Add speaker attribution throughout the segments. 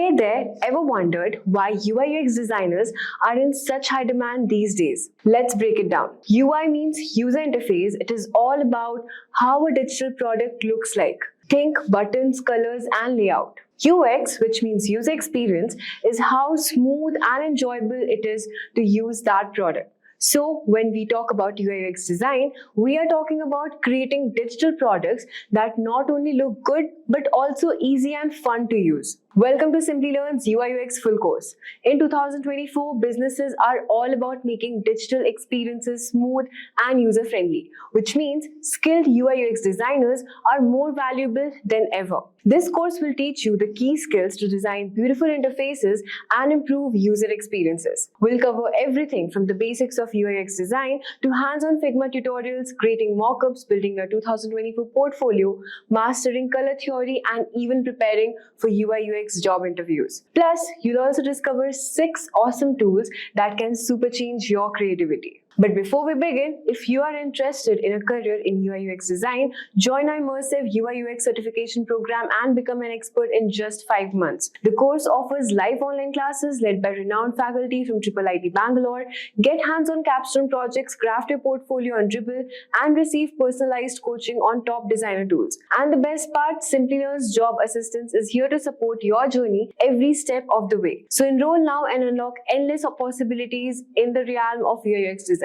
Speaker 1: Hey there, ever wondered why UI UX designers are in such high demand these days? Let's break it down. UI means user interface. It is all about how a digital product looks like. Think buttons, colors, and layout. UX, which means user experience, is how smooth and enjoyable it is to use that product. So, when we talk about UI UX design, we are talking about creating digital products that not only look good but also easy and fun to use. Welcome to Simplilearn's UI UX full course. In 2024, businesses are all about making digital experiences smooth and user-friendly, which means skilled UI UX designers are more valuable than ever. This course will teach you the key skills to design beautiful interfaces and improve user experiences. We'll cover everything from the basics of UI UX design to hands-on Figma tutorials, creating mockups, building a 2024 portfolio, mastering color theory, and even preparing for UI UX job interviews. Plus, you'll also discover 6 awesome tools that can superchange your creativity. But before we begin, if you are interested in a career in UI UX design, join our immersive UI UX certification program and become an expert in just 5 months. The course offers live online classes led by renowned faculty from IIIT Bangalore, get hands-on capstone projects, craft your portfolio on Dribble, and receive personalized coaching on top designer tools. And the best part, Simplilearn's job assistance is here to support your journey every step of the way. So enroll now and unlock endless possibilities in the realm of UI UX design.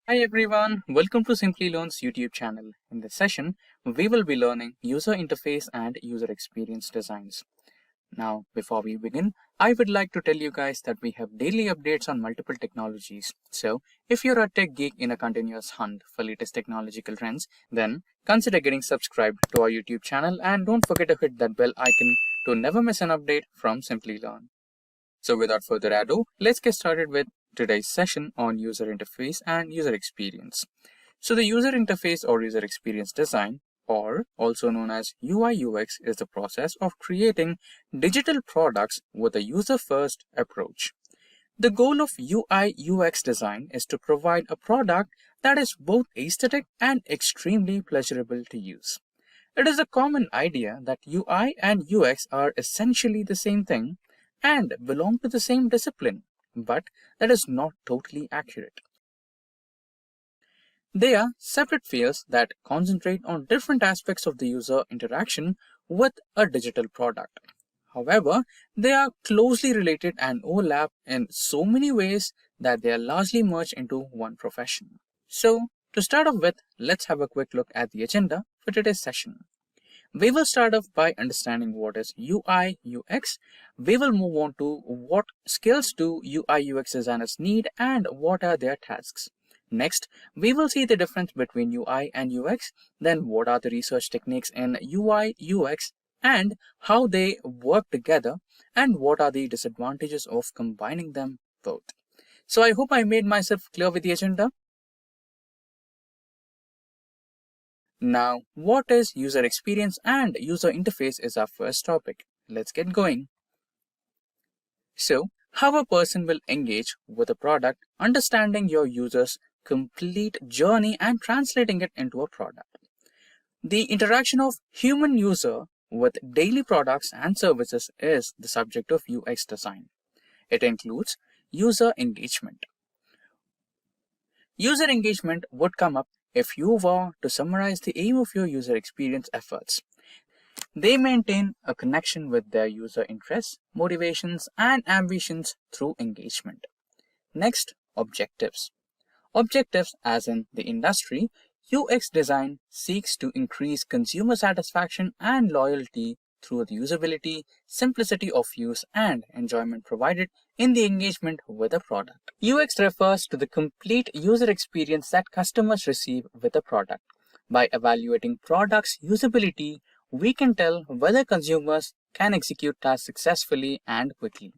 Speaker 2: Hi everyone, welcome to Simplilearn's YouTube channel. In this session, we will be learning user interface and user experience designs. Now, before we begin, I would like to tell you guys that we have daily updates on multiple technologies. So, if you're a tech geek in a continuous hunt for latest technological trends, then consider getting subscribed to our YouTube channel and don't forget to hit that bell icon to never miss an update from Simplilearn. So without further ado, let's get started with today's session on user interface and user experience. So the user interface or user experience design, or also known as UI UX, is the process of creating digital products with a user-first approach. The goal of UI UX design is to provide a product that is both aesthetic and extremely pleasurable to use. It is a common idea that UI and UX are essentially the same thing and belong to the same discipline, but that is not totally accurate. They are separate fields that concentrate on different aspects of the user interaction with a digital product. However, they are closely related and overlap in so many ways that they are largely merged into one profession. So, to start off with, let's have a quick look at the agenda for today's session. We will start off by understanding what is UI UX. We will move on to what skills do UI UX designers need and what are their tasks. Next, we will see the difference between UI and UX, then what are the research techniques in UI UX and how they work together, and what are the disadvantages of combining them both. So I hope I made myself clear with the agenda. Now, what is user experience and user interface is our first topic. Let's get going. So, how a person will engage with a product, understanding your user's complete journey and translating it into a product. The interaction of human user with daily products and services is the subject of UX design. It includes user engagement. User engagement would come up if you were to summarize the aim of your user experience efforts. They maintain a connection with their user interests, motivations, and ambitions through engagement. Next, objectives. Objectives, as in the industry, UX design seeks to increase consumer satisfaction and loyalty through the usability, simplicity of use, and enjoyment provided in the engagement with a product. UX refers to the complete user experience that customers receive with a product. By evaluating products' usability, we can tell whether consumers can execute tasks successfully and quickly.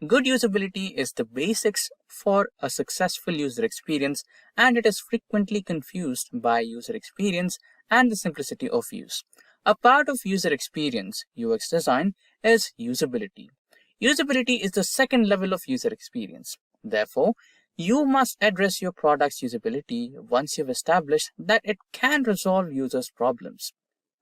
Speaker 2: Good usability is the basics for a successful user experience, and it is frequently confused by user experience and the simplicity of use. A part of user experience, UX design, is usability. Usability is the second level of user experience. Therefore, you must address your product's usability once you've established that it can resolve users' problems.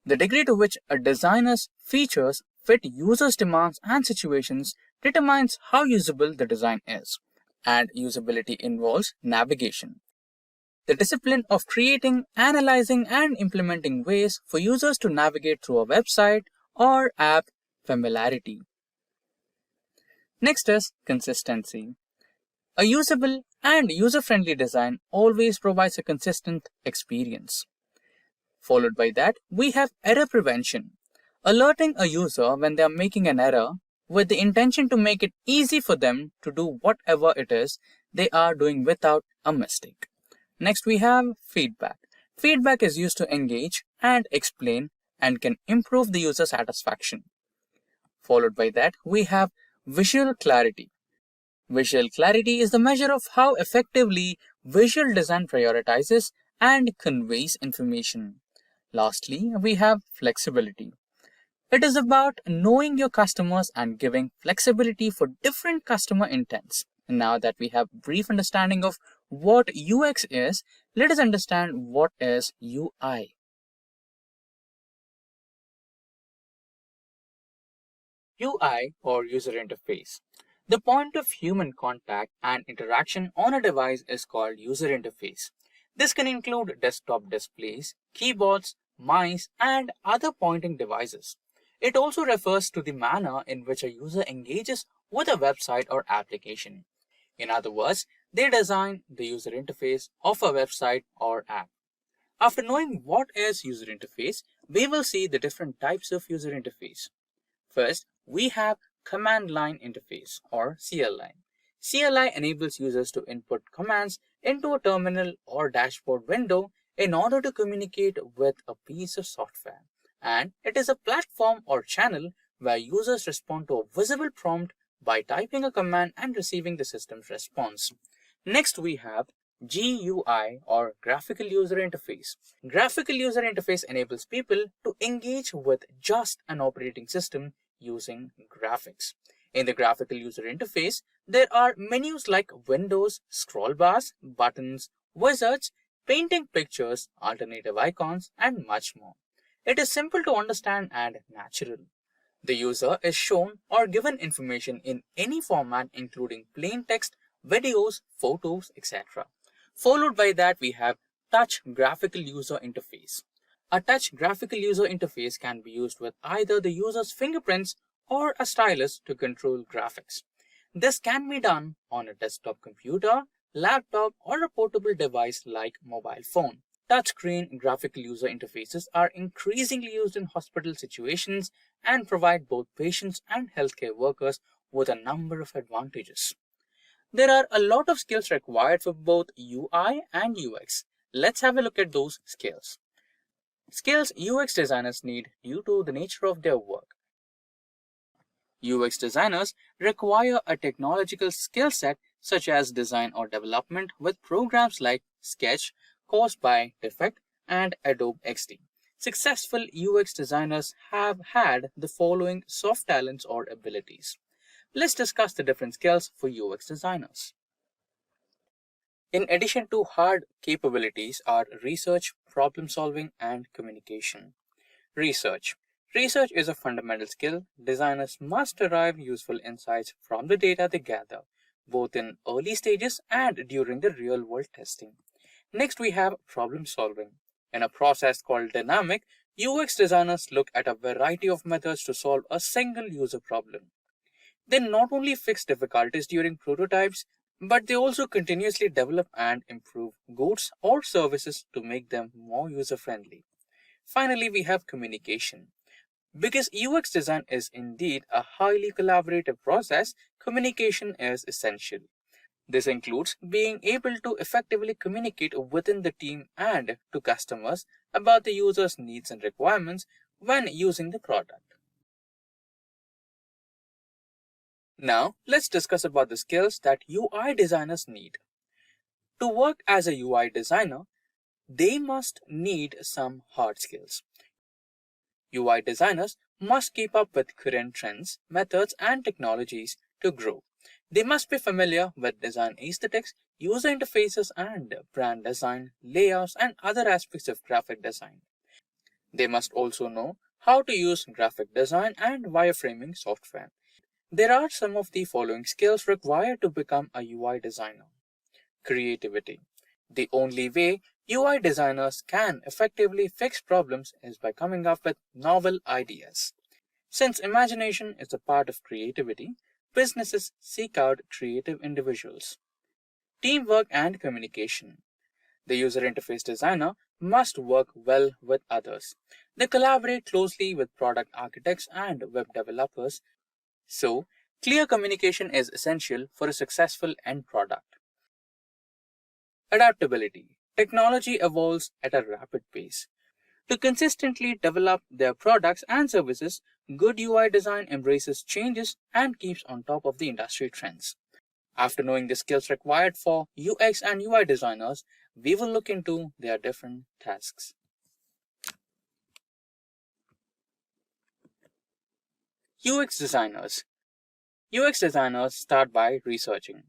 Speaker 2: The degree to which a designer's features fit users' demands and situations determines how usable the design is, and usability involves navigation. The discipline of creating, analyzing, and implementing ways for users to navigate through a website or app familiarity. Next is consistency. A usable and user-friendly design always provides a consistent experience. Followed by that, we have error prevention, alerting a user when they are making an error with the intention to make it easy for them to do whatever it is they are doing without a mistake. Next, we have feedback. Feedback is used to engage and explain and can improve the user satisfaction. Followed by that, we have visual clarity. Visual clarity is the measure of how effectively visual design prioritizes and conveys information. Lastly, we have flexibility. It is about knowing your customers and giving flexibility for different customer intents. Now that we have brief understanding of what UX is, let us understand what is UI. UI, or user interface. The point of human contact and interaction on a device is called user interface. This can include desktop displays, keyboards, mice, and other pointing devices. It also refers to the manner in which a user engages with a website or application. In other words, they design the user interface of a website or app. After knowing what is user interface, we will see the different types of user interface. First, we have command line interface, or CLI. CLI enables users to input commands into a terminal or dashboard window in order to communicate with a piece of software. And it is a platform or channel where users respond to a visible prompt by typing a command and receiving the system's response. Next, we have GUI, or graphical user interface. Graphical user interface enables people to engage with just an operating system using graphics. In the graphical user interface, there are menus like windows, scroll bars, buttons, wizards, painting pictures, alternative icons, and much more. It is simple to understand and natural. The user is shown or given information in any format, including plain text, videos, photos, etc. Followed by that, we have touch graphical user interface. A touch graphical user interface can be used with either the user's fingerprints or a stylus to control graphics. This can be done on a desktop computer, laptop, or a portable device like mobile phone. Touchscreen graphical user interfaces are increasingly used in hospital situations and provide both patients and healthcare workers with a number of advantages. There are a lot of skills required for both UI and UX. Let's have a look at those skills. Skills UX designers need due to the nature of their work. UX designers require a technological skill set such as design or development with programs like Sketch, caused by Defect, and Adobe XD. Successful UX designers have had the following soft talents or abilities. Let's discuss the different skills for UX designers. In addition to hard capabilities are research, problem solving, and communication. Research. Research is a fundamental skill. Designers must derive useful insights from the data they gather, both in early stages and during the real-world testing. Next, we have problem solving. In a process called dynamic, UX designers look at a variety of methods to solve a single user problem. They not only fix difficulties during prototypes, but they also continuously develop and improve goods or services to make them more user-friendly. Finally, we have communication. Because UX design is indeed a highly collaborative process, communication is essential. This includes being able to effectively communicate within the team and to customers about the user's needs and requirements when using the product. Now, let's discuss about the skills that UI designers need. To work as a UI designer, they must need some hard skills. UI designers must keep up with current trends, methods, and technologies to grow. They must be familiar with design aesthetics, user interfaces, and brand design, layouts, and other aspects of graphic design. They must also know How to use graphic design and wireframing software. There are some of the following skills required to become a UI designer. Creativity. The only way UI designers can effectively fix problems is by coming up with novel ideas. Since imagination is a part of creativity, businesses seek out creative individuals. Teamwork and communication. The user interface designer must work well with others. They collaborate closely with product architects and web developers, so clear communication is essential for a successful end product. Adaptability. Technology evolves at a rapid pace. To consistently develop their products and services, good UI design embraces changes and keeps on top of the industry trends. After knowing the skills required for UX and UI designers, we will look into their different tasks. UX designers. UX designers start by researching.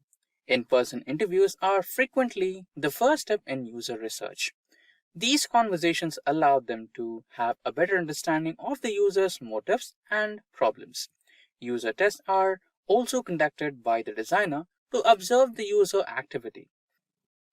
Speaker 2: In-person interviews are frequently the first step in user research. These conversations allow them to have a better understanding of the user's motives and problems. User tests are also conducted by the designer to observe the user activity.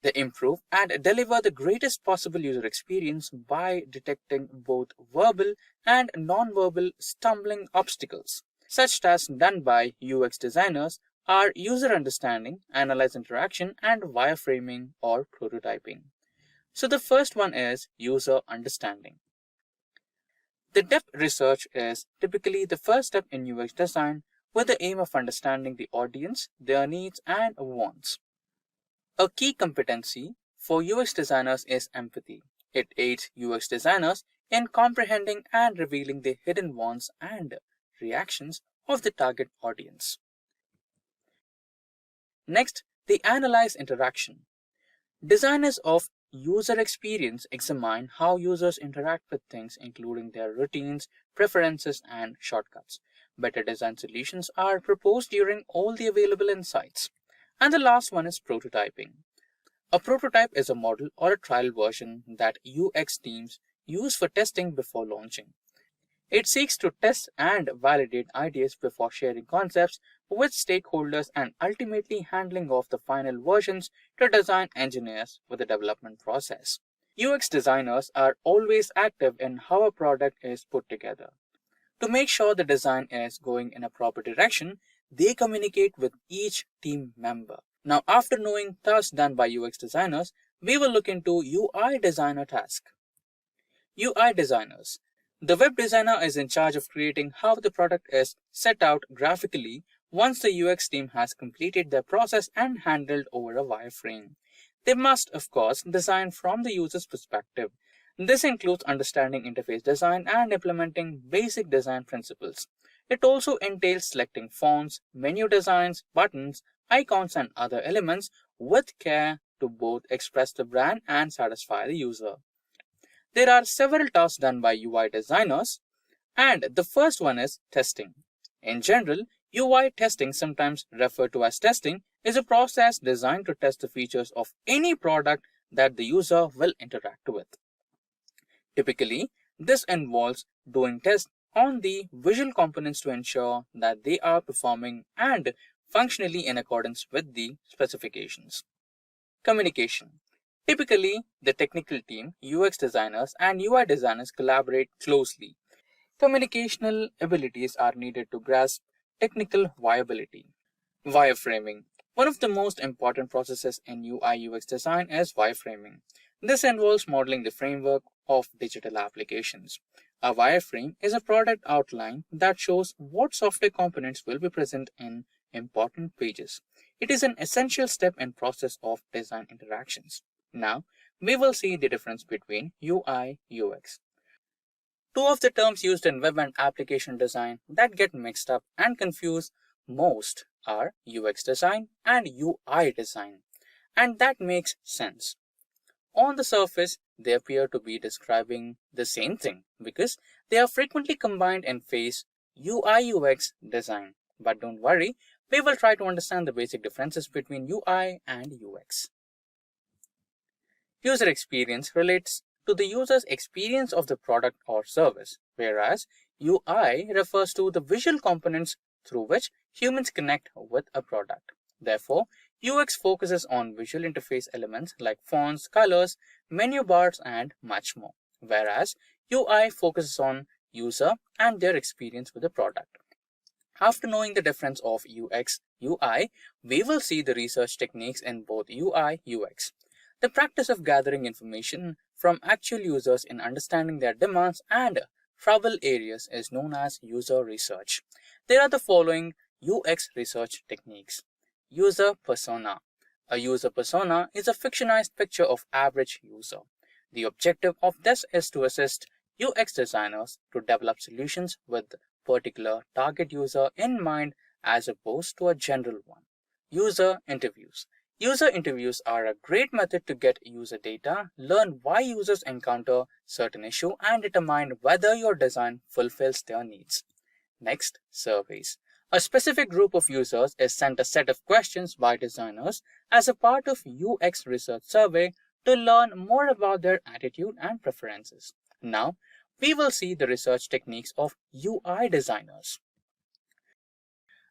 Speaker 2: They improve and deliver the greatest possible user experience by detecting both verbal and non-verbal stumbling obstacles. Such tasks done by UX designers are user understanding, analyze interaction, and wireframing or prototyping. So the first one is user understanding. The depth research is typically the first step in UX design with the aim of understanding the audience, their needs, and wants. A key competency for UX designers is empathy. It aids UX designers in comprehending and revealing the hidden wants and reactions of the target audience. Next, they analyze interaction. Designers of user experience examine how users interact with things, including their routines, preferences, and shortcuts. Better design solutions are proposed during all the available insights. And the last one is prototyping. A prototype is a model or a trial version that UX teams use for testing before launching. It seeks to test and validate ideas before sharing concepts with stakeholders and ultimately handing off the final versions to design engineers for the development process. UX designers are always active in how a product is put together. To make sure the design is going in a proper direction, they communicate with each team member. Now, after knowing tasks done by UX designers, we will look into UI designer task. UI designers. The web designer is in charge of creating how the product is set out graphically once the UX team has completed their process and handled over a wireframe. They must, of course, design from the user's perspective. This includes understanding interface design and implementing basic design principles. It also entails selecting fonts, menu designs, buttons, icons, and other elements with care to both express the brand and satisfy the user. There are several tasks done by UI designers, and the first one is testing. In general, UI testing, sometimes referred to as testing, is a process designed to test the features of any product that the user will interact with. Typically, this involves doing tests on the visual components to ensure that they are performing and functionally in accordance with the specifications. Communication. Typically, the technical team, UX designers, and UI designers collaborate closely. Communicational abilities are needed to grasp technical viability. Wireframing. One of the most important processes in UI UX design is wireframing. This involves modeling the framework of digital applications. A wireframe is a product outline that shows what software components will be present in important pages. It is an essential step in process of design interactions. Now, we will see the difference between UI UX. Two of the terms used in web and application design that get mixed up and confused most are UX design and UI design, and that makes sense. On the surface, they appear to be describing the same thing because they are frequently combined in phase UI UX design. But don't worry, we will try to understand the basic differences between UI and UX. User experience relates to the user's experience of the product or service, whereas UI refers to the visual components through which humans connect with a product. Therefore, UX focuses on visual interface elements like fonts, colors, menu bars, and much more, whereas UI focuses on user and their experience with the product. After knowing the difference of UX, UI, we will see the research techniques in both UI, UX. The practice of gathering information from actual users in understanding their demands and trouble areas is known as user research. There are the following UX research techniques. User persona. A user persona is a fictionized picture of average user. The objective of this is to assist UX designers to develop solutions with particular target user in mind as opposed to a general one. User interviews. User interviews are a great method to get user data, learn why users encounter certain issue, and determine whether your design fulfills their needs. Next, surveys. A specific group of users is sent a set of questions by designers as a part of UX research survey to learn more about their attitude and preferences. Now, we will see the research techniques of UI designers.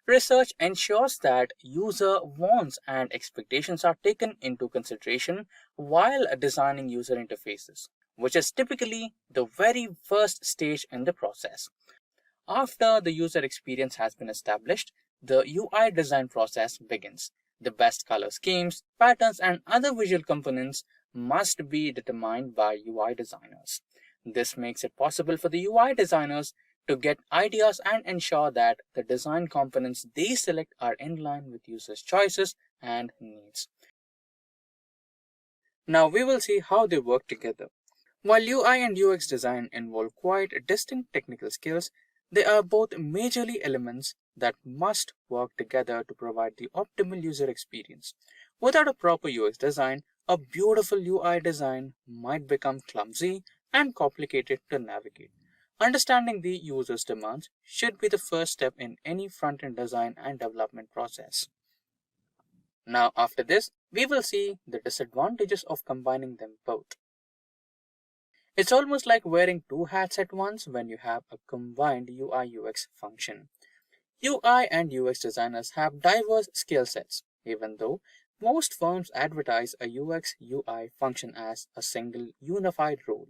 Speaker 2: Research ensures that user wants and expectations are taken into consideration while designing user interfaces, which is typically the very first stage in the process. After the user experience has been established, the UI design process begins. The best color schemes, patterns, and other visual components must be determined by UI designers. This makes it possible for the UI designers to get ideas and ensure that the design components they select are in line with users' choices and needs. Now we will see how they work together. While UI and UX design involve quite distinct technical skills, they are both majorly elements that must work together to provide the optimal user experience. Without a proper UX design, a beautiful UI design might become clumsy and complicated to navigate. Understanding the user's demands should be the first step in any front-end design and development process. Now, after this, we will see the disadvantages of combining them both. It's almost like wearing two hats at once when you have a combined UI/UX function. UI and UX designers have diverse skill sets, even though most firms advertise a UX/UI function as a single unified role.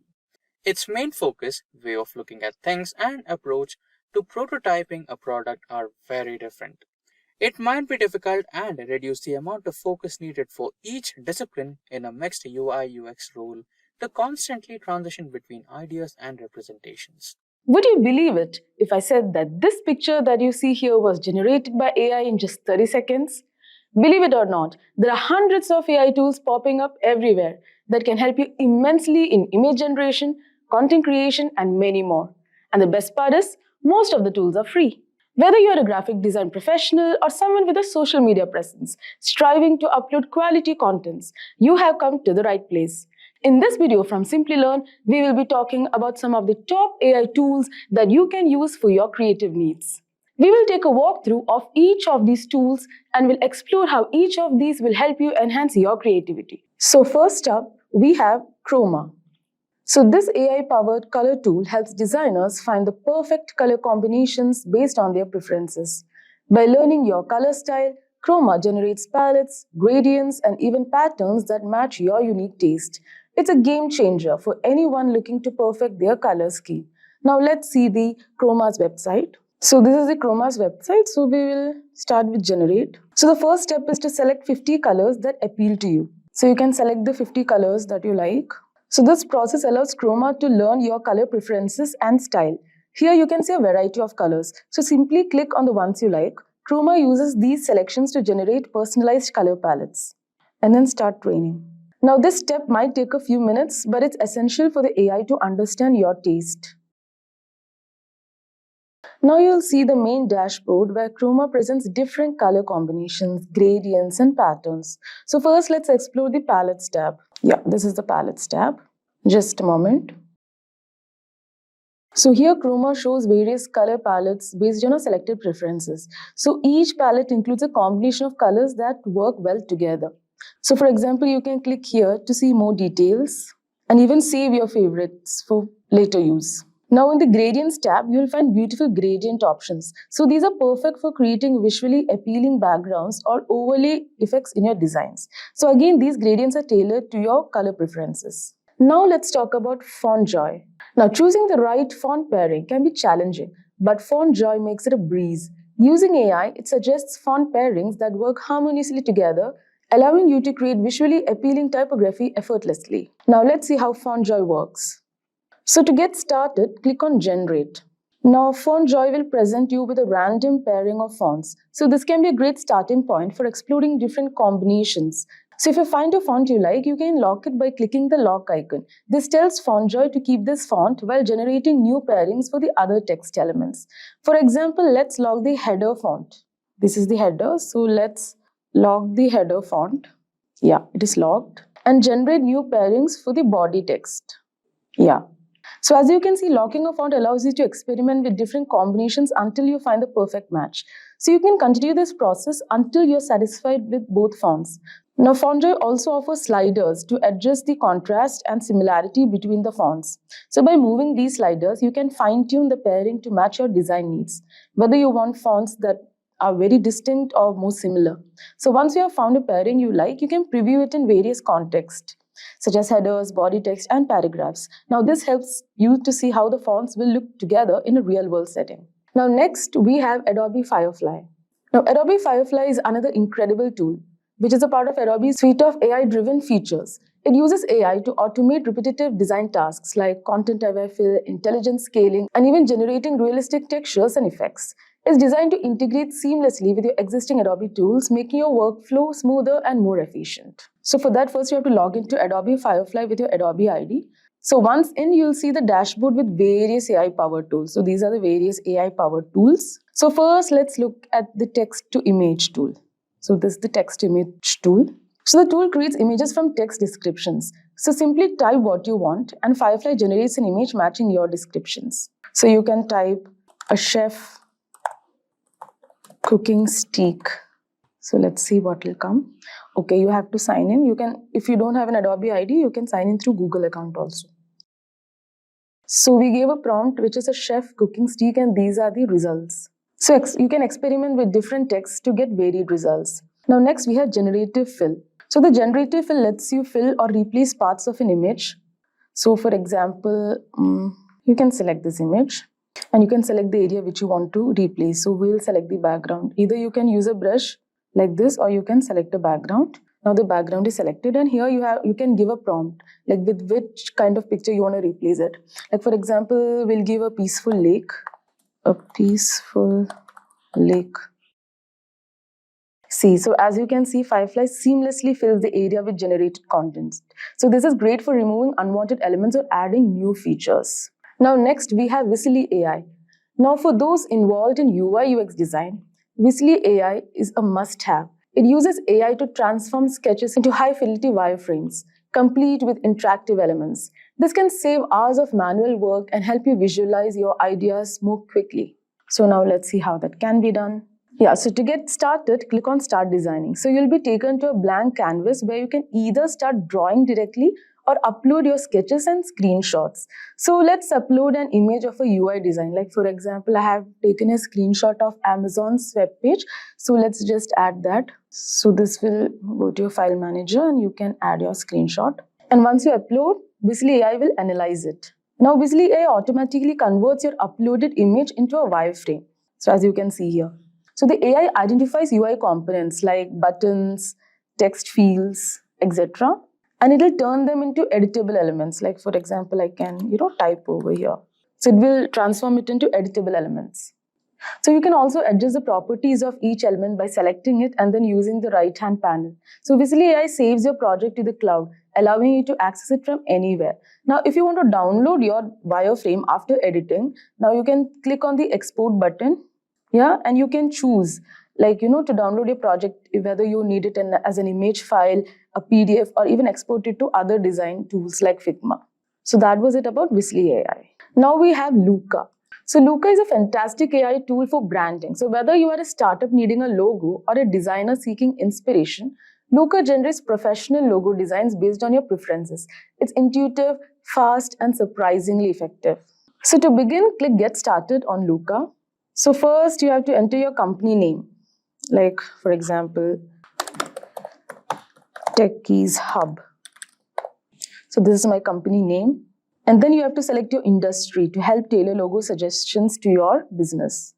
Speaker 2: Its main focus, way of looking at things, and approach to prototyping a product are very different. It might be difficult and reduce the amount of focus needed for each discipline in a mixed UI/UX role to constantly transition between ideas and representations.
Speaker 3: Would you believe it if I said that this picture that you see here was generated by AI in just 30 seconds? Believe it or not, there are hundreds of AI tools popping up everywhere that can help you immensely in image generation, content creation, and many more. And the best part is, most of the tools are free. Whether you're a graphic design professional or someone with a social media presence striving to upload quality contents, you have come to the right place. In this video from Simplilearn, we will be talking about some of the top AI tools that you can use for your creative needs. We will take a walkthrough of each of these tools and will explore how each of these will help you enhance your creativity. So first up, we have Chroma. So this AI-powered color tool helps designers find the perfect color combinations based on their preferences. By learning your color style, Chroma generates palettes, gradients, and even patterns that match your unique taste. It's a game changer for anyone looking to perfect their color scheme. Now let's see the Chroma's website. So this is the Chroma's website. So we will start with generate. So the first step is to select 50 colors that appeal to you. So you can select the 50 colors that you like. So this process allows Chroma to learn your color preferences and style. Here you can see a variety of colors. So simply click on the ones you like. Chroma uses these selections to generate personalized color palettes. And then start training. Now this step might take a few minutes, but it's essential for the AI to understand your taste. Now you'll see the main dashboard where Chroma presents different color combinations, gradients, and patterns. So first let's explore the palettes tab. Yeah, this is the palettes tab. Just a moment. So here Chroma shows various color palettes based on our selected preferences. So each palette includes a combination of colors that work well together. So for example, you can click here to see more details. and even save your favorites for later use. Now in the gradients tab, you'll find beautiful gradient options. So these are perfect for creating visually appealing backgrounds or overlay effects in your designs. So again, these gradients are tailored to your color preferences. Now let's talk about font joy. Now choosing the right font pairing can be challenging, but font joy makes it a breeze. Using AI, it suggests font pairings that work harmoniously together, allowing you to create visually appealing typography effortlessly. Now let's see how font joy works. So to get started, click on Generate. Now Font Joy will present you with a random pairing of fonts. So this can be a great starting point for exploring different combinations. So if you find a font you like, you can lock it by clicking the lock icon. This tells Font Joy to keep this font while generating new pairings for the other text elements. For example, let's lock the header font. This is the header, so let's lock the header font. Yeah, it is locked. And generate new pairings for the body text. Yeah. So as you can see, locking a font allows you to experiment with different combinations until you find the perfect match. So you can continue this process until you're satisfied with both fonts. Now FontJoy also offers sliders to adjust the contrast and similarity between the fonts. So by moving these sliders, you can fine-tune the pairing to match your design needs, whether you want fonts that are very distinct or more similar. So once you have found a pairing you like, you can preview it in various contexts, such as headers, body text, and paragraphs. Now this helps you to see how the fonts will look together in a real-world setting. Now next, we have Adobe Firefly. Now Adobe Firefly is another incredible tool, which is a part of Adobe's suite of AI-driven features. It uses AI to automate repetitive design tasks like content aware fill, intelligent scaling, and even generating realistic textures and effects. It's designed to integrate seamlessly with your existing Adobe tools, making your workflow smoother and more efficient. So for that, first you have to log into Adobe Firefly with your Adobe ID. So once in, you'll see the dashboard with various AI-powered tools. So these are the various AI-powered tools. So first, let's look at the text-to-image tool. So this is the text-to-image tool. So the tool creates images from text descriptions. So simply type what you want and Firefly generates an image matching your descriptions. So you can type a chef cooking steak. So let's see what will come. Okay, you have to sign in. You can, if you don't have an Adobe ID, you can sign in through Google account also. So we gave a prompt which is a chef cooking steak and these are the results. So you can experiment with different texts to get varied results. Now next we have generative fill. So the generative fill lets you fill or replace parts of an image. So for example, you can select this image and you can select the area which you want to replace. So we'll select the background. Either you can use a brush like this or you can select a background. Now the background is selected and here you can give a prompt like with which kind of picture you want to replace it. Like for example, we'll give a peaceful lake. A peaceful lake. See, so as you can see, Firefly seamlessly fills the area with generated content. So this is great for removing unwanted elements or adding new features. Now next we have Whistly AI. Now for those involved in UI UX design, Whistly AI is a must-have. It uses AI to transform sketches into high-fidelity wireframes, complete with interactive elements. This can save hours of manual work and help you visualize your ideas more quickly. So now let's see how that can be done. Yeah, so to get started, click on Start Designing. So you'll be taken to a blank canvas where you can either start drawing directly or upload your sketches and screenshots. So let's upload an image of a UI design. Like for example, I have taken a screenshot of Amazon's web page. So let's just add that. So this will go to your file manager and you can add your screenshot. And once you upload, Whistly AI will analyze it. Now Whistly AI automatically converts your uploaded image into a wireframe. So as you can see here. So the AI identifies UI components like buttons, text fields, etc. And it will turn them into editable elements. Like for example, I can, type over here. So it will transform it into editable elements. So you can also adjust the properties of each element by selecting it and then using the right-hand panel. So Whistly AI saves your project to the cloud, allowing you to access it from anywhere. Now, if you want to download your wireframe after editing, now you can click on the export button. Yeah, and you can choose to download your project, whether you need it as an image file, a PDF, or even export it to other design tools like Figma. So that was it about Whistly AI. Now we have Luca. So Luca is a fantastic AI tool for branding. So whether you are a startup needing a logo or a designer seeking inspiration, Looker generates professional logo designs based on your preferences. It's intuitive, fast, and surprisingly effective. So to begin, click Get Started on Looker. So first, you have to enter your company name. Like, for example, Techies Hub. So this is my company name. And then you have to select your industry to help tailor logo suggestions to your business.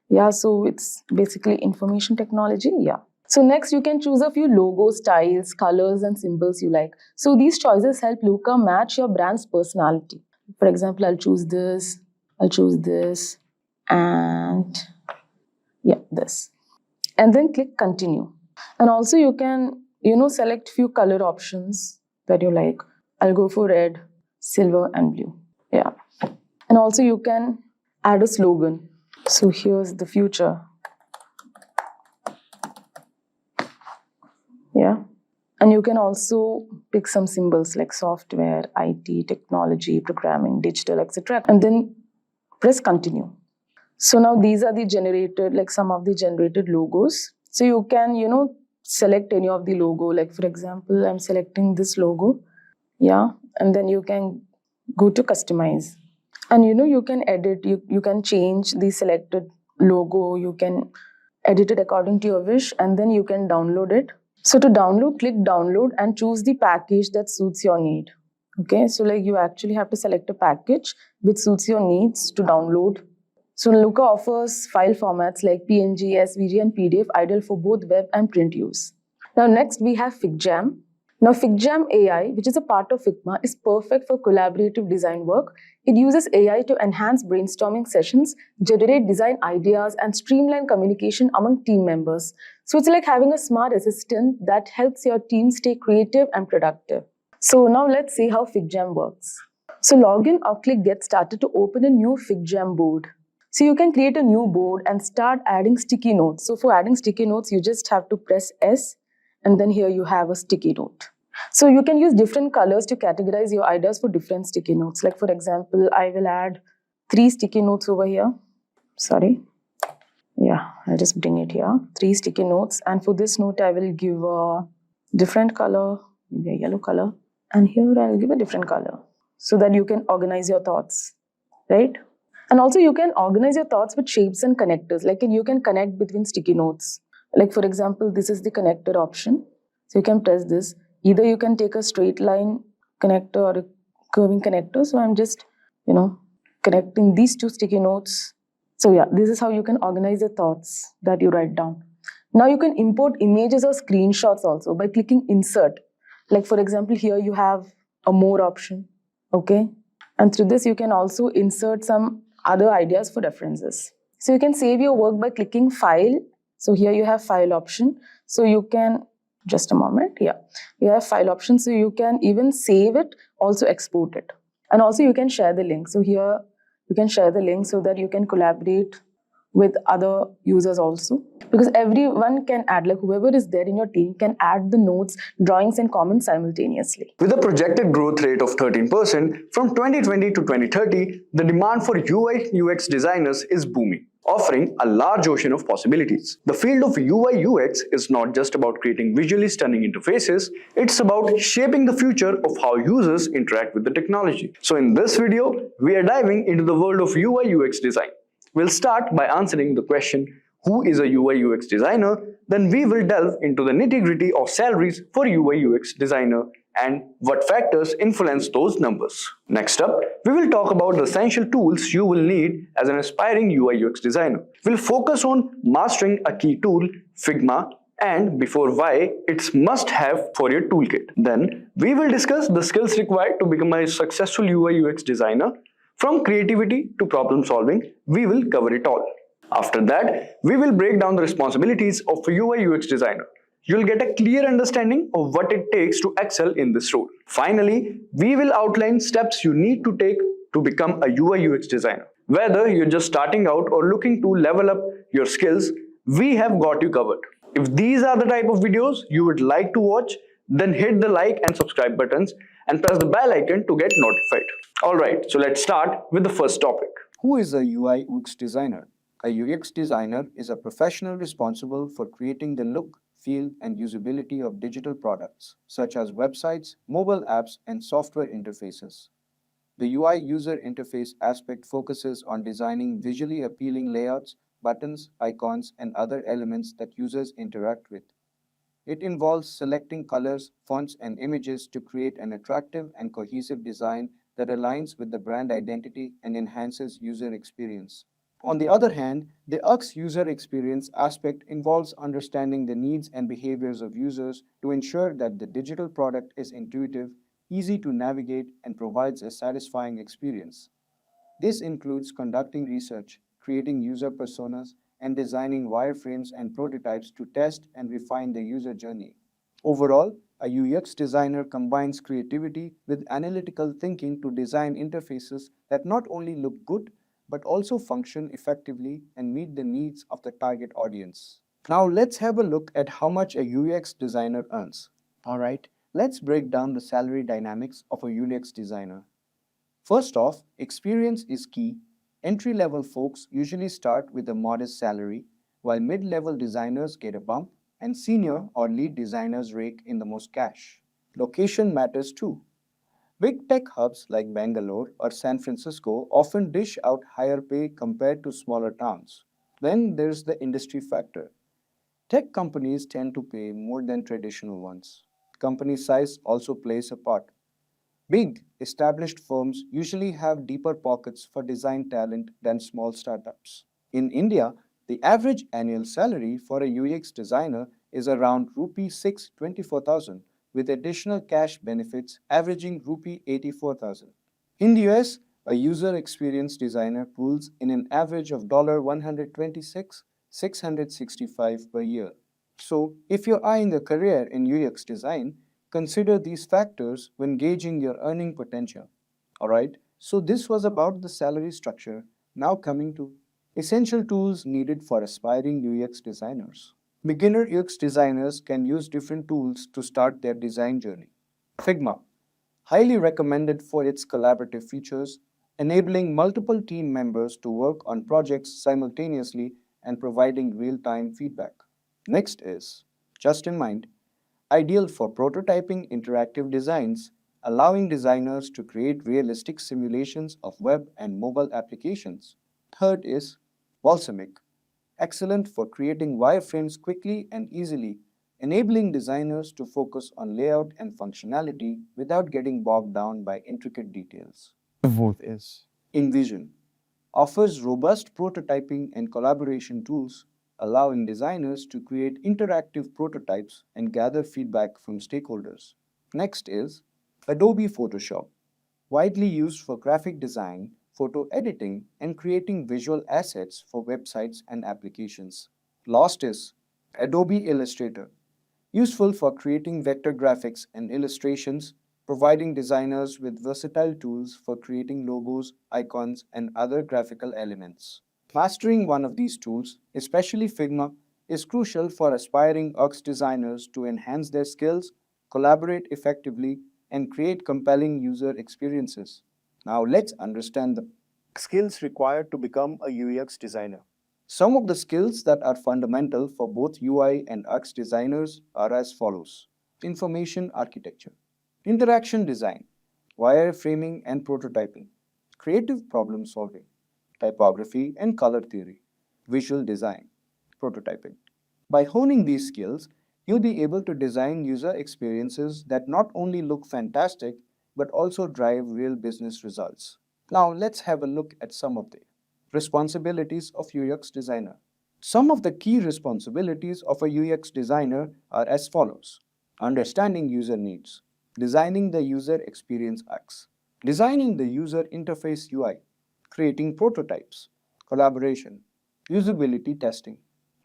Speaker 3: Yeah, so it's basically information technology. Yeah. So next you can choose a few logo styles, colors and symbols you like. So these choices help Looker match your brand's personality. For example, I'll choose this, and yeah, this. And then click continue. And also you can, select few color options that you like. I'll go for red, silver and blue. Yeah. And also you can add a slogan. So here's the future. Yeah. And you can also pick some symbols like software, IT, technology, programming, digital, etc. And then press continue. So now these are the generated, like some of the generated logos. So you can, select any of the logo. Like for example, I'm selecting this logo. Yeah. And then you can go to customize. And you can edit, you can change the selected logo, you can edit it according to your wish, and then you can download it. So to download, click download and choose the package that suits your need. Okay, so like you actually have to select a package which suits your needs to download. So Looker offers file formats like PNG, SVG and PDF, ideal for both web and print use. Now next we have FigJam. Now FigJam AI, which is a part of Figma, is perfect for collaborative design work. It uses AI to enhance brainstorming sessions, generate design ideas, and streamline communication among team members. So it's like having a smart assistant that helps your team stay creative and productive. So now let's see how FigJam works. So log in or click Get Started to open a new FigJam board. So you can create a new board and start adding sticky notes. So for adding sticky notes, you just have to press S. And then here you have a sticky note. So you can use different colors to categorize your ideas for different sticky notes. Like for example, I will add 3 sticky notes over here. Sorry. Yeah, I'll just bring it here. 3 sticky notes. And for this note, I will give a different color, maybe a yellow color. And here I'll give a different color so that you can organize your thoughts, right? And also you can organize your thoughts with shapes and connectors. Like you can connect between sticky notes. Like for example, this is the connector option. So you can press this. Either you can take a straight line connector or a curving connector. So I'm just, connecting these 2 sticky notes. So yeah, this is how you can organize your thoughts that you write down. Now you can import images or screenshots also by clicking insert. Like for example, here you have a more option. Okay. And through this, you can also insert some other ideas for references. So you can save your work by clicking file. So here you have file option. So you can, just a moment, yeah. You have file option. So you can even save it, also export it. And also you can share the link. So here you can share the link so that you can collaborate with other users also. Because everyone can add, like whoever is there in your team can add the notes, drawings and comments simultaneously.
Speaker 4: With a projected growth rate of 13% from 2020 to 2030, the demand for UI UX designers is booming, offering a large ocean of possibilities. The field of UI UX is not just about creating visually stunning interfaces, it's about shaping the future of how users interact with the technology. So in this video, we are diving into the world of UI UX design. We'll start by answering the question, who is a UI UX designer? Then we will delve into the nitty-gritty of salaries for UI UX designer and what factors influence those numbers. Next up, we will talk about the essential tools you will need as an aspiring UI UX designer. We'll focus on mastering a key tool, Figma, and before why it's must-have for your toolkit. Then we will discuss the skills required to become a successful UI UX designer. From creativity to problem solving, we will cover it all. After that, we will break down the responsibilities of a UI UX designer. You'll get a clear understanding of what it takes to excel in this role. Finally, we will outline steps you need to take to become a UI UX designer. Whether you're just starting out or looking to level up your skills, we have got you covered. If these are the type of videos you would like to watch, then hit the like and subscribe buttons and press the bell icon to get notified. Alright, so let's start with the first topic.
Speaker 5: Who is a UI UX designer? A UX designer is a professional responsible for creating the look, feel, and usability of digital products, such as websites, mobile apps, and software interfaces. The UI user interface aspect focuses on designing visually appealing layouts, buttons, icons, and other elements that users interact with. It involves selecting colors, fonts, and images to create an attractive and cohesive design that aligns with the brand identity and enhances user experience. On the other hand, the UX user experience aspect involves understanding the needs and behaviors of users to ensure that the digital product is intuitive, easy to navigate, and provides a satisfying experience. This includes conducting research, creating user personas, and designing wireframes and prototypes to test and refine the user journey. Overall, a UX designer combines creativity with analytical thinking to design interfaces that not only look good but also function effectively and meet the needs of the target audience. Now let's have a look at how much a UX designer earns. Alright, let's break down the salary dynamics of a UX designer. First off, experience is key. Entry-level folks usually start with a modest salary, while mid-level designers get a bump and senior or lead designers rake in the most cash. Location matters too. Big tech hubs like Bangalore or San Francisco often dish out higher pay compared to smaller towns. Then there's the industry factor. Tech companies tend to pay more than traditional ones. Company size also plays a part. Big, established firms usually have deeper pockets for design talent than small startups. In India, the average annual salary for a UX designer is around rupee 624,000, with additional cash benefits averaging rupee 84,000. In the US, a user experience designer pulls in an average of $126,665 per year. So, if you're eyeing a career in UX design, consider these factors when gauging your earning potential. Alright, so this was about the salary structure. Now coming to essential tools needed for aspiring UX designers. Beginner UX designers can use different tools to start their design journey. Figma, highly recommended for its collaborative features, enabling multiple team members to work on projects simultaneously and providing real-time feedback. Next is Just in Mind, ideal for prototyping interactive designs, allowing designers to create realistic simulations of web and mobile applications. Third is Balsamic, excellent for creating wireframes quickly and easily, enabling designers to focus on layout and functionality without getting bogged down by intricate details. The fourth is InVision, offers robust prototyping and collaboration tools, allowing designers to create interactive prototypes and gather feedback from stakeholders. Next is Adobe Photoshop, widely used for graphic design, photo editing, and creating visual assets for websites and applications. Last is Adobe Illustrator, useful for creating vector graphics and illustrations, providing designers with versatile tools for creating logos, icons, and other graphical elements. Mastering one of these tools, especially Figma, is crucial for aspiring UX designers to enhance their skills, collaborate effectively, and create compelling user experiences. Now let's understand the skills required to become a UX designer. Some of the skills that are fundamental for both UI and UX designers are as follows. Information architecture, interaction design, wireframing and prototyping, creative problem solving, typography and color theory, visual design, prototyping. By honing these skills, you'll be able to design user experiences that not only look fantastic but also drive real business results. Now let's have a look at some of the responsibilities of UX designer. Some of the key responsibilities of a UX designer are as follows. Understanding user needs, designing the user experience UX, designing the user interface UI, creating prototypes, collaboration, usability testing.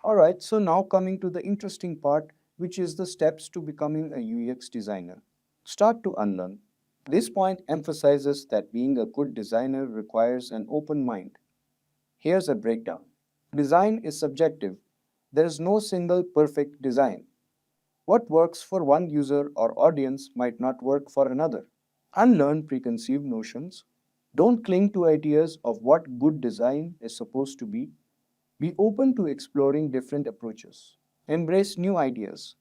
Speaker 5: Alright, so now coming to the interesting part, which is the steps to becoming a UX designer. Start to unlearn. This point emphasizes that being a good designer requires an open mind. Here's a breakdown. Design is subjective. There is no single perfect design. What works for one user or audience might not work for another. Unlearn preconceived notions. Don't cling to ideas of what good design is supposed to be. Be open to exploring different approaches. Embrace new ideas.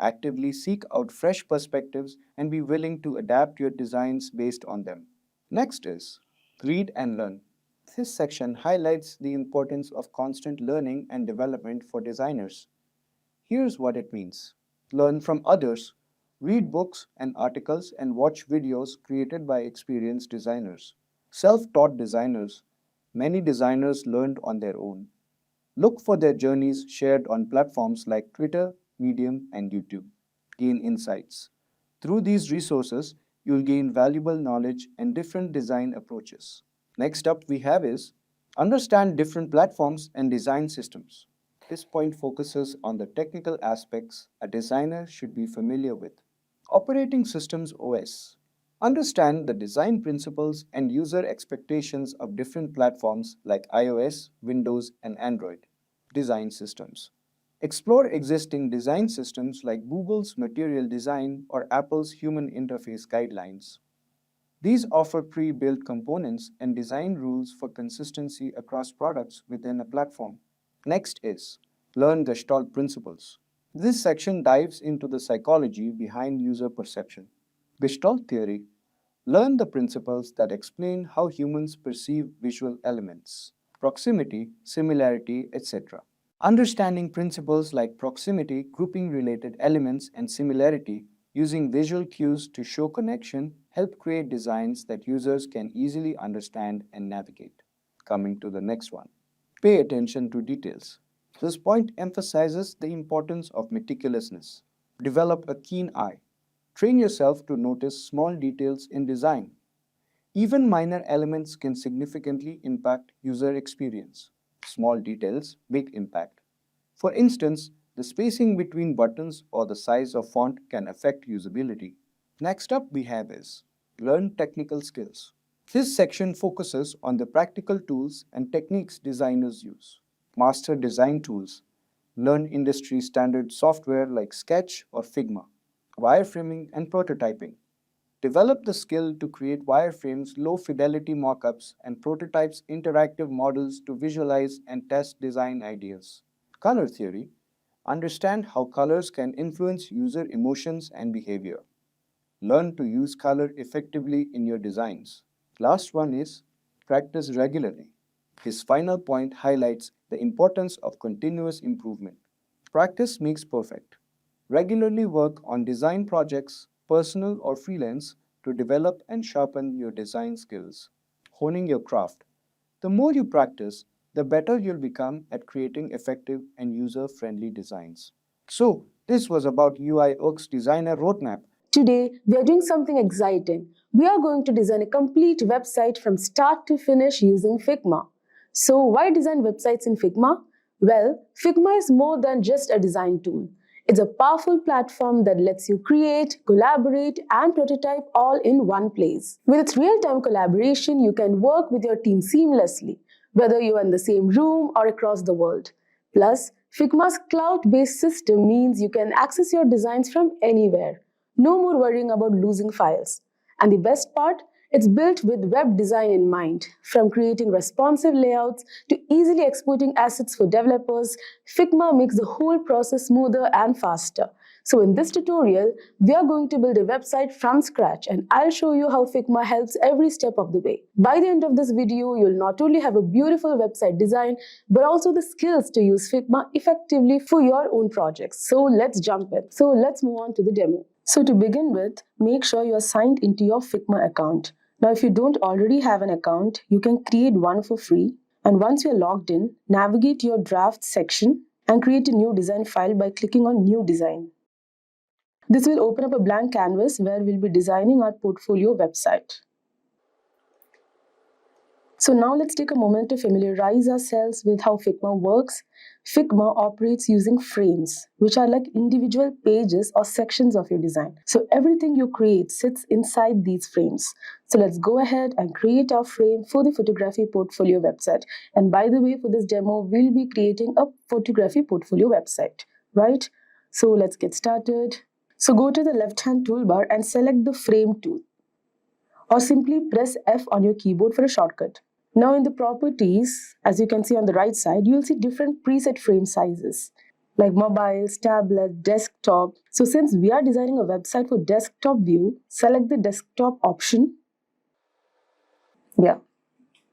Speaker 5: Actively seek out fresh perspectives and be willing to adapt your designs based on them. Next is read and learn. This section highlights the importance of constant learning and development for designers. Here's what it means. Learn from others. Read books and articles and watch videos created by experienced designers. Self-taught designers. Many designers learned on their own. Look for their journeys shared on platforms like Twitter, Medium, and YouTube. Gain insights. Through these resources, you'll gain valuable knowledge and different design approaches. Next up we have is understand different platforms and design systems. This point focuses on the technical aspects a designer should be familiar with. Operating systems OS. Understand the design principles and user expectations of different platforms like iOS, Windows, and Android. Design systems. Explore existing design systems like Google's Material Design or Apple's Human Interface Guidelines. These offer pre-built components and design rules for consistency across products within a platform. Next is learn Gestalt principles. This section dives into the psychology behind user perception. Gestalt theory. Learn the principles that explain how humans perceive visual elements, proximity, similarity, etc. Understanding principles like proximity, grouping related elements, and similarity using visual cues to show connection help create designs that users can easily understand and navigate. Coming to the next one. Pay attention to details. This point emphasizes the importance of meticulousness. Develop a keen eye. Train yourself to notice small details in design. Even minor elements can significantly impact user experience. Small details, big impact. For instance, the spacing between buttons or the size of font can affect usability. Next up we have is learn technical skills. This section focuses on the practical tools and techniques designers use. Master design tools. Learn industry standard software like Sketch or Figma. Wireframing and prototyping. Develop the skill to create wireframes, low-fidelity mockups, and prototypes interactive models to visualize and test design ideas. Color theory. Understand how colors can influence user emotions and behavior. Learn to use color effectively in your designs. Last one is practice regularly. His final point highlights the importance of continuous improvement. Practice makes perfect. Regularly work on design projects, personal or freelance, to develop and sharpen your design skills. Honing your craft. The more you practice, the better you'll become at creating effective and user-friendly designs. So, this was about UI UX Designer Roadmap.
Speaker 3: Today, we are doing something exciting. We are going to design a complete website from start to finish using Figma. So, why design websites in Figma? Well, Figma is more than just a design tool. It's a powerful platform that lets you create, collaborate, and prototype all in one place. With its real-time collaboration, you can work with your team seamlessly, whether you are in the same room or across the world. Plus, Figma's cloud-based system means you can access your designs from anywhere. No more worrying about losing files. And the best part? It's built with web design in mind. From creating responsive layouts to easily exporting assets for developers, Figma makes the whole process smoother and faster. So in this tutorial, we are going to build a website from scratch, and I'll show you how Figma helps every step of the way. By the end of this video, you'll not only have a beautiful website design, but also the skills to use Figma effectively for your own projects. So let's jump in. So let's move on to the demo. So to begin with, make sure you are signed into your Figma account. Now, if you don't already have an account, you can create one for free. And once you're logged in, navigate your draft section and create a new design file by clicking on New Design. This will open up a blank canvas where we'll be designing our portfolio website. So now let's take a moment to familiarize ourselves with how Figma works. Figma operates using frames, which are like individual pages or sections of your design. So everything you create sits inside these frames. So let's go ahead and create our frame for the photography portfolio website. And by the way, for this demo, we'll be creating a photography portfolio website, right? So let's get started. So go to the left-hand toolbar and select the frame tool, or simply press F on your keyboard for a shortcut. Now in the properties, as you can see on the right side, you will see different preset frame sizes. like mobiles, tablet, desktop. So since we are designing a website for desktop view, select the desktop option. Yeah.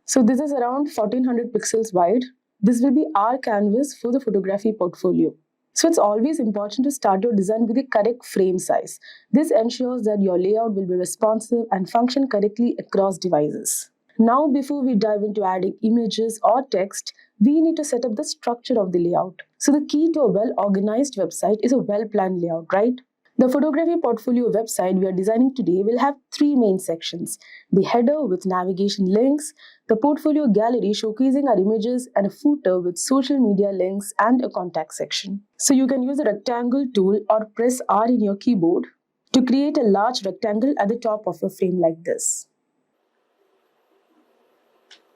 Speaker 3: So this is around 1400 pixels wide. This will be our canvas for the photography portfolio. So it's always important to start your design with the correct frame size. This ensures that your layout will be responsive and function correctly across devices. Now, before we dive into adding images or text, we need to set up the structure of the layout. So the key to a well-organized website is a well-planned layout, right? The photography portfolio website we are designing today will have three main sections: the header with navigation links, the portfolio gallery showcasing our images, and a footer with social media links and a contact section. So you can use the rectangle tool or press R in your keyboard to create a large rectangle at the top of your frame like this.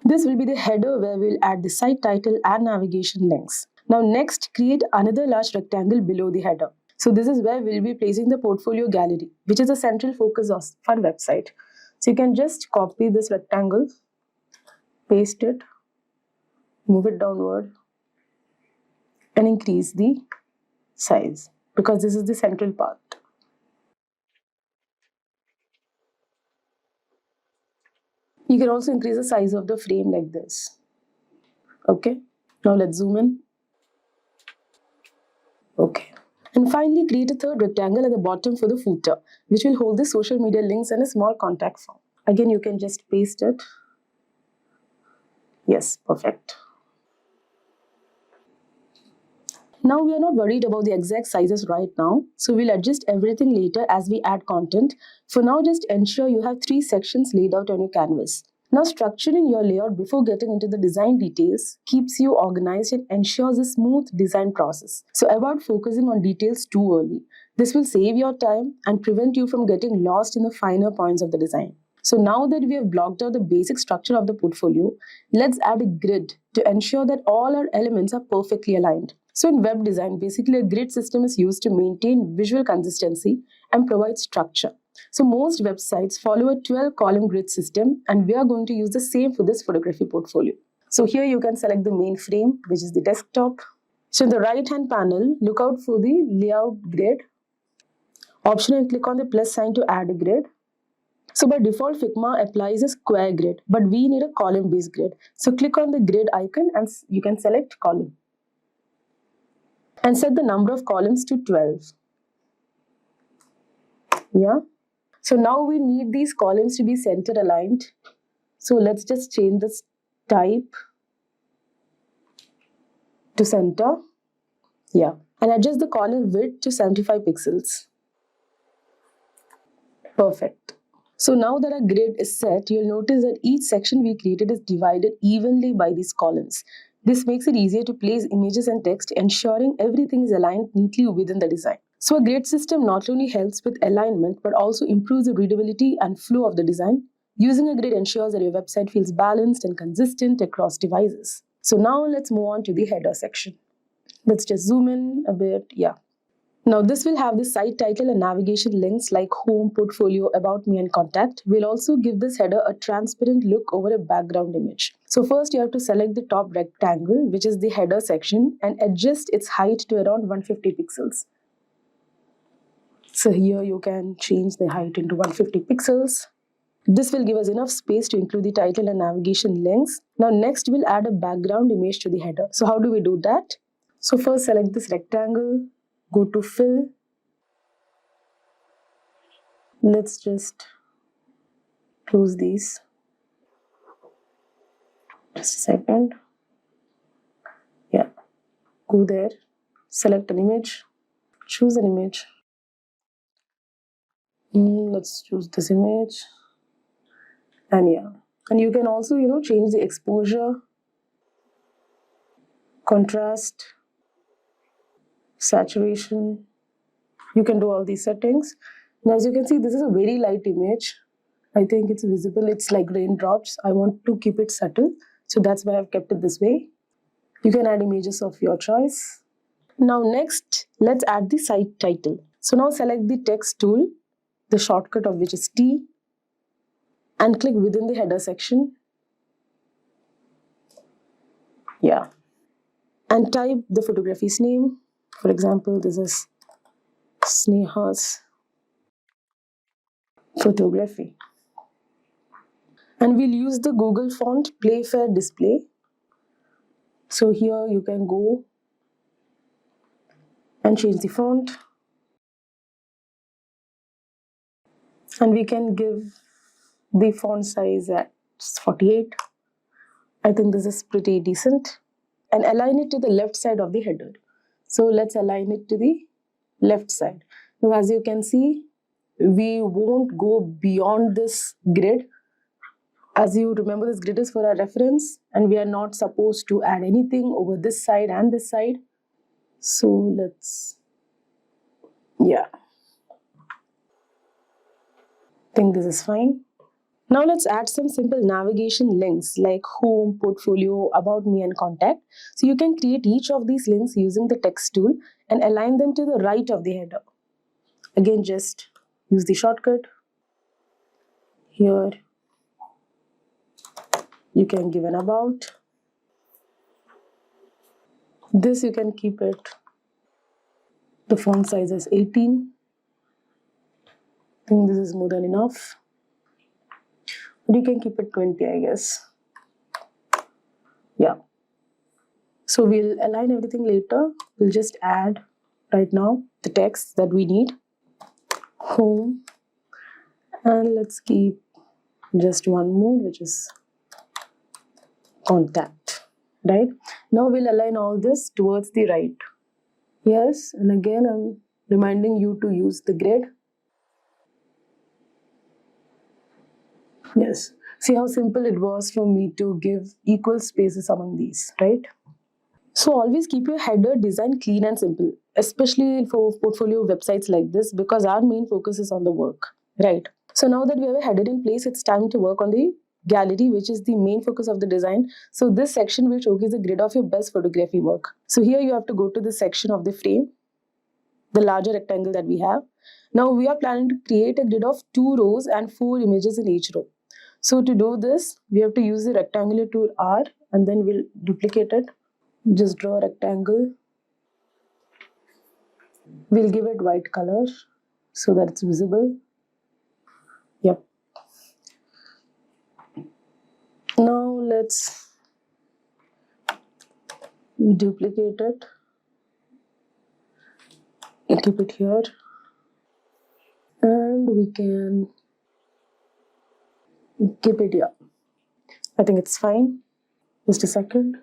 Speaker 3: This will be the header where we'll add the site title and navigation links. Now next, create another large rectangle below the header. So this is where we'll be placing the portfolio gallery, which is a central focus of our website. So you can just copy this rectangle, paste it, move it downward, and increase the size because this is the central part. You can also increase the size of the frame like this. Okay, now let's zoom in. Okay. And finally, create a third rectangle at the bottom for the footer, which will hold the social media links and a small contact form. Again, you can just paste it. Yes, perfect. Now we are not worried about the exact sizes right now, so we'll adjust everything later as we add content. For now, just ensure you have three sections laid out on your canvas. Now, structuring your layout before getting into the design details keeps you organized and ensures a smooth design process. So avoid focusing on details too early. This will save your time and prevent you from getting lost in the finer points of the design. So now that we have blocked out the basic structure of the portfolio, let's add a grid to ensure that all our elements are perfectly aligned. So in web design, basically a grid system is used to maintain visual consistency and provide structure. So most websites follow a 12-column grid system, and we are going to use the same for this photography portfolio. So here you can select the main frame, which is the desktop. So in the right-hand panel, look out for the layout grid option and click on the plus sign to add a grid. So by default, Figma applies a square grid, but we need a column-based grid. So click on the grid icon and you can select column. And set the number of columns to 12. Yeah. So now we need these columns to be center aligned. So let's just change this type to center. Yeah. And adjust the column width to 75 pixels. Perfect. So now that our grid is set, you'll notice that each section we created is divided evenly by these columns. This makes it easier to place images and text, ensuring everything is aligned neatly within the design. So a grid system not only helps with alignment, but also improves the readability and flow of the design. Using a grid ensures that your website feels balanced and consistent across devices. So now let's move on to the header section. Let's just zoom in a bit. Yeah. Now this will have the site title and navigation links like home, portfolio, about me and contact. We'll also give this header a transparent look over a background image. So first you have to select the top rectangle, which is the header section, and adjust its height to around 150 pixels. So here you can change the height into 150 pixels. This will give us enough space to include the title and navigation links. Now next we'll add a background image to the header. So how do we do that? So first select this rectangle. Go to fill. Let's just close these. Just a second. Yeah. Go there. Select an image. Choose an image. Let's choose this image. And yeah. And you can also, change the exposure, contrast, saturation. You can do all these settings. Now as you can see, this is a very light image. I think it's visible. It's like raindrops. I want to keep it subtle. So that's why I've kept it this way. You can add images of your choice. Now next, let's add the site title. So now select the text tool, the shortcut of which is T, and click within the header section. Yeah. And type the photography's name. For example, this is Sneha's photography. And we'll use the Google font Playfair display. So here you can go and change the font. And we can give the font size at 48. I think this is pretty decent. And align it to the left side of the header. So let's align it to the left side. Now, as you can see, we won't go beyond this grid. As you remember, this grid is for our reference, and we are not supposed to add anything over this side and this side. So let's, yeah, I think this is fine. Now let's add some simple navigation links like home, portfolio, about me, and contact. So you can create each of these links using the text tool and align them to the right of the header. Again, just use the shortcut. Here, you can give an about. This you can keep it. The font size is 18. I think this is more than enough. But you can keep it 20, I guess. Yeah. So we'll align everything later. We'll just add right now the text that we need. Home. And let's keep just one more, which is contact. Right? Now we'll align all this towards the right. Yes, and again I'm reminding you to use the grid. Yes. See how simple it was for me to give equal spaces among these, right? So always keep your header design clean and simple, especially for portfolio websites like this, because our main focus is on the work, right? So now that we have a header in place, it's time to work on the gallery, which is the main focus of the design. So this section will showcase a grid of your best photography work. So here you have to go to the section of the frame, the larger rectangle that we have. Now we are planning to create a grid of 2 rows and 4 images in each row. So to do this, we have to use the rectangular tool R, and then we'll duplicate it. Just draw a rectangle. We'll give it white color so that it's visible. Yep. Now let's duplicate it and keep it here. And we can keep it here. I think it's fine. Just a second.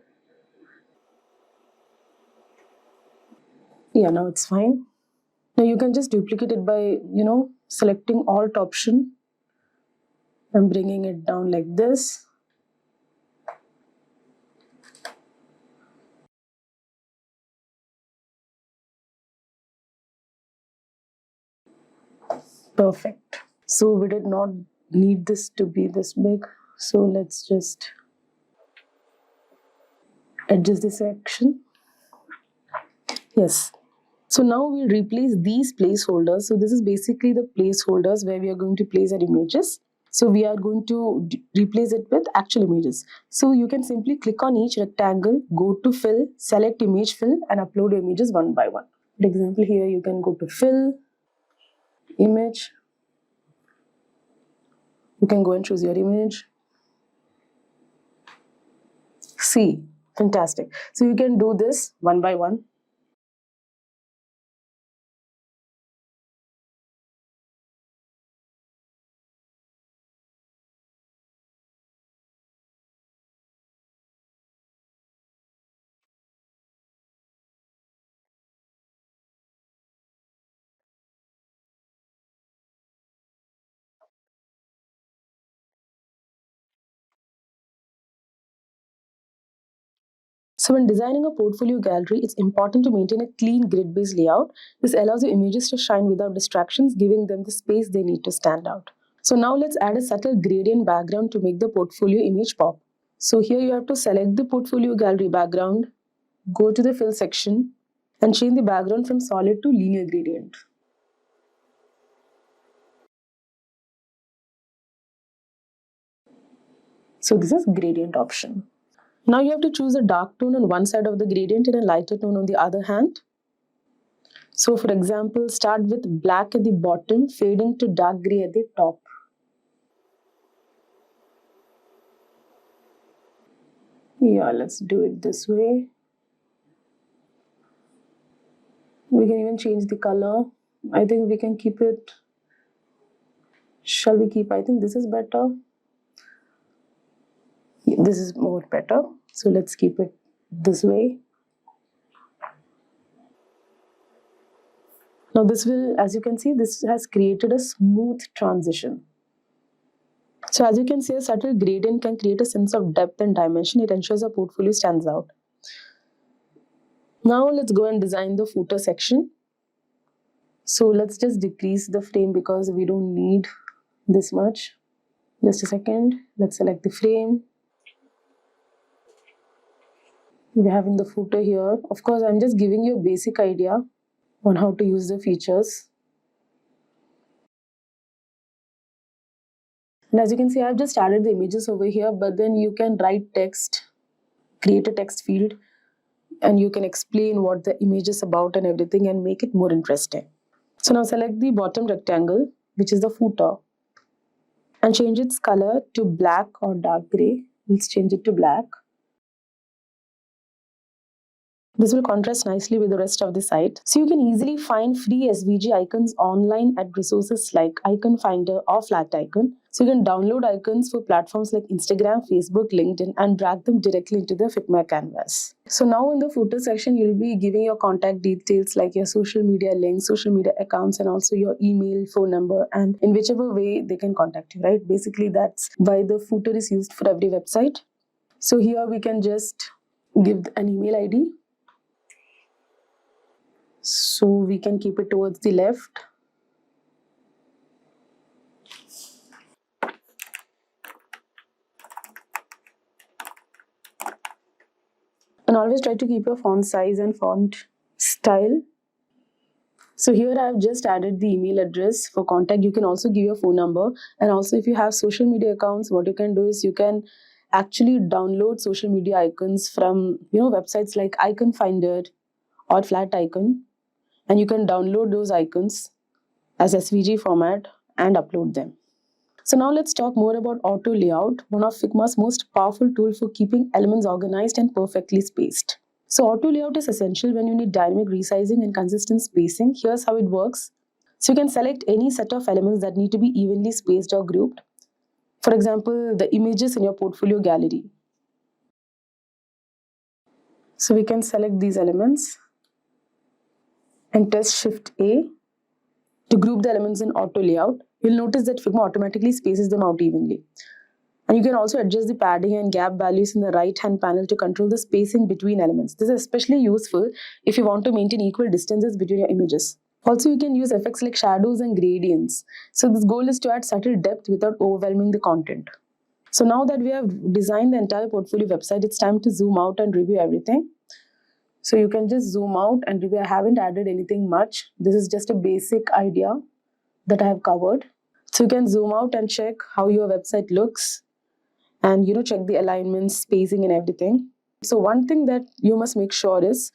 Speaker 3: Yeah, now it's fine. Now you can just duplicate it by, selecting Alt option and bringing it down like this. Perfect. So we did not need this to be this big. So let's just adjust this section. Yes. So now we'll replace these placeholders. So this is basically the placeholders where we are going to place our images. So we are going to replace it with actual images. So you can simply click on each rectangle, go to fill, select image fill, and upload your images one by one. For example, here you can go to fill, image. You can go and choose your image. See, fantastic. So you can do this one by one. So when designing a portfolio gallery, it's important to maintain a clean grid-based layout. This allows your images to shine without distractions, giving them the space they need to stand out. So now let's add a subtle gradient background to make the portfolio image pop. So here you have to select the portfolio gallery background, go to the fill section, and change the background from solid to linear gradient. So this is gradient option. Now you have to choose a dark tone on one side of the gradient and a lighter tone on the other hand. So for example, start with black at the bottom, fading to dark gray at the top. Yeah, let's do it this way. We can even change the color. I think we can keep it. Shall we keep? I think this is better. This is more better. So let's keep it this way. Now this will, as you can see, this has created a smooth transition. So as you can see, a subtle gradient can create a sense of depth and dimension. It ensures our portfolio stands out. Now let's go and design the footer section. So let's just decrease the frame because we don't need this much. Just a second. Let's select the frame. We're having the footer here. Of course, I'm just giving you a basic idea on how to use the features. And as you can see, I've just added the images over here, but then you can write text, create a text field, and you can explain what the image is about and everything and make it more interesting. So now select the bottom rectangle, which is the footer, and change its color to black or dark gray. Let's change it to black. This will contrast nicely with the rest of the site. So you can easily find free SVG icons online at resources like Icon Finder or Flat Icon. So you can download icons for platforms like Instagram, Facebook, LinkedIn and drag them directly into the Figma canvas. So now in the footer section, you'll be giving your contact details like your social media links, social media accounts, and also your email, phone number, and in whichever way they can contact you, right? Basically, that's why the footer is used for every website. So here we can just give an email ID. So we can keep it towards the left. And always try to keep your font size and font style. So here I have just added the email address for contact. You can also give your phone number. And also if you have social media accounts, what you can do is you can actually download social media icons from websites like Icon Finder or Flat Icon. And you can download those icons as SVG format and upload them. So now let's talk more about auto layout, one of Figma's most powerful tool for keeping elements organized and perfectly spaced. So auto layout is essential when you need dynamic resizing and consistent spacing. Here's how it works. So you can select any set of elements that need to be evenly spaced or grouped. For example, the images in your portfolio gallery. So we can select these elements and press Shift A to group the elements in auto layout. You'll notice that Figma automatically spaces them out evenly. And you can also adjust the padding and gap values in the right-hand panel to control the spacing between elements. This is especially useful if you want to maintain equal distances between your images. Also, you can use effects like shadows and gradients. So this goal is to add subtle depth without overwhelming the content. So now that we have designed the entire portfolio website, it's time to zoom out and review everything. So you can just zoom out and review. I haven't added anything much. This is just a basic idea that I have covered. So you can zoom out and check how your website looks and check the alignments, spacing and everything. So one thing that you must make sure is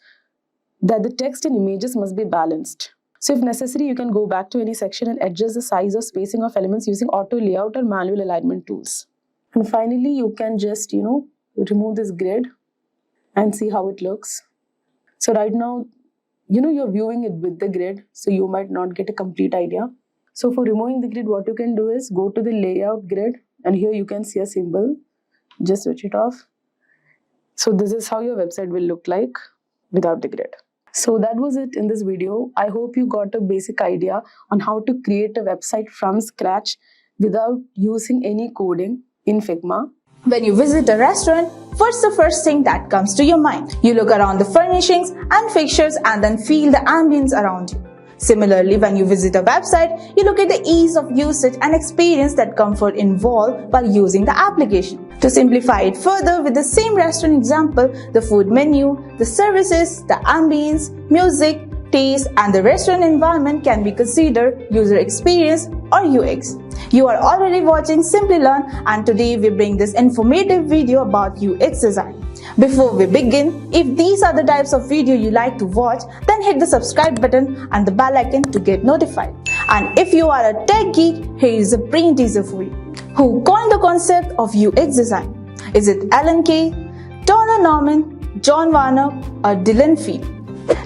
Speaker 3: that the text and images must be balanced. So if necessary, you can go back to any section and adjust the size or spacing of elements using auto layout or manual alignment tools. And finally, you can just, remove this grid and see how it looks. So right now, you're viewing it with the grid, so you might not get a complete idea. So for removing the grid, what you can do is go to the layout grid and here you can see a symbol. Just switch it off. So this is how your website will look like without the grid. So that was it in this video. I hope you got a basic idea on how to create a website from scratch without using any coding in Figma.
Speaker 6: When you visit a restaurant, what's the first thing that comes to your mind? You look around the furnishings and fixtures and then feel the ambience around you. Similarly, when you visit a website, you look at the ease of usage and experience that comfort involved while using the application. To simplify it further with the same restaurant example, the food menu, the services, the ambience, music, taste and the restaurant environment can be considered user experience or UX. You are already watching Simplilearn and today we bring this informative video about UX design. Before we begin, if these are the types of video you like to watch, then hit the subscribe button and the bell icon to get notified. And if you are a tech geek, here is a brain teaser for you. Who coined the concept of UX design? Is it Alan Kay, Donald Norman, John Warner, or Dylan Field?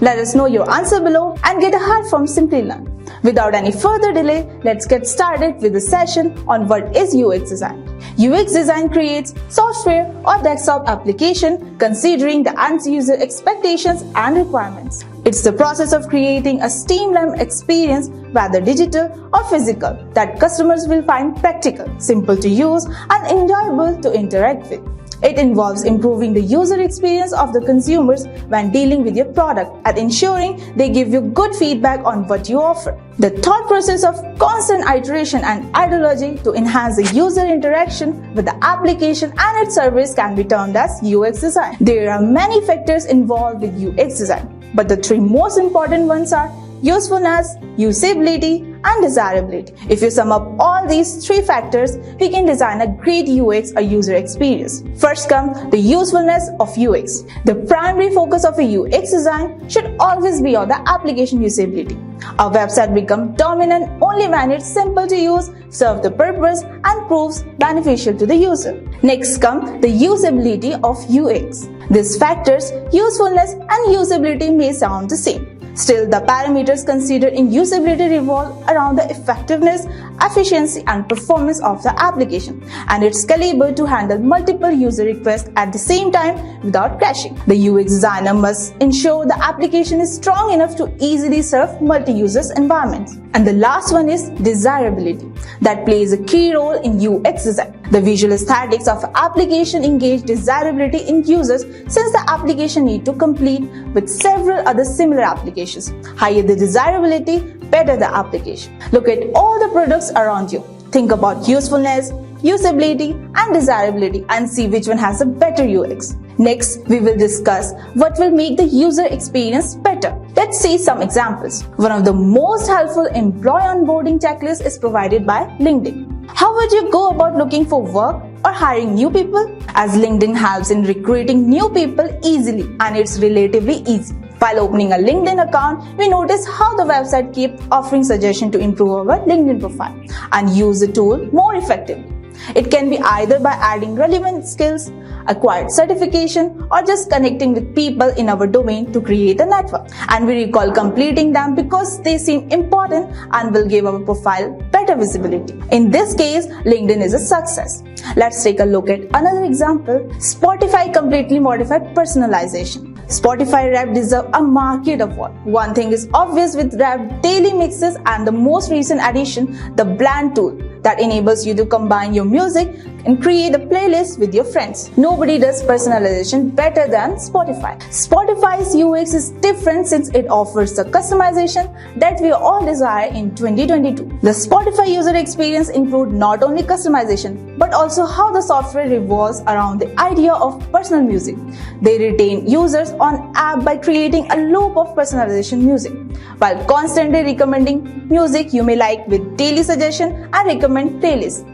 Speaker 6: Let us know your answer below and get a heart from Simplilearn. Without any further delay, let's get started with the session on what is UX design. UX design creates software or desktop application considering the end user expectations and requirements. It's the process of creating a streamlined experience, whether digital or physical, that customers will find practical, simple to use, and enjoyable to interact with. It involves improving the user experience of the consumers when dealing with your product and ensuring they give you good feedback on what you offer. The thought process of constant iteration and ideology to enhance the user interaction with the application and its service can be termed as UX design. There are many factors involved with UX design, but the three most important ones are usefulness, usability, and desirability. If you sum up all these three factors, we can design a great UX or user experience. First comes the usefulness of UX. The primary focus of a UX design should always be on the application usability. A website becomes dominant only when it's simple to use, serves the purpose, and proves beneficial to the user. Next comes the usability of UX. These factors, usefulness and usability, may sound the same. Still, the parameters considered in usability revolve around the effectiveness, efficiency, and performance of the application, and it's scalable to handle multiple user requests at the same time without crashing. The UX designer must ensure the application is strong enough to easily serve multi-user environments. And the last one is desirability, that plays a key role in UX design. The visual aesthetics of an application engage desirability in users since the application needs to compete with several other similar applications. Higher the desirability, better the application. Look at all the products around you. Think about usefulness, usability, and desirability and see which one has a better UX. Next, we will discuss what will make the user experience better. Let's see some examples. One of the most helpful employee onboarding checklists is provided by LinkedIn. How would you go about looking for work or hiring new people? As LinkedIn helps in recruiting new people easily, and it's relatively easy. While opening a LinkedIn account, we notice how the website keeps offering suggestions to improve our LinkedIn profile and use the tool more effectively. It can be either by adding relevant skills, acquired certification, or just connecting with people in our domain to create a network. And we recall completing them because they seem important and will give our profile better visibility. In this case, LinkedIn is a success. Let's take a look at another example. Spotify completely modified personalization. Spotify Wrapped deserves a market award. One thing is obvious with Wrapped daily mixes and the most recent addition, the Blend tool, that enables you to combine your music and create a playlist with your friends. Nobody does personalization better than Spotify. Spotify's UX is different since it offers the customization that we all desire in 2022. The Spotify user experience includes not only customization, but also how the software revolves around the idea of personal music. They retain users on app by creating a loop of personalization music, while constantly recommending music you may like with daily suggestion and recommend playlists.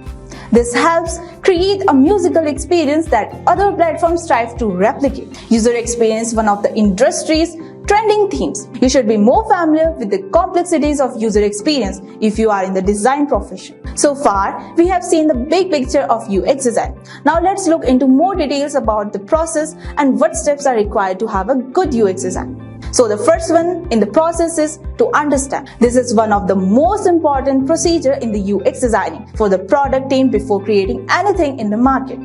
Speaker 6: This helps create a musical experience that other platforms strive to replicate. User experience, one of the industry's trending themes. You should be more familiar with the complexities of user experience if you are in the design profession. So far, we have seen the big picture of UX design. Now let's look into more details about the process and what steps are required to have a good UX design. So the first one in the process is to understand. This is one of the most important procedure in the UX designing for the product team before creating anything in the market.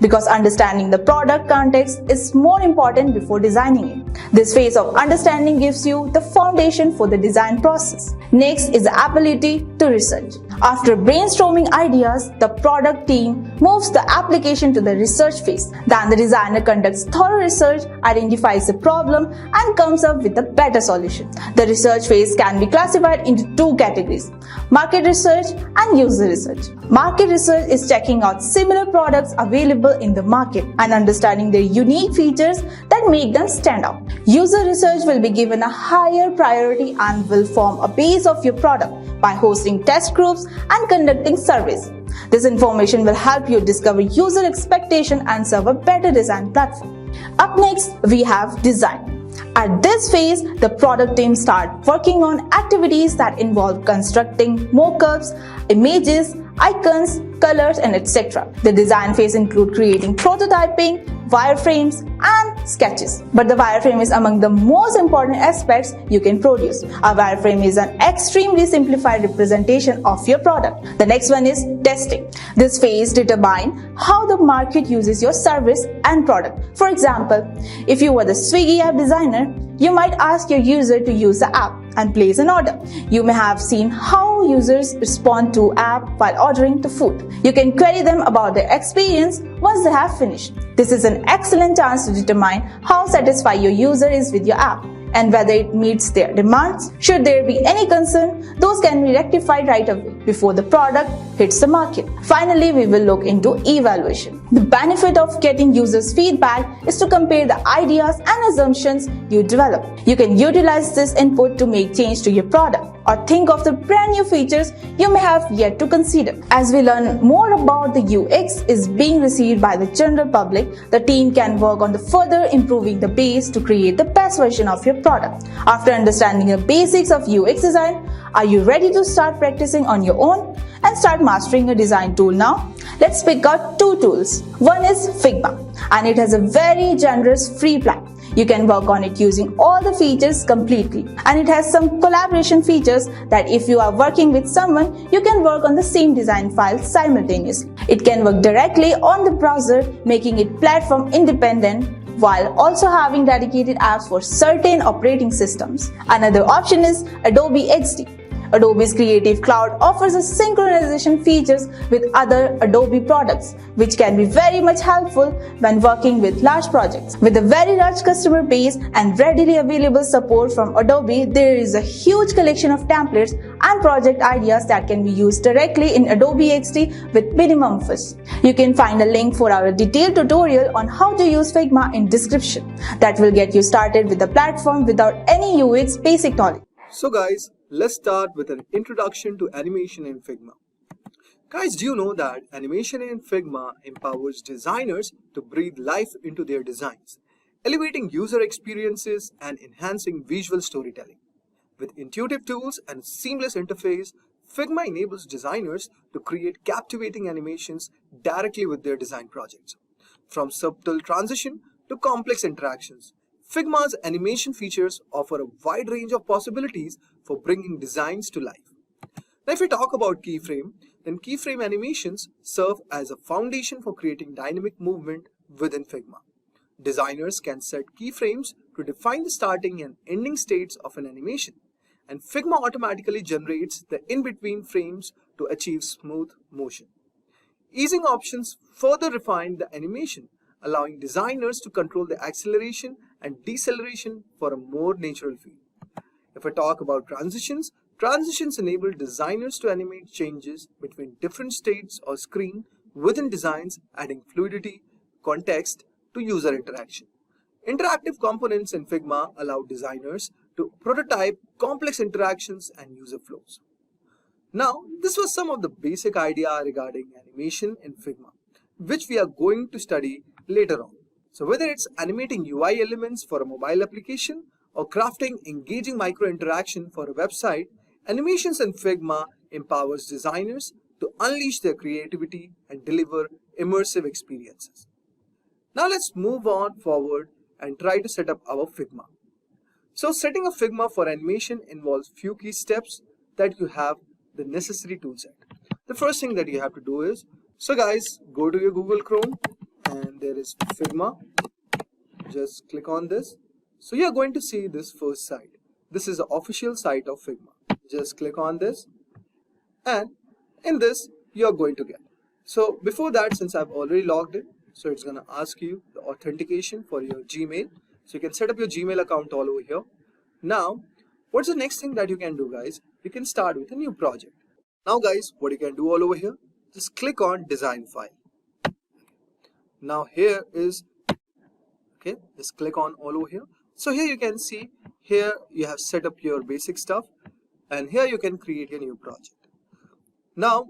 Speaker 6: Because understanding the product context is more important before designing it. This phase of understanding gives you the foundation for the design process. Next is the ability to research. After brainstorming ideas, the product team moves the application to the research phase. Then the designer conducts thorough research, identifies the problem, and comes up with a better solution. The research phase can be classified into two categories: market research and user research. Market research is checking out similar products available in the market and understanding their unique features that make them stand out. User research will be given a higher priority and will form a base of your product by hosting test groups and conducting surveys. This information will help you discover user expectation and serve a better design platform. Up next, we have design. At this phase, the product team start working on activities that involve constructing mockups, images, icons, colors, and etc. The design phase includes creating prototyping, wireframes, and sketches. But the wireframe is among the most important aspects you can produce. A wireframe is an extremely simplified representation of your product. The next one is testing. This phase determines how the market uses your service and product. For example, if you were the Swiggy app designer, you might ask your user to use the app and place an order. You may have seen how users respond to app while ordering the food. You can query them about their experience once they have finished. This is an excellent chance to determine how satisfied your user is with your app and whether it meets their demands. Should there be any concern, those can be rectified right away before the product hits the market. Finally, we will look into evaluation. The benefit of getting users' feedback is to compare the ideas and assumptions you develop. You can utilize this input to make change to your product or think of the brand new features you may have yet to consider. As we learn more about the UX is being received by the general public, the team can work on the further improving the base to create the best version of your product. After understanding the basics of UX design, are you ready to start practicing on your own and start mastering a design tool now? Let's pick out two tools. One is Figma, and it has a very generous free plan. You can work on it using all the features completely, and it has some collaboration features that if you are working with someone, you can work on the same design file simultaneously. It can work directly on the browser, making it platform independent while also having dedicated apps for certain operating systems. Another option is Adobe XD. Adobe's Creative Cloud offers a synchronization features with other Adobe products, which can be very much helpful when working with large projects. With a very large customer base and readily available support from Adobe, there is a huge collection of templates and project ideas that can be used directly in Adobe XD with minimum fuss. You can find a link for our detailed tutorial on how to use Figma in description. That will get you started with the platform without any UX basic knowledge.
Speaker 7: So guys, let's start with an introduction to animation in Figma. Guys, do you know that animation in Figma empowers designers to breathe life into their designs, elevating user experiences and enhancing visual storytelling? With intuitive tools and a seamless interface, Figma enables designers to create captivating animations directly with their design projects. From subtle transition to complex interactions, Figma's animation features offer a wide range of possibilities for bringing designs to life. Now, if we talk about keyframe, then keyframe animations serve as a foundation for creating dynamic movement within Figma. Designers can set keyframes to define the starting and ending states of an animation, and Figma automatically generates the in-between frames to achieve smooth motion. Easing options further refine the animation, allowing designers to control the acceleration and deceleration for a more natural feel. If I talk about transitions, transitions enable designers to animate changes between different states or screen within designs, adding fluidity, context to user interaction. Interactive components in Figma allow designers to prototype complex interactions and user flows. Now, this was some of the basic idea regarding animation in Figma, which we are going to study later on. So whether it's animating UI elements for a mobile application or crafting engaging micro interaction for a website, animations in Figma empowers designers to unleash their creativity and deliver immersive experiences. Now let's move on forward and try to set up our Figma. So setting a Figma for animation involves few key steps that you have the necessary toolset. The first thing that you have to do is, so guys, go to your Google Chrome and there is Figma. Just click on this. So you're going to see this first site. This is the official site of Figma. Just click on this and in this you're going to get. So before that, since I've already logged in, so it's going to ask you the authentication for your Gmail. So you can set up your Gmail account all over here. Now, what's the next thing that you can do, guys? You can start with a new project. Now guys, what you can do all over here, just click on design file. Now here is, okay, just click on all over here. So here you can see, here you have set up your basic stuff and here you can create a new project. Now,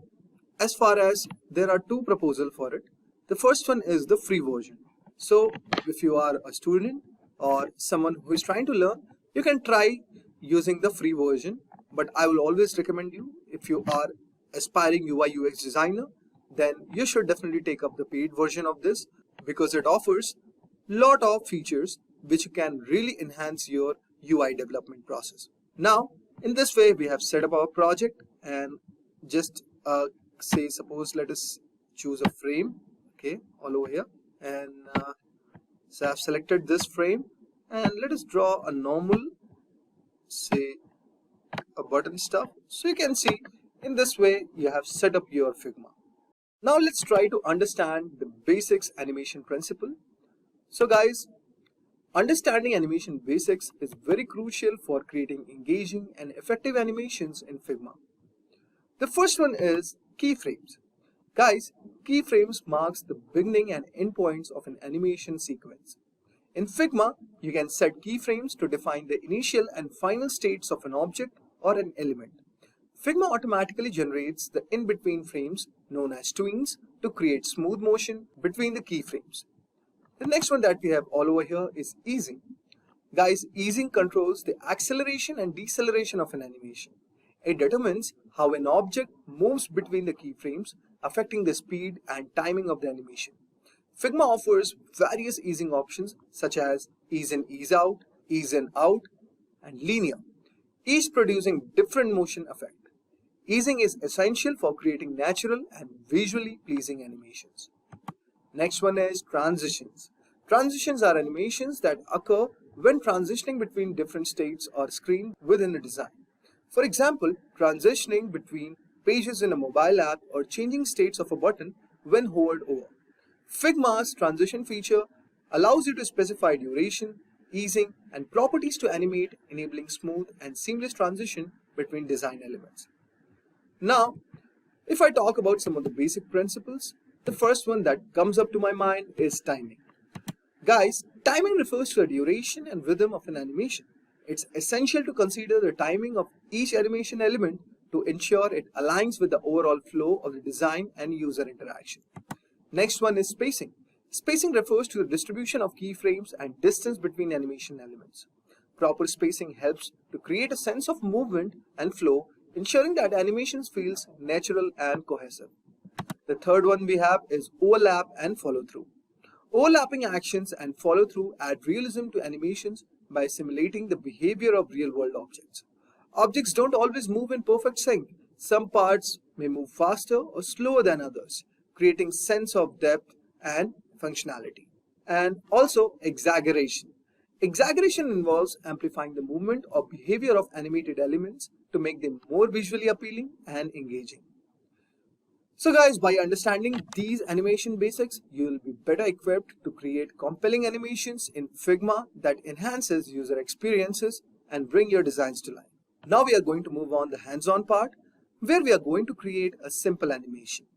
Speaker 7: as far as there are two proposals for it. The first one is the free version. So if you are a student or someone who is trying to learn, you can try using the free version, but I will always recommend you, if you are aspiring UI UX designer, then you should definitely take up the paid version of this, because it offers lot of features which can really enhance your UI development process. Now, in this way, we have set up our project, and just say, suppose let us choose a frame, okay, all over here, and so I've selected this frame, and let us draw a normal, say, a button stuff. So you can see in this way you have set up your Figma. Now let's try to understand the basics animation principle. So guys, understanding animation basics is very crucial for creating engaging and effective animations in Figma. The first one is keyframes. Guys, keyframes marks the beginning and end points of an animation sequence. In Figma, you can set keyframes to define the initial and final states of an object or an element. Figma automatically generates the in-between frames known as tweens to create smooth motion between the keyframes. The next one that we have all over here is easing. Guys, easing controls the acceleration and deceleration of an animation. It determines how an object moves between the keyframes, affecting the speed and timing of the animation. Figma offers various easing options such as ease in, ease out, and linear, each producing different motion effect. Easing is essential for creating natural and visually pleasing animations. Next one is transitions. Transitions are animations that occur when transitioning between different states or screens within a design. For example, transitioning between pages in a mobile app or changing states of a button when hovered over. Figma's transition feature allows you to specify duration, easing, and properties to animate, enabling smooth and seamless transition between design elements. Now, if I talk about some of the basic principles, the first one that comes up to my mind is timing. Guys, timing refers to the duration and rhythm of an animation. It's essential to consider the timing of each animation element to ensure it aligns with the overall flow of the design and user interaction. Next one is spacing. Spacing refers to the distribution of keyframes and distance between animation elements. Proper spacing helps to create a sense of movement and flow, ensuring that animations feels natural and cohesive. The third one we have is overlap and follow-through. Overlapping actions and follow-through add realism to animations by simulating the behavior of real-world objects. Objects don't always move in perfect sync. Some parts may move faster or slower than others, creating sense of depth and functionality. And also exaggeration. Exaggeration involves amplifying the movement or behavior of animated elements to make them more visually appealing and engaging. So guys, by understanding these animation basics, you will be better equipped to create compelling animations in Figma that enhances user experiences and bring your designs to life. Now we are going to move on the hands-on part, where we are going to create a simple animation.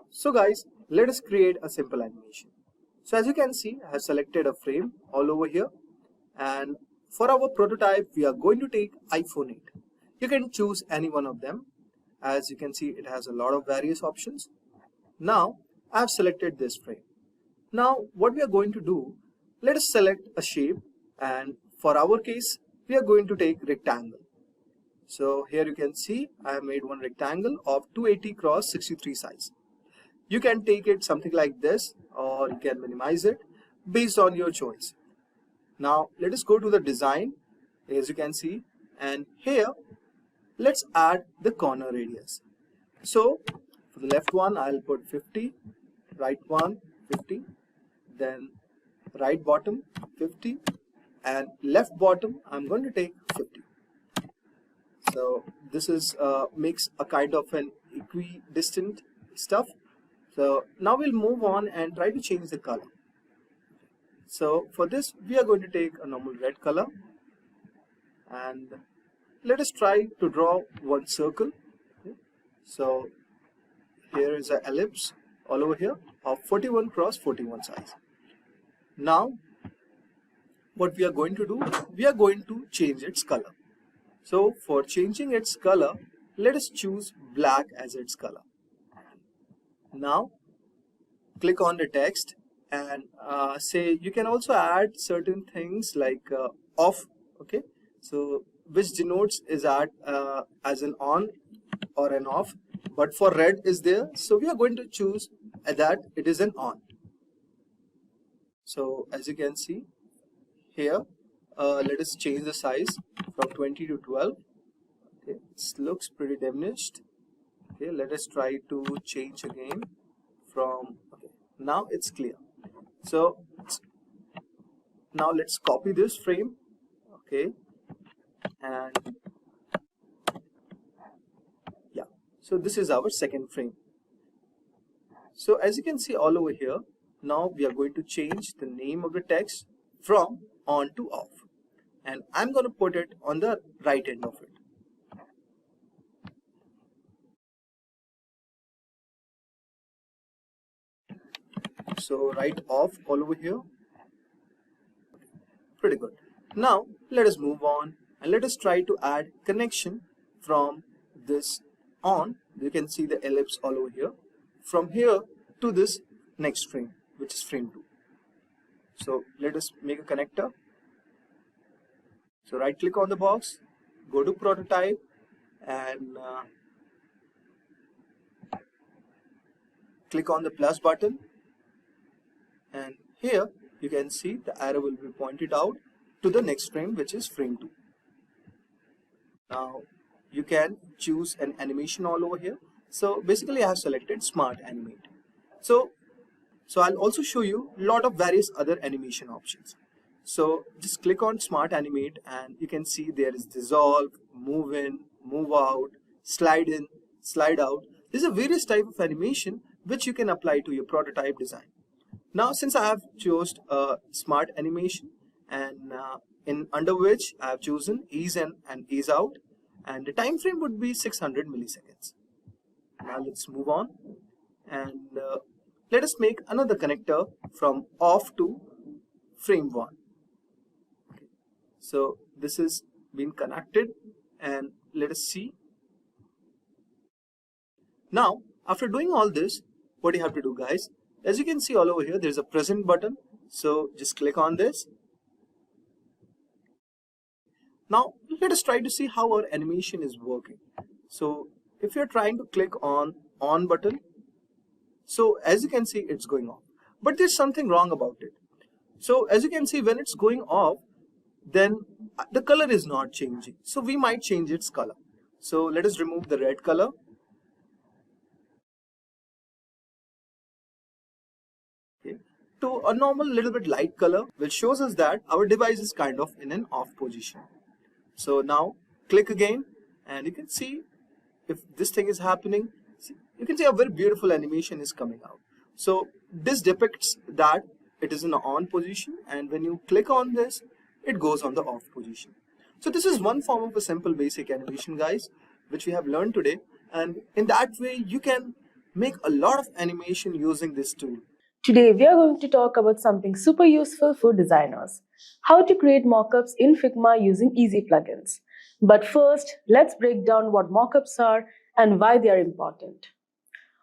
Speaker 7: So guys, let us create a simple animation. So as you can see, I have selected a frame all over here, and for our prototype, we are going to take iPhone 8. You can choose any one of them. As you can see, it has a lot of various options. Now, I have selected this frame. Now, what we are going to do, let us select a shape, and for our case, we are going to take rectangle. So here you can see, I have made one rectangle of 280 cross 63 size. You can take it something like this, or you can minimize it based on your choice. Now, let us go to the design, as you can see, and here, let's add the corner radius. So for the left one, I'll put 50, right one 50, then right bottom 50, and left bottom I'm going to take 50. So this is makes a kind of an equidistant stuff. So now we'll move on and try to change the color. So for this, we are going to take a normal red color, and let us try to draw one circle. So here is an ellipse all over here of 41 cross 41 size. Now what we are going to do, we are going to change its color. So for changing its color, let us choose black as its color. Now click on the text and say you can also add certain things like off, okay, so which denotes is at as an on or an off, but for red is there, so we are going to choose that it is an on. So as you can see here, let us change the size from 20 to 12. Okay, this looks pretty diminished. Okay, let us try to change again from, okay, now it's clear. So now let's copy this frame, okay, and yeah, so this is our second frame. So as you can see all over here, now we are going to change the name of the text from on to off, and I'm going to put it on the right end of it. So write off all over here. Pretty good. Now let us move on and let us try to add connection from this on. You can see the ellipse all over here, from here to this next frame, which is frame 2. So let us make a connector. So right click on the box, go to prototype, and click on the plus button, and here you can see the arrow will be pointed out to the next frame, which is frame 2. Now you can choose an animation all over here. So basically I have selected Smart Animate. So I'll also show you a lot of various other animation options. So just click on Smart Animate and you can see there is dissolve, move in, move out, slide in, slide out. These are various types of animation which you can apply to your prototype design. Now since I have chosen Smart Animation, and in under which I have chosen ease in and ease out, and the time frame would be 600 milliseconds. Now let's move on and let us make another connector from off to frame 1. Okay. So this is been connected, and let us see. Now after doing all this, what you have to do, guys, as you can see all over here, there's a present button. So just click on this. Now let us try to see how our animation is working. So if you're trying to click on button, so as you can see it's going off, but there's something wrong about it. So as you can see, when it's going off, then the color is not changing, so we might change its color. So let us remove the red color. Okay, to a normal little bit light color, which shows us that our device is kind of in an off position. So now click again and you can see if this thing is happening, you can see a very beautiful animation is coming out. So this depicts that it is in the on position, and when you click on this, it goes on the off position. So this is one form of a simple basic animation, guys, which we have learned today, and in that way you can make a lot of animation using this tool.
Speaker 3: Today, we are going to talk about something super useful for designers: how to create mockups in Figma using easy plugins. But first, let's break down what mockups are and why they are important.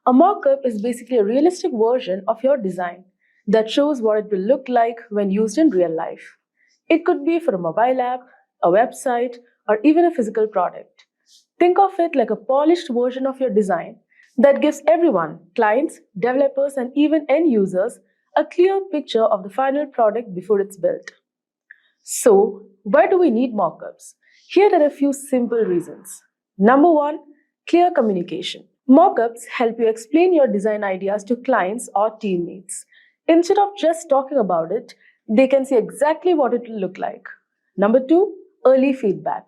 Speaker 3: A mockup is basically a realistic version of your design that shows what it will look like when used in real life. It could be for a mobile app, a website, or even a physical product. Think of it like a polished version of your design that gives everyone, clients, developers, and even end users, a clear picture of the final product before it's built. So, why do we need mockups? Here are a few simple reasons. Number 1, clear communication. Mockups help you explain your design ideas to clients or teammates. Instead of just talking about it, they can see exactly what it will look like. Number 2, early feedback.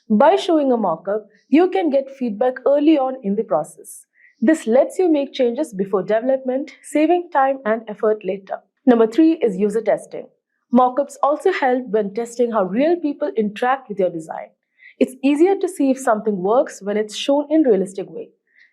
Speaker 3: By showing a mockup, you can get feedback early on in the process. This lets you make changes before development, saving time and effort later. Number 3 is user testing. Mockups also help when testing how real people interact with your design. It's easier to see if something works when it's shown in a realistic way.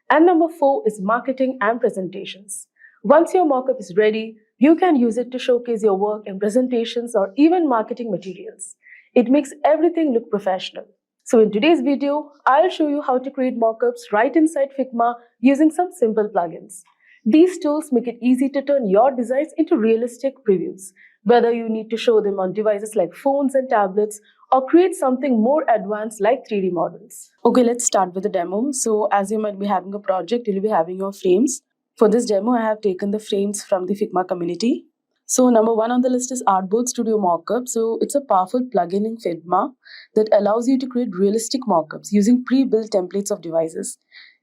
Speaker 3: And number 4 is marketing and presentations. Once your mockup is ready, you can use it to showcase your work in presentations or even marketing materials. It makes everything look professional. So in today's video, I'll show you how to create mockups right inside Figma using some simple plugins. These tools make it easy to turn your designs into realistic previews, whether you need to show them on devices like phones and tablets or create something more advanced like 3D models. Okay, let's start with the demo. So as you might be having a project, you'll be having your frames. For this demo, I have taken the frames from the Figma community. So number one on the list is Artboard Studio Mockup. So it's a powerful plugin in Figma that allows you to create realistic mockups using pre-built templates of devices.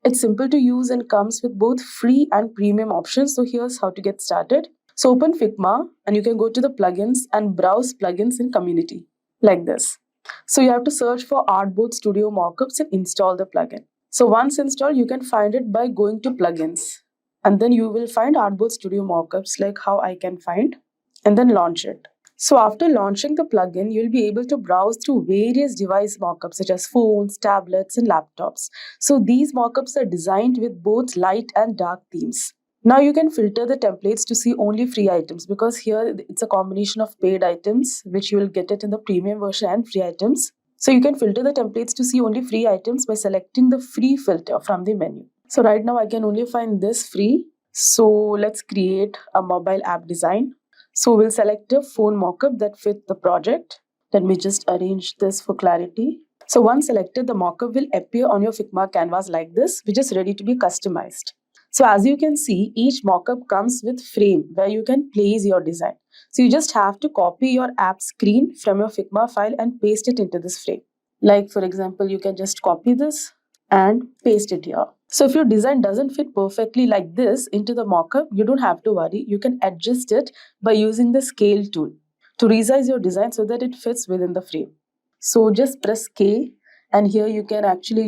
Speaker 3: It's simple to use and comes with both free and premium options. So here's how to get started. So open Figma and you can go to the plugins and browse plugins in community like this. So you have to search for Artboard Studio Mockups and install the plugin. So once installed, you can find it by going to plugins. And then you will find Artboard Studio Mockups like how I can find, and then launch it. So after launching the plugin, you'll be able to browse through various device mockups such as phones, tablets, and laptops. So these mockups are designed with both light and dark themes. Now you can filter the templates to see only free items because here it's a combination of paid items, which you will get it in the premium version, and free items. So you can filter the templates to see only free items by selecting the free filter from the menu. So right now I can only find this free. So let's create a mobile app design. So we'll select a phone mockup that fits the project. Let me just arrange this for clarity. So once selected, the mockup will appear on your Figma canvas like this, which is ready to be customized. So as you can see, each mockup comes with frame where you can place your design. So you just have to copy your app screen from your Figma file and paste it into this frame. Like for example, you can just copy this and paste it here. So if your design doesn't fit perfectly like this into the mockup, you don't have to worry. You can adjust it by using the scale tool to resize your design so that it fits within the frame. So just press K, and here you can actually,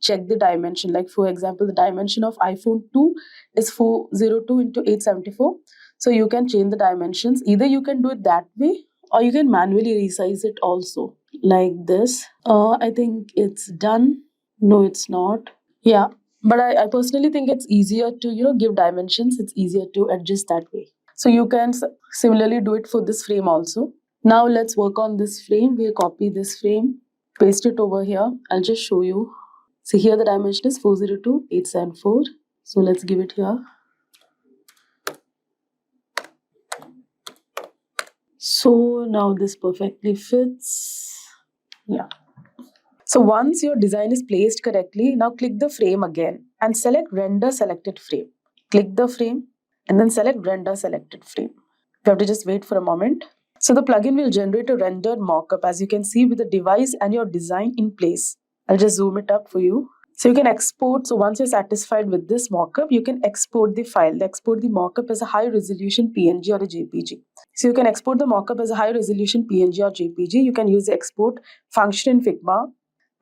Speaker 3: check the dimension. Like for example, the dimension of iPhone 2 is 402 into 874. So you can change the dimensions. Either you can do it that way or you can manually resize it also like this. I think it's done. No, it's not. Yeah, but I personally think it's easier to, give dimensions. It's easier to adjust that way. So you can similarly do it for this frame also. Now let's work on this frame. We'll copy this frame, paste it over here. I'll just show you. So here the dimension is 402, 874. So let's give it here. So now this perfectly fits. Yeah. So once your design is placed correctly, now click the frame again and select render selected frame. Click the frame and then select render selected frame. You have to just wait for a moment. So the plugin will generate a rendered mockup, as you can see, with the device and your design in place. I'll just zoom it up for you. So you can export. So once you're satisfied with this mockup, you can export the file. Export the mockup as a high resolution PNG or a JPG. So you can export the mockup as a high resolution PNG or JPG. You can use the export function in Figma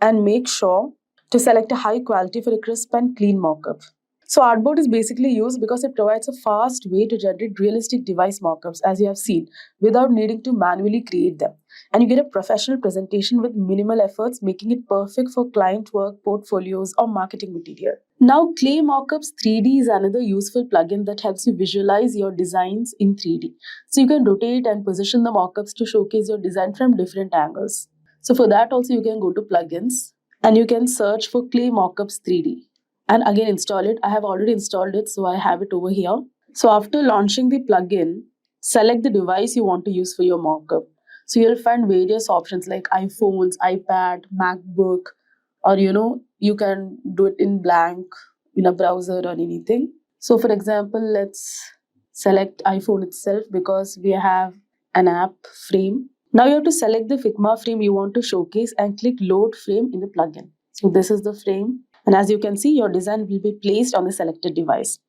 Speaker 3: and make sure to select a high quality for a crisp and clean mockup. So Artboard is basically used because it provides a fast way to generate realistic device mockups, as you have seen, without needing to manually create them. And you get a professional presentation with minimal efforts, making it perfect for client work, portfolios, or marketing material. Now, Clay Mockups 3D is another useful plugin that helps you visualize your designs in 3D. So you can rotate and position the mockups to showcase your design from different angles. So for that also you can go to plugins and you can search for Clay Mockups 3D and again install it. I have already installed it, so I have it over here. So after launching the plugin, select the device you want to use for your mockup. So you'll find various options like iPhones, iPad, MacBook, or you can do it in blank in a browser or anything. So for example, let's select iPhone itself because we have an app frame. Now you have to select the Figma frame you want to showcase and click load frame in the plugin. So this is the frame. And as you can see, your design will be placed on the selected device.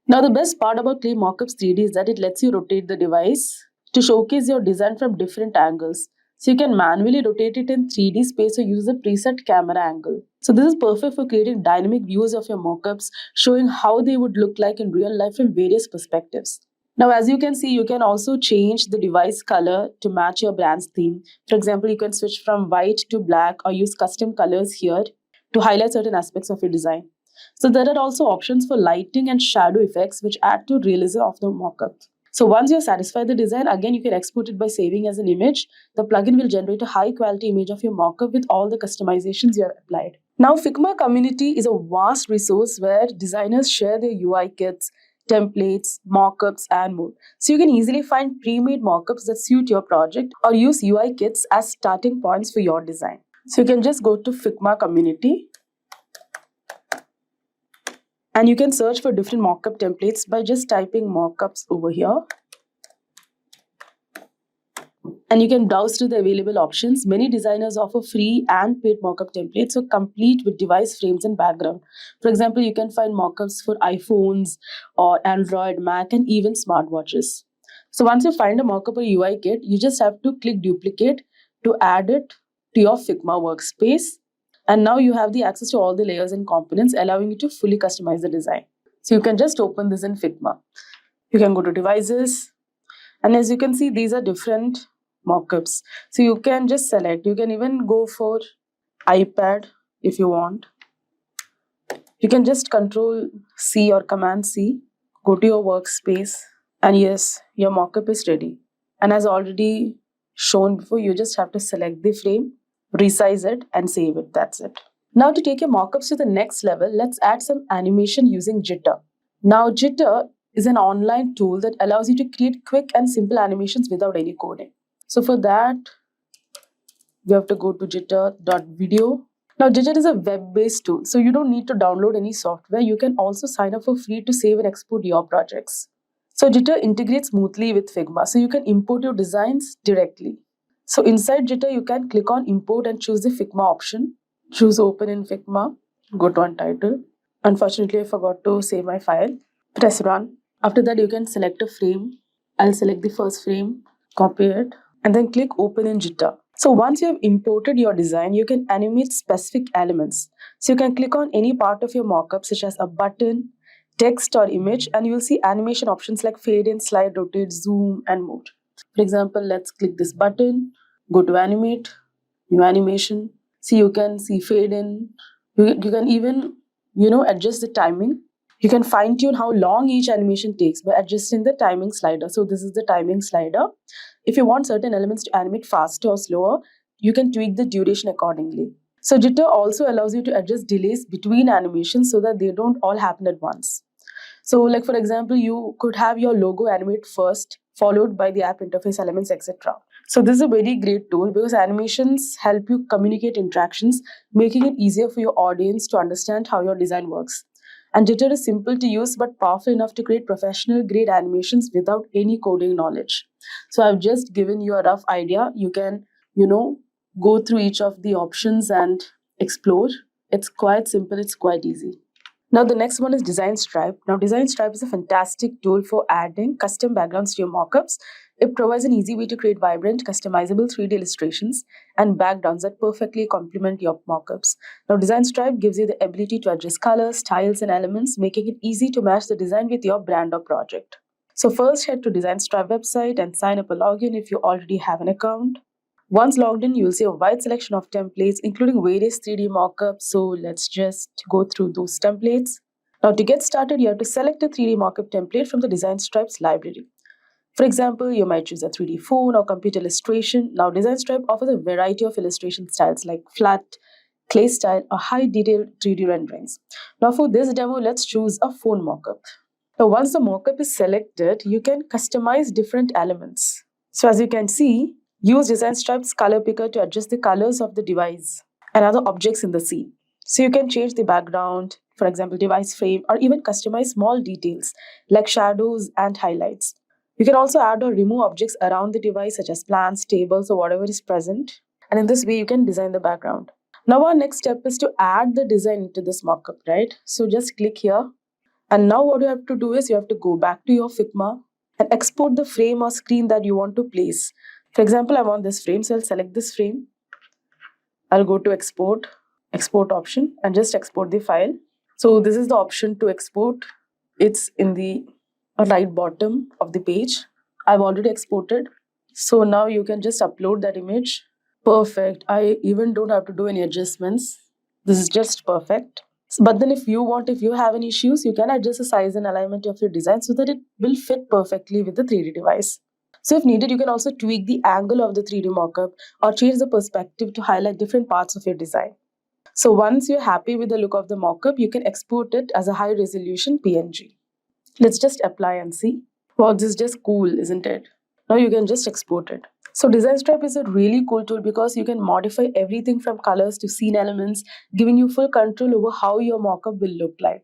Speaker 3: Now the best part about Clay Mockups 3D is that it lets you rotate the device to showcase your design from different angles. So you can manually rotate it in 3D space or use a preset camera angle. So this is perfect for creating dynamic views of your mockups, showing how they would look like in real life from various perspectives. Now, as you can see, you can also change the device color to match your brand's theme. For example, you can switch from white to black or use custom colors here to highlight certain aspects of your design. So there are also options for lighting and shadow effects which add to realism of the mockup. So once you're satisfied with the design, again you can export it by saving as an image. The plugin will generate a high quality image of your mockup with all the customizations you have applied. Now, Figma community is a vast resource where designers share their UI kits, templates, mockups, and more. So you can easily find pre-made mockups that suit your project or use UI kits as starting points for your design. So you can just go to Figma community and you can search for different mockup templates by just typing mockups over here. And you can browse through the available options. Many designers offer free and paid mockup templates, so complete with device frames and background. For example, you can find mockups for iPhones or Android, Mac, and even smartwatches. So once you find a mockup or UI kit, you just have to click duplicate to add it to your Figma workspace. And now you have the access to all the layers and components, allowing you to fully customize the design. So you can just open this in Figma. You can go to devices. And as you can see, these are different mockups. So you can just select. You can even go for iPad if you want. You can just Control C or Command C. Go to your workspace. And yes, your mockup is ready. And as already shown before, you just have to select the frame, resize it, and save it. That's it. Now to take your mockups to the next level, let's add some animation using Jitter. Now Jitter is an online tool that allows you to create quick and simple animations without any coding. So for that, we have to go to jitter.video. Now Jitter is a web-based tool, so you don't need to download any software. You can also sign up for free to save and export your projects. So Jitter integrates smoothly with Figma, so you can import your designs directly. So inside Jitter, you can click on import and choose the Figma option. Choose open in Figma, go to untitled. Unfortunately, I forgot to save my file. Press run. After that, you can select a frame. I'll select the first frame, copy it, and then click open in Jitter. So once you have imported your design, you can animate specific elements. So you can click on any part of your mockup, such as a button, text, or image, and you will see animation options like fade in, slide, rotate, zoom, and more. For example, let's click this button, go to animate, new animation. So you can see fade in. You can even, adjust the timing. You can fine tune how long each animation takes by adjusting the timing slider. So this is the timing slider. If you want certain elements to animate faster or slower, you can tweak the duration accordingly. So Jitter also allows you to adjust delays between animations so that they don't all happen at once. So like for example, you could have your logo animate first, followed by the app interface elements, etc. So this is a very great tool because animations help you communicate interactions, making it easier for your audience to understand how your design works. And Jitter is simple to use but powerful enough to create professional grade animations without any coding knowledge. So I've just given you a rough idea. You can, go through each of the options and explore. It's quite simple, it's quite easy. Now the next one is Design Stripe. Now Design Stripe is a fantastic tool for adding custom backgrounds to your mockups. It provides an easy way to create vibrant, customizable 3D illustrations and backgrounds that perfectly complement your mockups. Now Design Stripe gives you the ability to adjust colors, styles, and elements, making it easy to match the design with your brand or project. So first head to Design Stripe website and sign up a login if you already have an account. Once logged in, you'll see a wide selection of templates, including various 3D mockups. So let's just go through those templates. Now to get started, you have to select a 3D mockup template from the Design Stripes library. For example, you might choose a 3D phone or computer illustration. Now Design Stripe offers a variety of illustration styles like flat, clay style, or high detail 3D renderings. Now for this demo, let's choose a phone mockup. Now once the mockup is selected, you can customize different elements. So as you can see, use Design Stripe's color picker to adjust the colors of the device and other objects in the scene. So you can change the background, for example, device frame, or even customize small details like shadows and highlights. You can also add or remove objects around the device such as plants, tables, or whatever is present. And in this way, you can design the background. Now our next step is to add the design into this mockup, right? So just click here. And now what you have to do is you have to go back to your Figma and export the frame or screen that you want to place. For example, I want this frame, so I'll select this frame. I'll go to export option and just export the file. So this is the option to export. It's in the right bottom of the page. I've already exported. So now you can just upload that image. Perfect. I even don't have to do any adjustments. This is just perfect. But then if you have any issues, you can adjust the size and alignment of your design so that it will fit perfectly with the 3D device. So if needed, you can also tweak the angle of the 3D mockup or change the perspective to highlight different parts of your design. So once you're happy with the look of the mockup, you can export it as a high resolution PNG. Let's just apply and see. Wow, this is just cool, isn't it? Now you can just export it. So Design Stripe is a really cool tool because you can modify everything from colors to scene elements, giving you full control over how your mockup will look like.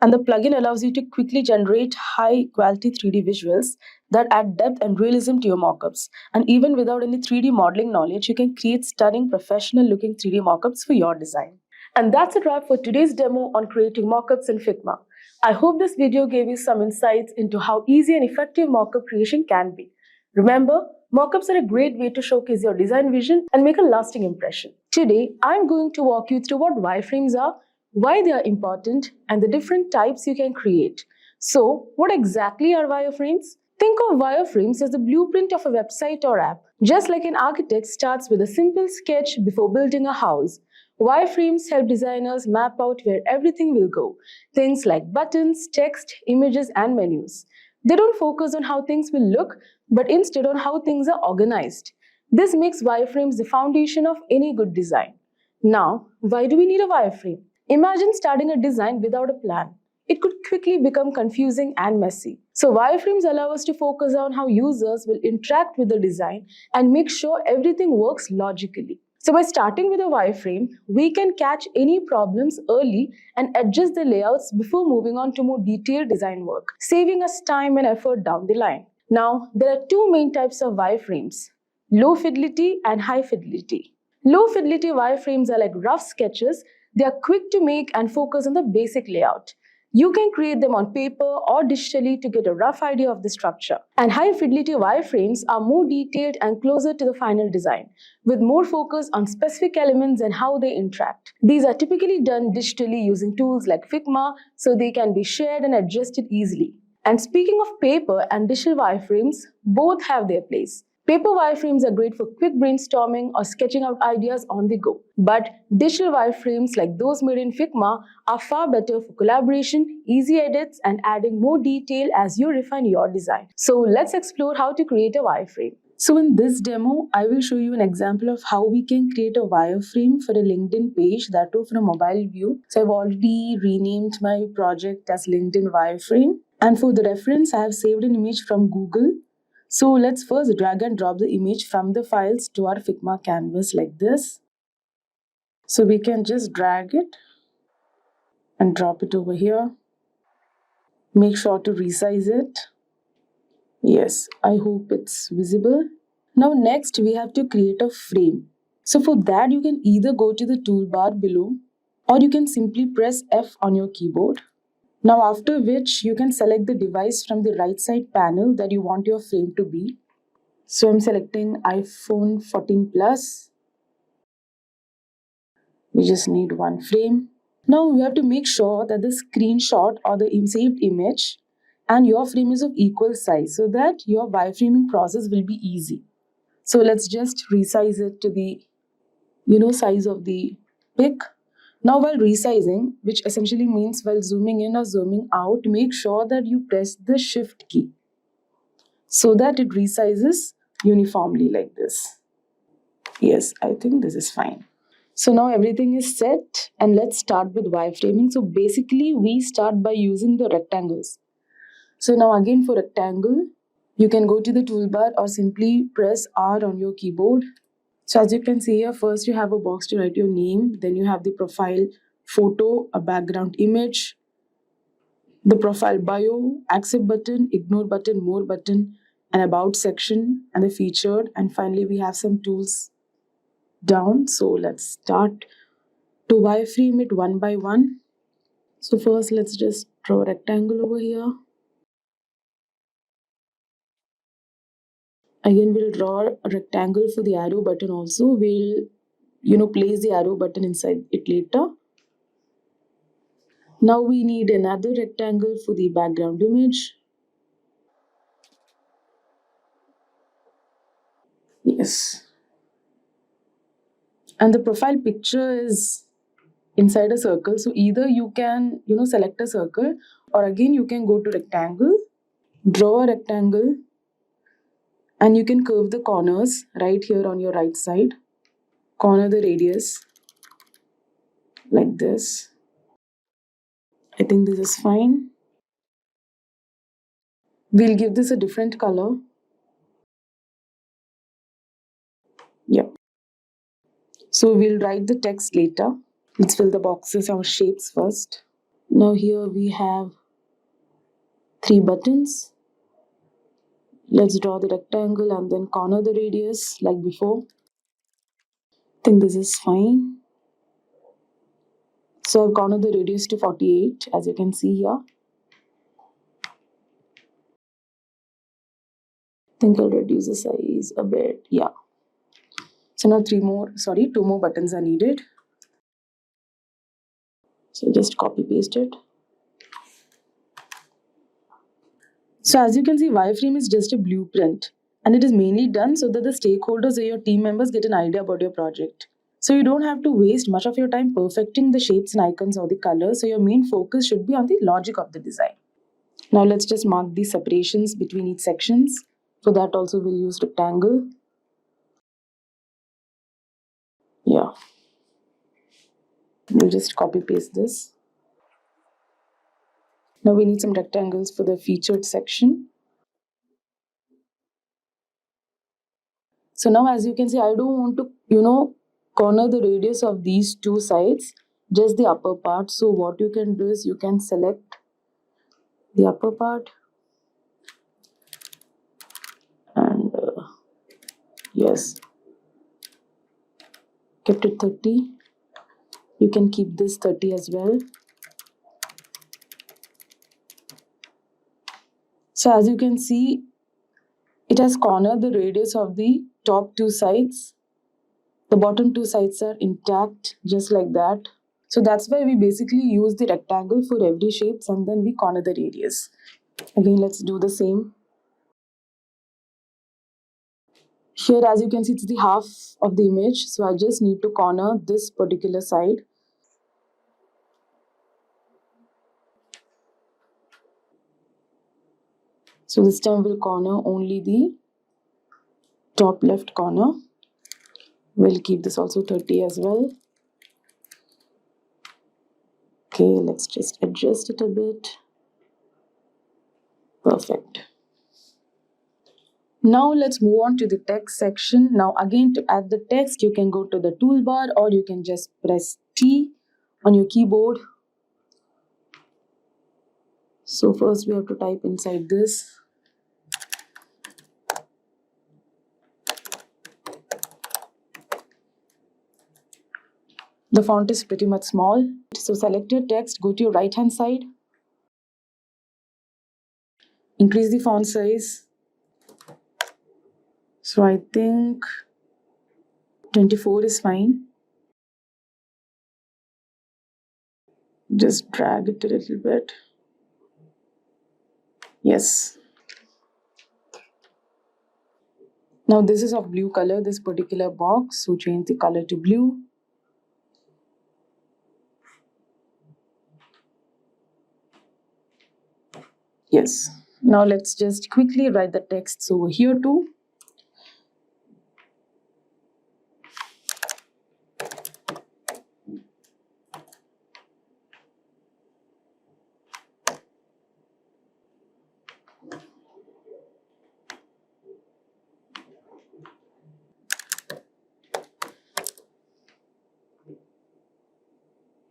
Speaker 3: And the plugin allows you to quickly generate high quality 3D visuals that add depth and realism to your mockups. And even without any 3D modeling knowledge, you can create stunning professional looking 3D mockups for your design. And that's a wrap for today's demo on creating mockups in Figma. I hope this video gave you some insights into how easy and effective mockup creation can be. Remember, mockups are a great way to showcase your design vision and make a lasting impression. Today, I'm going to walk you through what wireframes are, why they are important, and the different types you can create. So, what exactly are wireframes? Think of wireframes as the blueprint of a website or app. Just like an architect starts with a simple sketch before building a house, wireframes help designers map out where everything will go. Things like buttons, text, images, and menus. They don't focus on how things will look, but instead on how things are organized. This makes wireframes the foundation of any good design. Now, why do we need a wireframe? Imagine starting a design without a plan. It could quickly become confusing and messy. So wireframes allow us to focus on how users will interact with the design and make sure everything works logically. So by starting with a wireframe, we can catch any problems early and adjust the layouts before moving on to more detailed design work, saving us time and effort down the line. Now, there are two main types of wireframes: low fidelity and high fidelity. Low fidelity wireframes are like rough sketches. They are quick to make and focus on the basic layout. You can create them on paper or digitally to get a rough idea of the structure. And high fidelity wireframes are more detailed and closer to the final design, with more focus on specific elements and how they interact. These are typically done digitally using tools like Figma, so they can be shared and adjusted easily. And speaking of paper and digital wireframes, both have their place. Paper wireframes are great for quick brainstorming or sketching out ideas on the go. But digital wireframes like those made in Figma are far better for collaboration, easy edits, and adding more detail as you refine your design. So let's explore how to create a wireframe. So in this demo, I will show you an example of how we can create a wireframe for a LinkedIn page, that too from a mobile view. So I've already renamed my project as LinkedIn Wireframe. And for the reference, I have saved an image from Google. So let's first drag and drop the image from the files to our Figma canvas like this. So we can just drag it and drop it over here. Make sure to resize it. Yes, I hope it's visible. Now next we have to create a frame. So for that you can either go to the toolbar below or you can simply press F on your keyboard. Now after which you can select the device from the right side panel that you want your frame to be. So I'm selecting iPhone 14 Plus. We just need one frame. Now we have to make sure that the screenshot or the saved image and your frame is of equal size so that your wireframing process will be easy. So let's just resize it to the size of the pic. Now while resizing, which essentially means while zooming in or zooming out, make sure that you press the shift key so that it resizes uniformly like this. Yes, I think this is fine. So now everything is set and let's start with wireframing. So basically we start by using the rectangles. So now again for rectangle, you can go to the toolbar or simply press R on your keyboard. So as you can see here, first you have a box to write your name, then you have the profile photo, a background image, the profile bio, accept button, ignore button, more button, an about section, and the featured, and finally we have some tools down. So let's start to wireframe it one by one. So first let's just draw a rectangle over here. Again we'll draw a rectangle for the arrow button also. We'll place the arrow button inside it later. Now we need another rectangle for the background image. Yes. And the profile picture is inside a circle. So either you can, select a circle, or again you can go to rectangle, draw a rectangle, and you can curve the corners right here on your right side. Corner the radius like this. I think this is fine. We'll give this a different color. Yep. So we'll write the text later. Let's fill the boxes or shapes first. Now here we have 3 buttons. Let's draw the rectangle and then corner the radius like before. I think this is fine. So I've cornered the radius to 48, as you can see here. I think I'll reduce the size a bit. Yeah. So now 2 more buttons are needed. So just copy paste it. So as you can see, wireframe is just a blueprint, and it is mainly done so that the stakeholders or your team members get an idea about your project. So you don't have to waste much of your time perfecting the shapes and icons or the colors. So your main focus should be on the logic of the design. Now let's just mark the separations between each sections. For that also we'll use rectangle. Yeah. We'll just copy paste this. Now we need some rectangles for the featured section. So now as you can see, I don't want to, corner the radius of these 2 sides, just the upper part. So what you can do is you can select the upper part and yes, kept it 30. You can keep this 30 as well. So as you can see, it has cornered the radius of the top 2 sides. The bottom 2 sides are intact, just like that. So that's why we basically use the rectangle for every shapes and then we corner the radius. Again, let's do the same. Here, as you can see, it's the half of the image. So I just need to corner this particular side. So this time we'll corner only the top left corner. We'll keep this also 30 as well. Okay, let's just adjust it a bit. Perfect. Now let's move on to the text section. Now again, to add the text, you can go to the toolbar or you can just press T on your keyboard. So first we have to type inside this. The font is pretty much small. So select your text, go to your right hand side. Increase the font size. So I think 24 is fine. Just drag it a little bit. Yes. Now this is of blue color, this particular box. So change the color to blue. Yes. Now let's just quickly write the texts over here too.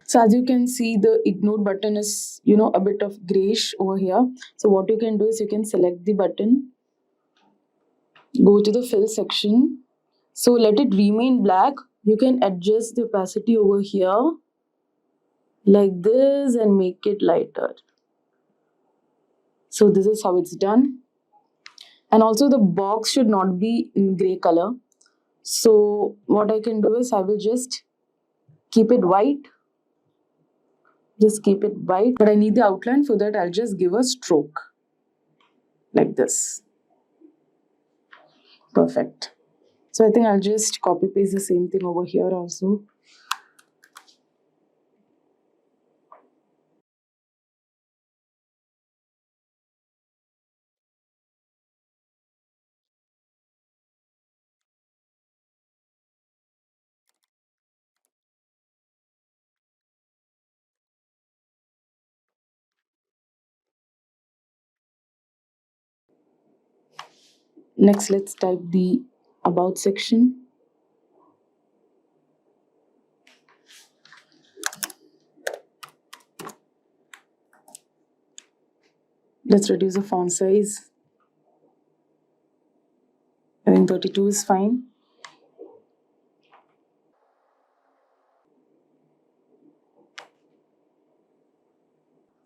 Speaker 3: So as you can see, the ignore button is, a bit of grayish over here. So what you can do is you can select the button, go to the fill section. So let it remain black. You can adjust the opacity over here like this and make it lighter. So this is how it's done. And also the box should not be in gray color. So what I can do is I will just keep it white. Just keep it white. But I need the outline, for that I'll just give a stroke like this. Perfect. So I think I'll just copy paste the same thing over here also. Next, let's type the About section. Let's reduce the font size. I think 32 is fine.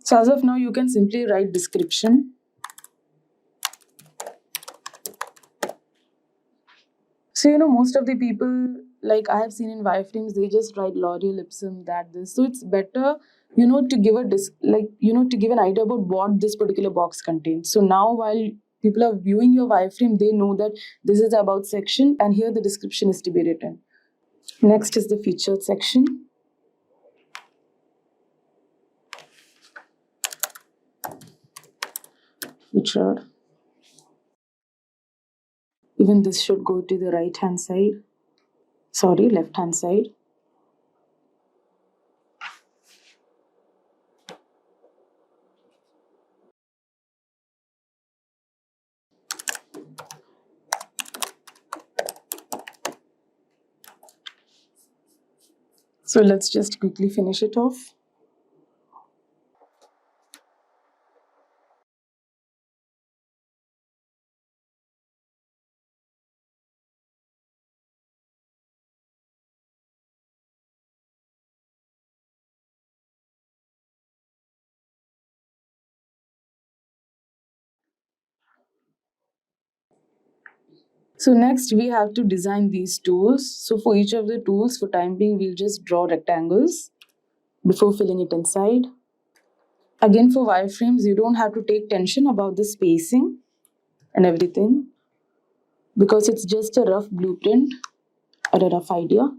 Speaker 3: So as of now, you can simply write description. So, most of the people, like I have seen in wireframes, they just write L'Oreal, Ipsum, that, this. So it's better, to give to give an idea about what this particular box contains. So now while people are viewing your wireframe, they know that this is the About section and here the description is to be written. Next is the Featured section. Featured. Even this should go to the left hand side. So let's just quickly finish it off. So next we have to design these tools. So for each of the tools, for time being, we'll just draw rectangles before filling it inside. Again, for wireframes, you don't have to take tension about the spacing and everything because it's just a rough blueprint or a rough idea.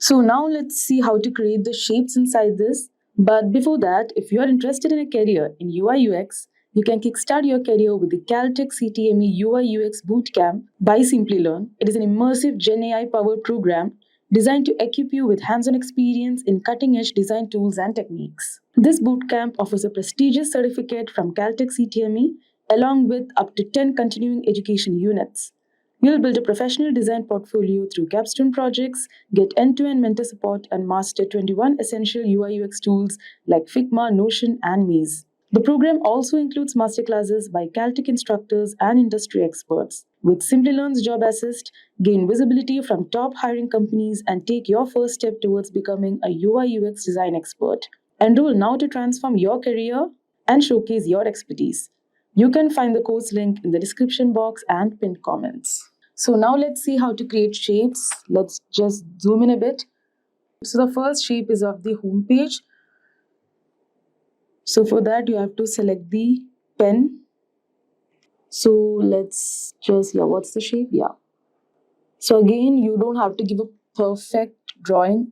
Speaker 3: So now let's see how to create the shapes inside this. But before that, if you are interested in a career in UI UX, you can kickstart your career with the Caltech CTME UI UX Bootcamp by Simplilearn. It is an immersive Gen AI powered program designed to equip you with hands-on experience in cutting-edge design tools and techniques. This bootcamp offers a prestigious certificate from Caltech CTME along with up to 10 continuing education units. You'll build a professional design portfolio through capstone projects, get end-to-end mentor support, and master 21 essential UI UX tools like Figma, Notion, and Maze. The program also includes masterclasses by Caltech instructors and industry experts. With Simplilearn's Job Assist, gain visibility from top hiring companies and take your first step towards becoming a UI UX design expert. Enroll now to transform your career and showcase your expertise. You can find the course link in the description box and pinned comments. So now let's see how to create shapes. Let's just zoom in a bit. So the first shape is of the home page. So for that you have to select the pen. So let's just, what's the shape? So again, you don't have to give a perfect drawing.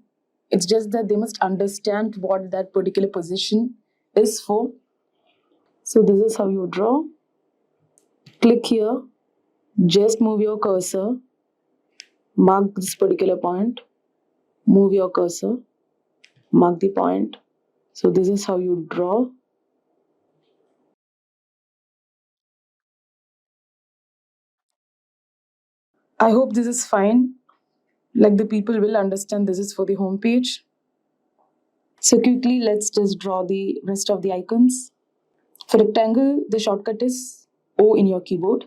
Speaker 3: It's just that they must understand what that particular position is for. So this is how you draw. Click here. Just move your cursor. Mark this particular point. Move your cursor. Mark the point. So this is how you draw. I hope this is fine. Like the people will understand this is for the home page. So quickly, let's just draw the rest of the icons. For rectangle, the shortcut is O in your keyboard.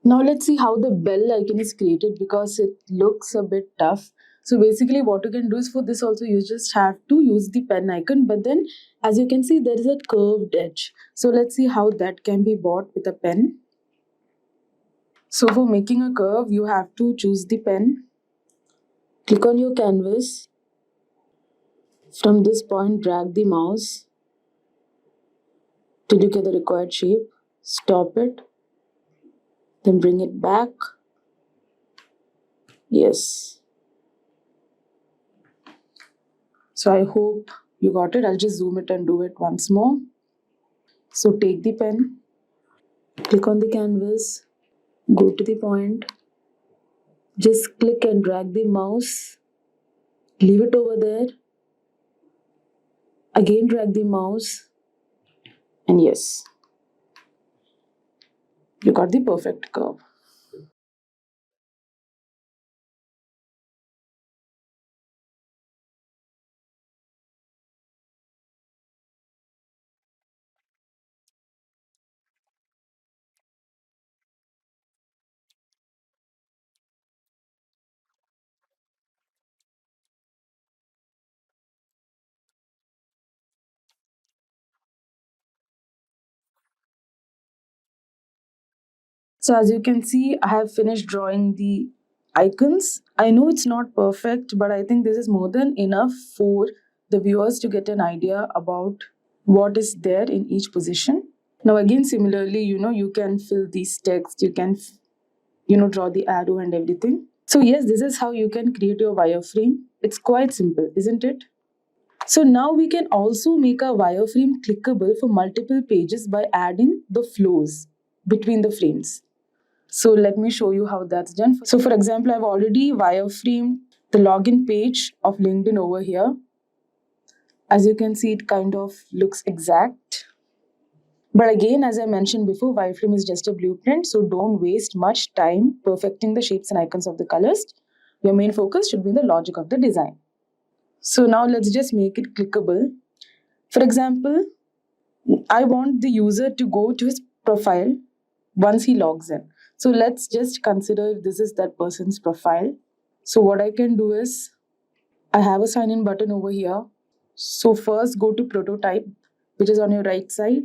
Speaker 3: Now let's see how the bell icon is created because it looks a bit tough. So basically what you can do is for this also you just have to use the pen icon, but then as you can see there is a curved edge. So let's see how that can be bought with a pen. So for making a curve you have to choose the pen, click on your canvas, from this point drag the mouse till you get the required shape, stop it, then bring it back. Yes. So I hope you got it. I'll just zoom it and do it once more. So take the pen, click on the canvas, go to the point, just click and drag the mouse, leave it over there, again drag the mouse, and yes, you got the perfect curve. So as you can see, I have finished drawing the icons. I know it's not perfect, but I think this is more than enough for the viewers to get an idea about what is there in each position. Now again, similarly, you can fill these text, you can, draw the arrow and everything. So yes, this is how you can create your wireframe. It's quite simple, isn't it? So now we can also make a wireframe clickable for multiple pages by adding the flows between the frames. So let me show you how that's done. So for example, I've already wireframed the login page of LinkedIn over here. As you can see, it kind of looks exact. But again, as I mentioned before, wireframe is just a blueprint, so don't waste much time perfecting the shapes and icons of the colors. Your main focus should be the logic of the design. So now let's just make it clickable. For example, I want the user to go to his profile once he logs in. So let's just consider if this is that person's profile. So what I can do is, I have a sign in button over here. So first go to prototype, which is on your right side.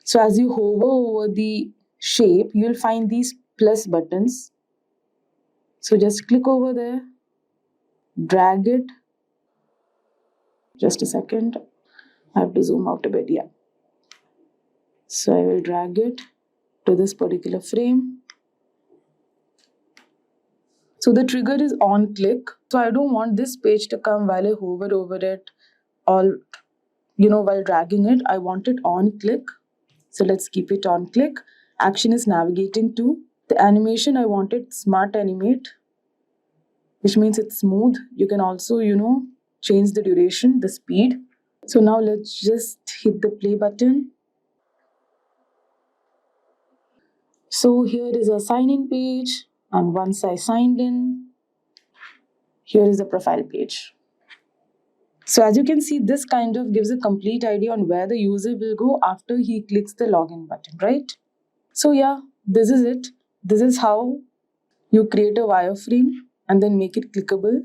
Speaker 3: So as you hover over the shape, you'll find these plus buttons. So just click over there, drag it. Just a second. I have to zoom out a bit, yeah. So I will drag it to this particular frame. So the trigger is on click. So I don't want this page to come while I hover over it or, while dragging it. I want it on click. So let's keep it on click. Action is navigating to. The animation, I want it smart animate, which means it's smooth. You can also, change the duration, the speed. So now let's just hit the play button. So here is a sign-in page, and once I signed in, here is the profile page. So as you can see, this kind of gives a complete idea on where the user will go after he clicks the login button, right? So yeah, this is it. This is how you create a wireframe and then make it clickable.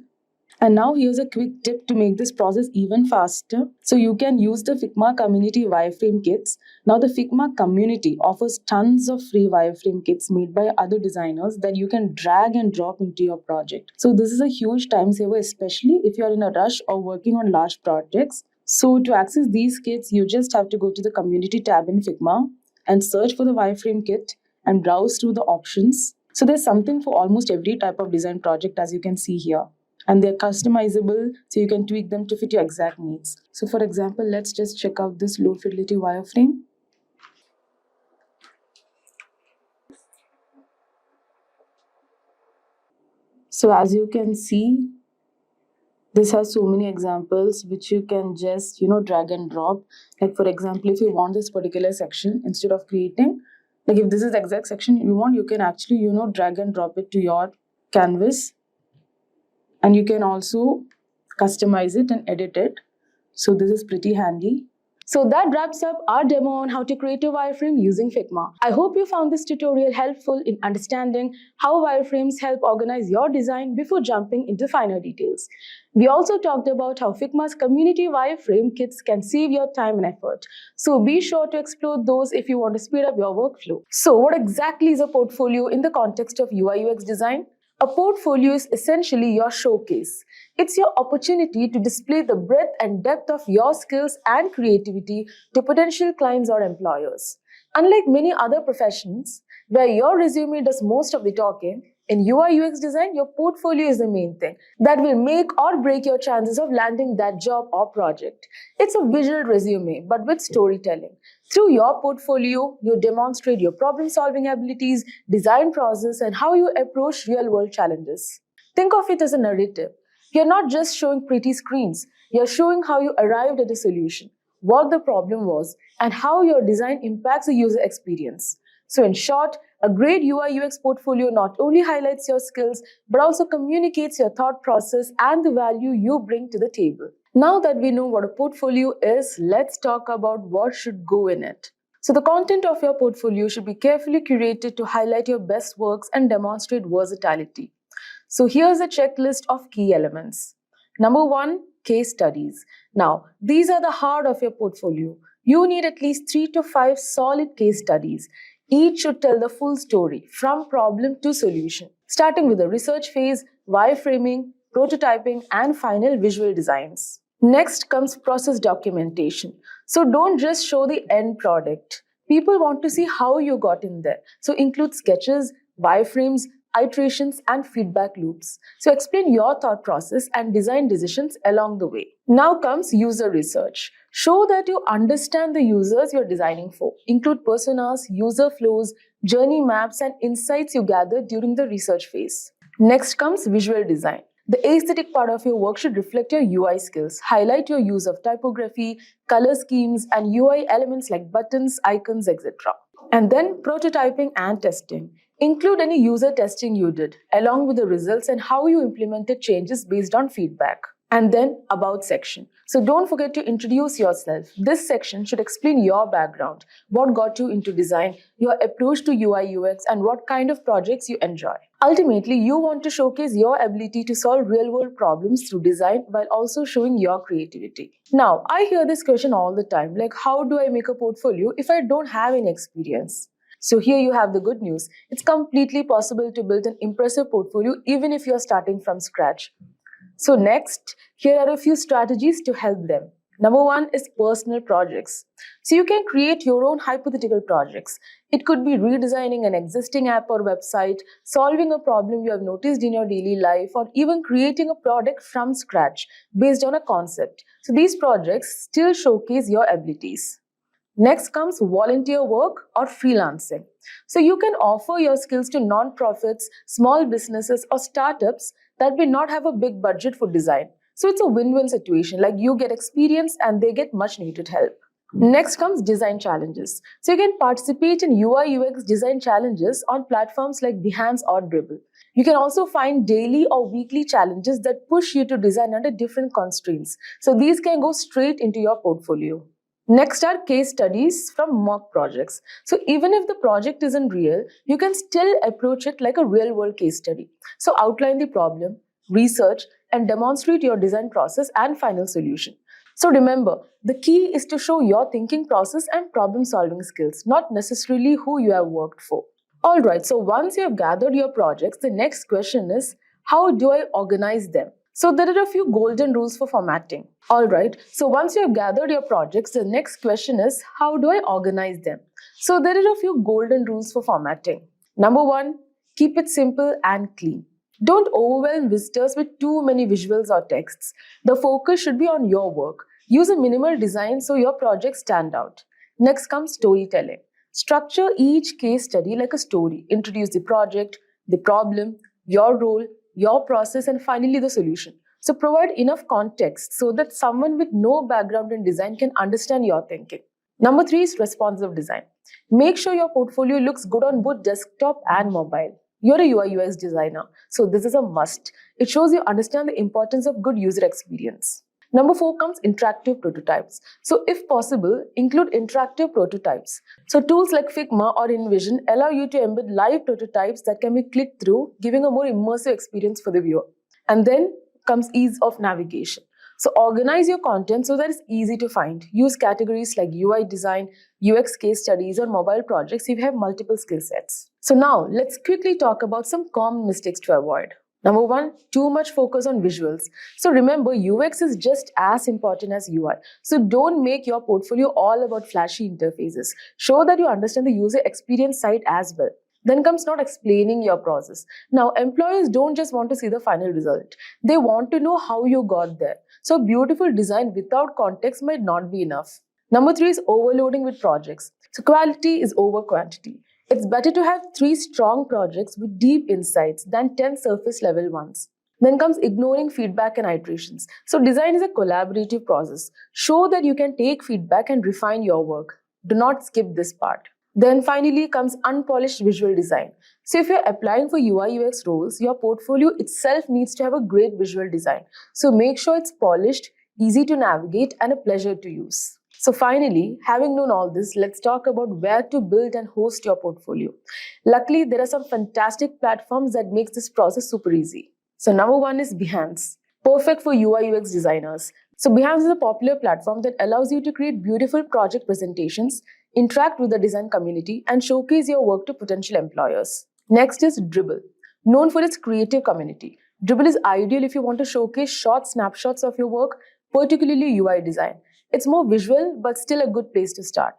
Speaker 3: And now here's a quick tip to make this process even faster. So you can use the Figma community wireframe kits. Now the Figma community offers tons of free wireframe kits made by other designers that you can drag and drop into your project. So this is a huge time saver, especially if you're in a rush or working on large projects. So to access these kits, you just have to go to the community tab in Figma and search for the wireframe kit and browse through the options. So there's something for almost every type of design project, as you can see here. And they're customizable, so you can tweak them to fit your exact needs. So for example, let's just check out this low fidelity wireframe. So as you can see, this has so many examples which you can just, drag and drop. Like for example, if you want this particular section, instead of creating, like if this is the exact section you want, you can actually, drag and drop it to your canvas. And you can also customize it and edit it. So this is pretty handy. So that wraps up our demo on how to create a wireframe using Figma. I hope you found this tutorial helpful in understanding how wireframes help organize your design before jumping into finer details. We also talked about how Figma's community wireframe kits can save your time and effort. So be sure to explore those if you want to speed up your workflow. So what exactly is a portfolio in the context of UI UX design? A portfolio is essentially your showcase. It's your opportunity to display the breadth and depth of your skills and creativity to potential clients or employers. Unlike many other professions, where your resume does most of the talking, in UI UX design, your portfolio is the main thing that will make or break your chances of landing that job or project. It's a visual resume, but with storytelling. Through your portfolio, you demonstrate your problem-solving abilities, design process, and how you approach real-world challenges. Think of it as a narrative. You're not just showing pretty screens, you're showing how you arrived at a solution, what the problem was, and how your design impacts the user experience. So in short, a great UI UX portfolio not only highlights your skills, but also communicates your thought process and the value you bring to the table. Now that we know what a portfolio is, let's talk about what should go in it. So the content of your portfolio should be carefully curated to highlight your best works and demonstrate versatility. So here's a checklist of key elements. Number 1, case studies. Now, these are the heart of your portfolio. You need at least 3 to 5 solid case studies. Each should tell the full story, from problem to solution, starting with the research phase, wireframing, prototyping, and final visual designs. Next comes process documentation. So don't just show the end product. People want to see how you got in there. So include sketches, wireframes, iterations, and feedback loops. So explain your thought process and design decisions along the way. Now comes user research. Show that you understand the users you're designing for. Include personas, user flows, journey maps, and insights you gathered during the research phase. Next comes visual design. The aesthetic part of your work should reflect your UI skills. Highlight your use of typography, color schemes, and UI elements like buttons, icons, etc. And then prototyping and testing. Include any user testing you did, along with the results and how you implemented changes based on feedback. And then about section. So don't forget to introduce yourself. This section should explain your background, what got you into design, your approach to UI UX, and what kind of projects you enjoy. Ultimately, you want to showcase your ability to solve real-world problems through design while also showing your creativity. Now, I hear this question all the time, like how do I make a portfolio if I don't have any experience? So here you have the good news. It's completely possible to build an impressive portfolio even if you're starting from scratch. So next, here are a few strategies to help them. Number 1 is personal projects. So you can create your own hypothetical projects. It could be redesigning an existing app or website, solving a problem you have noticed in your daily life, or even creating a product from scratch based on a concept. So these projects still showcase your abilities. Next comes volunteer work or freelancing. So you can offer your skills to non-profits, small businesses, or startups that may not have a big budget for design. So it's a win-win situation, like you get experience and they get much needed help. Next comes design challenges. So you can participate in UI UX design challenges on platforms like Behance or Dribble. You can also find daily or weekly challenges that push you to design under different constraints. So these can go straight into your portfolio. Next are case studies from mock projects. So even if the project isn't real, you can still approach it like a real-world case study. So outline the problem, research, and demonstrate your design process and final solution. So remember, the key is to show your thinking process and problem-solving skills, not necessarily who you have worked for. Alright, so once you have gathered your projects, the next question is, how do I organize them? So there are a few golden rules for formatting. Alright, so once you have gathered your projects, the next question is, how do I organize them? So there are a few golden rules for formatting. Number 1, keep it simple and clean. Don't overwhelm visitors with too many visuals or texts. The focus should be on your work. Use a minimal design so your projects stand out. Next comes storytelling. Structure each case study like a story. Introduce the project, the problem, your role, your process, and finally the solution. So provide enough context so that someone with no background in design can understand your thinking. Number 3 is responsive design. Make sure your portfolio looks good on both desktop and mobile. You're a UI UX designer, so this is a must. It shows you understand the importance of good user experience. Number 4 comes interactive prototypes. So if possible, include interactive prototypes. So tools like Figma or InVision allow you to embed live prototypes that can be clicked through, giving a more immersive experience for the viewer. And then comes ease of navigation. So organize your content so that it's easy to find. Use categories like UI design, UX case studies, or mobile projects if you have multiple skill sets. So now let's quickly talk about some common mistakes to avoid. Number 1, too much focus on visuals. So remember, UX is just as important as UI. So don't make your portfolio all about flashy interfaces. Show that you understand the user experience side as well. Then comes not explaining your process. Now, employers don't just want to see the final result. They want to know how you got there. So beautiful design without context might not be enough. Number 3 is overloading with projects. So quality is over quantity. It's better to have 3 strong projects with deep insights than 10 surface level ones. Then comes ignoring feedback and iterations. So design is a collaborative process. Show that you can take feedback and refine your work. Do not skip this part. Then finally comes unpolished visual design. So if you're applying for UI UX roles, your portfolio itself needs to have a great visual design. So make sure it's polished, easy to navigate, and a pleasure to use. So finally, having known all this, let's talk about where to build and host your portfolio. Luckily, there are some fantastic platforms that makes this process super easy. So number 1 is Behance. Perfect for UI UX designers. So Behance is a popular platform that allows you to create beautiful project presentations, interact with the design community, and showcase your work to potential employers. Next is Dribbble. Known for its creative community, Dribbble is ideal if you want to showcase short snapshots of your work, particularly UI design. It's more visual, but still a good place to start.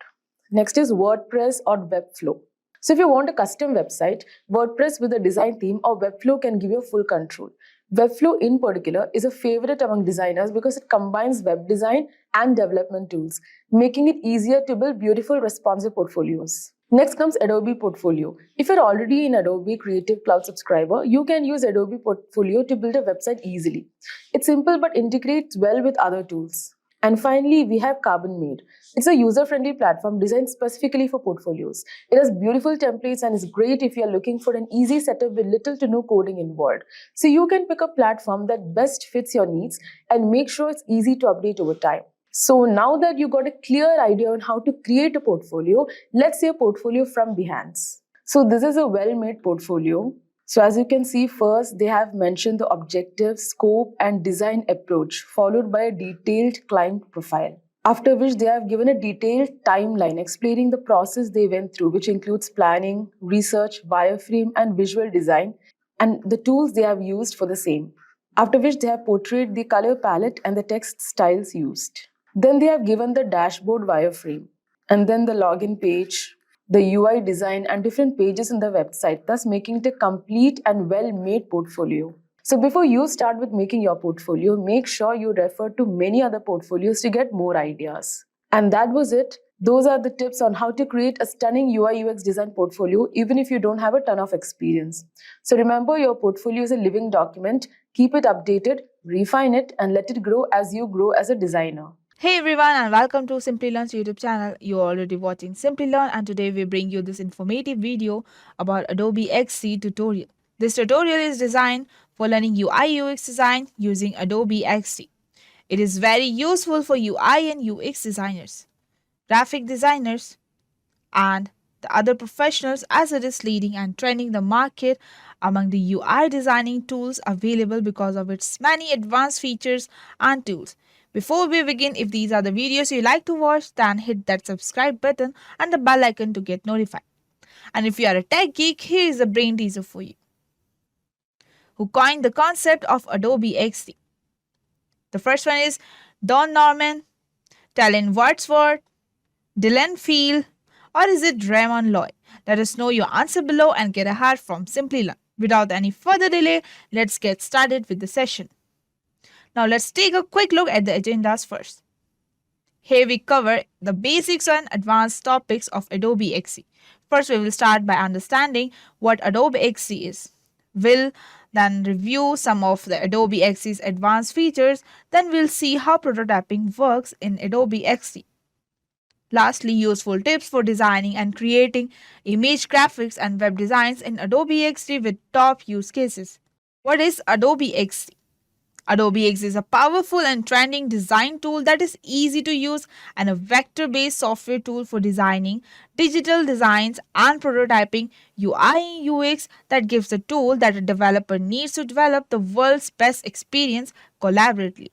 Speaker 3: Next is WordPress or Webflow. So if you want a custom website, WordPress with a design theme or Webflow can give you full control. Webflow in particular is a favorite among designers because it combines web design and development tools, making it easier to build beautiful responsive portfolios. Next comes Adobe Portfolio. If you're already an Adobe Creative Cloud subscriber, you can use Adobe Portfolio to build a website easily. It's simple but integrates well with other tools. And finally, we have Carbon Made. It's a user-friendly platform designed specifically for portfolios. It has beautiful templates and is great if you're looking for an easy setup with little to no coding involved. So you can pick a platform that best fits your needs and make sure it's easy to update over time. So now that you got a clear idea on how to create a portfolio, let's say a portfolio from Behance. So this is a well-made portfolio. So as you can see, first they have mentioned the objective, scope, and design approach, followed by a detailed client profile. After which they have given a detailed timeline explaining the process they went through, which includes planning, research, wireframe, and visual design, and the tools they have used for the same. After which they have portrayed the color palette and the text styles used. Then they have given the dashboard wireframe, and then the login page, the UI design, and different pages in the website, thus making it a complete and well-made portfolio. So before you start with making your portfolio, make sure you refer to many other portfolios to get more ideas. And that was it. Those are the tips on how to create a stunning UI UX design portfolio even if you don't have a ton of experience. So remember, your portfolio is a living document. Keep it updated, refine it, and let it grow as you grow as a designer.
Speaker 8: Hey everyone, and welcome to Simplilearn's YouTube channel. You're already watching Simplilearn, and today we bring you this informative video about Adobe XD tutorial. This tutorial is designed for learning UI UX design using Adobe XD. It is very useful for UI and UX designers, graphic designers, and the other professionals, as it is leading and trending the market among the UI designing tools available because of its many advanced features and tools. Before we begin, if these are the videos you like to watch, then hit that subscribe button and the bell icon to get notified. And if you are a tech geek, here is a brain teaser for you. Who coined the concept of Adobe XD? The first one is Don Norman, Talon Wordsworth, Dylan Field, or is it Raymond Lloyd? Let us know your answer below and get a hat from Simplilearn. Without any further delay, let's get started with the session. Now let's take a quick look at the agendas first. Here we cover the basics and advanced topics of Adobe XD. First, we will start by understanding what Adobe XD is. We'll then review some of the Adobe XD's advanced features. Then we'll see how prototyping works in Adobe XD. Lastly, useful tips for designing and creating image graphics and web designs in Adobe XD with top use cases. What is Adobe XD? Adobe XD is a powerful and trending design tool that is easy to use and a vector-based software tool for designing digital designs and prototyping UI and UX that gives the tool that a developer needs to develop the world's best experience collaboratively.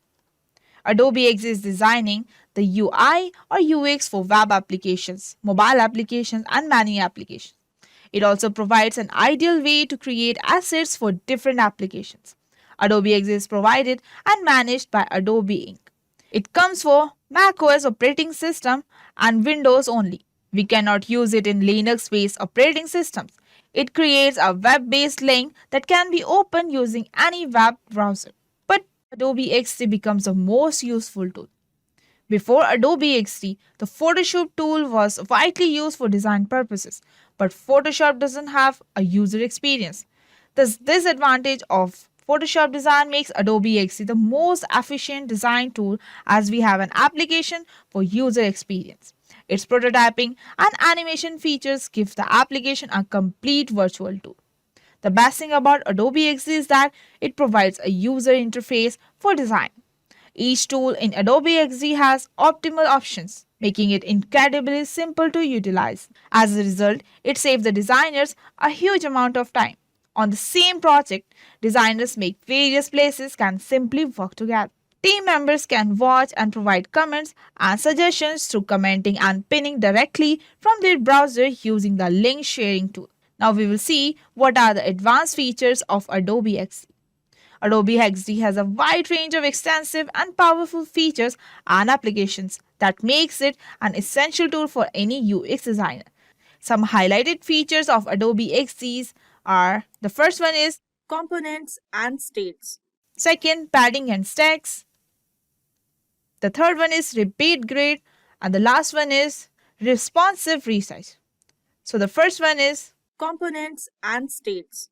Speaker 8: Adobe XD is designing the UI or UX for web applications, mobile applications, and many applications. It also provides an ideal way to create assets for different applications. Adobe XD is provided and managed by Adobe Inc. It comes for macOS operating system and Windows only. We cannot use it in Linux-based operating systems. It creates a web-based link that can be opened using any web browser. But Adobe XD becomes the most useful tool. Before Adobe XD, the Photoshop tool was widely used for design purposes, but Photoshop doesn't have a user experience. This disadvantage of Photoshop design makes Adobe XD the most efficient design tool as we have an application for user experience. Its prototyping and animation features give the application a complete virtual tool. The best thing about Adobe XD is that it provides a user interface for design. Each tool in Adobe XD has optimal options, making it incredibly simple to utilize. As a result, it saves the designers a huge amount of time. On the same project, designers make various places can simply work together. Team members can watch and provide comments and suggestions through commenting and pinning directly from their browser using the link sharing tool. Now we will see what are the advanced features of Adobe XD. Adobe XD has a wide range of extensive and powerful features and applications that makes it an essential tool for any UX designer. Some highlighted features of Adobe XDs are: the first one is components and states. Second, padding and stacks. The third one is repeat grid, and the last one is responsive resize. So the first one is components and states.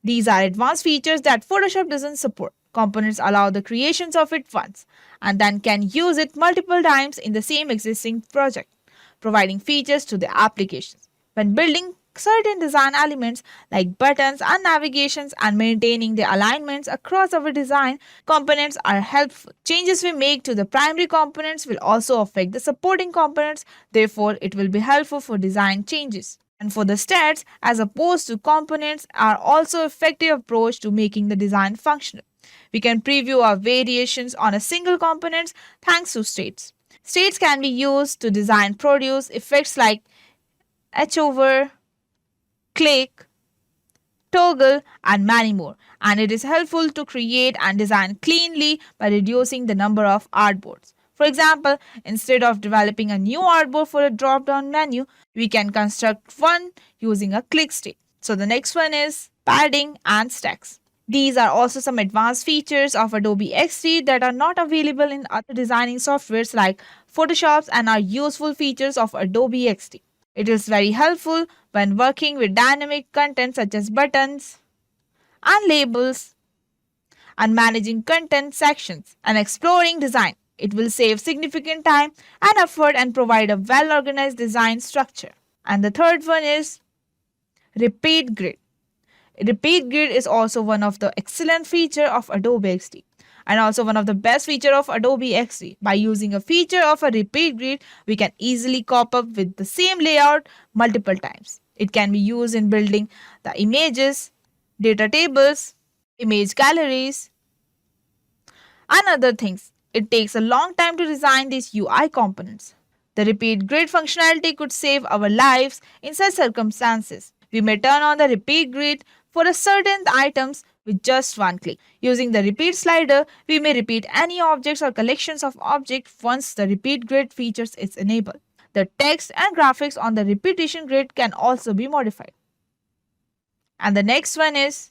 Speaker 8: These are advanced features that Photoshop doesn't support. Components allow the creations of it once and then can use it multiple times in the same existing project, providing features to the applications. When building certain design elements like buttons and navigations and maintaining the alignments across our design, components are helpful. Changes we make to the primary components will also affect the supporting components, therefore it will be helpful for design changes. And for the stats, as opposed to components, are also effective approach to making the design functional. We can preview our variations on a single component thanks to states. States can be used to design produce effects like hover, click, toggle, and many more. And it is helpful to create and design cleanly by reducing the number of artboards. For example, instead of developing a new artboard for a drop-down menu, we can construct one using a click state. So the next one is padding and stacks. These are also some advanced features of Adobe XD that are not available in other designing softwares like Photoshop and are useful features of Adobe XD. It is very helpful when working with dynamic content such as buttons and labels and managing content sections and exploring design. It will save significant time and effort and provide a well-organized design structure. And the third one is repeat grid. Repeat grid is also one of the excellent feature of Adobe XD and also one of the best feature of Adobe XD. By using a feature of a repeat grid, we can easily copy up with the same layout multiple times. It can be used in building the images, data tables, image galleries, and other things. It takes a long time to design these UI components. The repeat grid functionality could save our lives in such circumstances. We may turn on the repeat grid for a certain items with just one click. Using the repeat slider, we may repeat any objects or collections of objects once the repeat grid features is enabled. The text and graphics on the repetition grid can also be modified. And the next one is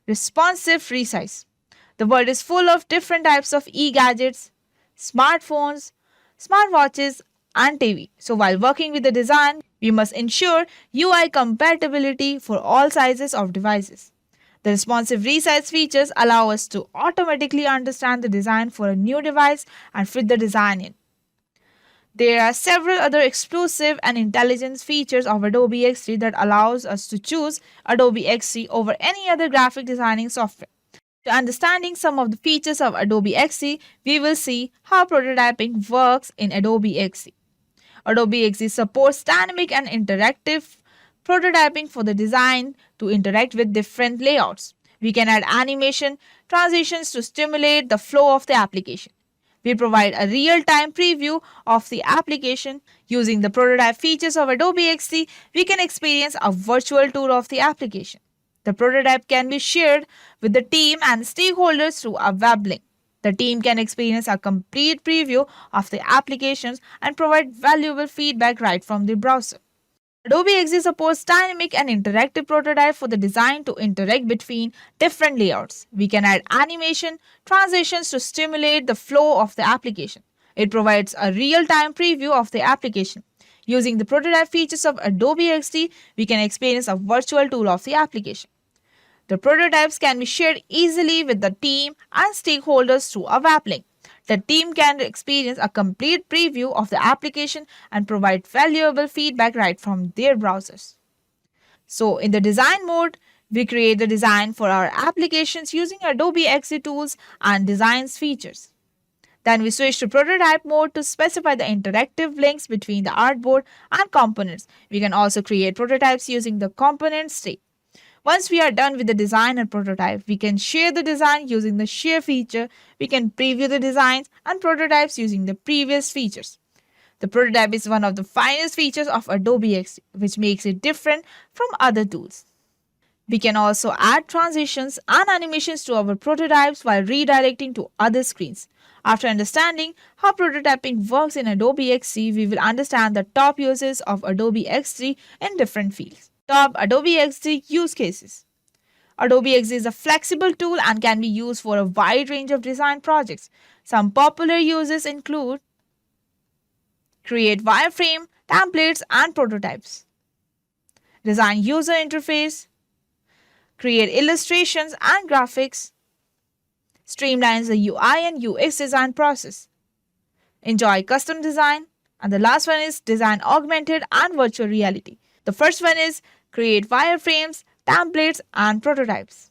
Speaker 8: responsive resize. The world is full of different types of e-gadgets, smartphones, smartwatches, and TV. So while working with the design, we must ensure UI compatibility for all sizes of devices. The responsive resize features allow us to automatically understand the design for a new device and fit the design in. There are several other exclusive and intelligent features of Adobe XD that allows us to choose Adobe XD over any other graphic designing software. To understanding some of the features of Adobe XD, we will see how prototyping works in Adobe XD. Adobe XD supports dynamic and interactive prototyping for the design to interact with different layouts. We can add animation transitions to stimulate the flow of the application. We provide a real-time preview of the application. Using the prototype features of Adobe XD, we can experience a virtual tour of the application. The prototype can be shared with the team and stakeholders through a web link. The team can experience a complete preview of the applications and provide valuable feedback right from the browser. Adobe XD supports dynamic and interactive prototype for the design to interact between different layouts. We can add animation transitions to stimulate the flow of the application. It provides a real-time preview of the application. Using the prototype features of Adobe XD, we can experience a virtual tour of the application. The prototypes can be shared easily with the team and stakeholders through a web link. The team can experience a complete preview of the application and provide valuable feedback right from their browsers. So, in the design mode, we create the design for our applications using Adobe XD tools and designs features. Then we switch to prototype mode to specify the interactive links between the artboard and components. We can also create prototypes using the components tray. Once we are done with the design and prototype, we can share the design using the share feature. We can preview the designs and prototypes using the previous features. The prototype is one of the finest features of Adobe XD, which makes it different from other tools. We can also add transitions and animations to our prototypes while redirecting to other screens. After understanding how prototyping works in Adobe XD, we will understand the top uses of Adobe XD in different fields. Top Adobe XD use cases. Adobe XD is a flexible tool and can be used for a wide range of design projects. Some popular uses include create wireframe, templates, and prototypes, design user interface, create illustrations and graphics, streamlines the UI and UX design process, enjoy custom design, and the last one is design augmented and virtual reality. The first one is create wireframes, templates, and prototypes.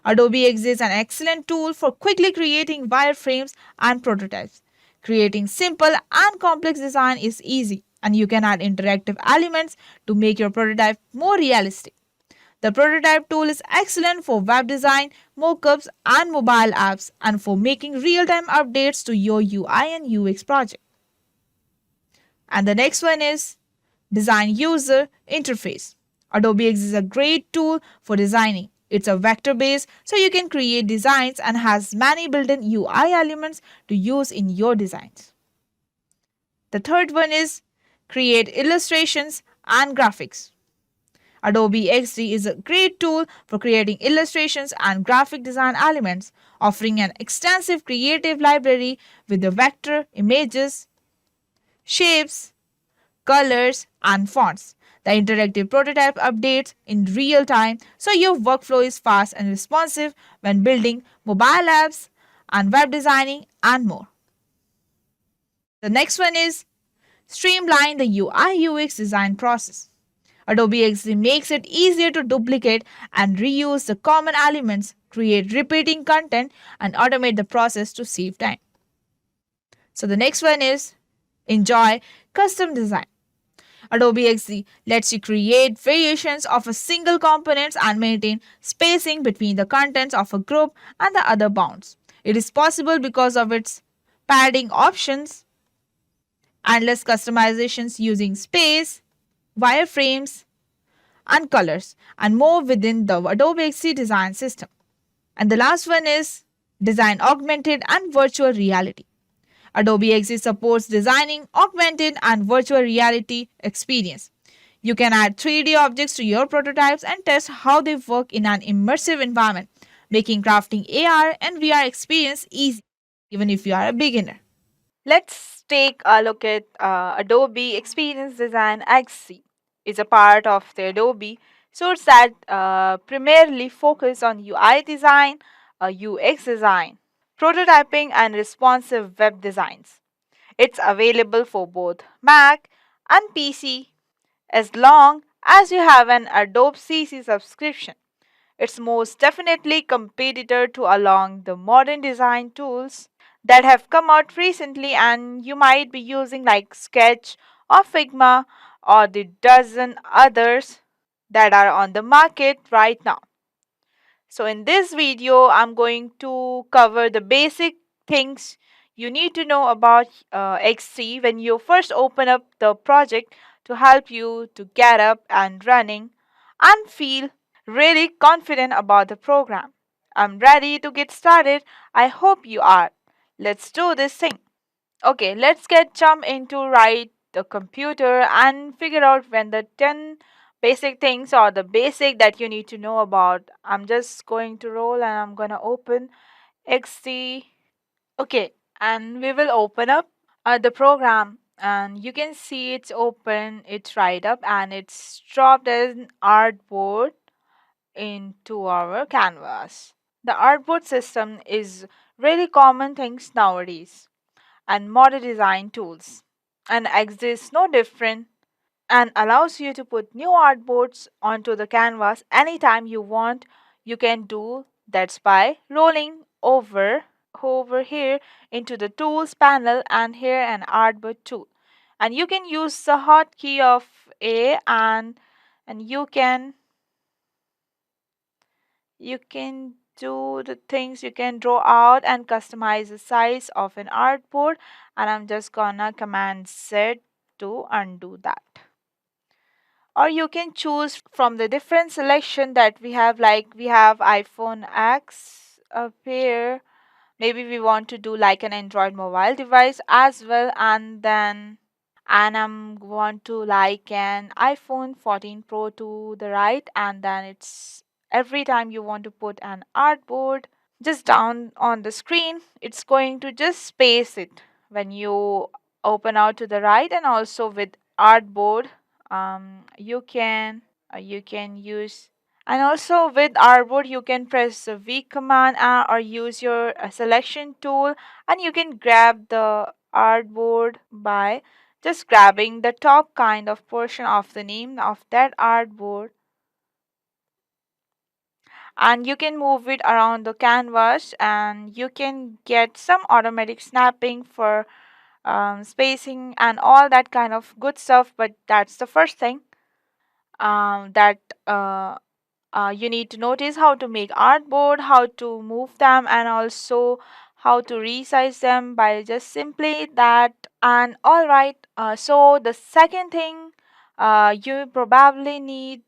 Speaker 8: Adobe XD is an excellent tool for quickly creating wireframes and prototypes. Creating simple and complex design is easy, and you can add interactive elements to make your prototype more realistic. The prototype tool is excellent for web design, mockups, and mobile apps, and for making real-time updates to your UI and UX project. And the next one is design user interface. Adobe XD is a great tool for designing. It's a vector base, so you can create designs and has many built-in UI elements to use in your designs. The third one is create illustrations and graphics. Adobe XD is a great tool for creating illustrations and graphic design elements, offering an extensive creative library with the vector, images, shapes, colors, and fonts. The interactive prototype updates in real time, so your workflow is fast and responsive when building mobile apps and web designing and more. The next one is streamline the UI UX design process. Adobe XD makes it easier to duplicate and reuse the common elements, create repeating content, and automate the process to save time. So the next one is enjoy custom design. Adobe XD lets you create variations of a single component and maintain spacing between the contents of a group and the other bounds. It is possible because of its padding options, endless customizations using space, wireframes, and colors, and more within the Adobe XD design system. And the last one is design augmented and virtual reality. Adobe XD supports designing augmented and virtual reality experience. You can add 3D objects to your prototypes and test how they work in an immersive environment, making crafting AR and VR experience easy, even if you are a beginner. Let's take a look at Adobe Experience Design XC. It's a part of the Adobe source that primarily focus on UI design, UX design, prototyping, and responsive web designs. It's available for both Mac and PC as long as you have an Adobe CC subscription. It's most definitely competitor to along the modern design tools that have come out recently and you might be using like Sketch or Figma or the dozen others that are on the market right now. So in this video, I'm going to cover the basic things you need to know about XC when you first open up the project to help you to get up and running and feel really confident about the program. I'm ready to get started. I hope you are. Let's do this thing. Okay, let's get jump into right the computer and figure out when the 10 basic things or the basic that you need to know about. I'm just going to roll and I'm gonna open XD. Okay, and we will open up the program and you can see it's open, it's right up and it's dropped as an artboard into our canvas. The artboard system is really common things nowadays and model design tools and exists no different and allows you to put new artboards onto the canvas anytime you want. You can do that's by rolling over here into the tools panel and here an artboard tool, and you can use the hotkey of A and you can do the things. You can draw out and customize the size of an artboard, and I'm just gonna command Z to undo that. Or you can choose from the different selection that we have, like we have iPhone X up here. Maybe we want to do like an Android mobile device as well, and I'm want to like an iPhone 14 Pro to the right, and then it's every time you want to put an artboard just down on the screen, it's going to just space it when you open out to the right. And also with artboard, you can use, and also with artboard you can press the V command or use your selection tool, and you can grab the artboard by just grabbing the top kind of portion of the name of that artboard, and you can move it around the canvas and you can get some automatic snapping for spacing and all that kind of good stuff. But that's the first thing that you need to notice: how to make artboard, how to move them, and also how to resize them by just simply that. And all right, so the second thing you probably need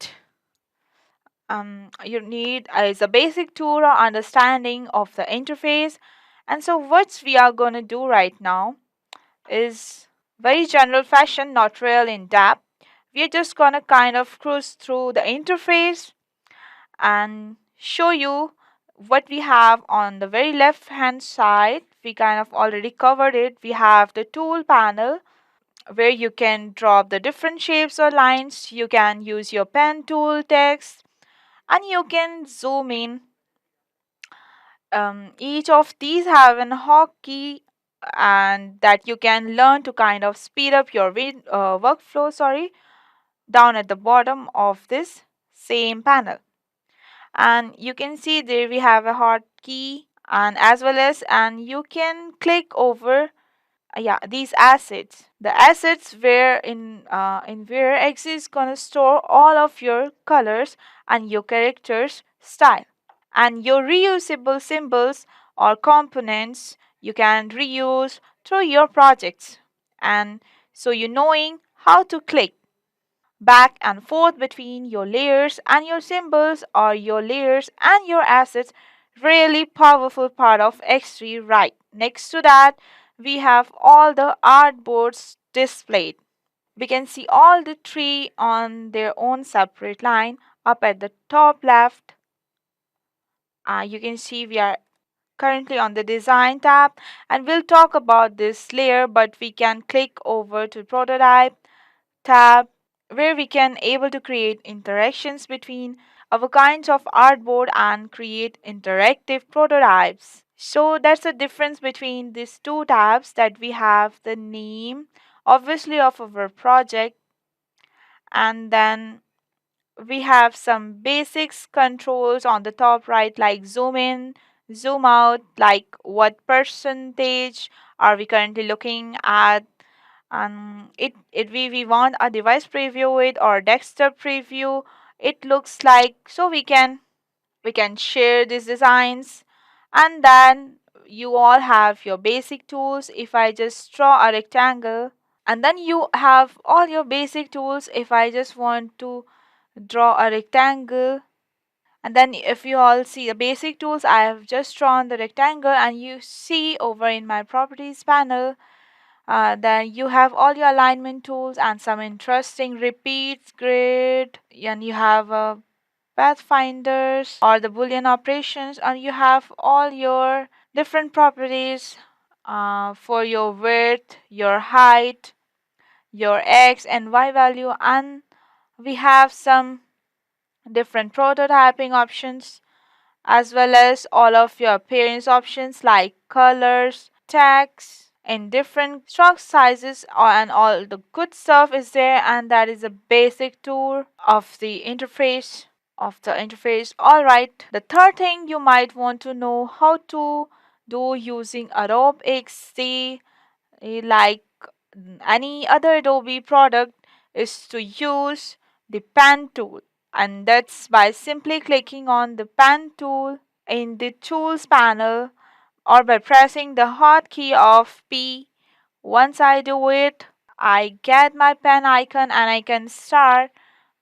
Speaker 8: is a basic tool or understanding of the interface. And so what we are going to do right now is very general fashion, not real in depth. We are just going to kind of cruise through the interface and show you what we have on the very left hand side. We kind of already covered it. We have the tool panel where you can drop the different shapes or lines. You can use your pen tool, text, and you can zoom in. Each of these have an hotkey and that you can learn to kind of speed up your workflow, down at the bottom of this same panel. And you can see there we have a hotkey, and as well as, and you can click over these assets, the assets where in where X is gonna store all of your colors and your characters style and your reusable symbols or components you can reuse through your projects. And so you knowing how to click back and forth between your layers and your symbols or your layers and your assets, really powerful part of X3. Right next to that we have all the artboards displayed. We can see all the three on their own separate line. Up at the top left, you can see we are currently on the design tab, and we'll talk about this layer, but we can click over to prototype tab where we can able to create interactions between our kinds of artboard and create interactive prototypes. So that's the difference between these two tabs, that we have the name obviously of our project, and then we have some basics controls on the top right, like zoom in, zoom out, like what percentage are we currently looking at. We want a device preview it or desktop preview. It looks like, so we can share these designs. And then you all have your basic tools. If I just draw a rectangle, and then you have all your basic tools. If I just want to draw a rectangle, and then if you all see the basic tools, I have just drawn the rectangle, and you see over in my properties panel, then you have all your alignment tools and some interesting repeats grid, and you have pathfinders or the boolean operations, and you have all your different properties for your width, your height, your x and y value, and we have some different prototyping options, as well as all of your appearance options like colors, text in different stroke sizes, and all the good stuff is there. And that is a basic tour of the interface. All right, the third thing you might want to know how to do using Adobe XD, like any other Adobe product, is to use the pen tool, and that's by simply clicking on the pen tool in the tools panel or by pressing the hotkey of P. Once I do it, I get my pen icon and I can start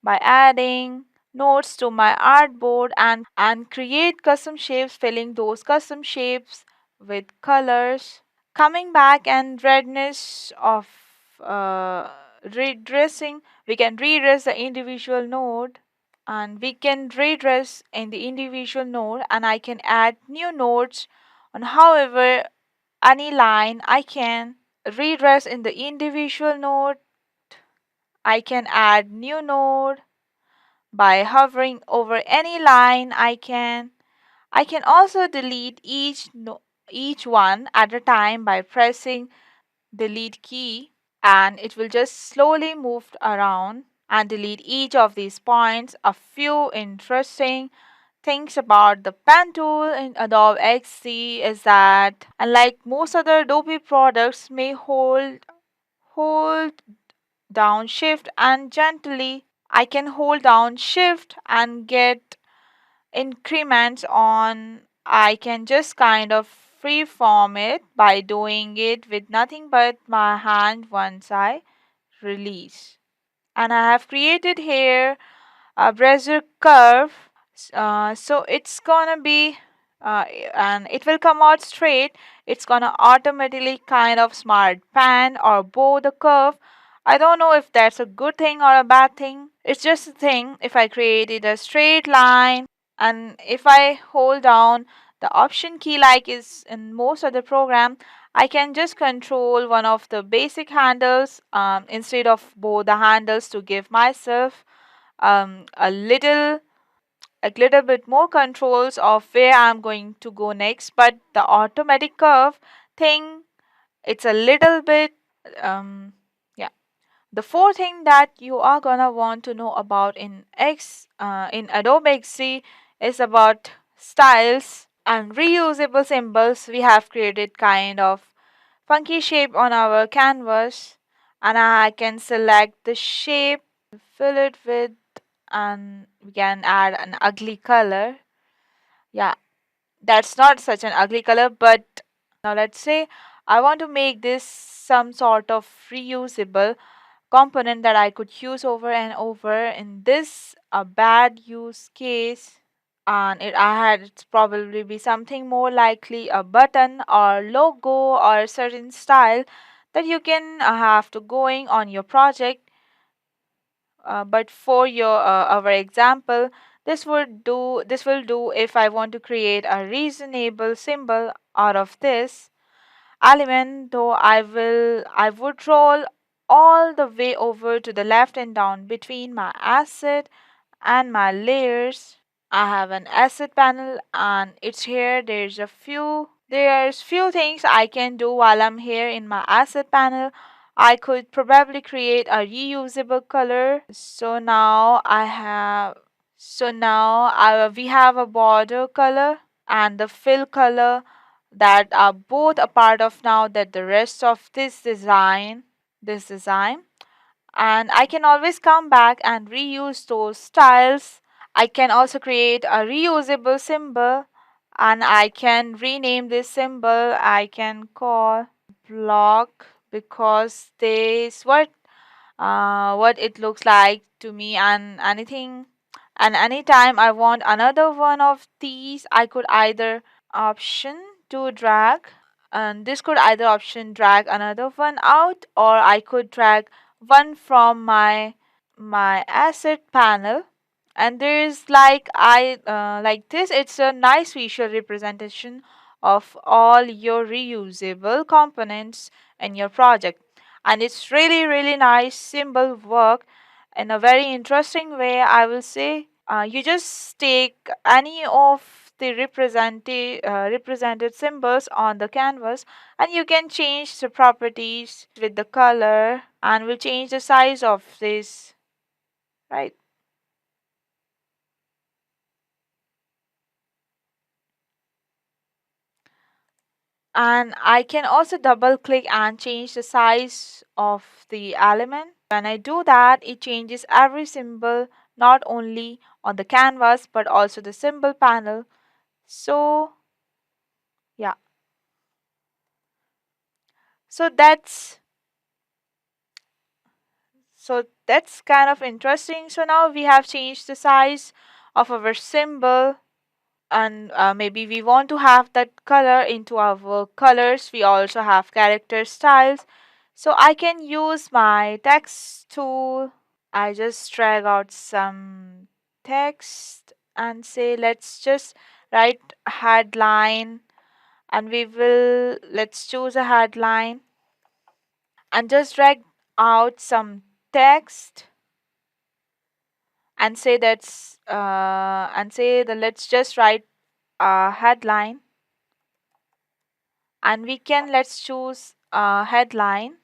Speaker 8: by adding nodes to my artboard and create custom shapes, filling those custom shapes with colors. Coming back and redness of redressing, we can redress the individual node, and we can redress in the individual node, and I can add new nodes on however any line. I can redress in the individual node. I can add new node by hovering over any line. I can also delete each one at a time by pressing delete key, and it will just slowly move around and delete each of these points. A few interesting things about the pen tool in Adobe XD is that, unlike most other Adobe products, may hold down shift and gently, I can hold down shift and get increments on. I can just kind of freeform it by doing it with nothing but my hand once I release. And I have created here a brazier curve. So it's gonna be and it will come out straight. It's gonna automatically kind of smart pan or bow the curve. I don't know if that's a good thing or a bad thing. It's just a thing. If I created a straight line, and if I hold down the option key like is in most other program, I can just control one of the basic handles instead of both the handles to give myself um, a little a little bit more controls of where I'm going to go next. But the automatic curve thing, it's a little bit yeah. The fourth thing that you are gonna want to know about in Adobe XD is about styles and reusable symbols. We have created kind of funky shape on our canvas, and I can select the shape, fill it with, and we can add an ugly color. Yeah, that's not such an ugly color, but now let's say I want to make this some sort of reusable component that I could use over and over. In this a bad use case, and I had it probably be something more likely a button or logo or a certain style that you can have to going on your project. But for our example, this will do if I want to create a reasonable symbol out of this element, though I would roll all the way over to the left and down between my asset and my layers. I have an asset panel, and it's here. There's few things I can do while I'm here in my asset panel. I could probably create a reusable color. We have a border color and the fill color that are both a part of now that the rest of this design, and I can always come back and reuse those styles. I can also create a reusable symbol, and I can rename this symbol. I can call block because this what it looks like to me, and anytime I want another one of these, I could either option to drag, and this could either option drag another one out, or I could drag one from my asset panel. And there's like this, it's a nice visual representation of all your reusable components in your project, and it's really nice symbol work in a very interesting way, I will say. You just take any of the represented symbols on the canvas, and you can change the properties with the color, and will change the size of this, right? And I can also double click and change the size of the element. When I do that, it changes every symbol, not only on the canvas but also the symbol panel. So yeah, so that's kind of interesting. So now we have changed the size of our symbol, and maybe we want to have that color into our colors. We also have character styles, so I can use my text tool. I just drag out some text and say let's just write headline, and let's choose a headline and just drag out some text and say that let's just write a headline, and let's choose a headline,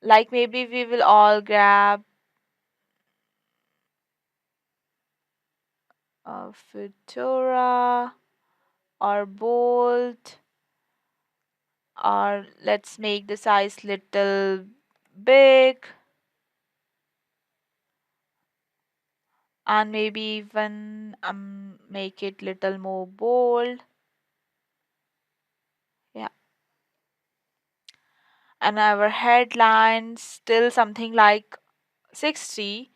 Speaker 8: like maybe we will all grab a Futura or bold, or let's make the size little big, and maybe even make it little more bold. Yeah, and our headline still something like 60,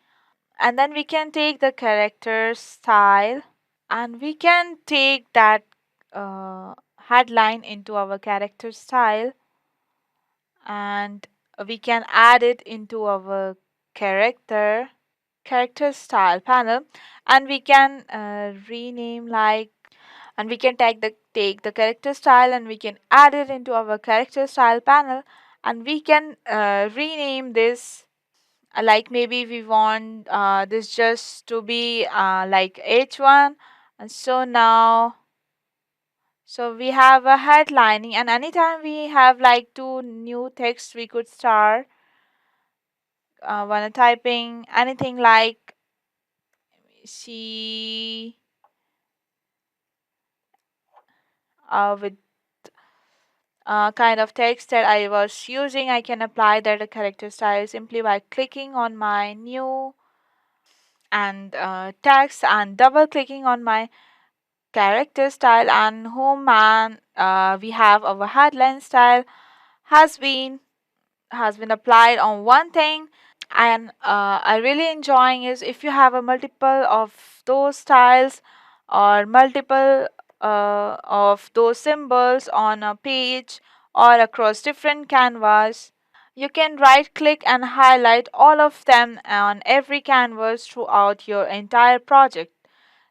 Speaker 8: and then we can take the character style, and we can take that headline into our character style, and we can add it into our character style panel, and we can rename like, and we can take the character style, and we can add it into our character style panel, and we can rename this, like maybe we want this just to be like H1. And so we have a headlining, and anytime we have like two new text, we could start when typing anything like, see, with kind of text that I was using, I can apply that character style simply by clicking on my new and text and double clicking on my character style and home, and we have our headline style has been applied on one thing. And I really enjoying is if you have a multiple of those styles or multiple of those symbols on a page or across different canvas, you can right click and highlight all of them on every canvas throughout your entire project.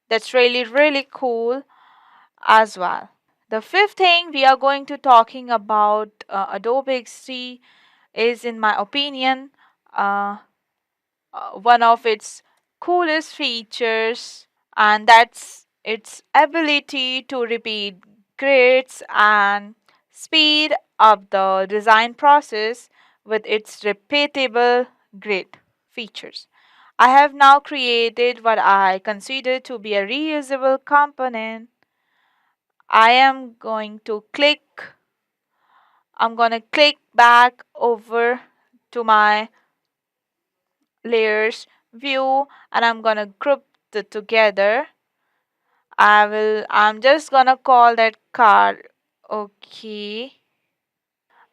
Speaker 8: That's really cool as well. The fifth thing we are going to talking about Adobe XD is, in my opinion, uh, one of its coolest features, and that's its ability to repeat grids and speed up the design process with its repeatable grid features. I have now created what I consider to be a reusable component. I'm going to click back over to my layers view, and I'm going to group it together. I'm just going to call that card. Okay.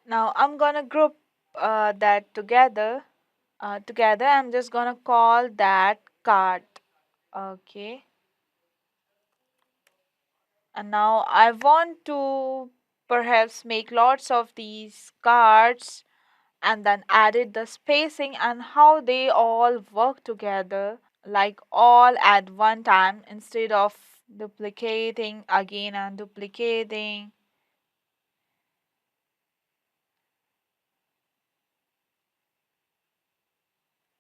Speaker 8: Now I'm going to group that together. I'm just going to call that card. Okay. And now I want to perhaps make lots of these cards and then added the spacing and how they all work together, like all at one time instead of duplicating again and duplicating.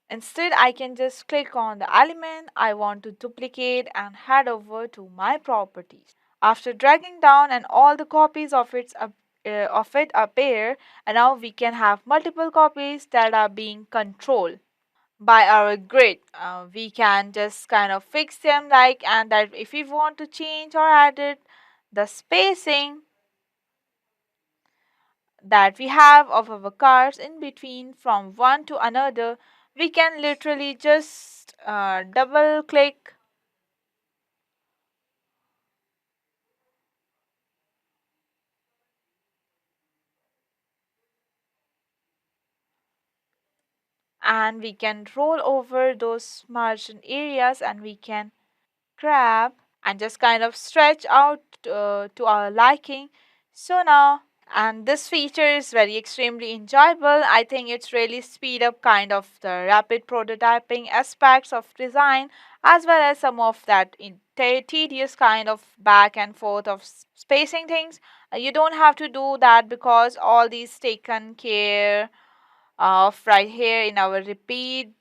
Speaker 8: Instead, I can just click on the element I want to duplicate and head over to my properties. After dragging down and all the copies of it appear, and now we can have multiple copies that are being controlled by our grid. We can just kind of fix them and that if we want to change or edit the spacing that we have of our cards in between from one to another, we can literally just double click and we can roll over those margin areas and we can grab and just kind of stretch out to our liking. So now, and this feature is very extremely enjoyable. I think it's really speed up kind of the rapid prototyping aspects of design as well as some of that tedious kind of back and forth of spacing things. You don't have to do that because all these taken care of right here in our repeat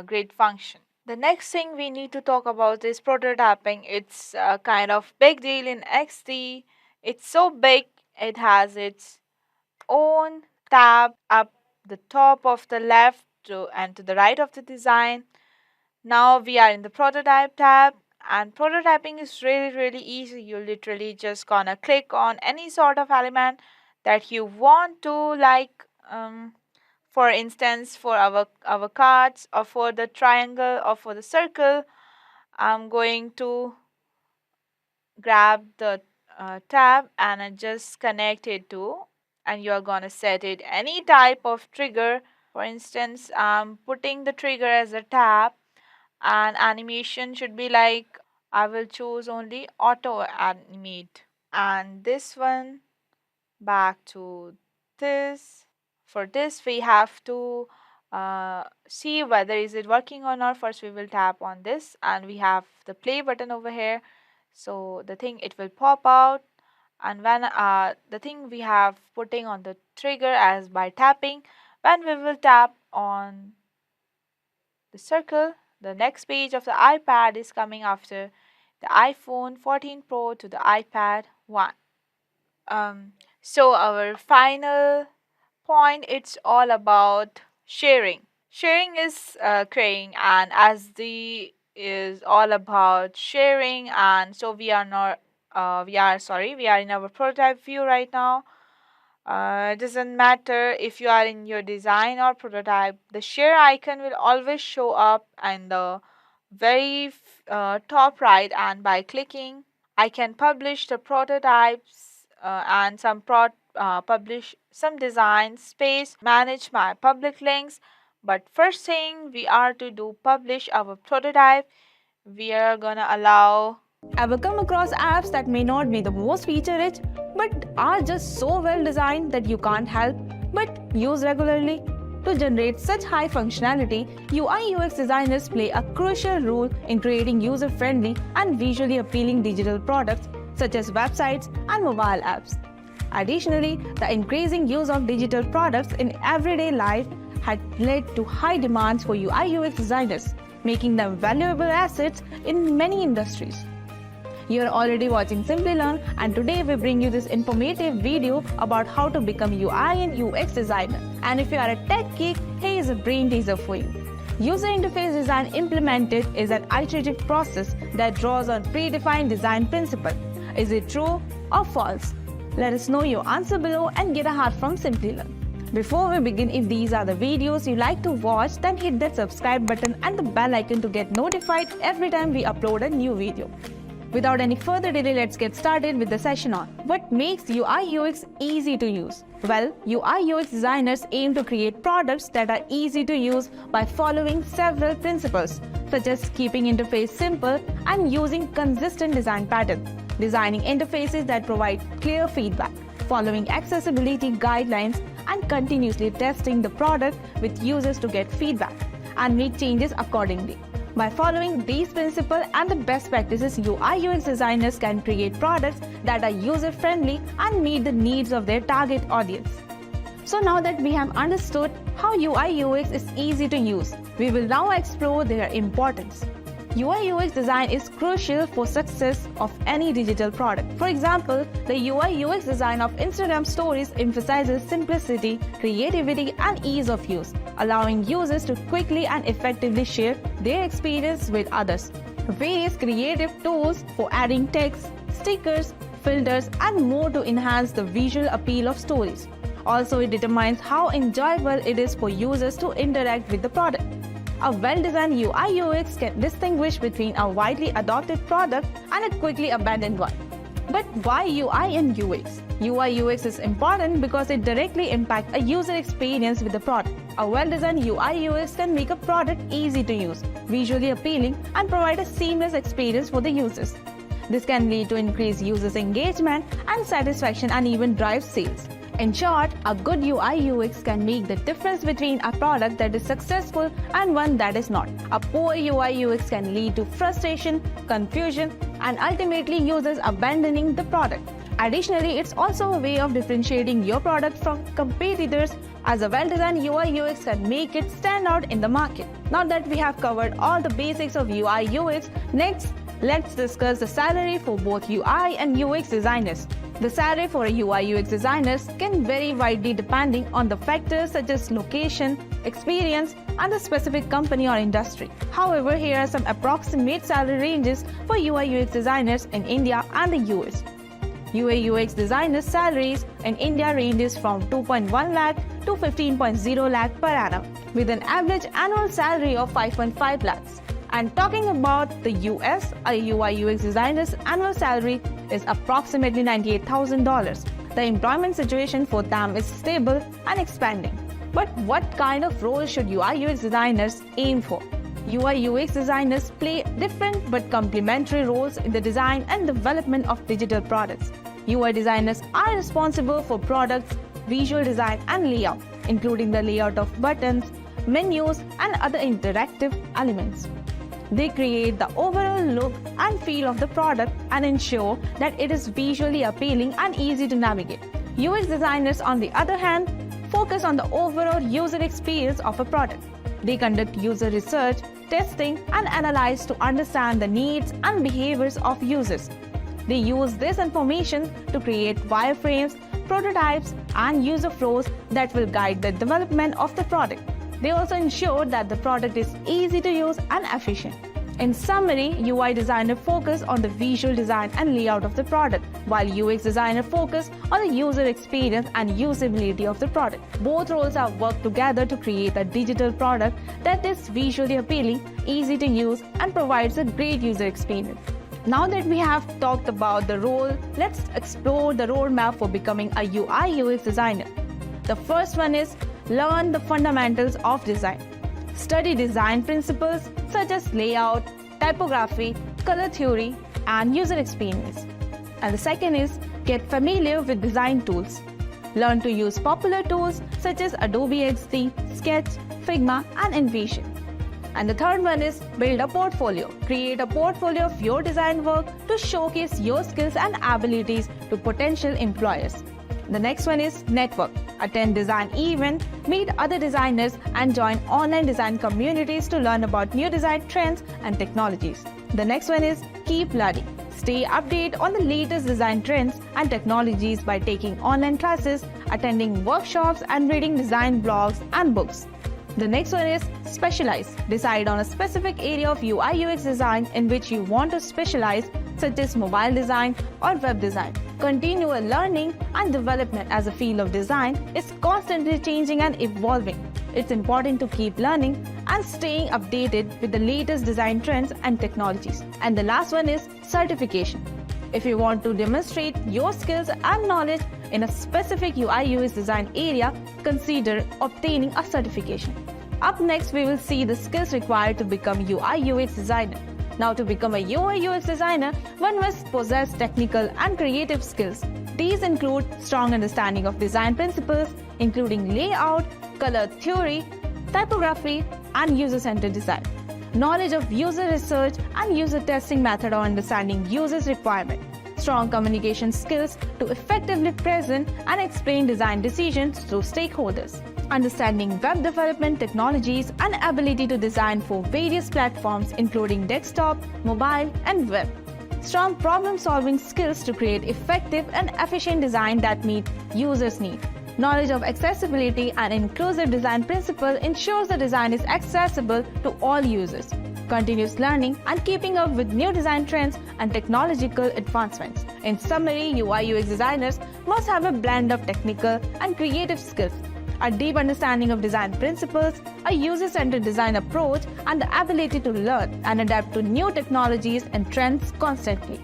Speaker 8: grid function. The next thing we need to talk about is prototyping. It's a kind of big deal in XD. It's so big, it has its own tab up the top of the left and to the right of the design. Now we are in the prototype tab, and prototyping is really easy. You literally just gonna click on any sort of element that you want to, for instance, for our cards or for the triangle or for the circle. I'm going to grab the tab and I just connect it to, and you're gonna set it any type of trigger. For instance, I'm putting the trigger as a tab, and animation should be like, I will choose only auto animate, and this one back to this. For this we have to see whether is it working or not. First we will tap on this and we have the play button over here, so the thing it will pop out, and when the thing we have putting on the trigger as by tapping, when we will tap on the circle, the next page of the iPad is coming after the iPhone 14 Pro to the iPad 1. So our final point, it's all about sharing. Sharing is creating, and as the is all about sharing, and so we are not we are in our prototype view right now. It doesn't matter if you are in your design or prototype, the share icon will always show up in the very top right, and by clicking I can publish the prototypes and publish some design space, manage my public links. But first thing we are to do, publish our prototype. We are gonna allow.
Speaker 9: Ever come across apps that may not be the most feature rich but are just so well designed that you can't help but use regularly? To generate such high functionality, UI UX designers play a crucial role in creating user-friendly and visually appealing digital products such as websites and mobile apps. Additionally, the increasing use of digital products in everyday life had led to high demands for UI UX designers, making them valuable assets in many industries. You're already watching Simplilearn, and today we bring you this informative video about how to become UI and UX designer. And if you are a tech geek, here is a brain teaser for you. User interface design implemented is an iterative process that draws on predefined design principles. Is it true or false? Let us know your answer below and get a heart from Simplilearn. Before we begin, if these are the videos you like to watch, then hit that subscribe button and the bell icon to get notified every time we upload a new video. Without any further delay, let's get started with the session on what makes UI UX easy to use. Well, UI UX designers aim to create products that are easy to use by following several principles, such as keeping interface simple and using consistent design patterns, designing interfaces that provide clear feedback, following accessibility guidelines, and continuously testing the product with users to get feedback and make changes accordingly. By following these principles and the best practices, UI UX designers can create products that are user-friendly and meet the needs of their target audience. So now that we have understood how UI UX is easy to use, we will now explore their importance. UI UX design is crucial for success of any digital product. For example, the UI UX design of Instagram stories emphasizes simplicity, creativity, and ease of use, allowing users to quickly and effectively share their experience with others. Various creative tools for adding text, stickers, filters, and more to enhance the visual appeal of stories. Also, it determines how enjoyable it is for users to interact with the product. A well-designed UI UX can distinguish between a widely adopted product and a quickly abandoned one. But why UI and UX? UI UX is important because it directly impacts a user experience with the product. A well-designed UI UX can make a product easy to use, visually appealing, and provide a seamless experience for the users. This can lead to increased users' engagement and satisfaction and even drive sales. In short, a good UI UX can make the difference between a product that is successful and one that is not. A poor UI UX can lead to frustration, confusion, and ultimately users abandoning the product. Additionally, it's also a way of differentiating your product from competitors, as a well-designed UI UX can make it stand out in the market. Now that we have covered all the basics of UI UX, next, let's discuss the salary for both UI and UX designers. The salary for a UI UX designer can vary widely depending on the factors such as location, experience, and the specific company or industry. However, here are some approximate salary ranges for UI UX designers in India and the US. UI UX designers' salaries in India ranges from 2.1 lakh to 15.0 lakh per annum, with an average annual salary of 5.5 lakhs. And talking about the US, a UI UX designer's annual salary is approximately $98,000. The employment situation for them is stable and expanding. But what kind of role should UI UX designers aim for? UI UX designers play different but complementary roles in the design and development of digital products. UI designers are responsible for products, visual design, and layout, including the layout of buttons, menus, and other interactive elements. They create the overall look and feel of the product and ensure that it is visually appealing and easy to navigate. UX designers, on the other hand, focus on the overall user experience of a product. They conduct user research, testing, and analyze to understand the needs and behaviors of users. They use this information to create wireframes, prototypes, and user flows that will guide the development of the product. They also ensure that the product is easy to use and efficient. In summary, UI designer focus on the visual design and layout of the product, while UX designer focus on the user experience and usability of the product. Both roles are work together to create a digital product that is visually appealing, easy to use, and provides a great user experience. Now that we have talked about the role, let's explore the roadmap for becoming a UI UX designer. The first one is learn the fundamentals of design. Study design principles such as layout, typography, color theory, and user experience. And the second is get familiar with design tools. Learn to use popular tools such as Adobe XD, Sketch, Figma, and InVision. And the third one is build a portfolio. Create a portfolio of your design work to showcase your skills and abilities to potential employers. The next one is network. Attend design events, meet other designers, and join online design communities to learn about new design trends and technologies. The next one is keep learning. Stay updated on the latest design trends and technologies by taking online classes, attending workshops, and reading design blogs and books. The next one is specialize. Decide on a specific area of UI UX design in which you want to specialize, such as mobile design or web design. Continual learning and development as a field of design is constantly changing and evolving. It's important to keep learning and staying updated with the latest design trends and technologies. And the last one is certification. If you want to demonstrate your skills and knowledge in a specific UI UX design area, consider obtaining a certification. Up next, we will see the skills required to become UI UX designer. Now, to become a UI UX designer, one must possess technical and creative skills. These include strong understanding of design principles, including layout, color theory, typography, and user-centered design. Knowledge of user research and user testing method or understanding users' requirement. Strong communication skills to effectively present and explain design decisions to stakeholders. Understanding web development technologies and ability to design for various platforms including desktop, mobile, and web. Strong problem-solving skills to create effective and efficient design that meet users' needs. Knowledge of accessibility and inclusive design principle ensures the design is accessible to all users. Continuous learning and keeping up with new design trends and technological advancements. In summary, UI UX designers must have a blend of technical and creative skills, a deep understanding of design principles, a user-centered design approach, and the ability to learn and adapt to new technologies and trends constantly.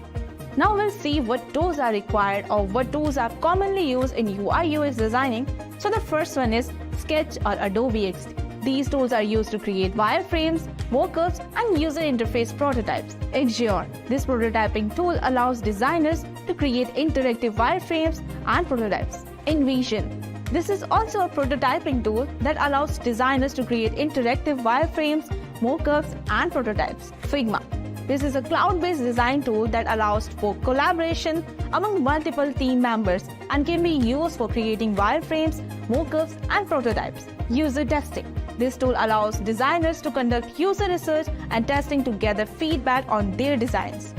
Speaker 9: Now we'll see what tools are required or what tools are commonly used in UI UX designing. So the first one is Sketch or Adobe XD. These tools are used to create wireframes, mockups, and user interface prototypes. InVision. This prototyping tool allows designers to create interactive wireframes and prototypes. InVision. This is also a prototyping tool that allows designers to create interactive wireframes, mockups, and prototypes. Figma. This is a cloud-based design tool that allows for collaboration among multiple team members and can be used for creating wireframes, mockups, and prototypes. User testing. This tool allows designers to conduct user research and testing to gather feedback on their designs.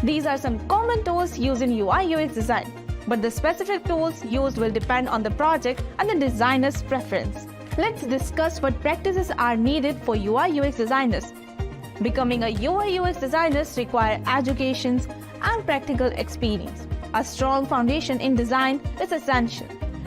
Speaker 9: These are some common tools used in UI UX design, but the specific tools used will depend on the project and the designer's preference. Let's discuss what practices are needed for UI UX designers. Becoming a UI UX designer requires education and practical experience. A strong foundation in design is essential.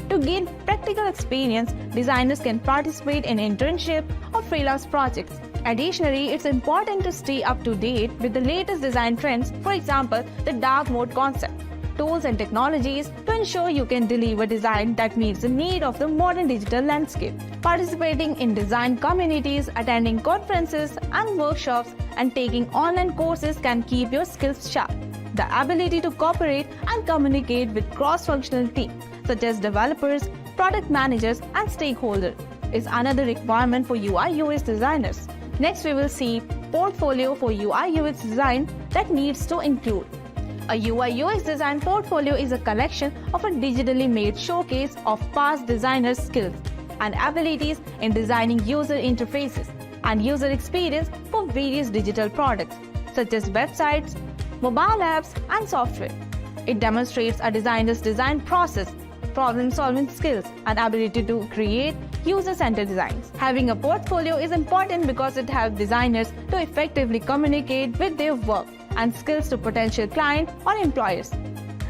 Speaker 9: To gain practical experience, designers can participate in internship or freelance projects. Additionally, it's important to stay up to date with the latest design trends, for example, the dark mode concept, tools and technologies to ensure you can deliver design that meets the need of the modern digital landscape. Participating in design communities, attending conferences and workshops, and taking online courses can keep your skills sharp. The ability to cooperate and communicate with cross-functional teams, such as developers, product managers, and stakeholders, is another requirement for UI UX designers. Next, we will see portfolio for UI UX design that needs to include. A UI UX design portfolio is a collection of a digitally made showcase of past designers' skills and abilities in designing user interfaces and user experience for various digital products, such as websites, mobile apps, and software. It demonstrates a designer's design process, problem-solving skills, and ability to create user-centered designs. Having a portfolio is important because it helps designers to effectively communicate with their work and skills to potential clients or employers,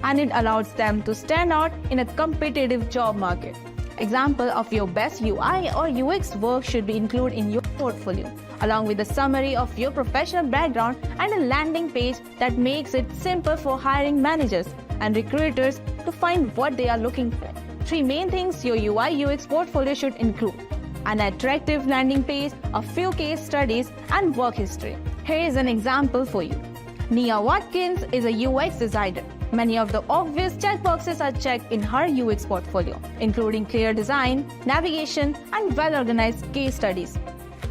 Speaker 9: and it allows them to stand out in a competitive job market. Example of your best UI or UX work should be included in your portfolio, along with a summary of your professional background and a landing page that makes it simple for hiring managers and recruiters to find what they are looking for. 3 main things your UI UX portfolio should include: an attractive landing page, a few case studies, and work history. Here is an example for you. Nia Watkins is a UX designer. Many of the obvious checkboxes are checked in her UX portfolio, including clear design, navigation, and well-organized case studies.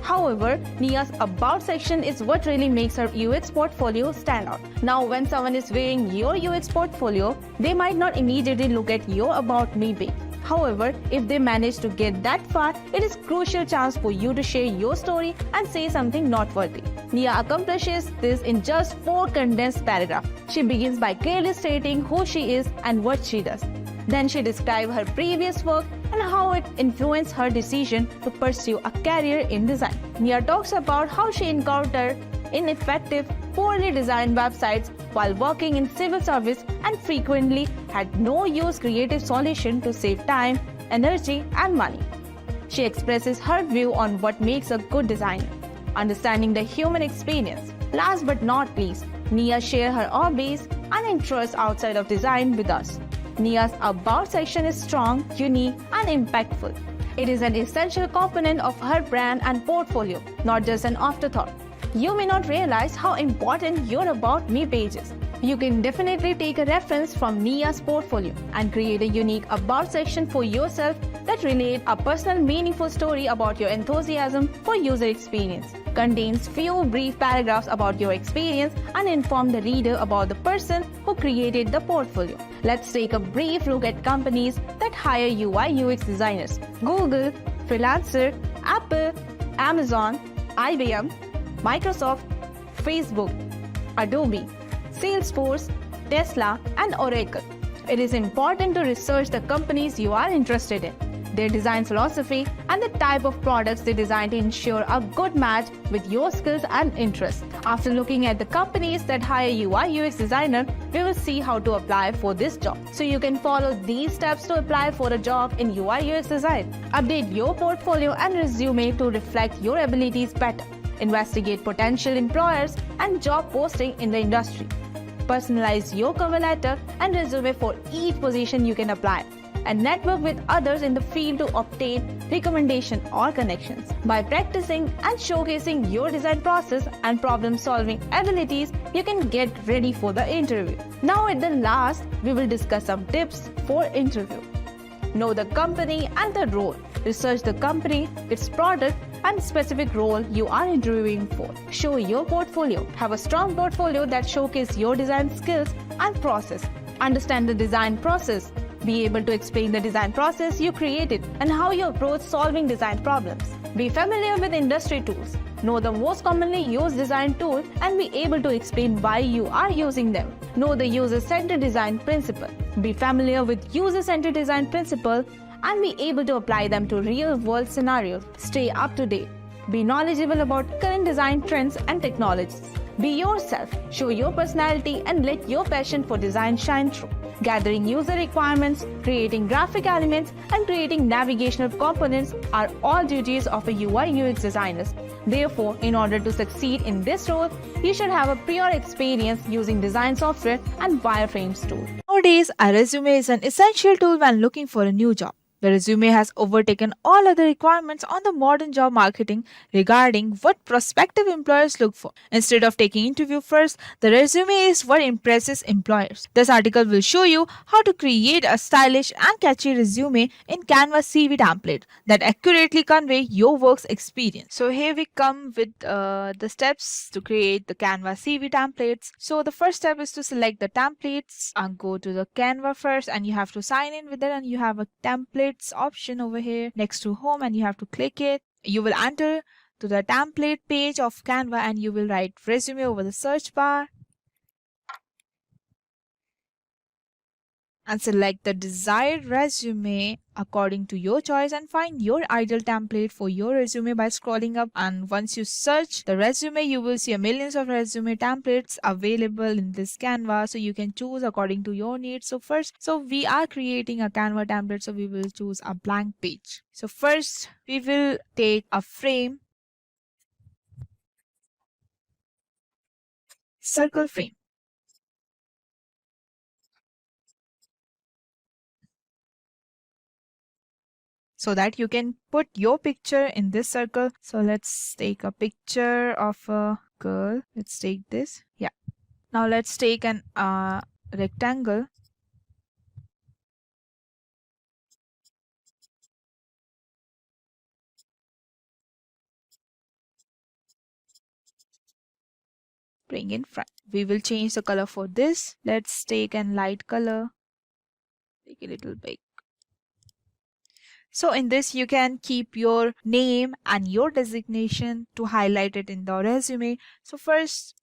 Speaker 9: However, Nia's About section is what really makes her UX portfolio stand out. Now, when someone is viewing your UX portfolio, they might not immediately look at your About Me page. However, if they manage to get that far, it is crucial chance for you to share your story and say something noteworthy. Nia accomplishes this in just 4 condensed paragraphs. She begins by clearly stating who she is and what she does. Then she describes her previous work and how it influenced her decision to pursue a career in design. Nia talks about how she encountered ineffective, poorly designed websites while working in civil service and frequently had no use creative solution to save time, energy and money. She expresses her view on what makes a good designer, understanding the human experience. Last but not least, Nia shares her hobbies and interests outside of design with us. Nia's About section is strong, unique and impactful. It is an essential component of her brand and portfolio, not just an afterthought. You may not realize how important your About Me page is. You can definitely take a reference from Nia's portfolio and create a unique About section for yourself that relates a personal meaningful story about your enthusiasm for user experience, contains few brief paragraphs about your experience and inform the reader about the person who created the portfolio. Let's take a brief look at companies that hire UI UX designers. Google, Freelancer, Apple, Amazon, IBM, Microsoft, Facebook, Adobe, Salesforce, Tesla, and Oracle. It is important to research the companies you are interested in, their design philosophy, and the type of products they design to ensure a good match with your skills and interests. After looking at the companies that hire UI UX designer, we will see how to apply for this job. So you can follow these steps to apply for a job in UI UX design. Update your portfolio and resume to reflect your abilities better. Investigate potential employers and job posting in the industry. Personalize your cover letter and resume for each position you can apply, and network with others in the field to obtain recommendation or connections. By practicing and showcasing your design process and problem-solving abilities, you can get ready for the interview. Now at the last, we will discuss some tips for interview. Know the company and the role. Research the company, its product, and specific role you are interviewing for. Show your portfolio. Have a strong portfolio that showcases your design skills and process. Understand the design process. Be able to explain the design process you created and how you approach solving design problems. Be familiar with industry tools. Know the most commonly used design tools and be able to explain why you are using them. Know the user-centered design principle. Be familiar with user-centered design principle and be able to apply them to real-world scenarios. Stay up to date. Be knowledgeable about current design trends and technologies. Be yourself, show your personality and let your passion for design shine through. Gathering user requirements, creating graphic elements and creating navigational components are all duties of a UI UX designer. Therefore, in order to succeed in this role, you should have a prior experience using design software and wireframes tool.
Speaker 8: Nowadays, a resume is an essential tool when looking for a new job. The resume has overtaken all other requirements on the modern job marketing regarding what prospective employers look for. Instead of taking interview first, the resume is what impresses employers. This article will show you how to create a stylish and catchy resume in Canva CV template that accurately convey your work's experience. So here we come with the steps to create the Canva CV templates. So the first step is to select the templates and go to the Canva first, and you have to sign in with it, and you have a template option over here next to home, and you have to click it. You will enter to the template page of Canva and you will write resume over the search bar and select the desired resume according to your choice and find your ideal template for your resume by scrolling up. And once you search the resume, you will see millions of resume templates available in this Canva, so you can choose according to your needs. So we are creating a Canva template, so we will choose a blank page. So first we will take a frame, circle frame. So that you can put your picture in this circle. So let's take a picture of a girl. Let's take this. Yeah. Now let's take an rectangle. Bring in front. We will change the color for this. Let's take an light color. Make it a little big. So in this, you can keep your name and your designation to highlight it in the resume. So first,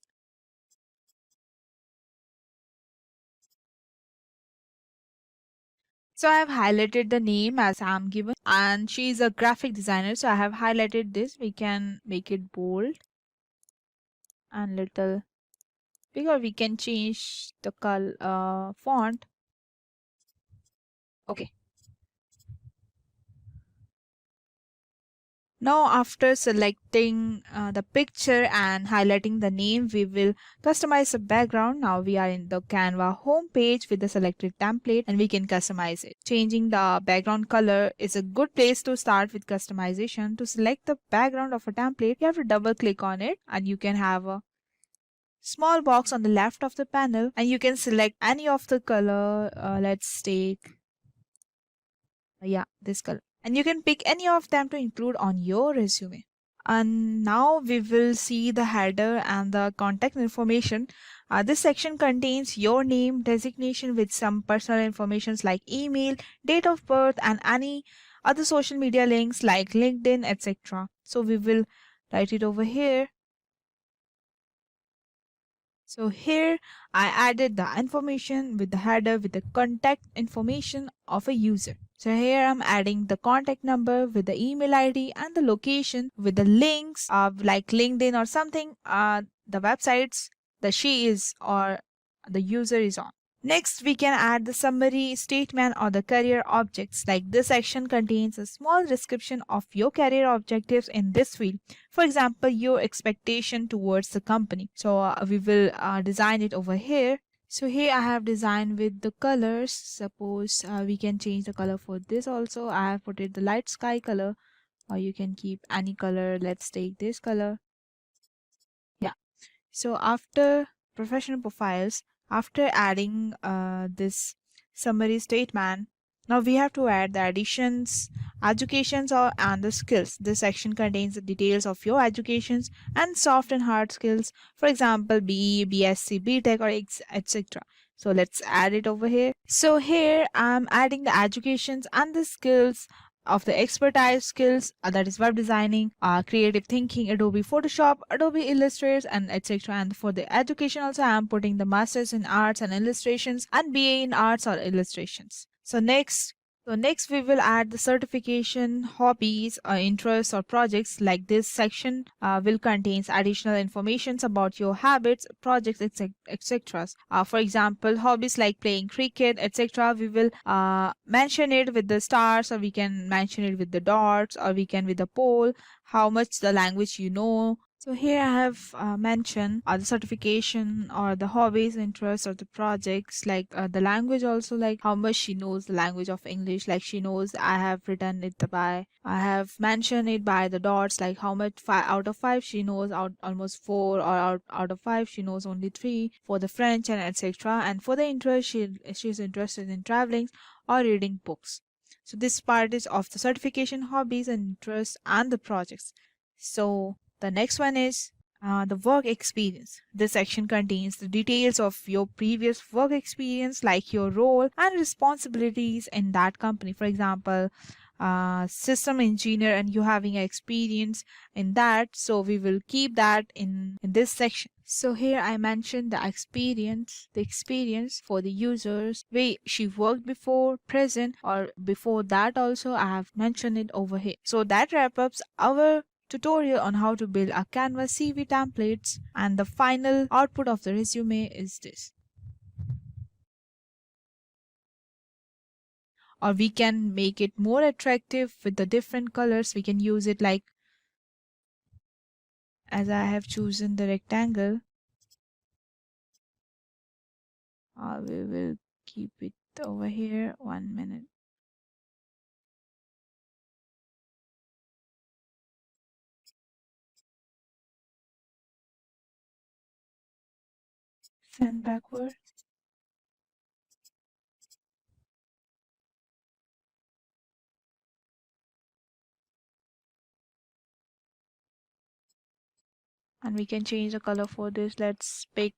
Speaker 8: so I have highlighted the name as Sam given, and she is a graphic designer. So I have highlighted this. We can make it bold and little bigger. We can change the color font. Okay. Now after selecting the picture and highlighting the name, we will customize the background. Now we are in the Canva home page with the selected template and we can customize it. Changing the background color is a good place to start with customization. To select the background of a template, you have to double click on it and you can have a small box on the left of the panel and you can select any of the color. Let's take this color, and you can pick any of them to include on your resume. And now we will see the header and the contact information. This section contains your name, designation with some personal information like email, date of birth, and any other social media links like LinkedIn, etc. So we will write it over here. So here I added the information with the header with the contact information of a user. So here I'm adding the contact number with the email ID and the location with the links of like LinkedIn or something, the websites that she is or the user is on. Next, we can add the summary statement or the career objects. Like this section contains a small description of your career objectives in this field. For example, your expectation towards the company. So we will design it over here. So here I have designed with the colors. Suppose we can change the color for this also. I have put it the light sky color, or you can keep any color. Let's take this color. Yeah. So after professional profiles, after adding this summary statement, now we have to add the additions, educations and the skills. This section contains the details of your educations and soft and hard skills. For example, BE, BSc, BTech or etc. So let's add it over here. So here I'm adding the educations and the skills of the expertise skills, that is web designing, creative thinking, Adobe Photoshop, Adobe Illustrator and etc. And for the education also I am putting the masters in arts and illustrations and BA in arts or illustrations. So next we will add the certification, hobbies, interests or projects. Like this section will contains additional information about your habits, projects, etc. For example, hobbies like playing cricket, etc. We will mention it with the stars, or we can mention it with the dots, or we can with the poll, how much the language you know. So here I have mentioned the certification or the hobbies, interests or the projects, like the language also, like how much she knows the language of English. Like she knows, I have written it by, I have mentioned it by the dots, like how much out of 5 she knows, almost 4, or out of 5 she knows only 3 for the French and etc. And for the interest, she's interested in traveling or reading books. So this part is of the certification, hobbies and interests and the projects. So the next one is the work experience. This section contains the details of your previous work experience, like your role and responsibilities in that company. For example, system engineer and you having experience in that, so we will keep that in this section. So here I mentioned the experience for the users where she worked before, present or before that also I have mentioned it over here. So that wraps up our tutorial on how to build a Canva CV templates, and the final output of the resume is this. Or we can make it more attractive with the different colors. We can use it like, as I have chosen the rectangle, we will keep it over here. 1 minute. Send backward. And we can change the color for this. Let's pick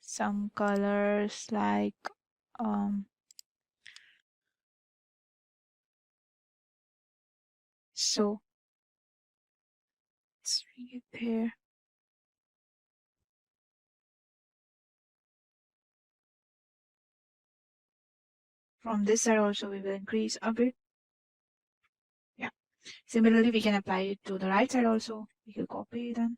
Speaker 8: some colors like So let's bring it there. From this side also we will increase a bit. Yeah. Similarly, we can apply it to the right side also. We can copy them.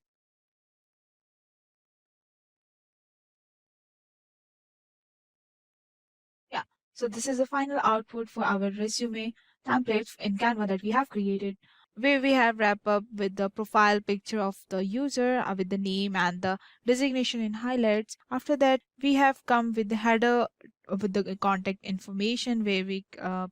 Speaker 8: Yeah. So this is the final output for our resume templates in Canva that we have created, where we have wrapped up with the profile picture of the user with the name and the designation in highlights. After that, we have come with the header with the contact information, where we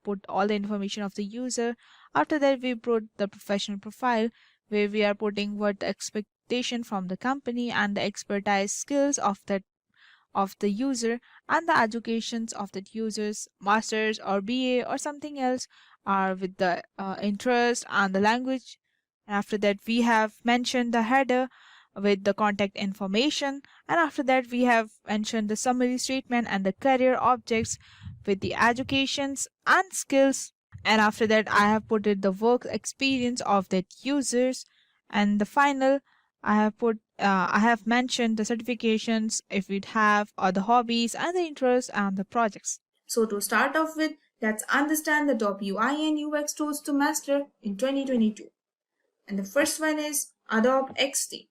Speaker 8: put all the information of the user. After that, we put the professional profile, where we are putting what the expectation from the company and the expertise skills of the user, and the educations of that user's masters or BA or something else are with the interest and the language. And after that, we have mentioned the header with the contact information, and after that we have mentioned the summary statement and the career objects with the educations and skills. And after that, I have put it the work experience of that users, and the final I have mentioned the certifications if it have, or the hobbies and the interests and the projects.
Speaker 6: So to start off with, let's understand the top UI and UX tools to master in 2022. And the first one is Adobe XD.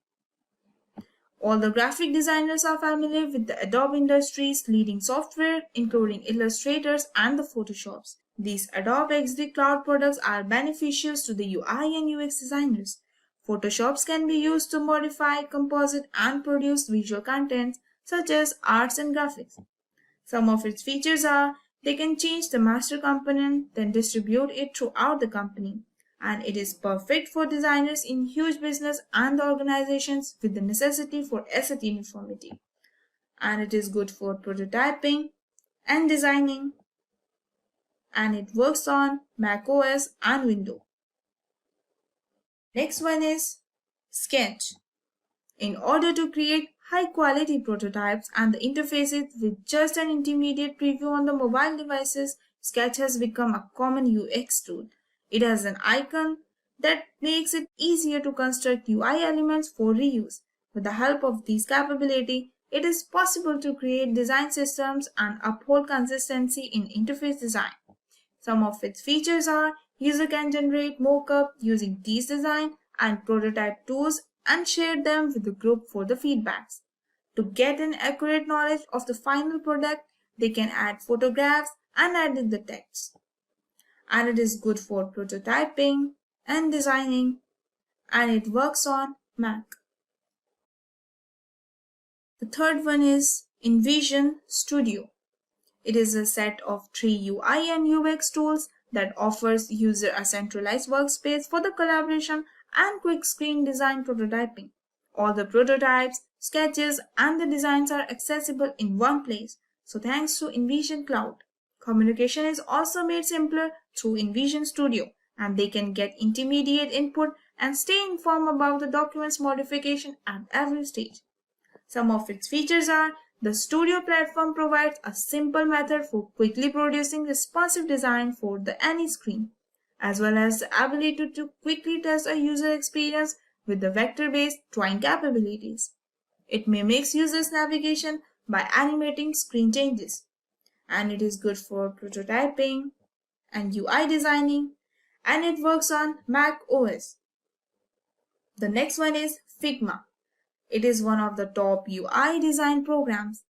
Speaker 6: All the graphic designers are familiar with the Adobe industry's leading software, including Illustrators and the Photoshops. These Adobe XD cloud products are beneficial to the UI and UX designers. Photoshops can be used to modify, composite, and produce visual content such as arts and graphics. Some of its features are they can change the master component, then distribute it throughout the company. And it is perfect for designers in huge business and organizations with the necessity for asset uniformity. And it is good for prototyping and designing. And it works on Mac OS and Windows. Next one is Sketch. In order to create high-quality prototypes and the interfaces with just an intermediate preview on the mobile devices, Sketch has become a common UX tool. It has an icon that makes it easier to construct UI elements for reuse. With the help of these capabilities, it is possible to create design systems and uphold consistency in interface design. Some of its features are user can generate mockup using these design and prototype tools and share them with the group for the feedbacks. To get an accurate knowledge of the final product, they can add photographs and edit the text. And it is good for prototyping and designing, and it works on Mac. The third one is InVision Studio. It is a set of 3 UI and UX tools that offers user a centralized workspace for the collaboration and quick screen design prototyping. All the prototypes, sketches, and the designs are accessible in one place. So thanks to InVision Cloud. Communication is also made simpler through InVision Studio, and they can get intermediate input and stay informed about the document's modification at every stage. Some of its features are the Studio platform provides a simple method for quickly producing responsive design for any screen, as well as the ability to quickly test a user experience with the vector-based drawing capabilities. It mimics users' navigation by animating screen changes, and it is good for prototyping and UI designing, and it works on Mac OS. The next one is Figma. It is one of the top UI design programs.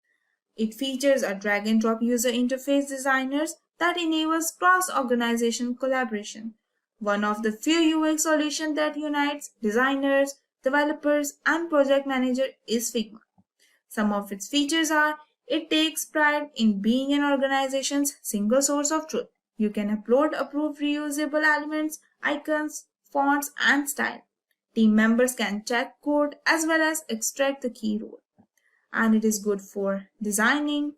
Speaker 6: It features a drag and drop user interface designers that enables cross-organization collaboration. One of the few UX solutions that unites designers, developers, and project managers is Figma. Some of its features are it takes pride in being an organization's single source of truth. You can upload approved reusable elements, icons, fonts, and style. Team members can check code as well as extract the key role. And it is good for designing,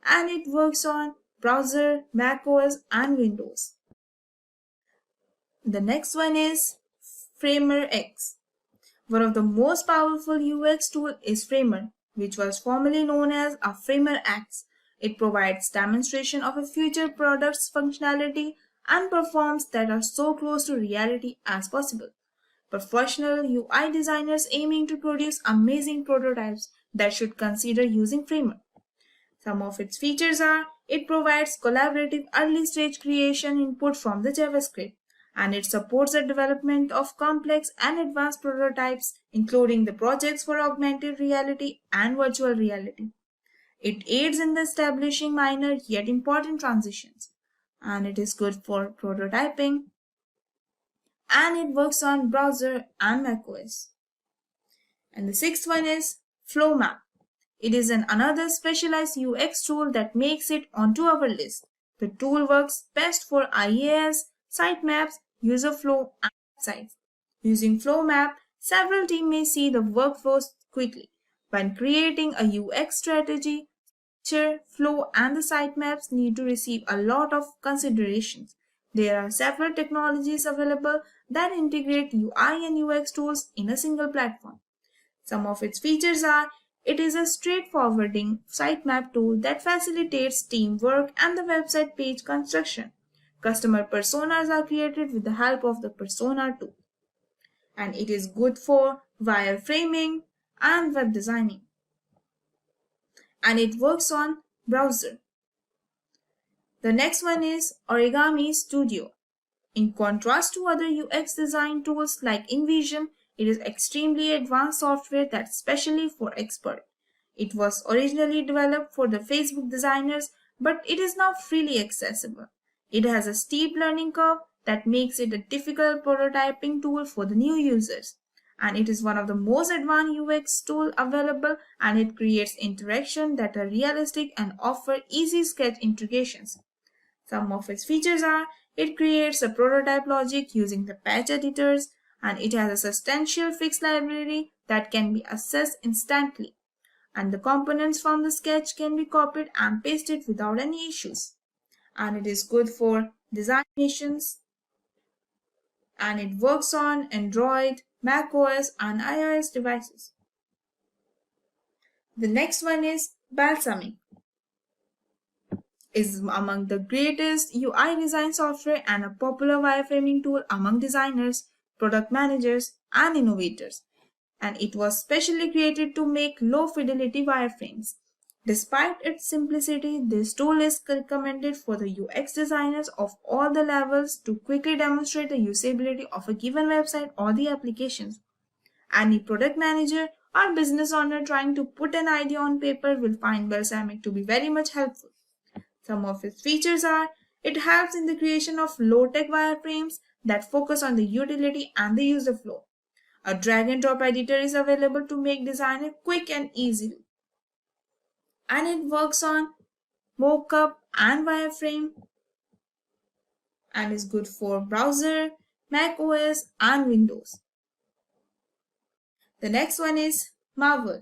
Speaker 6: and it works on browser, macOS, and Windows. The next one is Framer X. One of the most powerful UX tools is Framer, which was formerly known as a Framer X. It provides demonstration of a future product's functionality
Speaker 9: and performs that are so close to reality as possible. Professional UI designers aiming to produce amazing prototypes that should consider using Framework. Some of its features are it provides collaborative early stage creation input from the JavaScript, and it supports the development of complex and advanced prototypes, including the projects for augmented reality and virtual reality. It aids in the establishing minor yet important transitions, and it is good for prototyping, and it works on browser and macOS. And the sixth one is FlowMap. It is another specialized UX tool that makes it onto our list. The tool works best for IAS, sitemaps, user flow, and websites. Using FlowMap, several teams may see the workflows quickly. When creating a UX strategy, structure, flow, and the sitemaps need to receive a lot of considerations. There are several technologies available that integrate UI and UX tools in a single platform. Some of its features are it is a straightforwarding sitemap tool that facilitates teamwork and the website page construction. Customer personas are created with the help of the persona tool. And it is good for wireframing and web designing. And it works on browser. The next one is Origami Studio. In contrast to other UX design tools like InVision, it is extremely advanced software that's specially for experts. It was originally developed for the Facebook designers, but it is now freely accessible. It has a steep learning curve that makes it a difficult prototyping tool for the new users. And it is one of the most advanced UX tools available, and it creates interaction that are realistic and offer easy sketch integrations. Some of its features are it creates a prototype logic using the patch editors, and it has a substantial fixed library that can be accessed instantly. And the components from the sketch can be copied and pasted without any issues. And it is good for design missions, and it works on Android, macOS, and iOS devices. The next one is Balsamiq. Is among the greatest UI design software and a popular wireframing tool among designers, product managers, and innovators. And it was specially created to make low-fidelity wireframes. Despite its simplicity, this tool is recommended for the UX designers of all the levels to quickly demonstrate the usability of a given website or the applications. Any product manager or business owner trying to put an idea on paper will find Balsamiq to be very much helpful. Some of its features are it helps in the creation of low-tech wireframes that focus on the utility and the user flow. A drag and drop editor is available to make design quick and easy. And it works on Mockup and Wireframe, and is good for browser, Mac OS, and Windows. The next one is Marvel.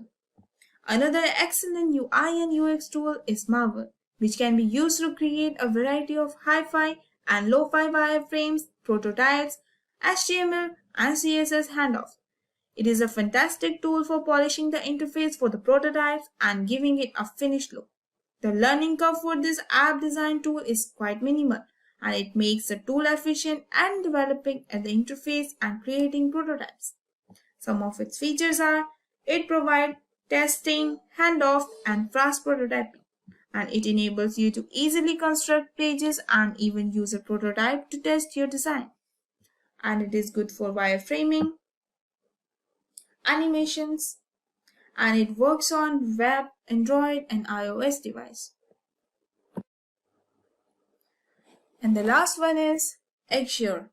Speaker 9: Another excellent UI and UX tool is Marvel, which can be used to create a variety of hi-fi and lo-fi wireframes, prototypes, HTML, and CSS handoffs. It is a fantastic tool for polishing the interface for the prototypes and giving it a finished look. The learning curve for this app design tool is quite minimal, and it makes the tool efficient and developing at the interface and creating prototypes. Some of its features are it provides testing, handoff, and fast prototyping, and it enables you to easily construct pages and even use a prototype to test your design. And it is good for wireframing, animations, and it works on web, Android, and iOS device. And the last one is Exure.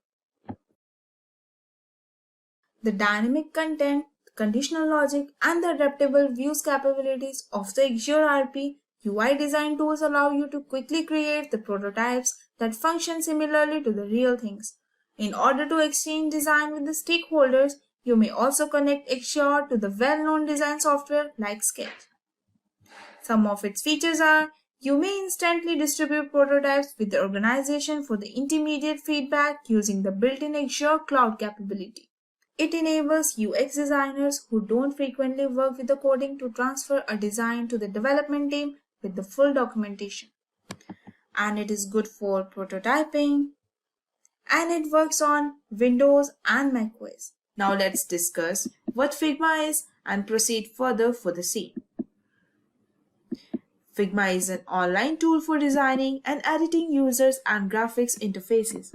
Speaker 9: The dynamic content, conditional logic, and the adaptable views capabilities of the Exure RP UI design tools allow you to quickly create the prototypes that function similarly to the real things. In order to exchange design with the stakeholders, you may also connect Exure to the well-known design software like Sketch. Some of its features are you may instantly distribute prototypes with the organization for the intermediate feedback using the built-in Exure cloud capability. It enables UX designers who don't frequently work with the coding to transfer a design to the development team with the full documentation. And it is good for prototyping,
Speaker 8: and it works on Windows and macOS. Now let's discuss what Figma is and proceed further for the same. Figma is an online tool for designing and editing users and graphics interfaces.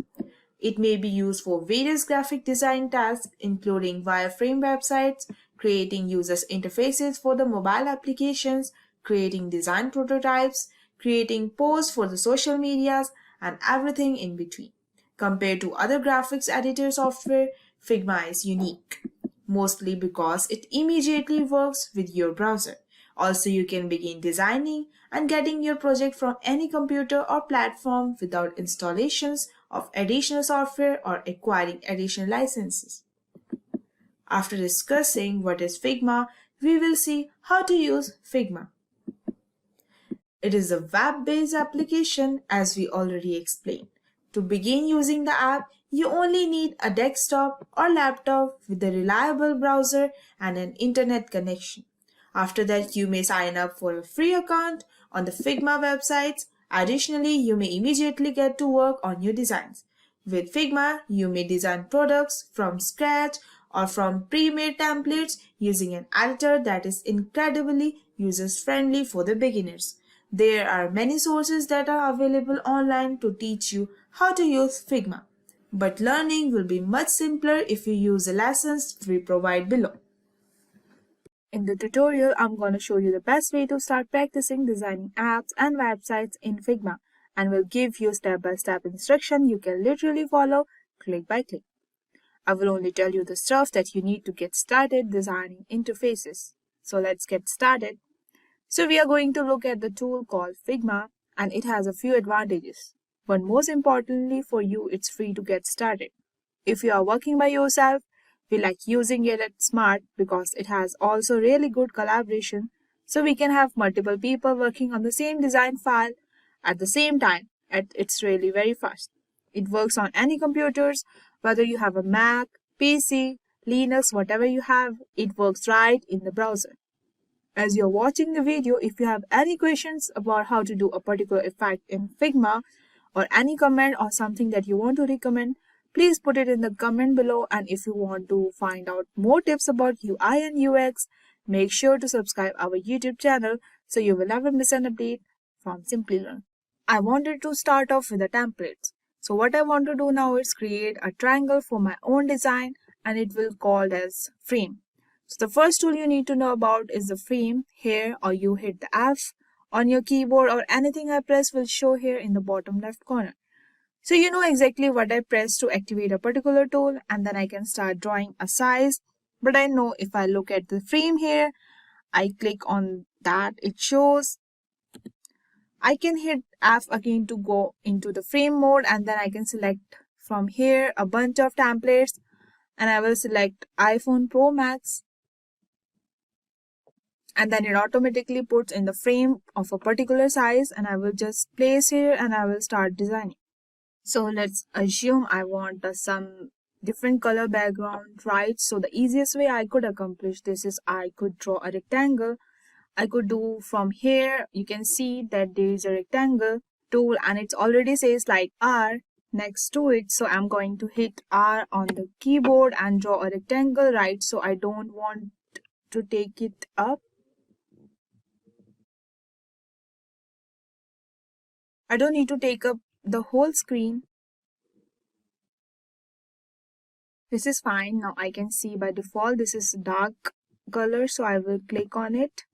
Speaker 8: It may be used for various graphic design tasks, including wireframe websites, creating users' interfaces for the mobile applications, creating design prototypes, creating posts for the social medias, and everything in between. Compared to other graphics editor software, Figma is unique, mostly because it immediately works with your browser. Also, you can begin designing and getting your project from any computer or platform without installations of additional software or acquiring additional licenses. After discussing what is Figma, we will see how to use Figma. It is a web-based application as we already explained. To begin using the app, you only need a desktop or laptop with a reliable browser and an internet connection. After that, you may sign up for a free account on the Figma websites. Additionally, you may immediately get to work on your designs. With Figma, you may design products from scratch or from pre-made templates using an editor that is incredibly user-friendly for the beginners. There are many sources that are available online to teach you how to use Figma, but learning will be much simpler if you use the lessons we provide below. In the tutorial, I'm going to show you the best way to start practicing designing apps and websites in Figma, and will give you step-by-step instruction you can literally follow click by click. I will only tell you the stuff that you need to get started designing interfaces. So let's get started. So we are going to look at the tool called Figma, and it has a few advantages. But most importantly for you, it's free to get started. If you are working by yourself, we like using it at Smart because it has also really good collaboration, so we can have multiple people working on the same design file at the same time, and it's really very fast. It works on any computers, whether you have a Mac, PC, Linux, whatever you have, it works right in the browser. As you're watching the video, if you have any questions about how to do a particular effect in Figma, or any comment or something that you want to recommend, please put it in the comment below. And if you want to find out more tips about UI and UX, make sure to subscribe our YouTube channel so you will never miss an update from Simplilearn. I wanted to start off with the templates. So what I want to do now is create a triangle for my own design, and it will called as frame. So the first tool you need to know about is the frame. Here, or you hit the F on your keyboard, or anything I press will show here in the bottom left corner. So you know exactly what I press to activate a particular tool, and then I can start drawing a size. But I know if I look at the frame here, I click on that, it shows. I can hit F again to go into the frame mode, and then I can select from here a bunch of templates, and I will select iPhone Pro Max. And then it automatically puts in the frame of a particular size, and I will just place here and I will start designing. So let's assume I want some different color background, right? So the easiest way I could accomplish this is I could draw a rectangle. I could do from here, you can see that there is a rectangle tool and it already says like R next to it. So I'm going to hit R on the keyboard and draw a rectangle, right? So I don't want to take it up. I don't need to take up the whole screen. This is fine. Now I can see by default this is dark color, so I will click on it.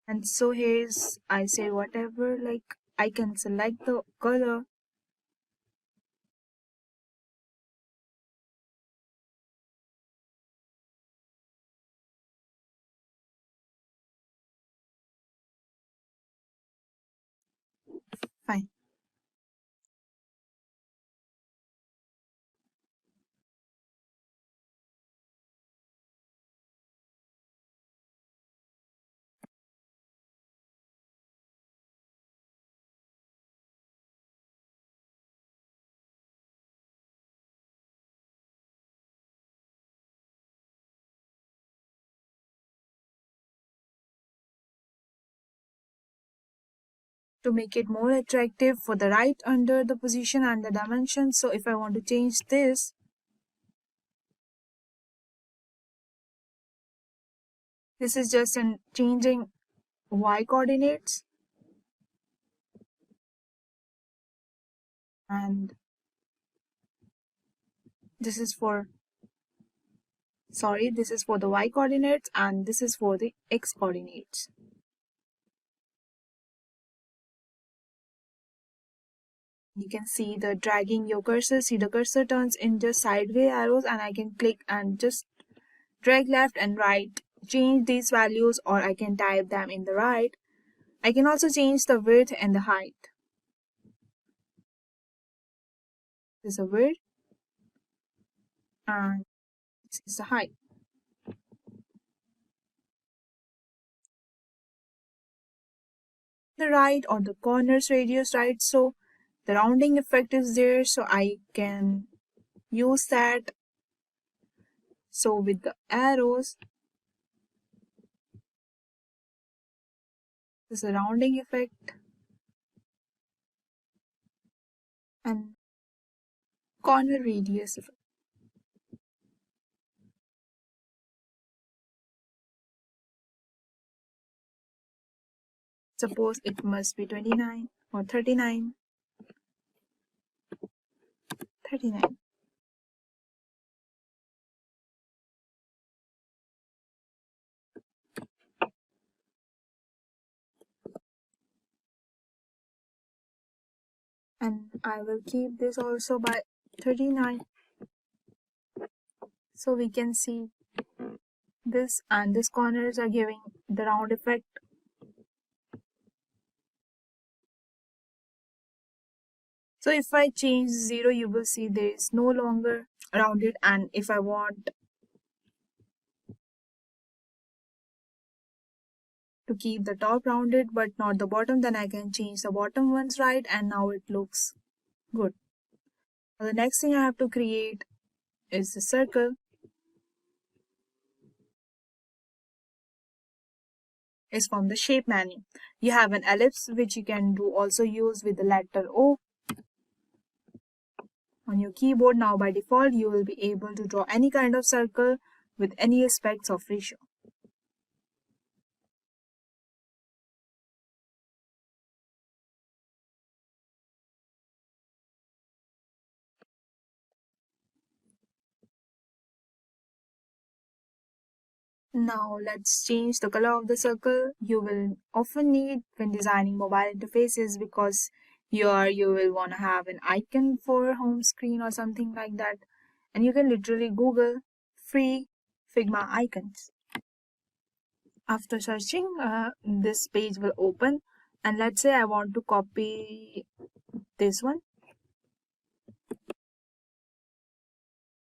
Speaker 8: And so here's, I say whatever, like I can select the color. Fine. to make it more attractive for the right under the position and the dimension. So if I want to change this, this is just in changing y coordinates, and this is for the y coordinates and this is for the x coordinates. You can see the dragging your cursor. See, the cursor turns in just sideways arrows, and I can click and just drag left and right, change these values, or I can type them in the right. I can also change the width and the height. This is the width and this is the height. The right or the corners radius, right? So the rounding effect is there, so I can use that. So with the arrows, this is a rounding effect and corner radius effect. Suppose it must be 29 or 39. 39. And I will keep this also by 39. So we can see this and this corners are giving the round effect. So if I change 0, you will see there is no longer rounded, and if I want to keep the top rounded but not the bottom, then I can change the bottom ones, right, and now it looks good. Now the next thing I have to create is the circle. Is from the shape menu. You have an ellipse which you can also use with the letter O on your keyboard. Now by default you will be able to draw any kind of circle with any aspects of ratio. Now let's change the color of the circle. You will often need when designing mobile interfaces, because you will want to have an icon for home screen or something like that, and you can literally Google free Figma icons. After searching, this page will open, and let's say I want to copy this one,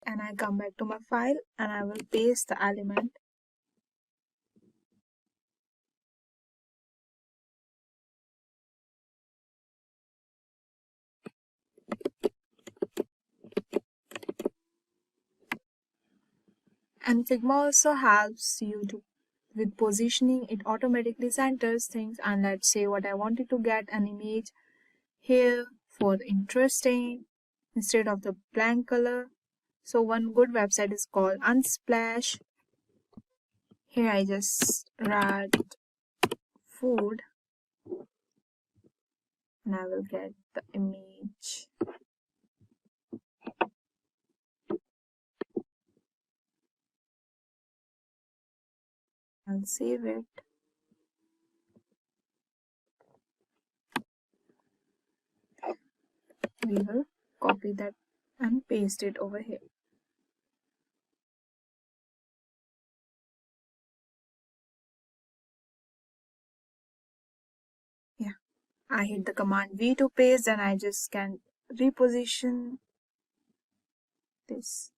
Speaker 8: and I come back to my file and I will paste the element. And Figma also helps you with positioning. It automatically centers things, and let's say what I wanted to get an image here for the interesting instead of the blank color. So one good website is called Unsplash. Here I just write food and I will get the image. I'll save it. We will copy that and paste it over here. Yeah, I hit the command V to paste, and I just can reposition this.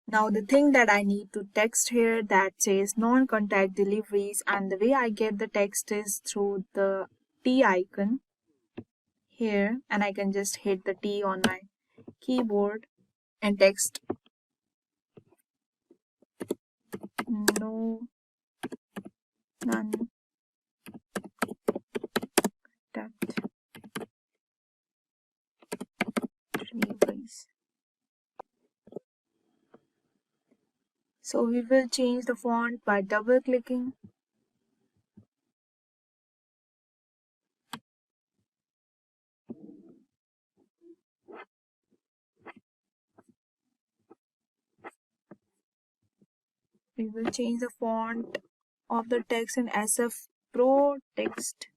Speaker 8: Now the thing that I need to text here that says non-contact deliveries, and the way I get the text is through the T icon here, and I can just hit the T on my keyboard and text no, none, depth trees. So we will change the font by double clicking. We will change the font of the text in SF Pro text.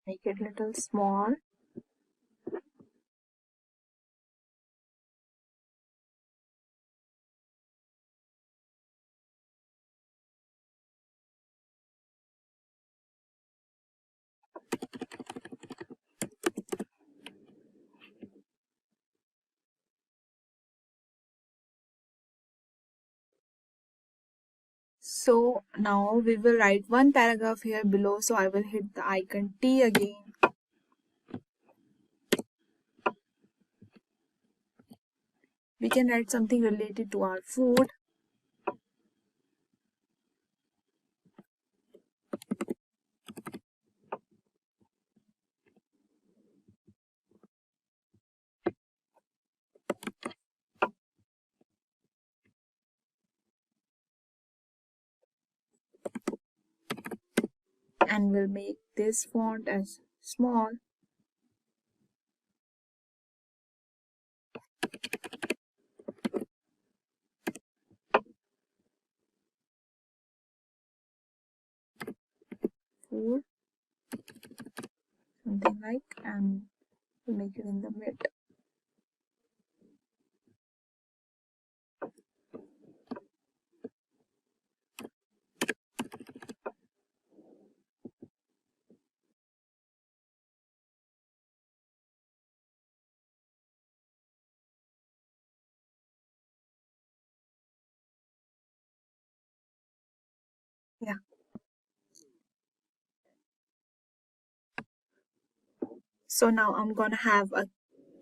Speaker 8: Make it little small. So now we will write one paragraph here below. So I will hit the icon T again. We can write something related to our food. And we'll make this font as small. Food, something like, and we'll make it in the mid. Yeah. So now I'm gonna have a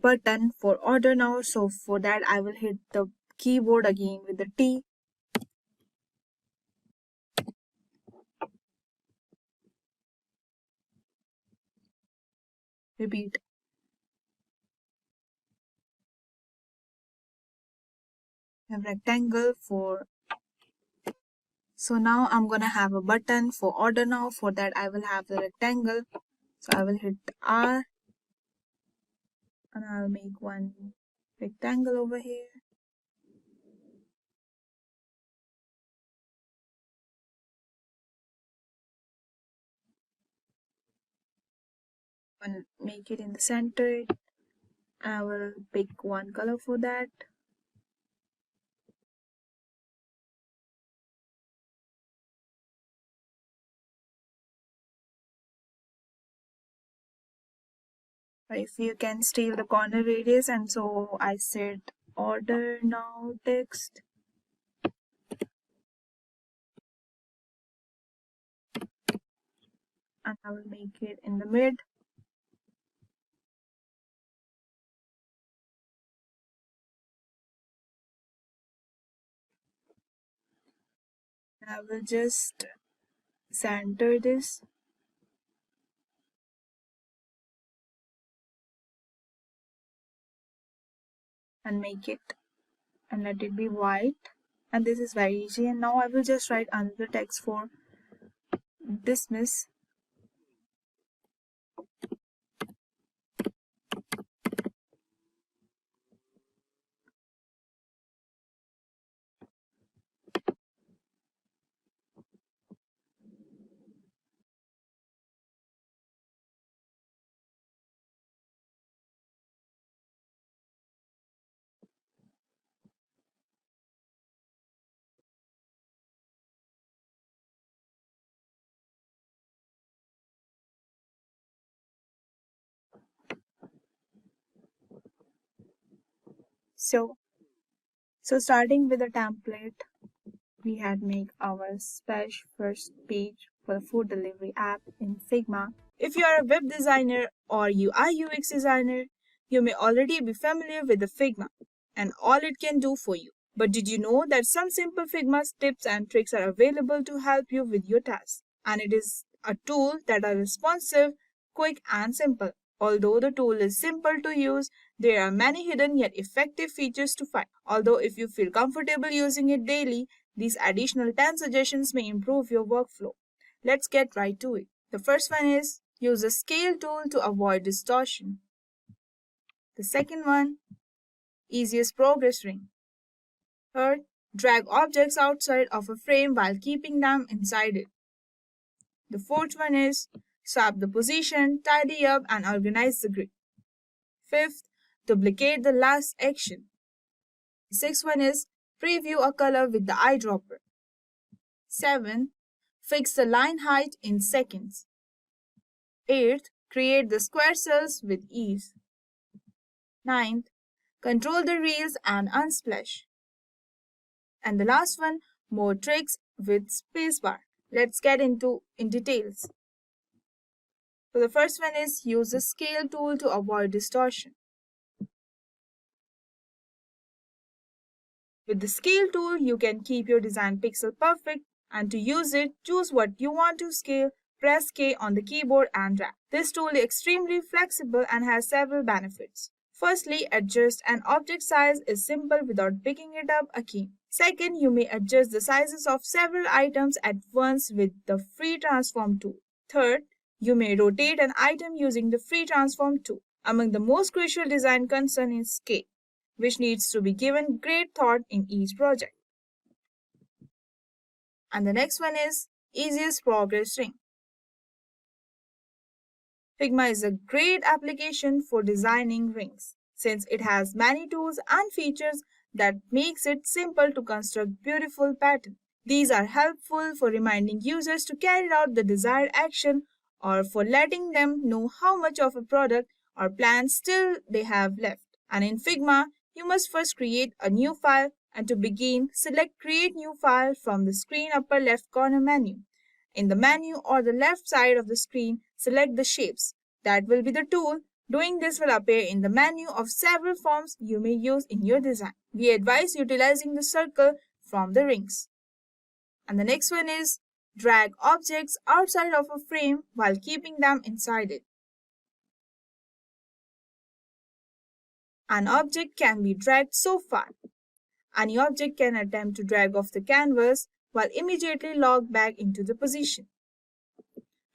Speaker 8: button for order now. So for that I will hit the keyboard again with the T. Repeat. A rectangle for. So now I'm gonna have a button for order now. For that I will have the rectangle. So I will hit R and I'll make one rectangle over here. And make it in the center. I will pick one color for that. If you can steal the corner radius, and so I said order now text. And I will make it in the mid. I will just center this. And make it and let it be white. And this is very easy. And now I will just write another text for dismiss.
Speaker 10: So starting with a template, we had make our splash first page for the food delivery app in Figma. If you are a web designer or UI UX designer, you may already be familiar with the Figma and all it can do for you. But did you know that some simple Figma tips and tricks are available to help you with your tasks? And it is a tool that are responsive, quick and simple. Although the tool is simple to use, there are many hidden yet effective features to find. Although if you feel comfortable using it daily, these additional 10 suggestions may improve your workflow. Let's get right to it. The first one is use the scale tool to avoid distortion. The second one, easiest progress ring. Third, drag objects outside of a frame while keeping them inside it. The fourth one is swap the position, tidy up and organize the grid. Fifth, duplicate the last action. The sixth one is preview a color with the eyedropper. 7. Fix the line height in seconds. 8th, create the square cells with ease. 9th, control the reels and unsplash. And the last one, more tricks with spacebar. Let's get in details. So the first one is use the scale tool to avoid distortion. With the scale tool, you can keep your design pixel perfect, and to use it, choose what you want to scale, press K on the keyboard and drag. This tool is extremely flexible and has several benefits. Firstly, adjust an object size is simple without picking it up a key. Second, you may adjust the sizes of several items at once with the free transform tool. Third, you may rotate an item using the free transform tool. Among the most crucial design concern is scale, which needs to be given great thought in each project. And the next one is easiest progress ring. Figma is a great application for designing rings, since it has many tools and features that makes it simple to construct beautiful patterns. These are helpful for reminding users to carry out the desired action or for letting them know how much of a product or plan still they have left. And in Figma, you must first create a new file, and to begin, select Create New File from the screen upper left corner menu. In the menu or the left side of the screen, select the shapes. That will be the tool. Doing this will appear in the menu of several forms you may use in your design. We advise utilizing the circle from the rings. And the next one is drag objects outside of a frame while keeping them inside it. An object can be dragged so far. Any object can attempt to drag off the canvas while immediately log back into the position.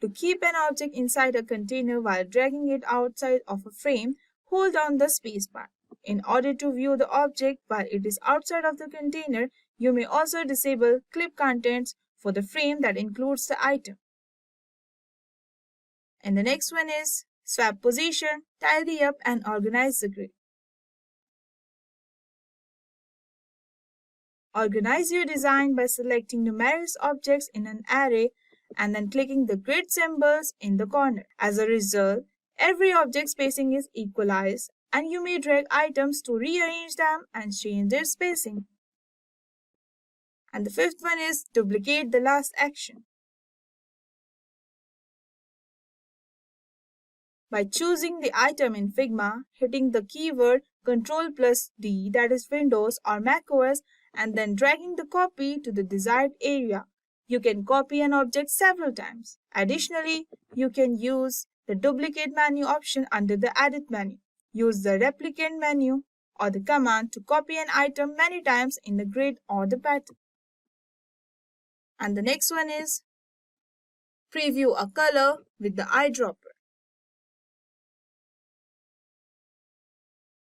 Speaker 10: To keep an object inside a container while dragging it outside of a frame, hold down the spacebar. In order to view the object while it is outside of the container, you may also disable Clip Contents for the frame that includes the item. And the next one is swap position, tidy up and organize the grid. Organize your design by selecting numerous objects in an array and then clicking the grid symbols in the corner. As a result, every object spacing is equalized and you may drag items to rearrange them and change their spacing. And the fifth one is duplicate the last action. By choosing the item in Figma, hitting the keyword Ctrl+D, that is Windows or macOS, and then dragging the copy to the desired area, you can copy an object several times. Additionally, you can use the duplicate menu option under the edit menu. Use the replicate menu or the command to copy an item many times in the grid or the pattern. And the next one is preview a color with the eyedropper.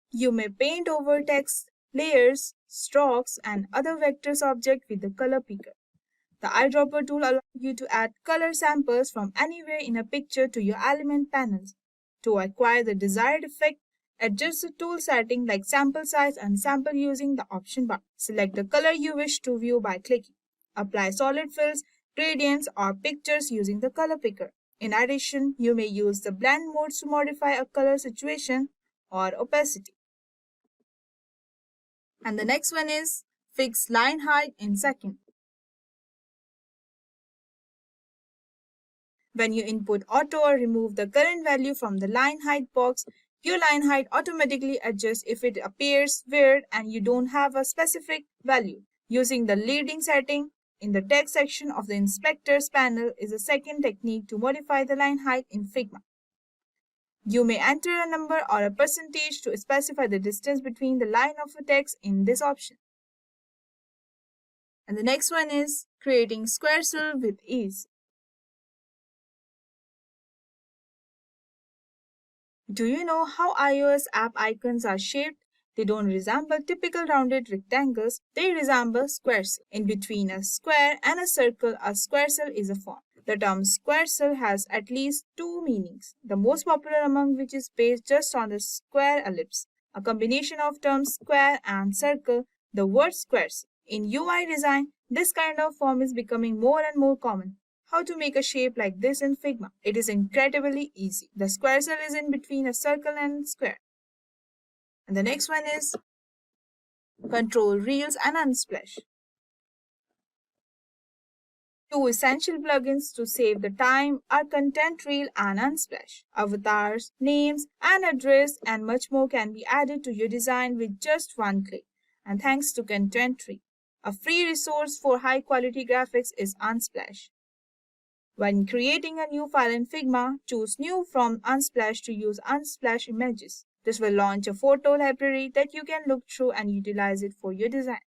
Speaker 10: You may paint over text, layers, strokes, and other vectors object with the color picker. The eyedropper tool allows you to add color samples from anywhere in a picture to your element panels. To acquire the desired effect, adjust the tool setting like sample size and sample using the option bar. Select the color you wish to view by clicking. Apply solid fills, gradients, or pictures using the color picker. In addition, you may use the blend modes to modify a color situation or opacity. And the next one is fix line height in second. When you input auto or remove the current value from the line height box, your line height automatically adjusts if it appears weird and you don't have a specific value. Using the leading setting in the text section of the inspectors panel is a second technique to modify the line height in Figma. You may enter a number or a percentage to specify the distance between the line of a text in this option. And the next one is creating square cell with ease. Do you know how iOS app icons are shaped? They don't resemble typical rounded rectangles, they resemble squares. In between a square and a square cell is a form. The term square cell has at least two meanings, the most popular among which is based just on the square ellipse, a combination of terms square and circle, the word squares. In UI design, this kind of form is becoming more and more common. How to make a shape like this in Figma? It is incredibly easy. The square cell is in between a circle and square. And the next one is control reels and unsplash. Two essential plugins to save the time are Content Reel and Unsplash. Avatars, names, and address and much more can be added to your design with just one click. And thanks to Content Reel. A free resource for high-quality graphics is Unsplash. When creating a new file in Figma, choose New from Unsplash to use Unsplash images. This will launch a photo library that you can look through and utilize it for your design.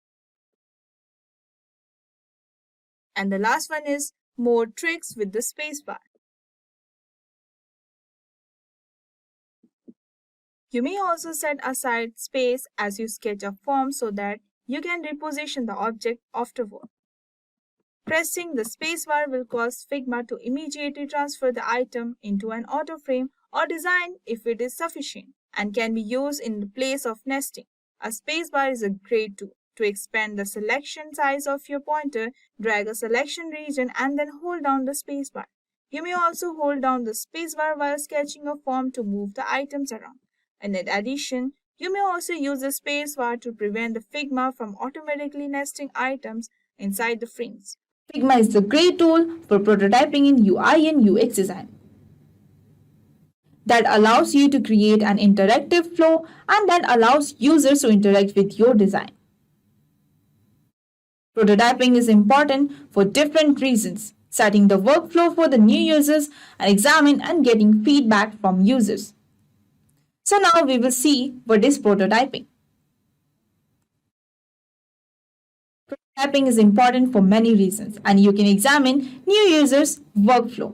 Speaker 10: And the last one is more tricks with the spacebar. You may also set aside space as you sketch a form so that you can reposition the object afterward. Pressing the spacebar will cause Figma to immediately transfer the item into an auto frame or design if it is sufficient, and can be used in the place of nesting. A spacebar is a great tool. To expand the selection size of your pointer, drag a selection region and then hold down the spacebar. You may also hold down the spacebar while sketching a form to move the items around. And in addition, you may also use the spacebar to prevent the Figma from automatically nesting items inside the frames.
Speaker 8: Figma is a great tool for prototyping in UI and UX design that allows you to create an interactive flow and that allows users to interact with your design. Prototyping is important for different reasons, setting the workflow for the new users and examine and getting feedback from users. So now we will see what is prototyping. Prototyping is important for many reasons and you can examine new users' workflow.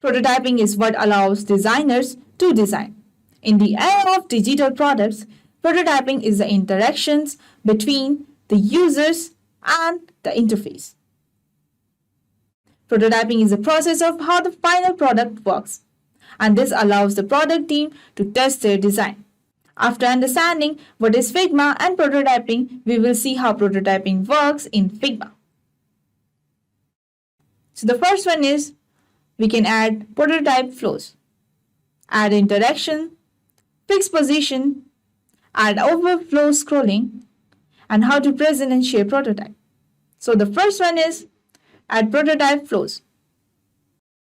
Speaker 8: Prototyping is what allows designers to design. In the era of digital products, prototyping is the interactions between the users and the interface. Prototyping is the process of how the final product works, and this allows the product team to test their design. After understanding what is Figma and prototyping, we will see how prototyping works in Figma. So the first one is we can add prototype flows, add interaction, fix position, add overflow scrolling, and how to present and share prototype. So the first one is add prototype flows.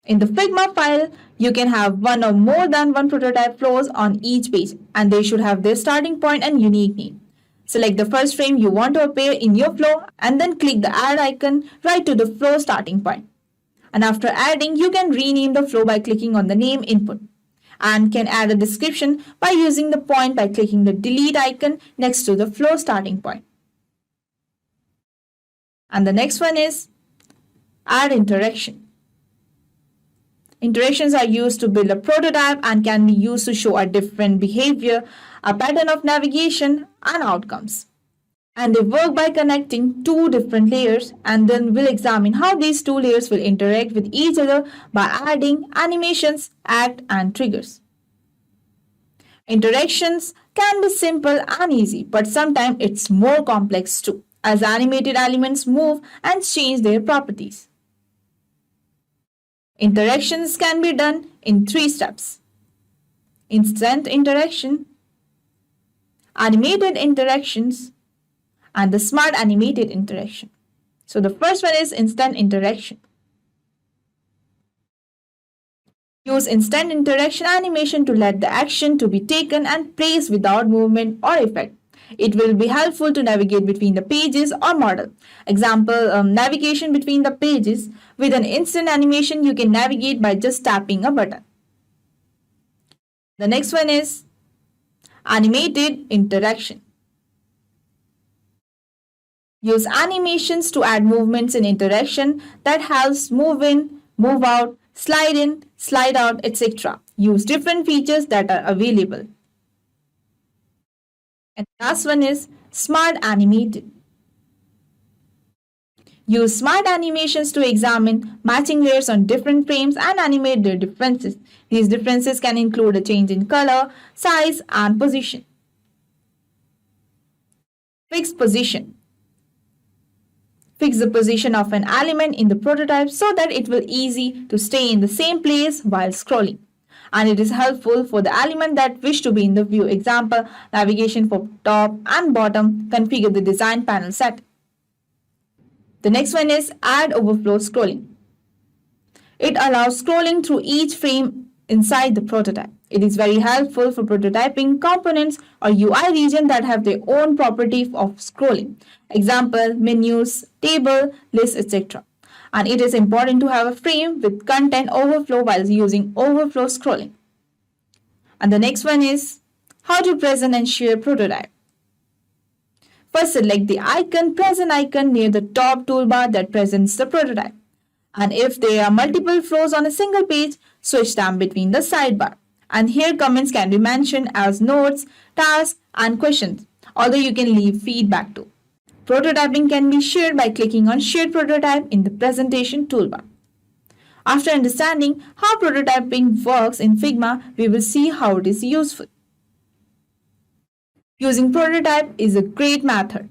Speaker 8: In the Figma file, you can have one or more than one prototype flows on each page, and they should have their starting point and unique name. Select the first frame you want to appear in your flow and then click the add icon right to the flow starting point. And after adding, you can rename the flow by clicking on the name input, and can add a description by using the point by clicking the delete icon next to the flow starting point. And the next one is add interaction. Interactions are used to build a prototype and can be used to show a different behavior, a pattern of navigation, and outcomes. And they work by connecting two different layers, and then we'll examine how these two layers will interact with each other by adding animations, act, and triggers. Interactions can be simple and easy, but sometimes it's more complex too, as animated elements move and change their properties. Interactions can be done in 3 steps: instant interaction, animated interactions, and the smart animated interaction. So the first one is instant interaction. Use instant interaction animation to let the action to be taken and placed without movement or effect. It will be helpful to navigate between the pages or model. Example, navigation between the pages. With an instant animation, you can navigate by just tapping a button. The next one is animated interaction. Use animations to add movements in interaction that helps move in, move out, slide in, slide out, etc. Use different features that are available. And the last one is smart animated. Use smart animations to examine matching layers on different frames and animate their differences. These differences can include a change in color, size, and position. Fixed position. Fix the position of an element in the prototype so that it will easy to stay in the same place while scrolling. And it is helpful for the element that wish to be in the view. Example, navigation for top and bottom, configure the design panel set. The next one is add overflow scrolling. It allows scrolling through each frame inside the prototype. It is very helpful for prototyping components or UI region that have their own property of scrolling. Example, menus, table, lists, etc. And it is important to have a frame with content overflow while using overflow scrolling. And the next one is how to present and share prototype. First, select the present icon near the top toolbar that presents the prototype. And if there are multiple flows on a single page, switch them between the sidebar. And here comments can be mentioned as notes, tasks, and questions, although you can leave feedback too. Prototyping can be shared by clicking on Shared Prototype in the presentation toolbar. After understanding how prototyping works in Figma, we will see how it is useful. Using prototype is a great method.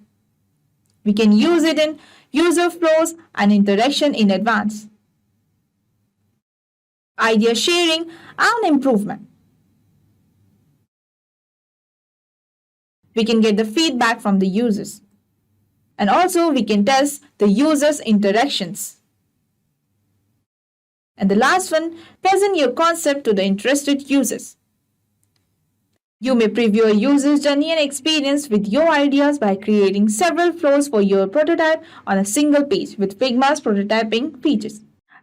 Speaker 8: We can use it in user flows and interaction in advance, idea sharing, and improvement. We can get the feedback from the users. And also we can test the users' interactions. And the last one, present your concept to the interested users. You may preview a user's journey and experience with your ideas by creating several flows for your prototype on a single page with Figma's prototyping features.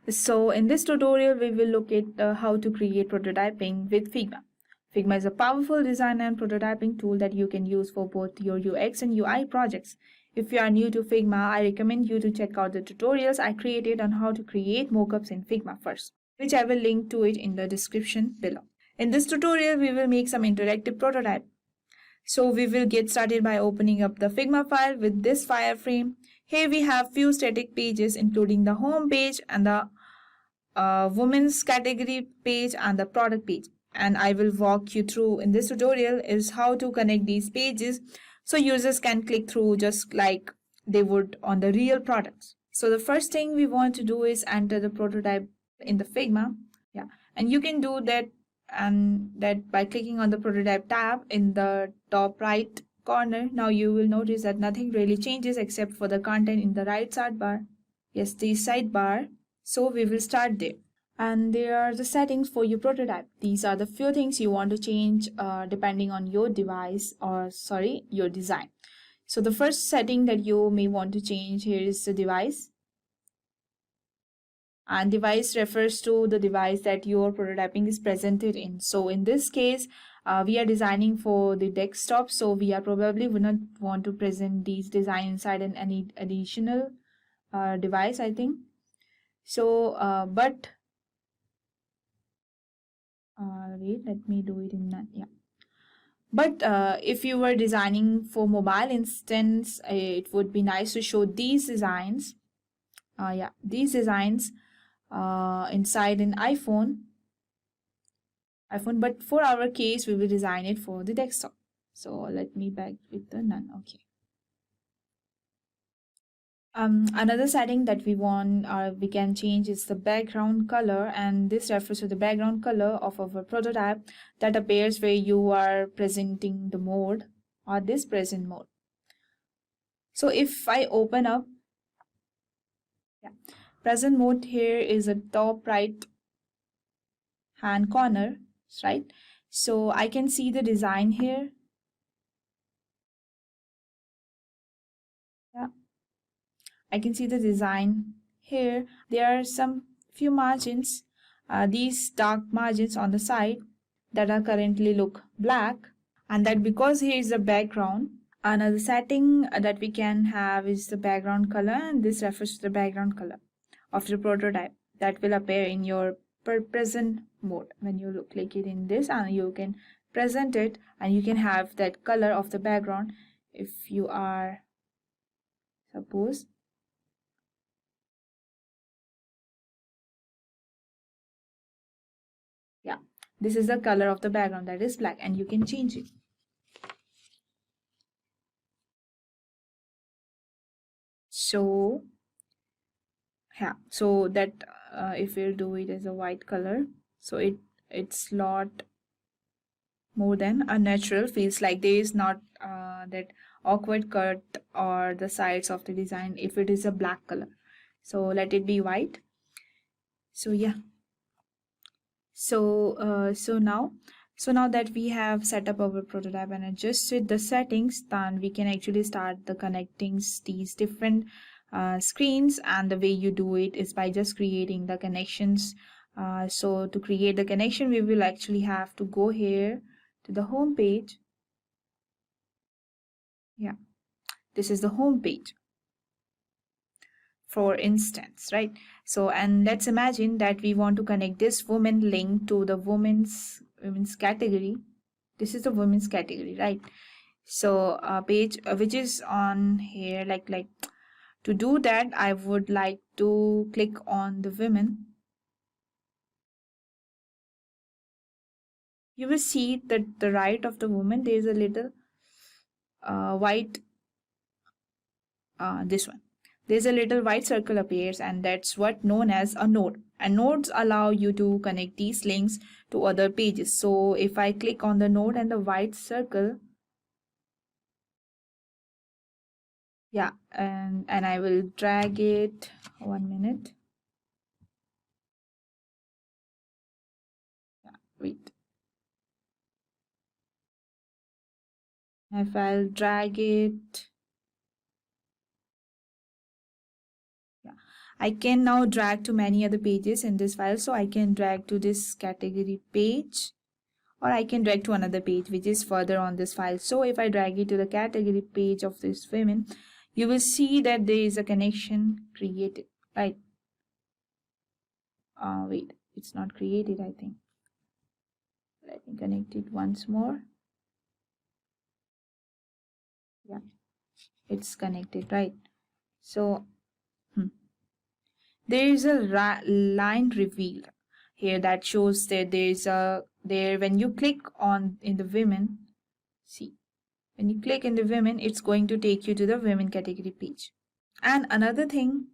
Speaker 8: So in this tutorial, we will look at how to create prototyping with Figma. Figma is a powerful design and prototyping tool that you can use for both your UX and UI projects. If you are new to Figma, I recommend you to check out the tutorials I created on how to create mockups in Figma first, which I will link to it in the description below. In this tutorial, we will make some interactive prototype. So we will get started by opening up the Figma file with this wireframe. Here we have few static pages, including the home page and the women's category page and the product page. And I will walk you through in this tutorial is how to connect these pages so users can click through just like they would on the real products. So the first thing we want to do is enter the prototype in the Figma. And you can do that by clicking on the prototype tab in the top right corner. Now you will notice that nothing really changes except for the content in the right sidebar. Yes, the sidebar. So we will start there. And there are the settings for your prototype. These are the few things you want to change depending on your device your design. So the first setting that you may want to change here is the device. And device refers to the device that your prototyping is presented in. So in this case, we are designing for the desktop. So we are probably would not want to present these design inside any additional device, I think. So, wait, let me do it in that. But if you were designing for mobile instance, it would be nice to show these designs. These designs inside an iPhone. But for our case, we will design it for the desktop. So let me back with the none. Okay. Another setting that we can change is the background color, and this refers to the background color of our prototype that appears where you are presenting the mode or this present mode. So if I open up, present mode, here is a top right hand corner, right? So I can see the design here. Yeah, I can see the design here. There are some few margins, these dark margins on the side that are currently look black, and that because here is the background. Another setting that we can have is the background color, and this refers to the background color of the prototype that will appear in your present mode. When you click it in this, and you can present it, and you can have that color of the background. If you are, suppose, yeah, this is the color of the background, that is black, and you can change it. So yeah, so that if we'll do it as a white color, so it's lot more than a natural, feels like there is not that awkward cut or the sides of the design if it is a black color. So let it be white. So yeah, so now that we have set up our prototype and adjusted the settings, then we can actually start the connecting these different screens. And the way you do it is by just creating the connections. So to create the connection, we will actually have to go here to the home page. Yeah, this is the home page, for instance, right? So, and let's imagine that we want to connect this woman link to the women's category. This is the women's category, right? So page which is on here, like to do that, I would like to click on the women. You will see that the right of the woman, there is a little white, this one, there's a little white circle appears, and that's what known as a node. And nodes allow you to connect these links to other pages. So if I click on the node and the white circle, yeah, and I will drag it, 1 minute. Yeah, wait. If I'll drag it, yeah, I can now drag to many other pages in this file. So I can drag to this category page, or I can drag to another page which is further on this file. So if I drag it to the category page of this women, you will see that there is a connection created, right? Wait, it's not created, I think. Let me connect it once more. Yeah, it's connected, right? So there is a line revealed here that shows that there when you click on in the women, see, when you click in the women, it's going to take you to the women category page. And another thing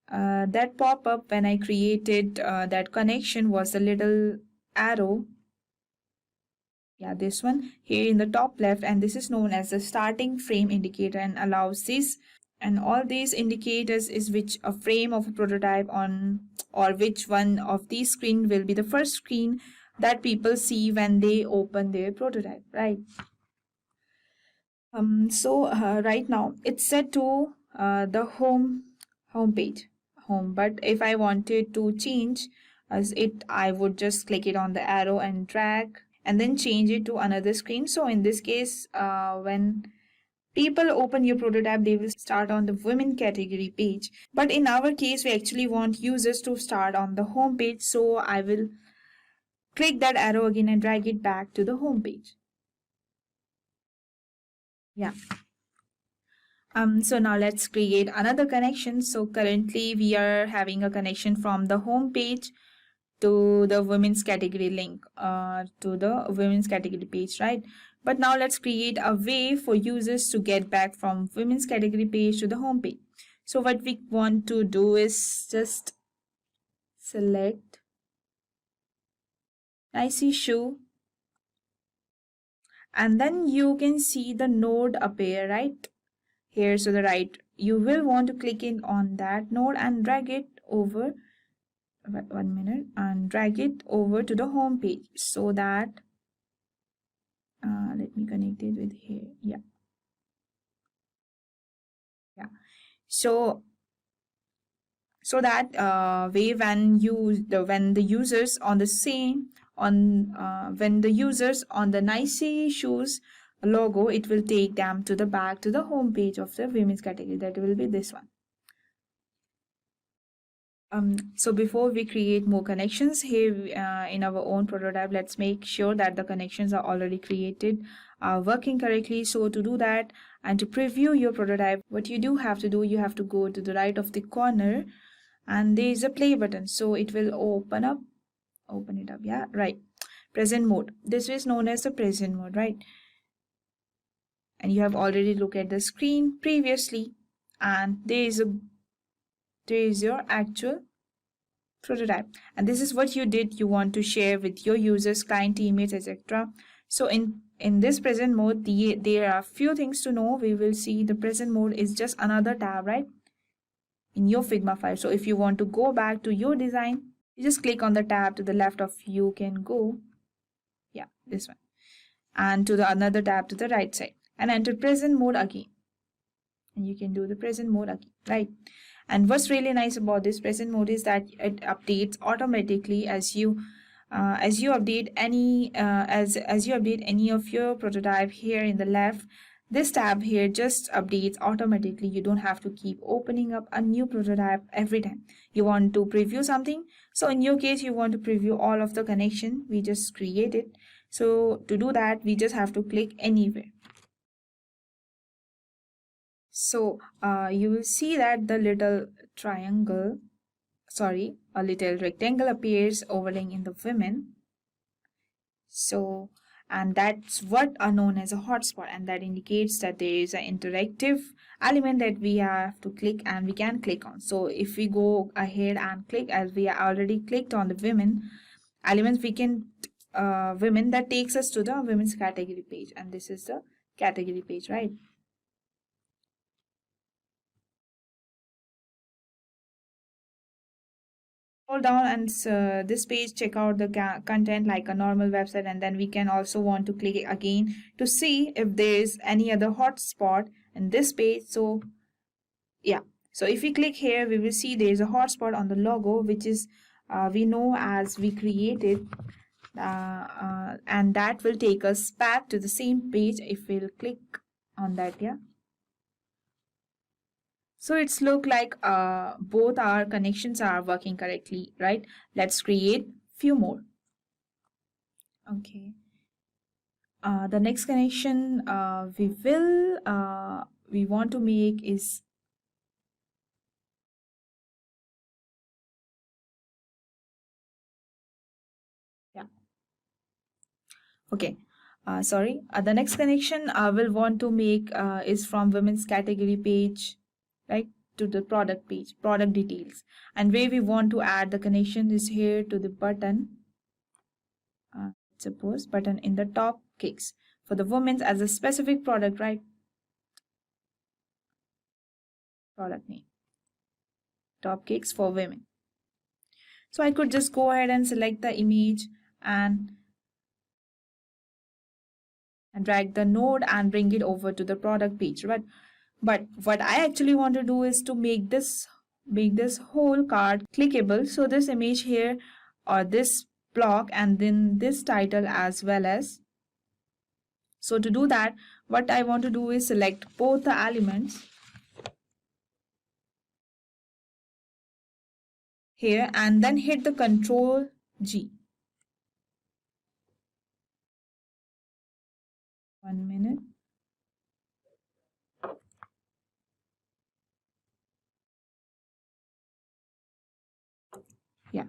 Speaker 8: that pop up when I created that connection was a little arrow. Yeah, this one here in the top left, and this is known as the starting frame indicator, and allows this, and all these indicators is which a frame of a prototype on, or which one of these screen will be the first screen that people see when they open their prototype, right? So right now it's set to the home page, but if I wanted to change as it, I would just click it on the arrow and drag and then change it to another screen. So in this case, when people open your prototype, they will start on the women category page. But in our case, we actually want users to start on the home page. So I will click that arrow again and drag it back to the home page. Yeah. So now let's create another connection. So currently we are having a connection from the home page to the women's category link, to the women's category page, right? But now let's create a way for users to get back from women's category page to the home page. So what we want to do is just select, I see shoe,
Speaker 10: and then you can see the node appear right here to the right. You will want to click in on that node and drag it over, 1 minute, and drag it over to the home page so that let me connect it with here. Yeah. So that way, when the users on the Nicey shoes logo, it will take them to the back to the home page of the women's category. That will be this one. So before we create more connections here in our own prototype, let's make sure that the connections are already created, working correctly. So to do that and to preview your prototype, what you do have to do, you have to go to the right of the corner and there is a play button. So it will open it up. Yeah, right. Present mode. This is known as the present mode, right? And you have already looked at the screen previously, and there is your actual prototype, and this is what you did. You want to share with your users, client, teammates, etc. So in this present mode, there are few things to know. We will see the present mode is just another tab, right, in your Figma file. So if you want to go back to your design, you just click on the tab to the left of you can go, yeah, this one, and to the another tab to the right side, and enter present mode again, and you can do the present mode again, right? And what's really nice about this present mode is that it updates automatically as you update any of your prototype. Here in the left, this tab here just updates automatically. You don't have to keep opening up a new prototype every time you want to preview something. So in your case, you want to preview all of the connection we just created. So to do that, we just have to click anywhere. So you will see that the little a little rectangle appears overlaying in the women. So, and that's what are known as a hotspot, and that indicates that there is an interactive element that we have to click and we can click on. So if we go ahead and click, as we already clicked on the women elements, we can women, that takes us to the women's category page, and this is the category page, right? Scroll down and this page, check out the content like a normal website, and then we can also want to click again to see if there is any other hotspot in this page. So yeah, so if we click here, we will see there is a hotspot on the logo, which is we know as we created, and that will take us back to the same page if we'll click on that. Yeah. So it's look like both our connections are working correctly, right? Let's create few more. Okay. The next connection we want to make is okay. The next connection we'll want to make is from women's category page, right, to the product page, product details, and where we want to add the connection is here to the button. Suppose button in the top kicks for the women's as a specific product, right? Product name, top kicks for women. So I could just go ahead and select the image and drag the node and bring it over to the product page, right? But what I actually want to do is to make this whole card clickable. So this image here, or this block, and then this title as well as. So to do that, what I want to do is select both the elements here and then hit the Control G. 1 minute. Yeah,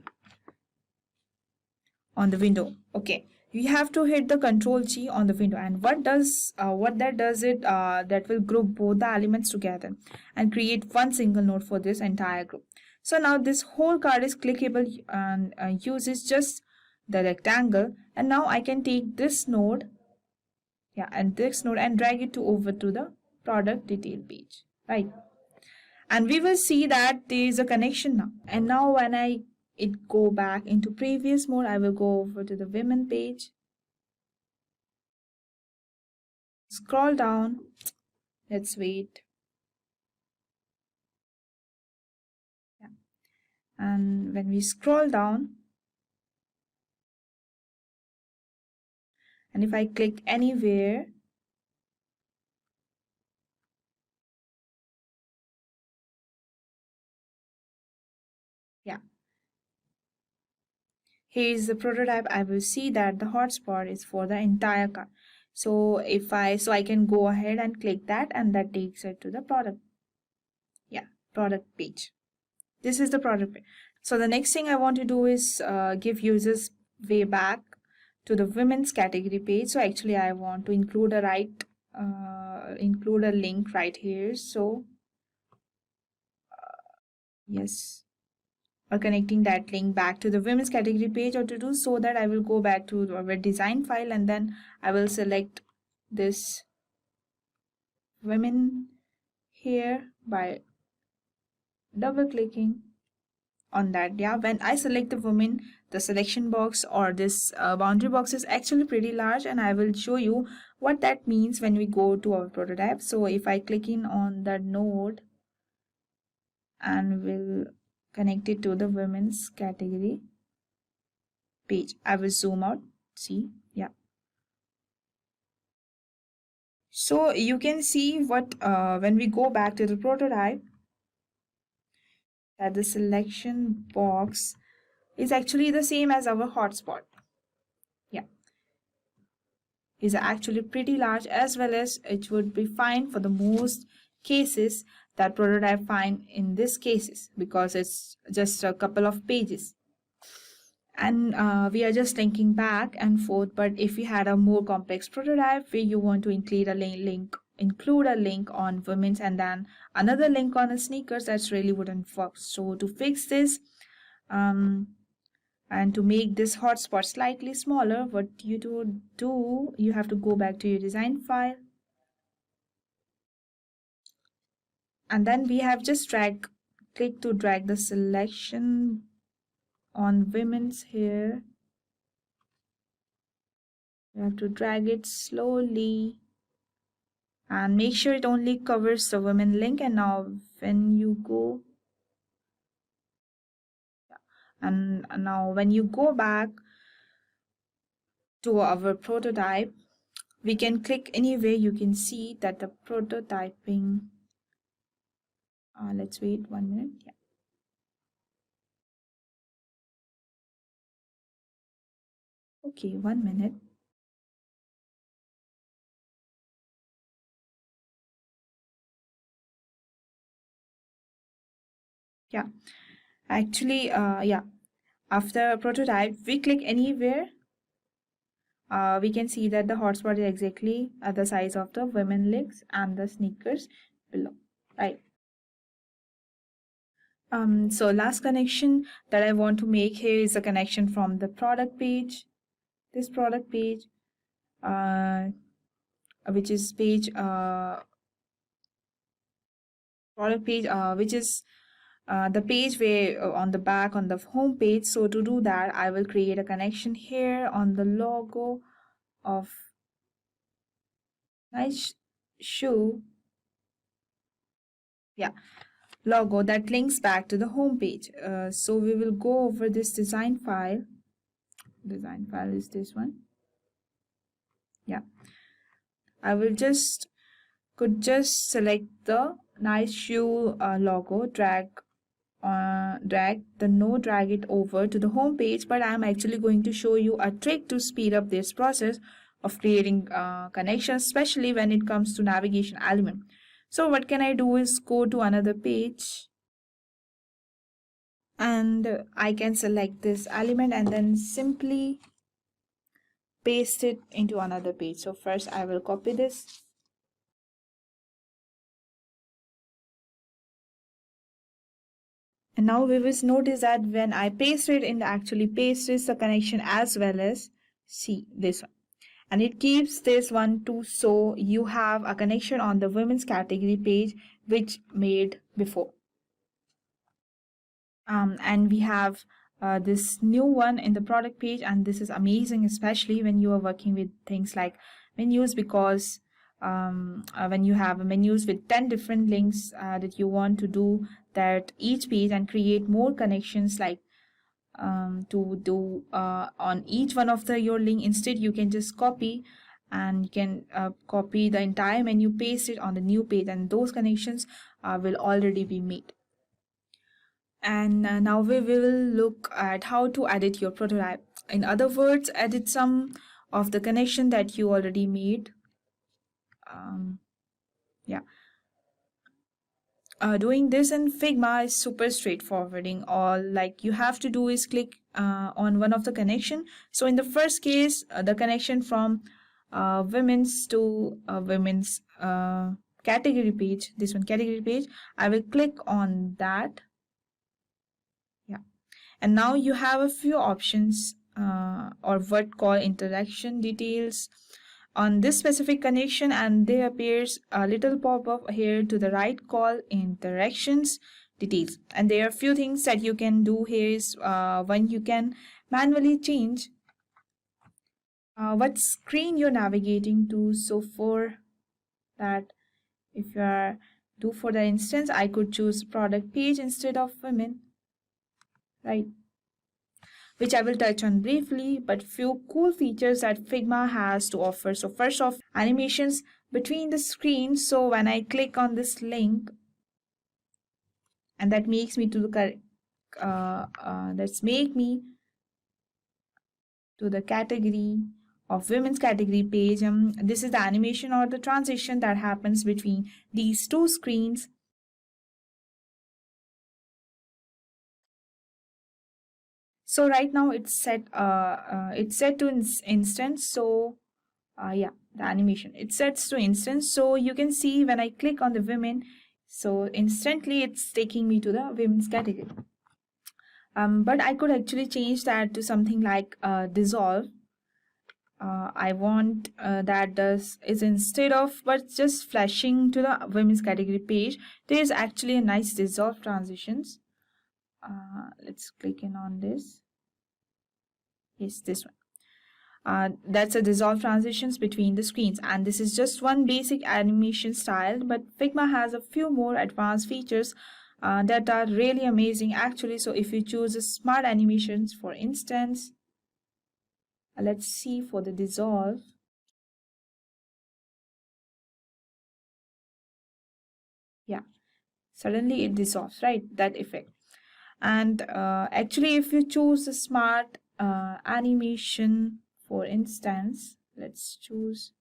Speaker 10: on the window. Okay, you have to hit the Control G on the window, and what that does that will group both the elements together and create one single node for this entire group. So now this whole card is clickable and uses just the rectangle, and now I can take this node.
Speaker 8: and text node, and drag it over to the product detail page, right? And we will see that there is a connection now. And now when it go back into previous mode, I will go over to the women page, scroll down, let's wait. Yeah. And when we scroll down, and if I click anywhere, yeah, here is the prototype. I will see that the hotspot is for the entire card. So I can go ahead and click that, and that takes it to the product. Yeah, product page. This is the product page. So the next thing I want to do is give users way back to the women's category page. So actually I want to include a link right here. So yes, or connecting that link back to the women's category page. Or to do so that, I will go back to our design file, and then I will select this women here by double clicking on that. Yeah, when I select the women, the selection box or this boundary box is actually pretty large, and I will show you what that means when we go to our prototype. So if I click in on the node and will connect it to the women's category page, I will zoom out. See, yeah. So you can see what when we go back to the prototype, that the selection box is actually the same as our hotspot. Yeah, is actually pretty large, as well as it would be fine for the most cases that prototype find in these cases, because it's just a couple of pages. And we are just linking back and forth. But if you had a more complex prototype where you want to include a link on women's and then another link on sneakers, that's really wouldn't work. So to fix this and to make this hotspot slightly smaller, what you do, you have to go back to your design file, and then we have just click to drag the selection on women's here. You have to drag it slowly and make sure it only covers the women link. And now when you go, and now when you go back to our prototype, we can click anywhere. You can see that the prototyping, let's wait 1 minute. Yeah. Okay, 1 minute. Yeah, actually, yeah, after prototype, we click anywhere. We can see that the hotspot is exactly at the size of the women legs and the sneakers below, right? So last connection that I want to make here is a connection from the product page, this product page, which is page product page, which is the page where on the back on the home page. So to do that, I will create a connection here on the logo of nice shoe. Yeah, logo that links back to the home page. So we will go over this design file. Design file is this one. Yeah, I will could just select the nice shoe logo, drag it over to the home page. But I'm actually going to show you a trick to speed up this process of creating connections, especially when it comes to navigation element. So what can I do is go to another page, and I can select this element and then simply paste it into another page. So first I will copy this, and now we will notice that when I paste it, it actually pastes the connection as well as see this one. and it keeps this one too, so you have a connection on the women's category page which made before. And we have this new one in the product page, and this is amazing, especially when you are working with things like menus, because when you have menus with 10 different links that you want to do that each page and create more connections, like to do on each one of your link. Instead, you can just copy, and you can copy the entire menu, paste it on the new page, and those connections will already be made. And now we will look at how to edit your prototype. In other words, edit some of the connection that you already made. Yeah. Doing this in Figma is super straightforwarding. All like you have to do is click on one of the connection. So in the first case, the connection from women's to women's category page, this one category page, I will click on that. Yeah, and now you have a few options or what call interaction details on this specific connection, and there appears a little pop-up here to the right called interactions details. And there are a few things that you can do here. Is one, you can manually change what screen you're navigating to. So for that, if you are for the instance, I could choose product page instead of women, right? Which I will touch on briefly, but few cool features that Figma has to offer. So first off, animations between the screens. So when I click on this link, and that makes me to the category of women's category page. This is the animation or the transition that happens between these two screens. So right now it's set to instance. So yeah, the animation, it sets to instance. So you can see when I click on the women, so instantly it's taking me to the women's category. But I could actually change that to something like dissolve. I want that is instead of but just flashing to the women's category page, there is actually a nice dissolve transitions. Let's click in on this. Yes, this one. That's a dissolve transitions between the screens, and this is just one basic animation style, but Figma has a few more advanced features that are really amazing actually. So if you choose smart animations, for instance, let's see for the dissolve. Yeah, suddenly it dissolves, right? That effect. And actually, if you choose a smart animation, for instance, let's choose.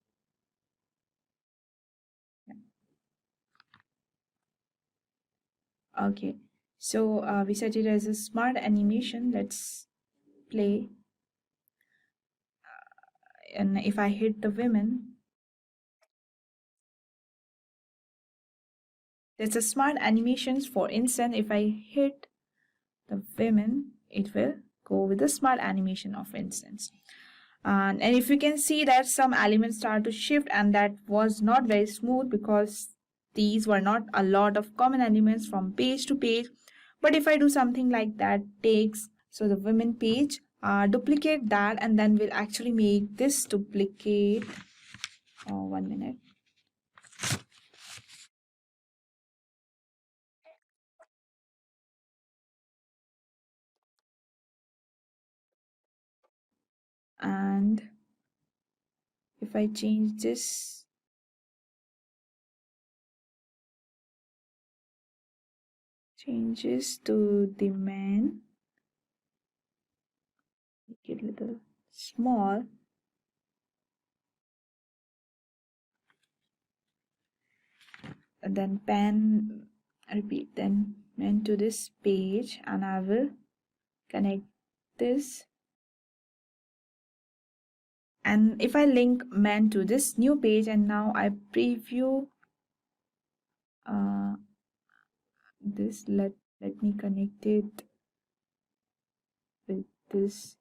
Speaker 8: Okay, so we set it as a smart animation. Let's play. And if I hit the women, there's a smart animations. For instance, if I hit the women, it will go with the smart animation of instance. And if you can see that some elements start to shift, and that was not very smooth because these were not a lot of common elements from page to page. But if I do something like that, takes so the women page, duplicate that, and then we'll actually make this duplicate. 1 minute. And if I change this, changes to the man, make it a little small, and then repeat, then men to this page, and I will connect this. And if I link men to this new page, and now I preview this, let me connect it with this.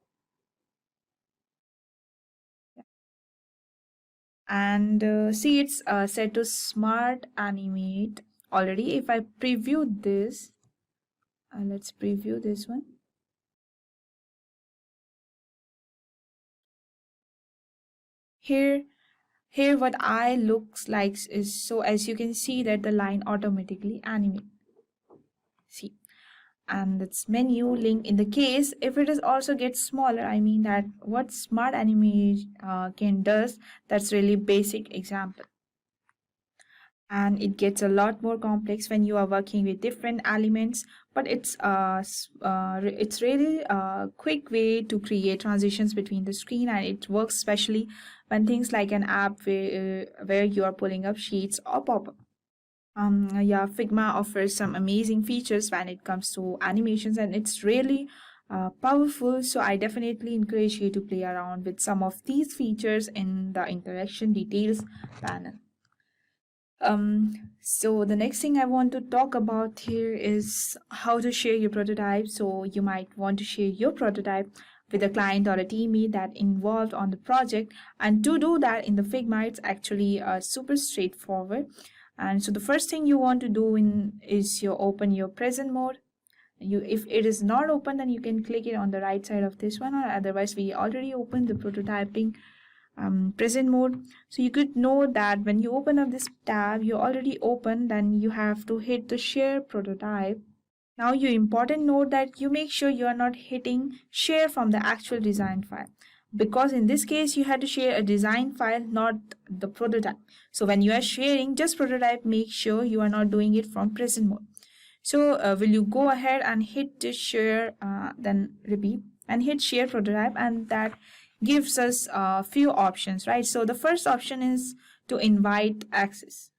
Speaker 8: And see, it's set to smart animate already. If I preview this, let's preview this one. Here what I looks like is, so as you can see that the line automatically animate. See, and its menu link in the case if it is also gets smaller, I mean that what smart animation can does, that's really basic example. And it gets a lot more complex when you are working with different elements, but it's really a quick way to create transitions between the screen, and it works especially when things like an app where you are pulling up sheets or pop-up. Yeah, Figma offers some amazing features when it comes to animations, and it's really powerful. So I definitely encourage you to play around with some of these features in the interaction details panel. So the next thing I want to talk about here is how to share your prototype. So you might want to share your prototype with a client or a teammate that involved on the project, and to do that in the Figma, it's actually super straightforward. And so the first thing you want to do is you open your present mode. If it is not open, then you can click it on the right side of this one, or otherwise we already opened the prototyping present mode. So you could know that when you open up this tab, you already open, then you have to hit the share prototype. Now your important note that you make sure you are not hitting share from the actual design file, because in this case you had to share a design file, not the prototype. So when you are sharing just prototype, make sure you are not doing it from present mode. So will you go ahead and hit this share, then repeat and hit share prototype, and that gives us a few options, right? So the first option is to invite access.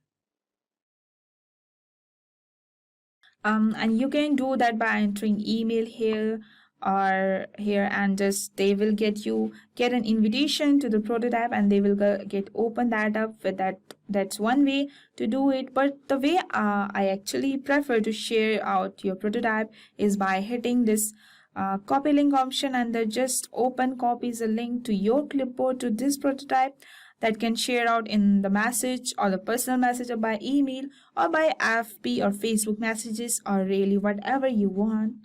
Speaker 8: And you can do that by entering email here or here, and just they will get an invitation to the prototype, and they will get open that up with that. That's one way to do it. But the way I actually prefer to share out your prototype is by hitting this copy link option, and then just open copies a link to your clipboard to this prototype that can share out in the message or the personal message or by email or by FB or Facebook messages, or really whatever you want.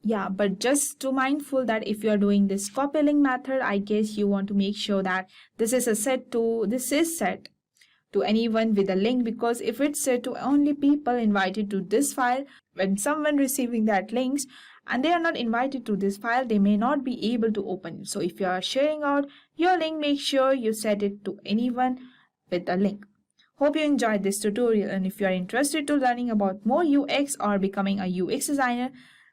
Speaker 8: Yeah, but just to mindful that if you are doing this copy link method, I guess you want to make sure that this is set to anyone with a link, because if it's set to only people invited to this file, when someone receiving that links and they are not invited to this file, they may not be able to open it. So if you are sharing out your link, make sure you set it to anyone with a link. Hope you enjoyed this tutorial, and if you are interested to learning about more UX or becoming a UX designer,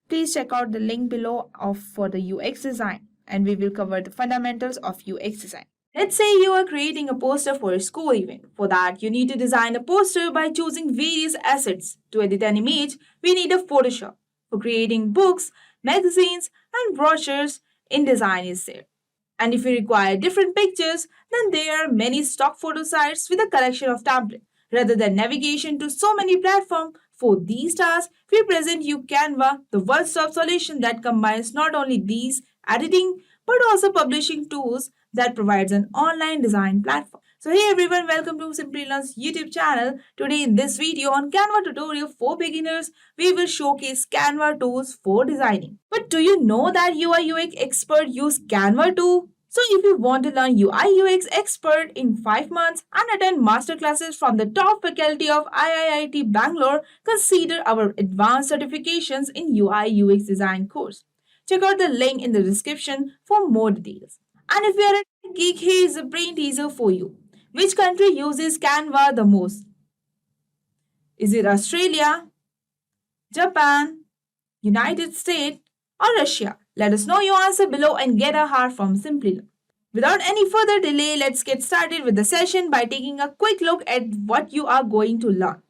Speaker 8: please check out the link below for the UX design, and we will cover the fundamentals of UX design. Let's say you are creating a poster for a school event. For that, you need to design a poster by choosing various assets. To edit an image, we need a Photoshop. For creating books, magazines, and brochures, InDesign is there. And if you require different pictures, then there are many stock photo sites with a collection of templates. Rather than navigation to so many platforms, for these tasks, we present you Canva, the one-stop solution that combines not only these editing but also publishing tools that provides an online design platform. So hey everyone, welcome to Simplilearn's YouTube channel. Today in this video on Canva tutorial for beginners, we will showcase Canva tools for designing. But do you know that UI UX expert use Canva too? So if you want to learn UI UX expert in 5 months and attend masterclasses from the top faculty of IIT Bangalore, consider our advanced certifications in UI UX design course. Check out the link in the description for more details. And if you are a geek, here is a brain teaser for you. Which country uses Canva the most? Is it Australia, Japan, United States, or Russia? Let us know your answer below and get a heart from Simplilearn. Without any further delay, let's get started with the session by taking a quick look at what you are going to learn.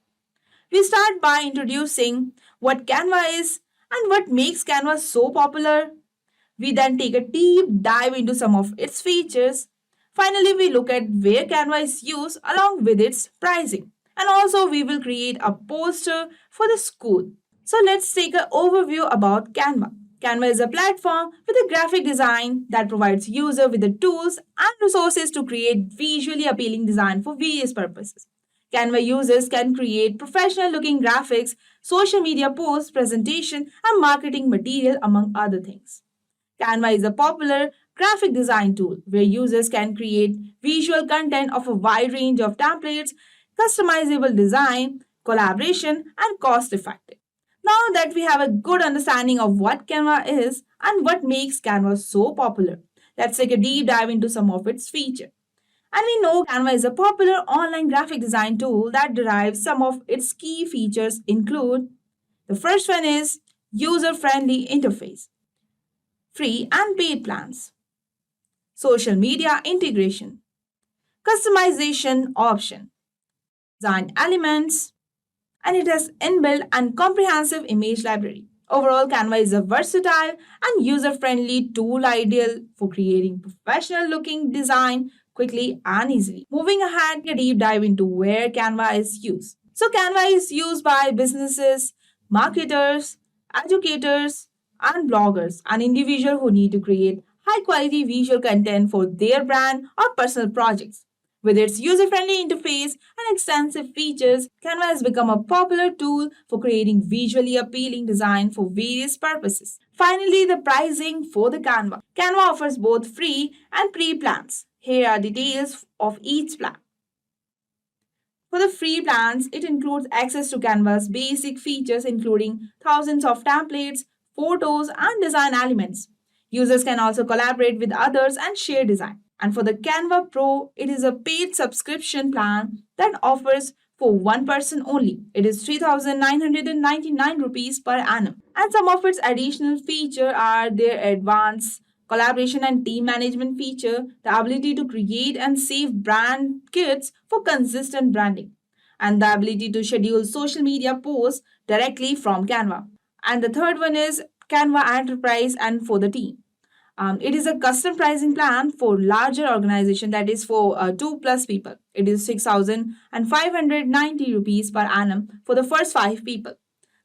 Speaker 8: We start by introducing what Canva is and what makes Canva so popular. We then take a deep dive into some of its features. Finally, we look at where Canva is used along with its pricing. And also, we will create a poster for the school. So let's take an overview about Canva.
Speaker 9: Canva is a platform with a graphic design that provides user with the tools and resources to create visually appealing design for various purposes. Canva users can create professional-looking graphics, social media posts, presentation, and marketing material, among other things. Canva is a popular graphic design tool where users can create visual content of a wide range of templates, customizable design, collaboration, and cost effective. Now that we have a good understanding of what Canva is and what makes Canva so popular, let's take a deep dive into some of its features. And we know Canva is a popular online graphic design tool that derives some of its key features include the first one is user-friendly interface, free and paid plans, social media integration, customization option, design elements, and it has inbuilt and comprehensive image library. Overall, Canva is a versatile and user-friendly tool ideal for creating professional-looking design quickly and easily. Moving ahead, a deep dive into where Canva is used. So, Canva is used by businesses, marketers, educators, and bloggers, and individuals who need to create high-quality visual content for their brand or personal projects. With its user-friendly interface and extensive features, Canva has become a popular tool for creating visually appealing design for various purposes. Finally, the pricing for the Canva. Canva offers both free and free plans. Here are details of each plan. For the free plans, it includes access to Canva's basic features including thousands of templates, photos, and design elements. Users can also collaborate with others and share design. And for the Canva Pro, it is a paid subscription plan that offers for one person only. It is 3,999 rupees per annum. And some of its additional features are their advanced collaboration and team management feature, the ability to create and save brand kits for consistent branding, and the ability to schedule social media posts directly from Canva. And the third one is Canva Enterprise and for the team. It is a custom pricing plan for larger organization that is for 2+ people. It is 6,590 rupees per annum for the first 5 people.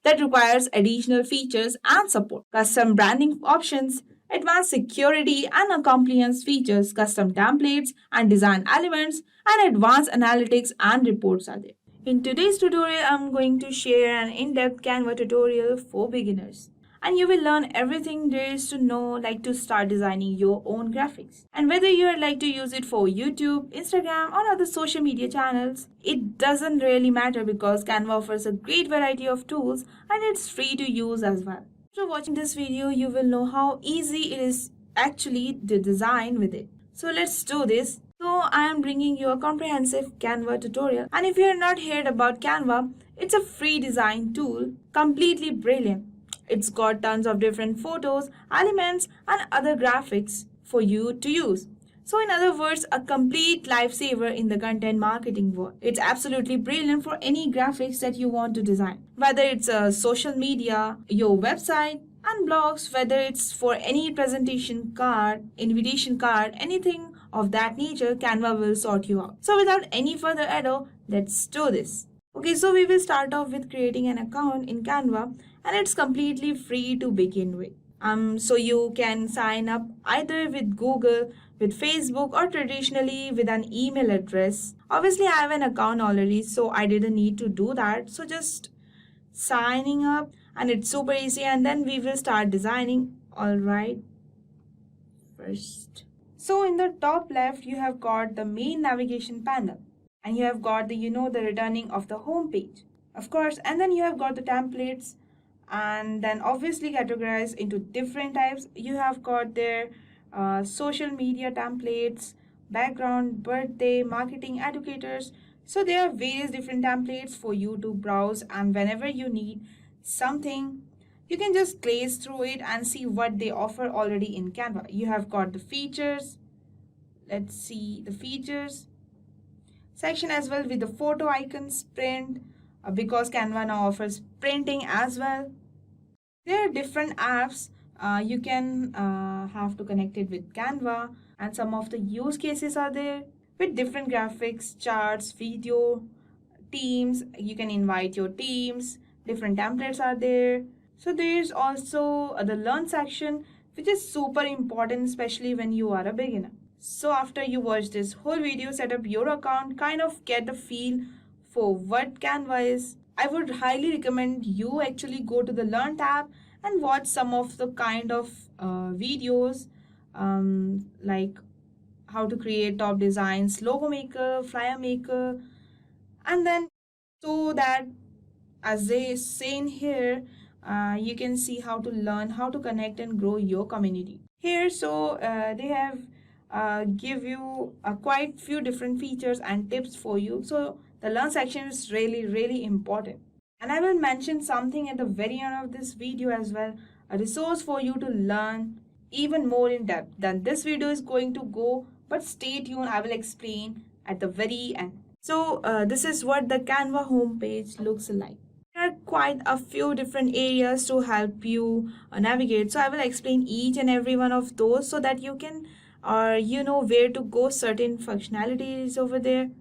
Speaker 9: That requires additional features and support. Custom branding options, advanced security and compliance features, custom templates and design elements, and advanced analytics and reports are there. In today's tutorial, I'm going to share an in-depth Canva tutorial for beginners. And you will learn everything there is to know like to start designing your own graphics. And whether you would like to use it for YouTube, Instagram or other social media channels, it doesn't really matter because Canva offers a great variety of tools and it's free to use as well. After watching this video, you will know how easy it is actually to design with it. So let's do this. So I am bringing you a comprehensive Canva tutorial, and if you have not heard about Canva, it's a free design tool, completely brilliant. It's got tons of different photos, elements, and other graphics for you to use. So in other words, a complete lifesaver in the content marketing world. It's absolutely brilliant for any graphics that you want to design. Whether it's a social media, your website, and blogs, whether it's for any presentation card, invitation card, anything of that nature, Canva will sort you out. So without any further ado, let's do this. Okay, so we will start off with creating an account in Canva, and it's completely free to begin with. So you can sign up either with Google, with Facebook, or traditionally with an email address. Obviously, I have an account already, so I didn't need to do that. So just signing up, and it's super easy, and then we will start designing. All right, first. So in the top left, you have got the main navigation panel, and you have got the the returning of the home page, of course, and then you have got the templates, and then obviously categorized into different types. You have got their social media templates, background, birthday, marketing, educators. So there are various different templates for you to browse, and whenever you need something, you can just glaze through it and see what they offer already in Canva. You have got the features. Let's see the features section as well with the photo icons, print, because Canva now offers printing as well. There are different apps you can have to connect it with Canva, and some of the use cases are there with different graphics, charts, video, teams. You can invite your teams. Different templates are there.
Speaker 10: So there is also the learn section, which is super important, especially when you are a beginner. So after you watch this whole video, set up your account, kind of get a feel for what Canva is. I would highly recommend you actually go to the learn tab and watch some of the kind of videos like how to create top designs, logo maker, flyer maker, and then so that as they say in here, you can see how to learn, how to connect and grow your community here. So they have give you quite few different features and tips for you. So the learn section is really important, and I will mention something at the very end of this video as well, a resource for you to learn even more in depth than this video is going to go. But stay tuned, I will explain at the very end. So this is what the Canva homepage looks like. There are quite a few different areas to help you navigate. So I will explain each and every one of those so that you can you know where to go, certain functionalities over there.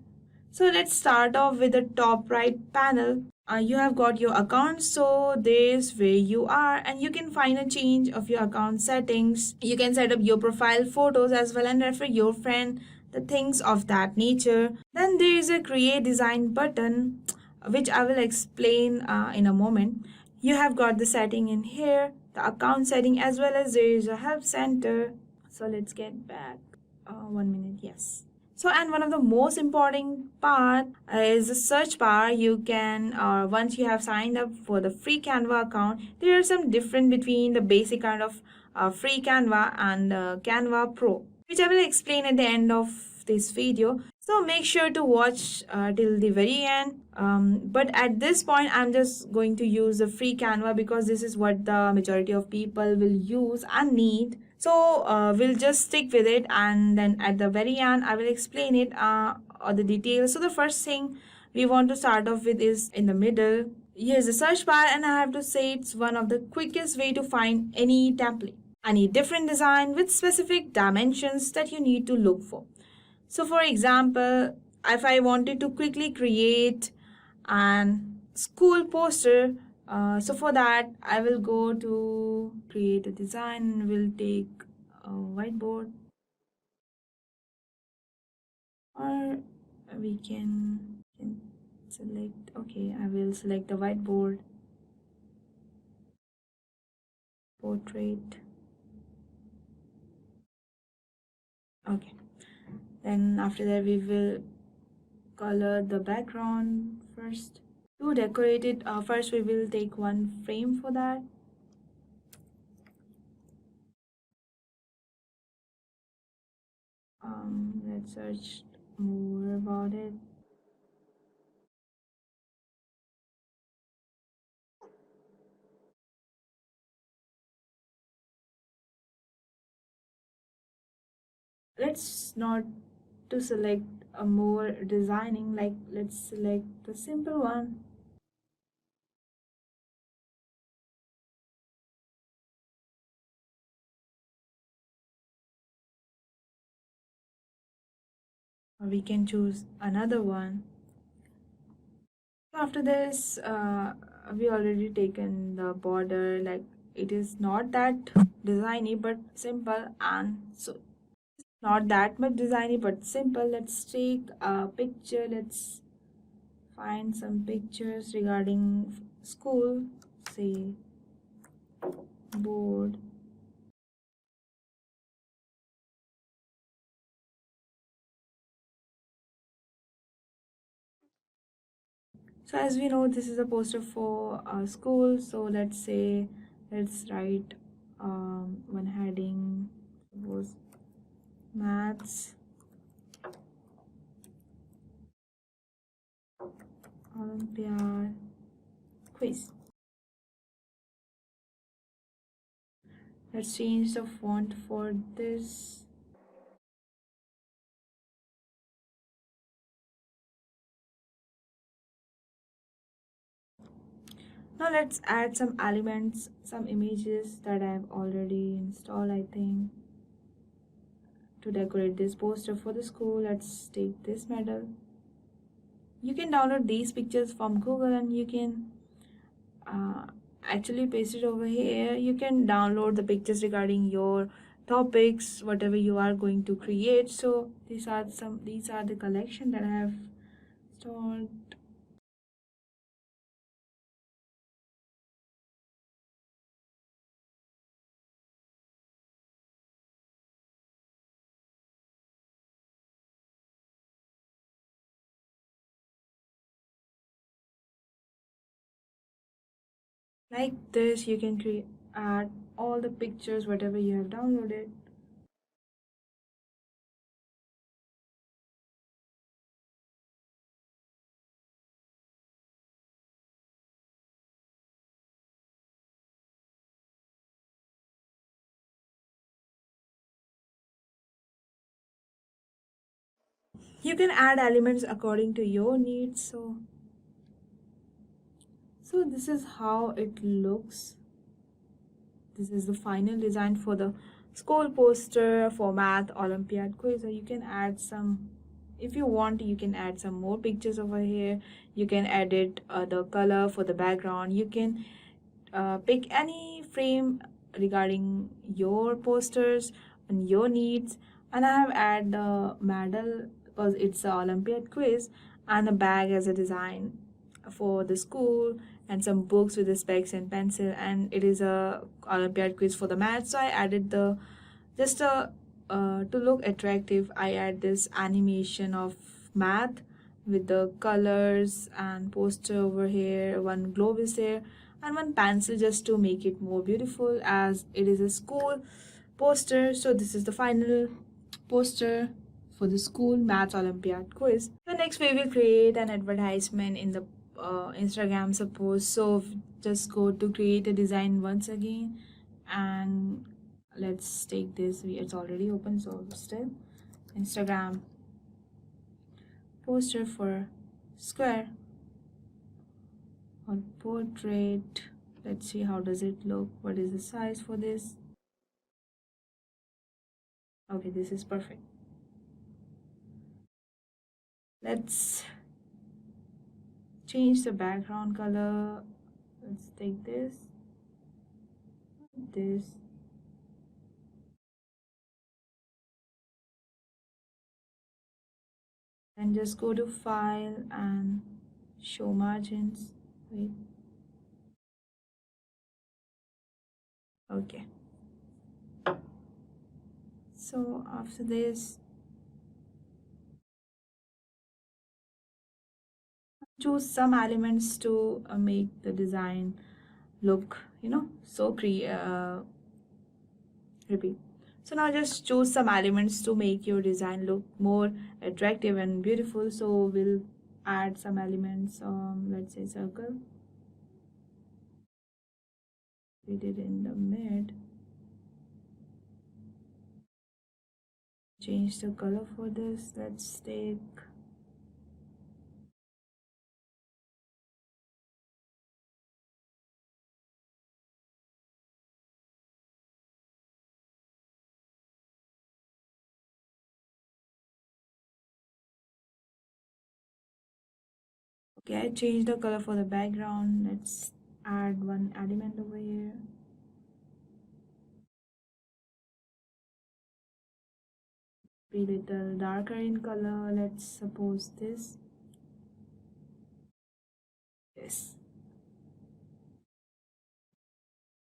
Speaker 10: So let's start off with the top right panel. You have got your account, so there's where you are, and you can find a change of your account settings. You can set up your profile photos as well and refer your friend, the things of that nature. Then there is a create design button, which I will explain in a moment. You have got the setting in here, the account setting, as well as there is a help center. So let's get back 1 minute. Yes. So, and one of the most important part is the search bar. You can once you have signed up for the free Canva account, there are some difference between the basic kind of free Canva and Canva Pro, which I will explain at the end of this video. So make sure to watch till the very end. But at this point, I'm just going to use the free Canva because this is what the majority of people will use and need. So we'll just stick with it, and then at the very end I will explain it or the details. So the first thing we want to start off with is in the middle. Here's the search bar, and I have to say it's one of the quickest way to find any template, any different design with specific dimensions that you need to look for. So for example, if I wanted to quickly create an school poster, so for that I will go to create a design and we'll take a whiteboard, or we can select, okay, I will select the whiteboard, portrait. Okay, then after that we will color the background first. To decorate it, first we will take one frame for that. Let's search more about it. Let's not to select a more designing, like let's select the simple one. Or we can choose another one. After this, we already taken the border, like it is not that designy but simple, and so not that much designy but simple. Let's take a picture. Let's find some pictures regarding school, say board. So as we know, this is a poster for school. So let's say, let's write one heading, suppose maths Olympiad quiz. Let's change the font for this. Now let's add some elements, some images that I've already installed, I think. To decorate this poster for the school, let's take this medal. You can download these pictures from Google and you can actually paste it over here. You can download the pictures regarding your topics, whatever you are going to create. So these are the collection that I have stored. Like this, you can add all the pictures, whatever you have downloaded. You can add elements according to your needs. So this is how it looks. This is the final design for the school poster for math Olympiad quiz. Or you can add some, if you want, you can add some more pictures over here. You can edit the color for the background. You can pick any frame regarding your posters and your needs. And I have added the medal because it's the Olympiad quiz, and a bag as a design for the school, and some books with the specs and pencil, and it is a Olympiad quiz for the math. So I added the just a to look attractive, I add this animation of math with the colors and poster over here. One globe is there and one pencil just to make it more beautiful, as it is a school poster. So this is the final poster for the school maths Olympiad quiz. So next we will create an advertisement in the Instagram, suppose. So just go to create a design once again, and let's take this. It's already open, so still Instagram poster for square or portrait. Let's see how does it look. What is the size for this? Okay, this is perfect. Let's change the background color. Let's take this, and just go to file and show margins. Wait. Okay. So after this, choose some elements to make the design look, repeat. So now just choose some elements to make your design look more attractive and beautiful. So we'll add some elements. Let's say circle. We did in the mid. Change the color for this. Let's take okay, I changed the color for the background. Let's add one element over here. Be little darker in color. Let's suppose this. Yes.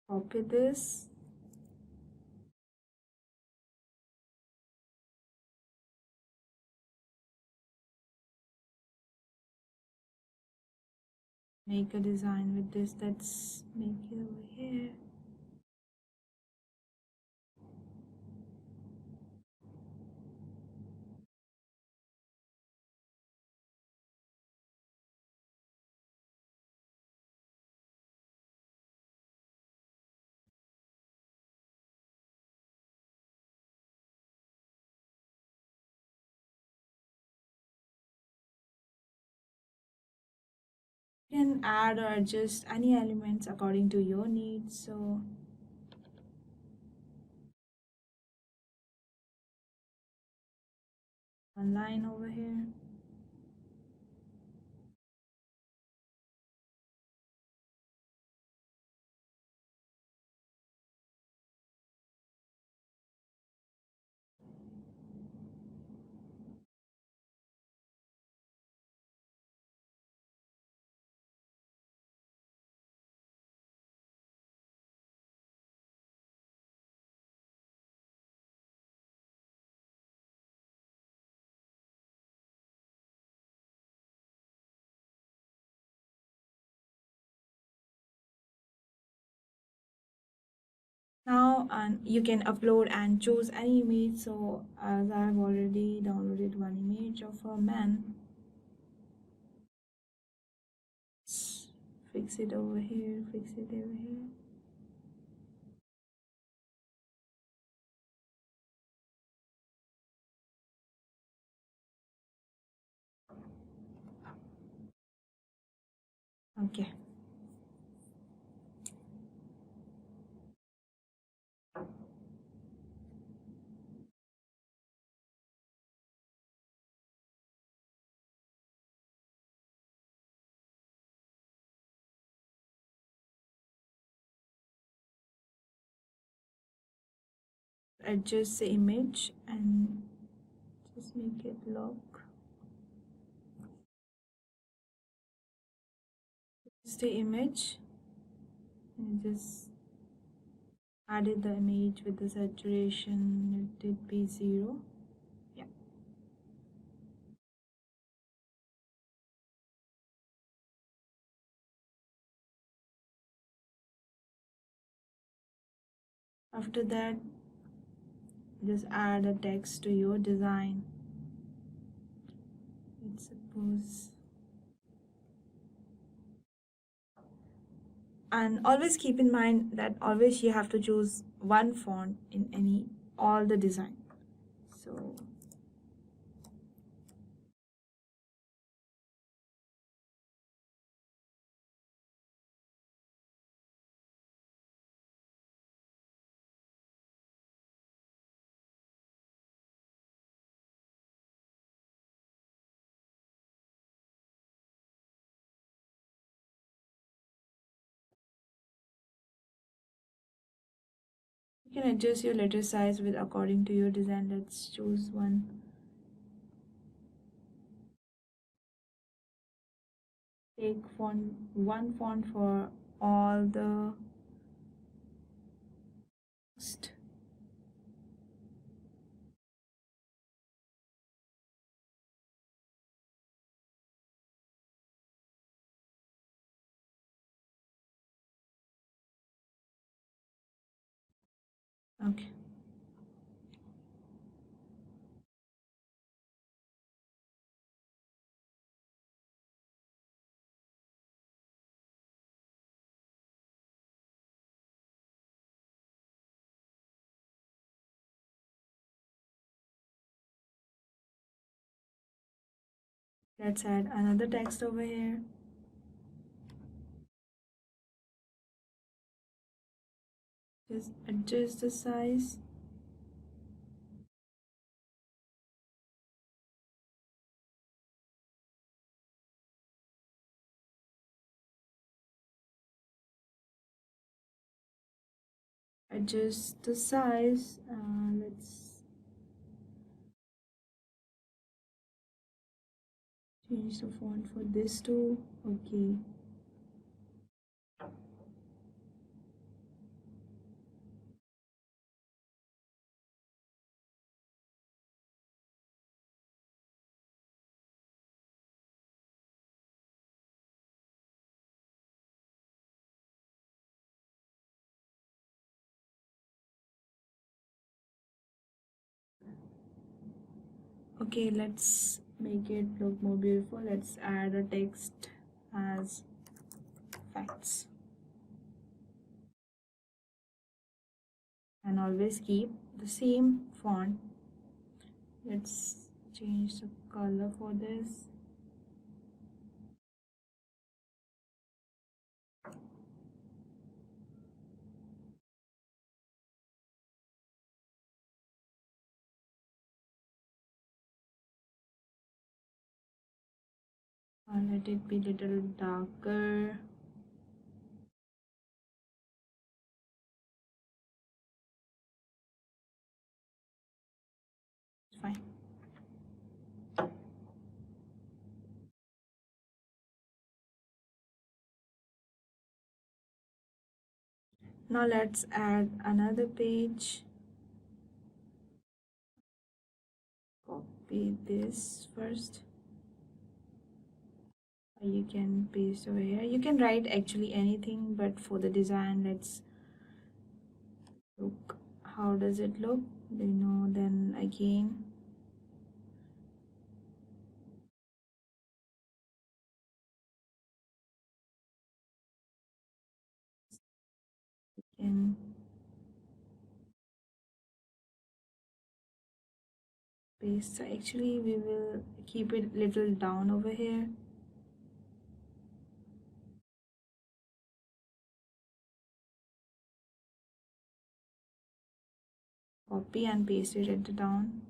Speaker 10: Copy this. Make a design with this. Let's make it over here. You can add or adjust any elements according to your needs. So one line over here. video, and you can upload and choose any image. So as I have already downloaded one image of a man, fix it over here, fix it over here. Okay. Adjust the image and just make it look. Just the image and just added the image with the saturation. Let it be 0. Yeah. After that, just add a text to your design. Let's suppose. And always keep in mind that always you have to choose one font in all the design. So you can adjust your letter size with according to your design. Let's choose one. Take one font for all the text. Okay. Let's add another text over here. Just adjust the size. Adjust the size. Let's change the font for this too. Okay. Okay, let's make it look more beautiful. Let's add a text as facts. And always keep the same font. Let's change the color for this. Let it be little darker. Fine. Now let's add another page. Copy this first. You can paste over here. You can write actually anything, but for the design, let's
Speaker 8: Look, how does it look? Do you know? Then again, in paste. So actually, we will keep it little down over here. Copy and paste it at the down,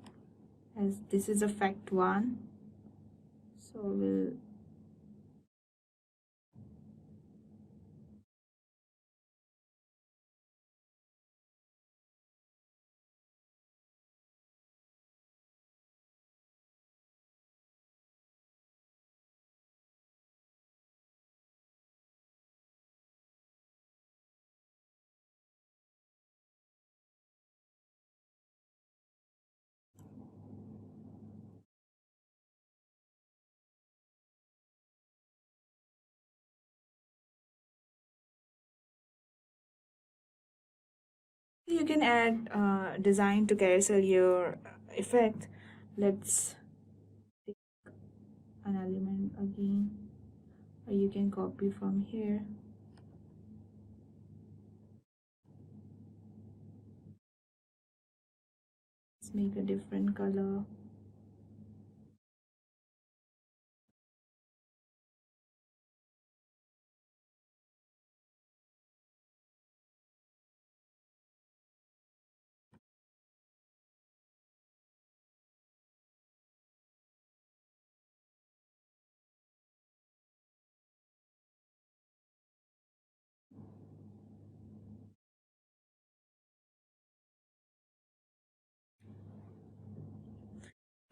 Speaker 8: as this is effect 1. So we'll you can add design to carousel your effect. Let's take an element again, or you can copy from here. Let's make a different color.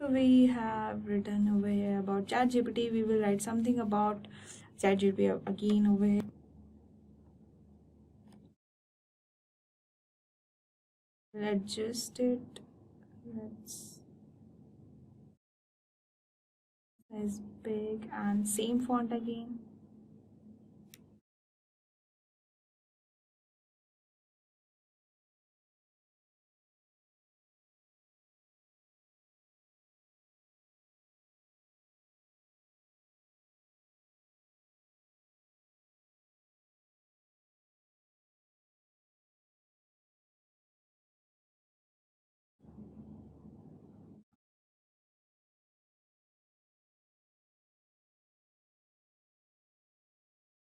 Speaker 8: So we have written over here about ChatGPT. We will write something about ChatGPT again over here. We'll adjust it. Let's size big and same font again.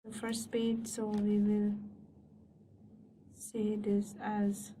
Speaker 8: The first page, so we will say this as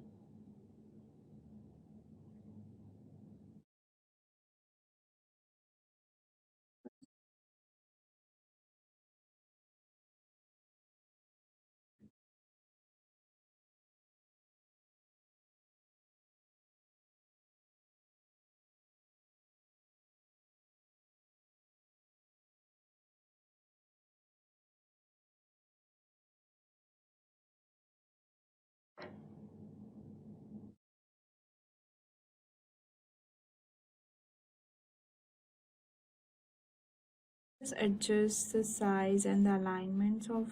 Speaker 8: just adjust the size and the alignments of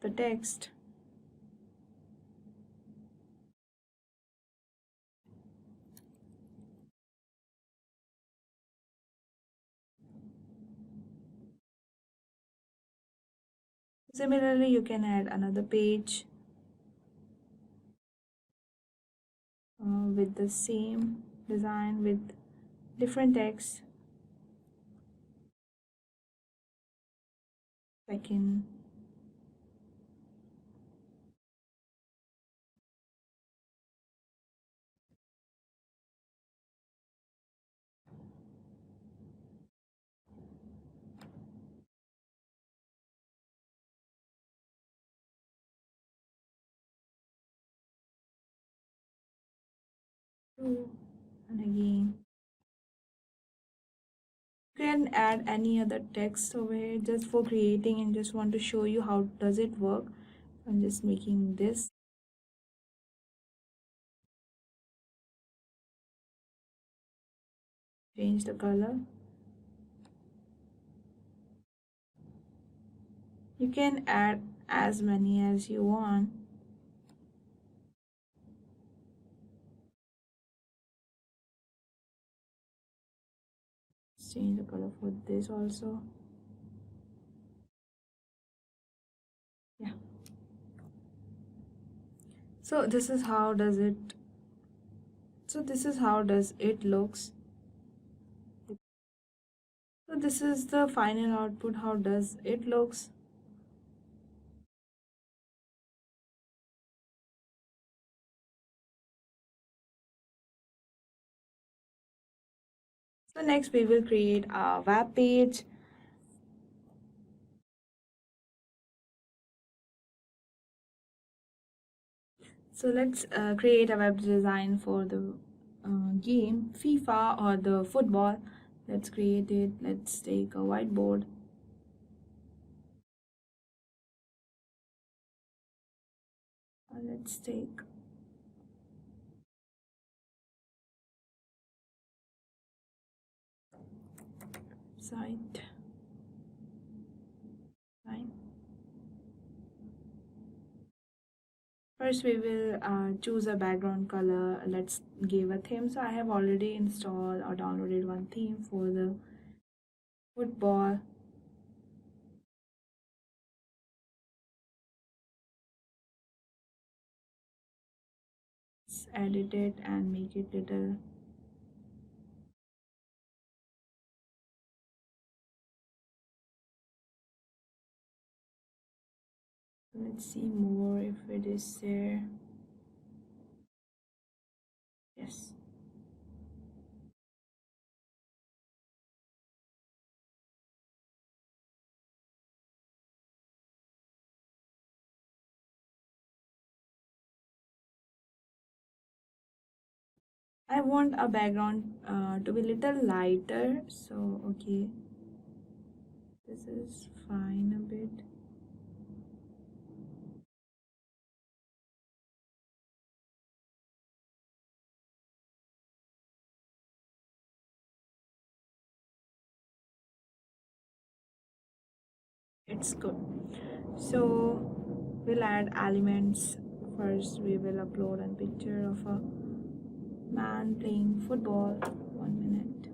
Speaker 8: the text. Similarly, you can add another page with the same design with different text. Second, two, and again. You can add any other text over here just for creating and just want to show you how does it work. I'm just making this. Change the color. You can add as many as you want. Let's change the color for this also. Yeah. So this is how does it looks. So this is the final output, how does it looks. So next we will create a web page. So let's create a web design for the game FIFA or the football. Let's create it. Let's take a whiteboard. Let's take site line. First we will choose a background color. Let's give a theme. So I have already installed or downloaded one theme for the football. Let's edit it and make it little. Let's see more if it is there. Yes. I want a background to be little lighter, so okay, this is fine a bit. It's good. So we'll add elements. First we will upload a picture of a man playing football. 1 minute.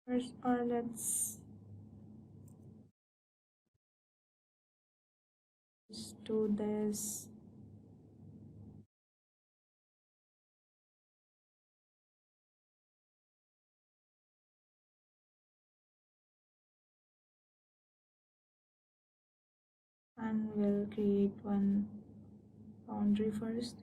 Speaker 8: First, or let's just do this. And we'll create one boundary first.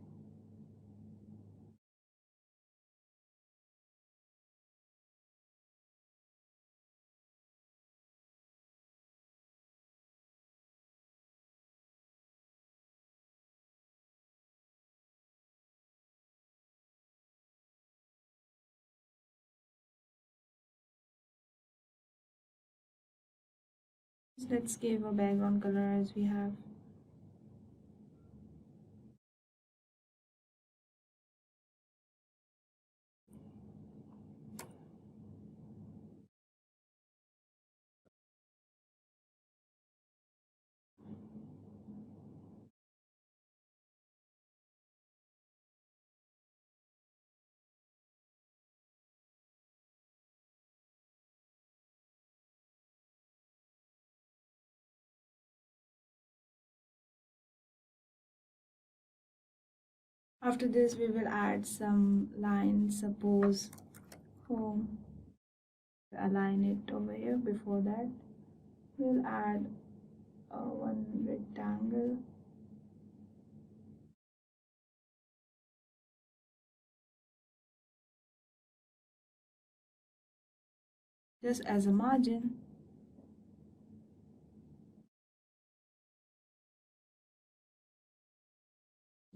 Speaker 8: Let's give a background color as we have. After this we will add some lines. Suppose home, align it over here. Before that we'll add one rectangle. Just as a margin.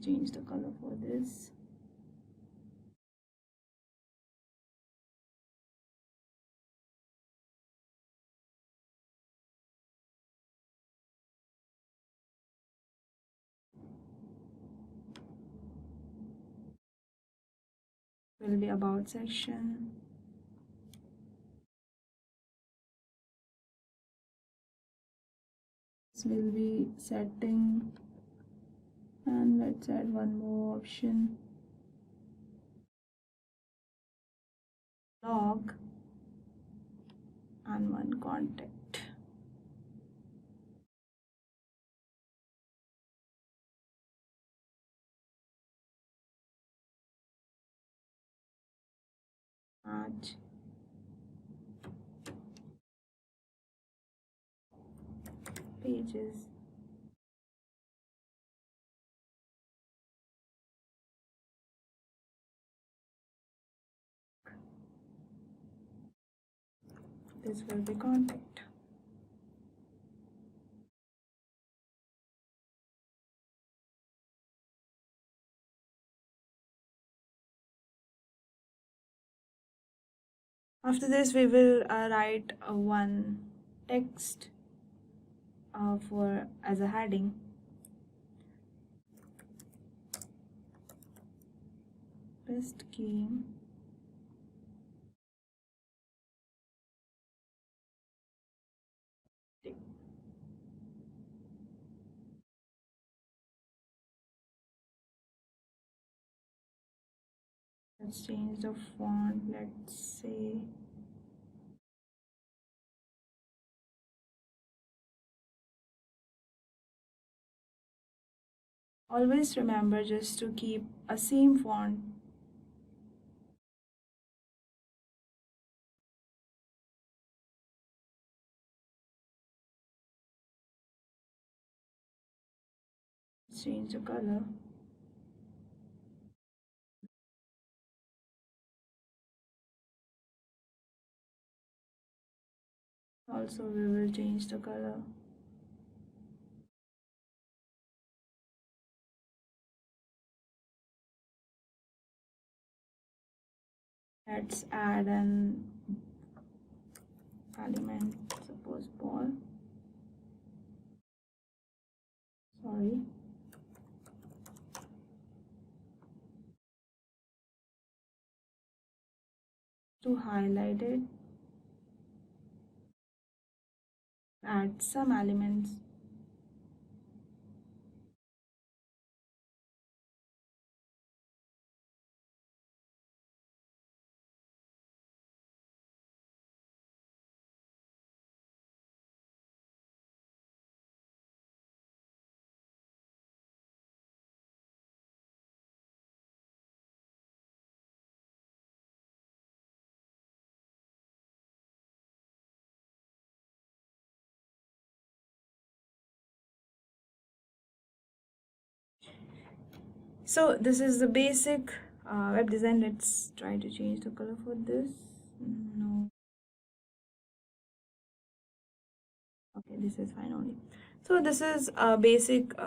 Speaker 8: Change the color for this. Will be about section. This will be setting, and let's add one more option.
Speaker 10: log and one contact. Match pages. This will be contact. After this, we will write one text for as a heading. Best game Let's change the font. Let's say always remember just to keep a same font. Let's change the color. Also, we will change the color. Let's add an element, suppose ball. Sorry. To highlight it, add some elements. So this is the basic web design. Let's try to change the color for this. No. Okay, this is fine only. So this is a basic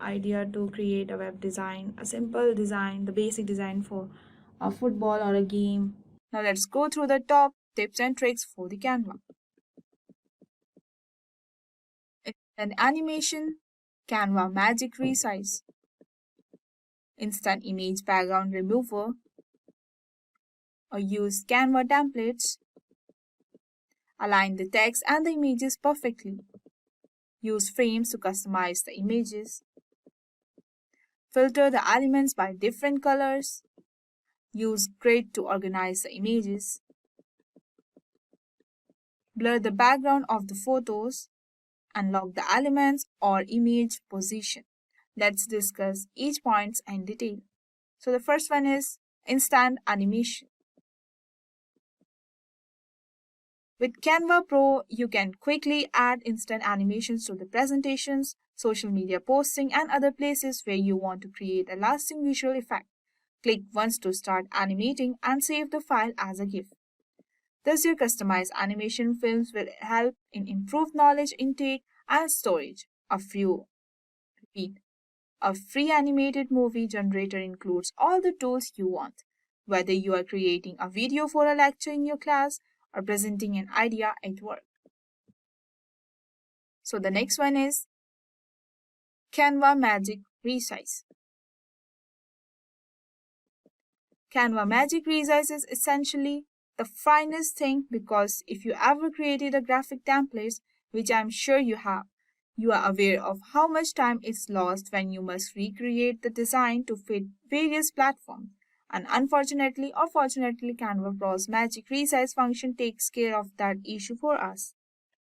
Speaker 10: idea to create a web design, a simple design, the basic design for a football or a game.
Speaker 8: Now let's go through the top tips and tricks for the Canva. Instant animation, Canva Magic Resize, Instant Image Background Remover, or use Canva templates, align the text and the images perfectly, use frames to customize the images, filter the elements by different colors, use grid to organize the images, blur the background of the photos, unlock the elements or image position. Let's discuss each point in detail. So the first one is instant animation. With Canva Pro, you can quickly add instant animations to the presentations, social media posting, and other places where you want to create a lasting visual effect. Click once to start animating and save the file as a GIF. Thus, your customized animation films will help in improved knowledge intake and storage. A free animated movie generator includes all the tools you want, whether you are creating a video for a lecture in your class or presenting an idea at work. So the next one is Canva Magic Resize. Canva Magic Resize is essentially the finest thing because if you ever created a graphic template, which I'm sure you have, you are aware of how much time is lost when you must recreate the design to fit various platforms
Speaker 10: And unfortunately or fortunately, Canva Pro's magic resize function takes care of that issue for us.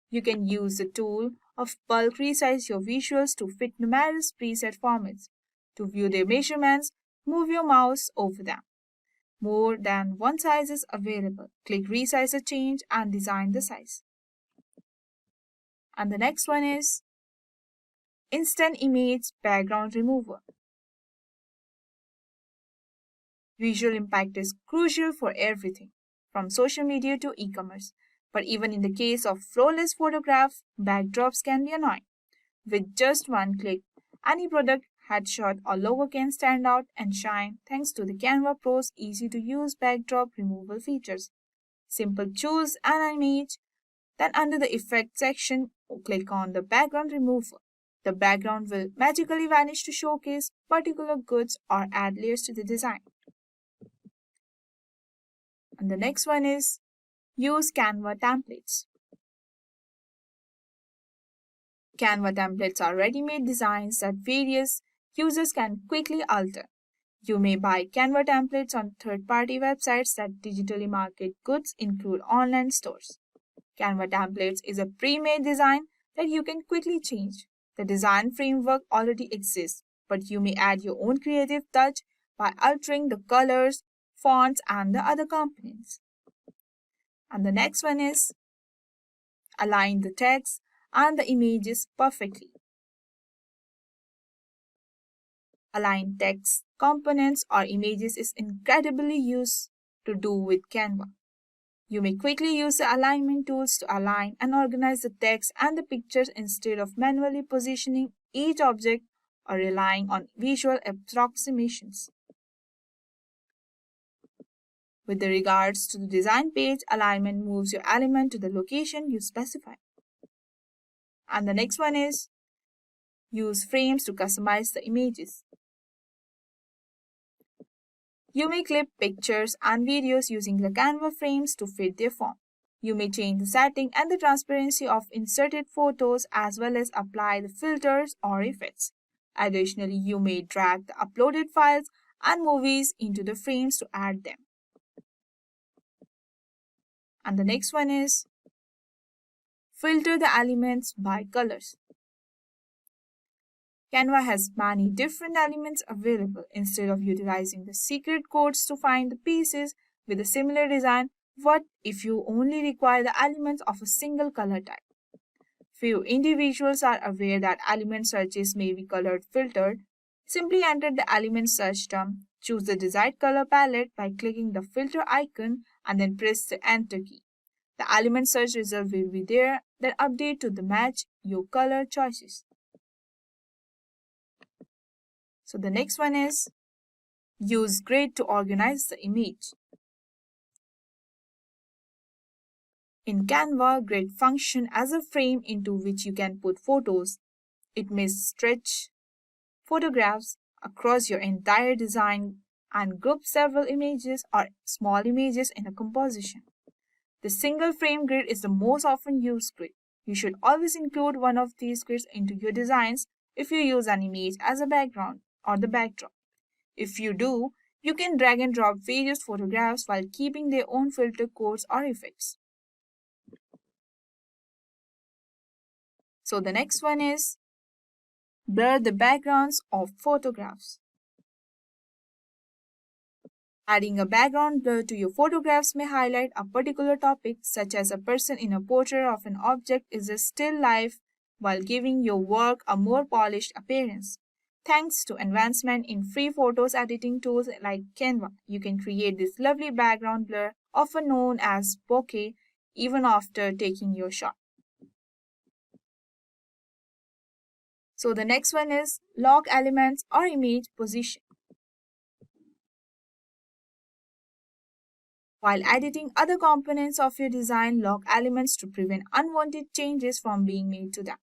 Speaker 10: You can use the tool of bulk resize your visuals to fit numerous preset formats. To view their measurements, move your mouse over them. More than one size is available. Click Resize a change and design the size. And the next one is Instant Image Background Remover. Visual impact is crucial for everything, from social media to e-commerce. But even in the case of flawless photograph, backdrops can be annoying. With just one click, any product, headshot, or logo can stand out and shine thanks to the Canva Pro's easy-to-use backdrop removal features. Simple choose an image, then under the Effect section, click on the Background Remover. The background will magically vanish to showcase particular goods or add layers to the design. And the next one is Use Canva templates. Canva templates are ready-made designs that various users can quickly alter. You may buy Canva templates on third-party websites that digitally market goods, include online stores. Canva templates is a pre-made design that you can quickly change. The design framework already exists, but you may add your own creative touch by altering the colors, fonts, and the other components. And the next one is Align the text and the images perfectly. Align text, components, or images is incredibly used to do with Canva. You may quickly use the alignment tools to align and organize the text and the pictures instead of manually positioning each object or relying on visual approximations. With regards to the design page, alignment moves your element to the location you specify. And the next one is Use frames to customize the images. You may clip pictures and videos using the Canva frames to fit their form. You may change the setting and the transparency of inserted photos as well as apply the filters or effects. Additionally, you may drag the uploaded files and movies into the frames to add them. And the next one is Filter the elements by colors. Canva has many different elements available. Instead of utilizing the secret codes to find the pieces with a similar design, what if you only require the elements of a single color type? Few individuals are aware that element searches may be color filtered. Simply enter the element search term, choose the desired color palette by clicking the filter icon and then press the enter key. The element search result will be there, then update to match your color choices. So the next one is Use grid to organize the image. In Canva, grid function as a frame into which you can put photos. It may stretch photographs across your entire design and group several images or small images in a composition. The single frame grid is the most often used grid. You should always include one of these grids into your designs if you use an image as a background or the backdrop. If you do, you can drag and drop various photographs while keeping their own filter codes or effects. So the next one is Blur the backgrounds of photographs. Adding a background blur to your photographs may highlight a particular topic, such as a person in a portrait of an object is a still life, while giving your work a more polished appearance. Thanks to advancement in free photos editing tools like Canva, you can create this lovely background blur, often known as bokeh, even after taking your shot. So the next one is Lock elements or image position. While editing other components of your design, lock elements to prevent unwanted changes from being made to them.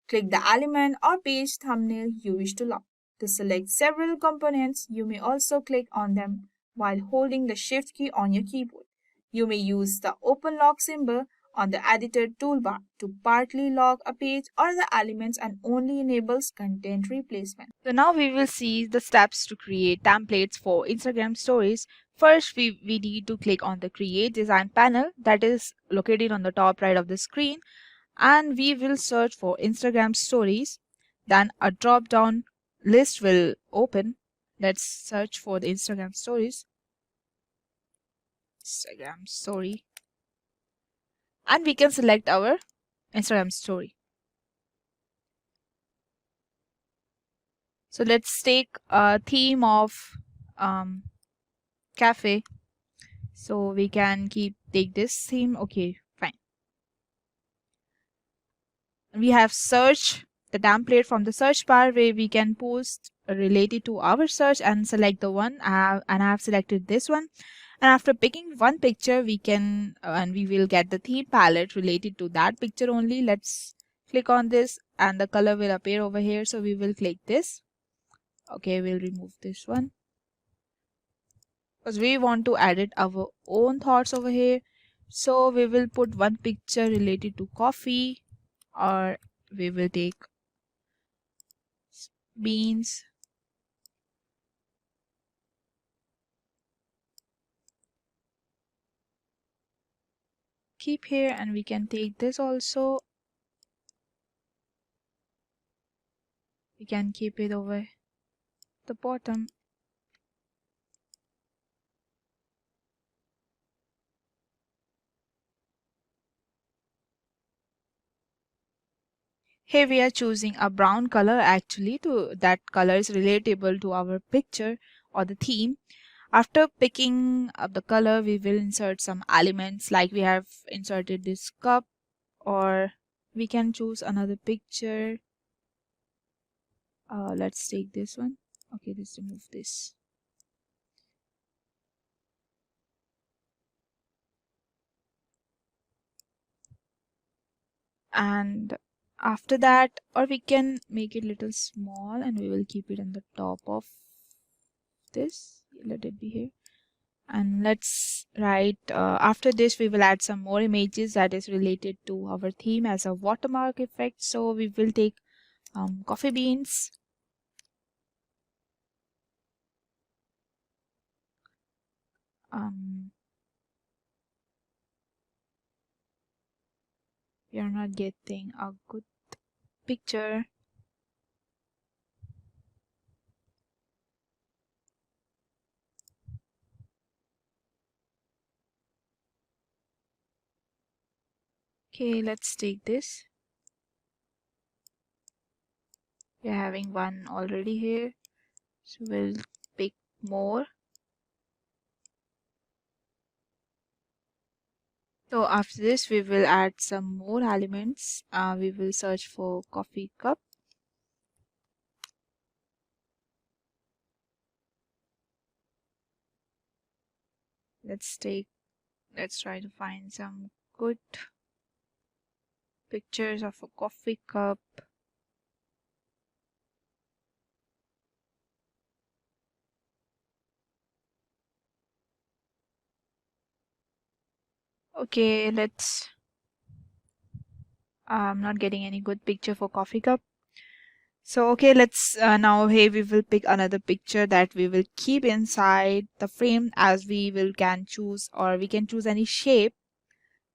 Speaker 10: Click the element or page thumbnail you wish to lock. To select several components, you may also click on them while holding the Shift key on your keyboard. You may use the open lock symbol on the editor toolbar to partly lock a page or the elements and only enables content replacement.
Speaker 8: So now we will see the steps to create templates for Instagram stories. First, we need to click on the Create Design panel that is located on the top right of the screen, and we will search for Instagram stories. Then a drop down list will open. Let's search for the Instagram stories. Instagram story. And we can select our Instagram story. So let's take a theme of cafe. So we can take this theme. Okay, fine. We have search the template from the search bar where we can post related to our search and select the one. And I have selected this one. And after picking one picture, we can and we will get the theme palette related to that picture only. Let's click on this and the color will appear over here. So we will click this. Okay, we'll remove this one because we want to edit our own thoughts over here. So we will put one picture related to coffee, or we will take beans. Keep here, and we can take this also. We can keep it over the bottom. Here we are choosing a brown color. Actually, that color is relatable to our picture or the theme. After picking up the color, we will insert some elements, like we have inserted this cup, or we can choose another picture. Let's take this one. Okay, let's remove this. And after that, or we can make it a little small and we will keep it on the top of this. Let it be here. And let's write, after this we will add some more images that is related to our theme as a watermark effect. So we will take coffee beans. We are not getting a good picture. Okay, let's take this. We are having one already here, so we'll pick more. So after this, we will add some more elements. We will search for coffee cup. Let's try to find some good pictures of a coffee cup. Okay, I'm not getting any good picture for coffee cup. So okay, let's now here we will pick another picture that we will keep inside the frame, as we can choose, or we can choose any shape.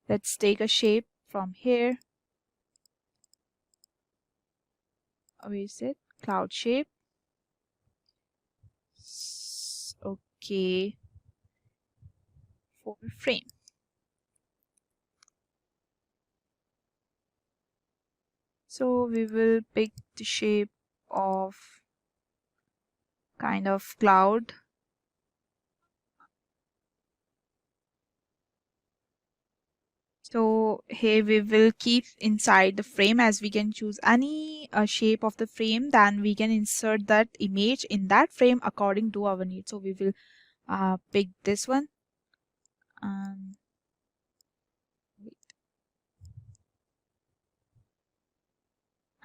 Speaker 8: Let's take a shape from here. Where is it? Cloud shape. Okay, for frame. So we will pick the shape of kind of cloud. So here we will keep inside the frame, as we can choose any shape of the frame, then we can insert that image in that frame according to our need. So we will pick this one.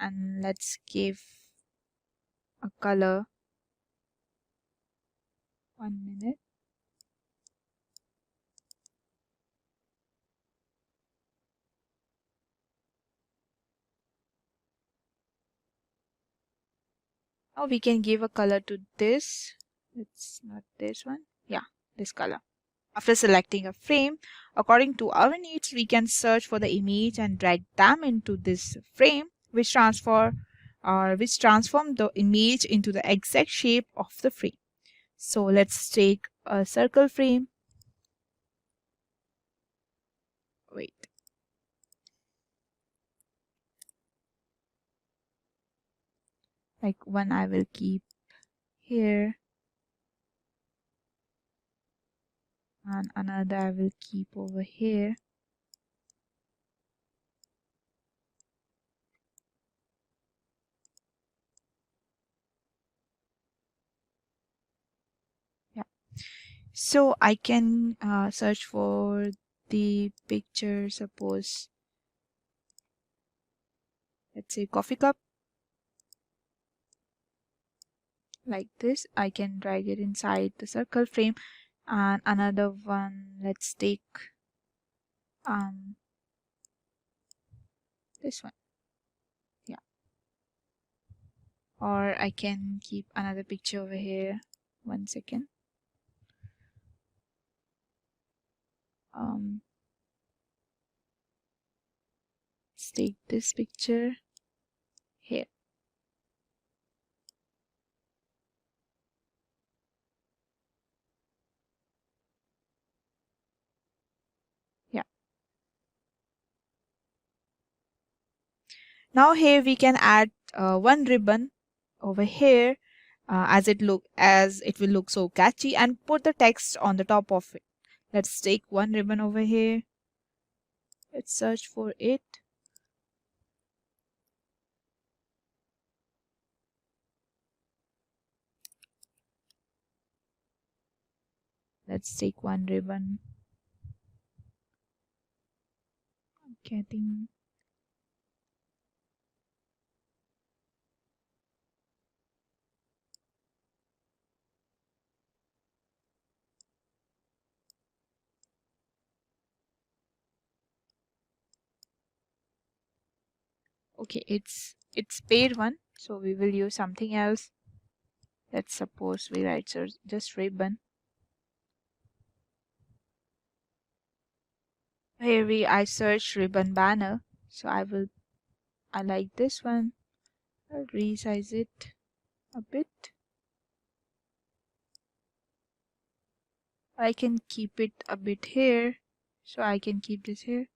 Speaker 8: And let's give a color. 1 minute. Now we can give a color to this. It's not this one. Yeah, this color. After selecting a frame, according to our needs, we can search for the image and drag them into this frame, which transform the image into the exact shape of the frame. So let's take a circle frame. Wait. Like one I will keep here. And another I will keep over here. Yeah. So I can search for the picture, suppose, let's say coffee cup. Like this, I can drag it inside the circle frame. And another one, let's take this one. Yeah. Or I can keep another picture over here. 1 second. Let's take this picture here. Yeah. Now here we can add one ribbon over here as it will look so catchy, and put the text on the top of it. Let's take one ribbon over here. Let's search for it. Let's take one ribbon. Getting okay, it's paid one, so we will use something else. Let's suppose we write just ribbon. Here I search ribbon banner, so I like this one. I'll resize it a bit. I can keep it a bit here, so I can keep this here.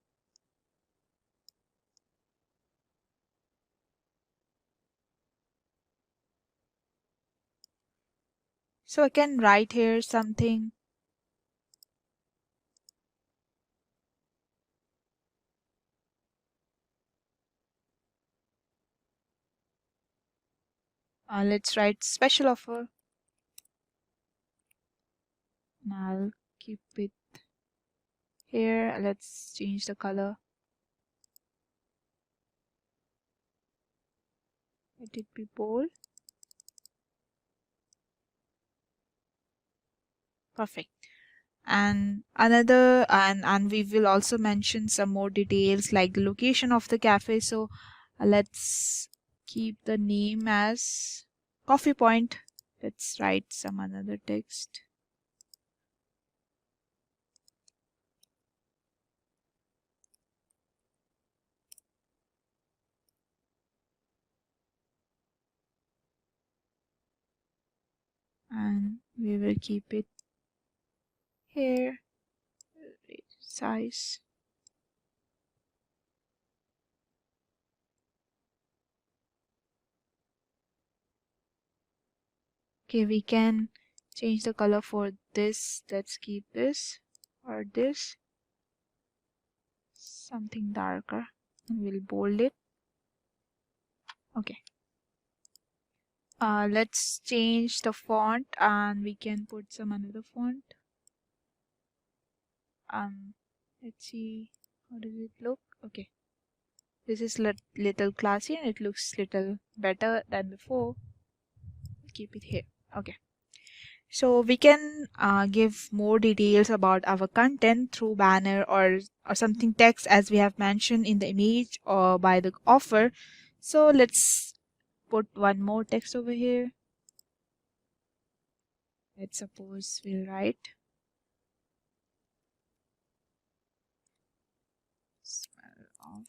Speaker 8: So I can write here something. Let's write special offer. And I'll keep it here. Let's change the color. Let it be bold. Perfect. And we will also mention some more details like the location of the cafe. So let's keep the name as Coffee Point. Let's write some another text. And we will keep it here. Size. Okay, we can change the color for this. Let's keep this or this. Something darker. And we'll bold it. Okay. Let's change the font and we can put some another font. Let's see, how does it look? Okay, this is little classy and it looks little better than before. Keep it here. Okay, so we can give more details about our content through banner or something text as we have mentioned in the image or by the offer. So let's put one more text over here. Let's suppose we'll write smell of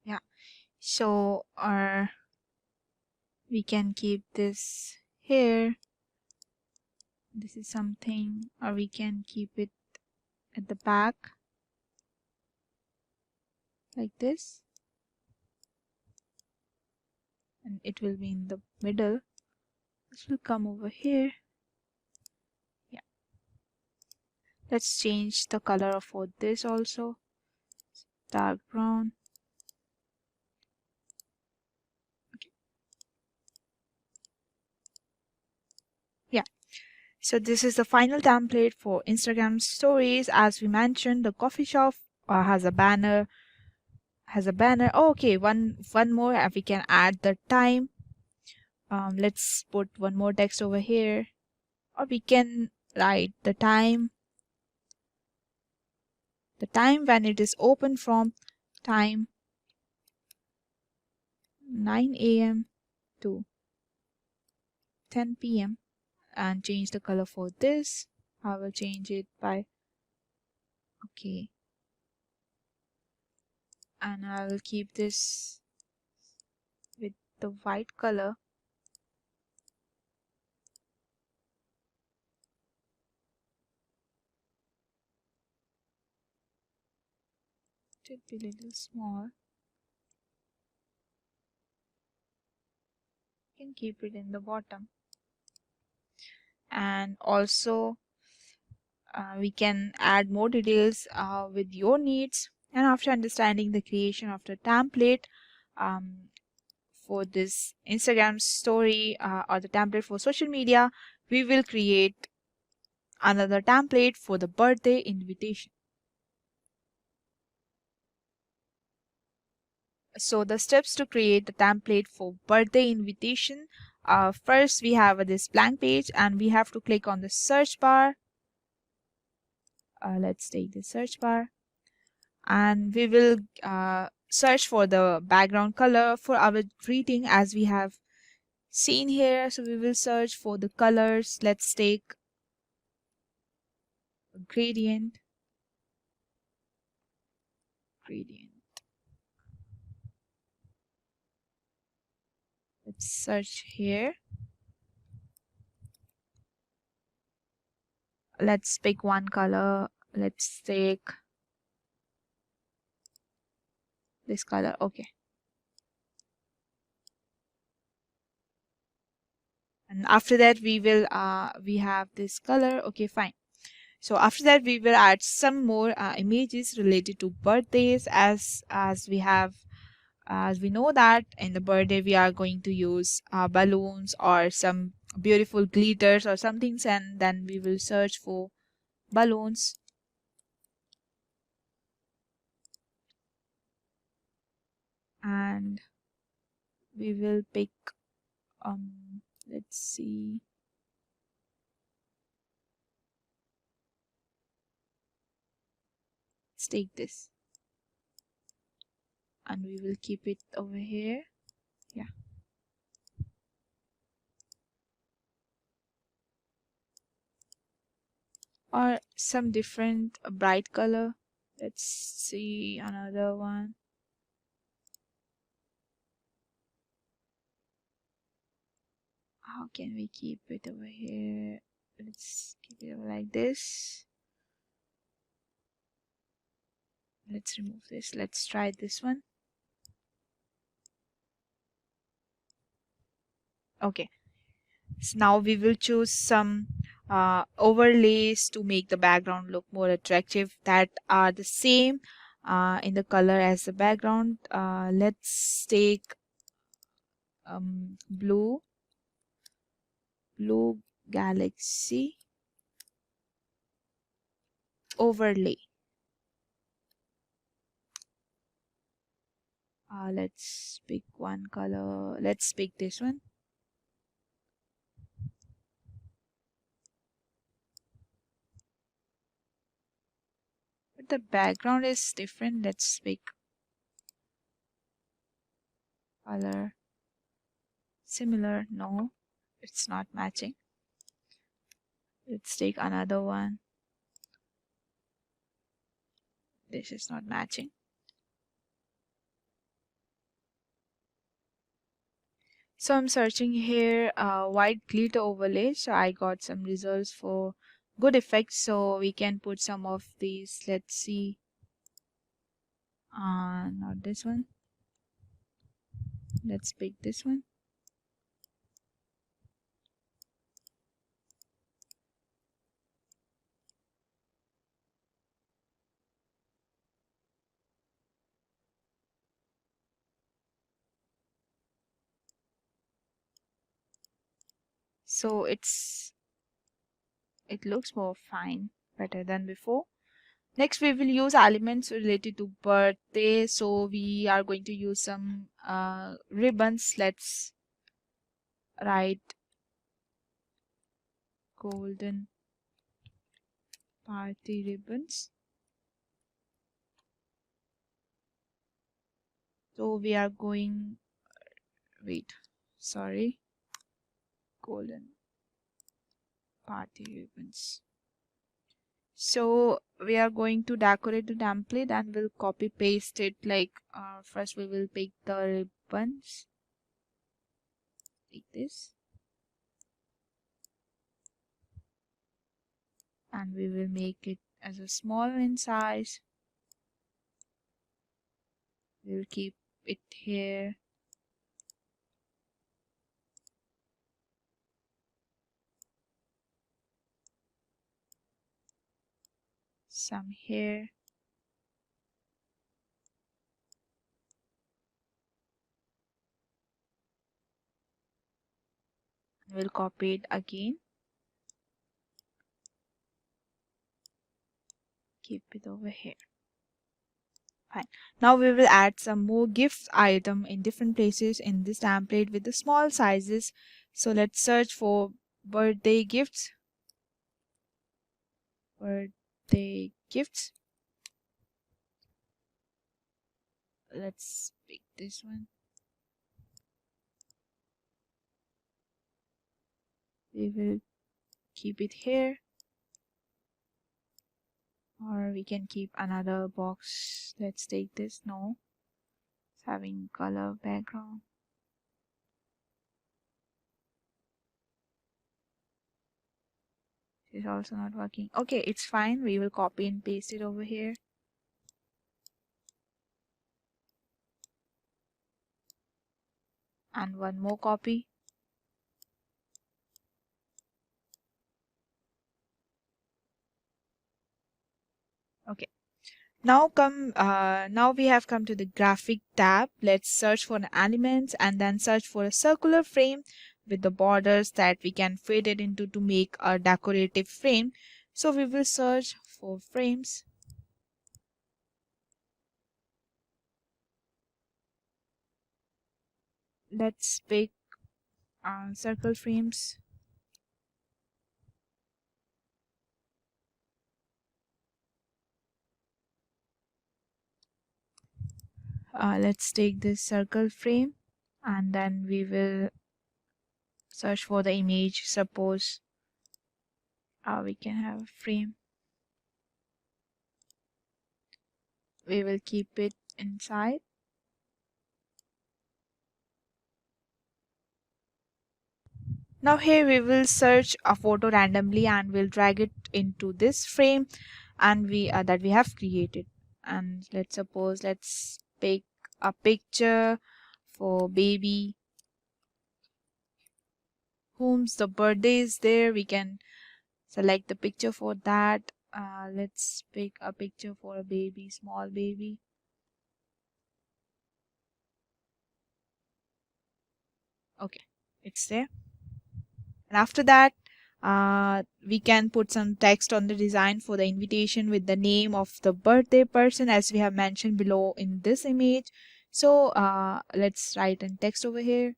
Speaker 8: yeah. So we can keep this here. This is something, or we can keep it at the back like this, and it will be in the middle. This will come over here. Yeah, let's change the color for this also. Dark brown. Okay. Yeah, so this is the final template for Instagram stories. As we mentioned, the coffee shop has a banner. Oh, okay, one more. We can add the time. Let's put one more text over here, or we can write the time when it is open from time 9 a.m. to 10 p.m. and change the color for this. I will change it by okay, and I will keep this with the white color. It will be a little small. You can keep it in the bottom, and also we can add more details with your needs. And after understanding the creation of the template for this Instagram story or the template for social media, we will create another template for the birthday invitation. So the steps to create the template for birthday invitation, first we have this blank page and we have to click on the search bar. Let's take the search bar, and we will search for the background color for our greeting as we have seen here. So we will search for the colors. Let's take gradient. Let's search here. Let's pick one color. Let's take this color. Okay. And after that we will we have this color. Okay, fine. So after that we will add some more images related to birthdays, as we know that in the birthday we are going to use balloons or some beautiful glitters or some things, and then we will search for balloons. And we will pick let's see, let's take this and we will keep it over here. Yeah, or some different bright color. Let's see another one. How can we keep it over here? Let's keep it over like this. Let's remove this. Let's try this one. Okay, so now we will choose some overlays to make the background look more attractive, that are the same in the color as the background. Let's take blue galaxy overlay. Let's pick one color. Let's pick this one. But the background is different. Let's pick color. Similar. No, it's not matching. Let's take another one. This is not matching. So I'm searching here white glitter overlay. So I got some results for good effects. So we can put some of these. Let's see. Not this one. Let's pick this one. So it looks more fine, better than before. Next, we will use elements related to birthday. So we are going to use some ribbons. Let's write golden party ribbons. So we are going, golden party ribbons. So we are going to decorate the template and we'll copy paste it. Like first we will pick the ribbons like this, and we will make it as a small in size. We'll keep it here. Some here. We'll copy it again. Keep it over here. Fine. Now we will add some more gift item in different places in this template with the small sizes. So let's search for birthday gifts. Birthday gifts. Let's pick this one. We will keep it here, or we can keep another box. Let's take this. No, it's having color background. It's also not working. Okay, it's fine. We will copy and paste it over here. And one more copy. Okay. Now we have come to the graphic tab. Let's search for an element and then search for a circular frame with the borders that we can fit it into to make a decorative frame. So we will search for frames. Let's pick circle frames. Let's take this circle frame and then we will search for the image. Suppose we can have a frame. We will keep it inside. Now here we will search a photo randomly and we'll drag it into this frame and that we have created. And let's pick a picture for baby whom's the birthday is there. We can select the picture for that. Let's pick a picture for a baby, small baby. Okay, it's there. And after that, we can put some text on the design for the invitation with the name of the birthday person as we have mentioned below in this image. So let's write in text over here.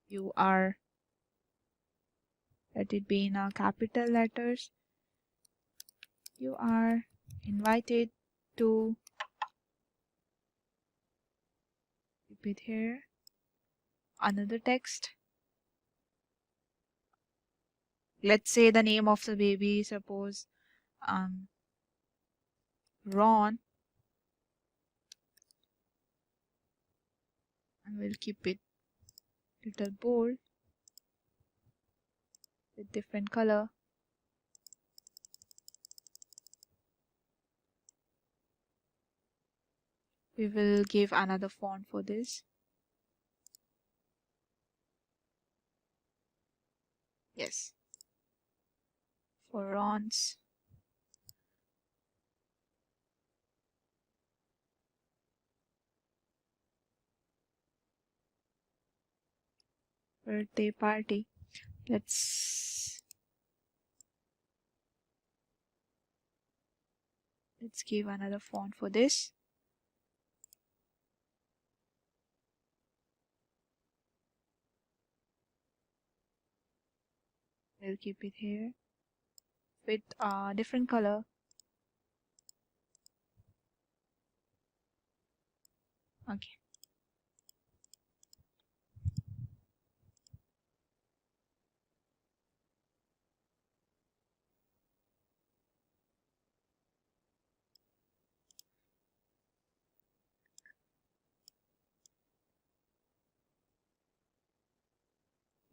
Speaker 8: You are, let it be in capital letters. You are invited to, repeat here, another text. Let's say the name of the baby, suppose Ron, and we'll keep it little bold with different color. We will give another font for this. Yes, for Ron's birthday party. Let's give another font for this. We'll keep it here with a different color. Okay.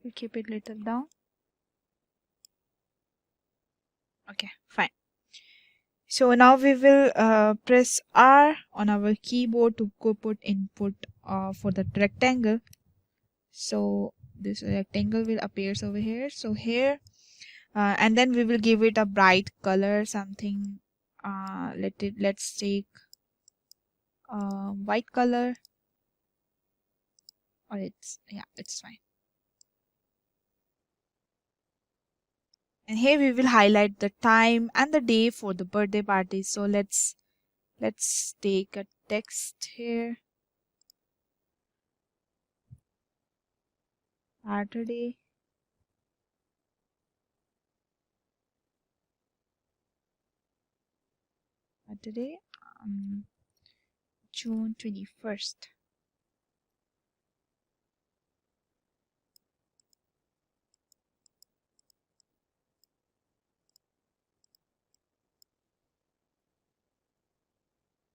Speaker 8: We'll keep it little down. Okay, fine. So now we will press R on our keyboard to go put input for the rectangle. So this rectangle will appear over here. So here, and then we will give it a bright color, something. Let's take white color. Or it's fine. And here we will highlight the time and the day for the birthday party. So let's take a text here. Saturday. Saturday, June 21st.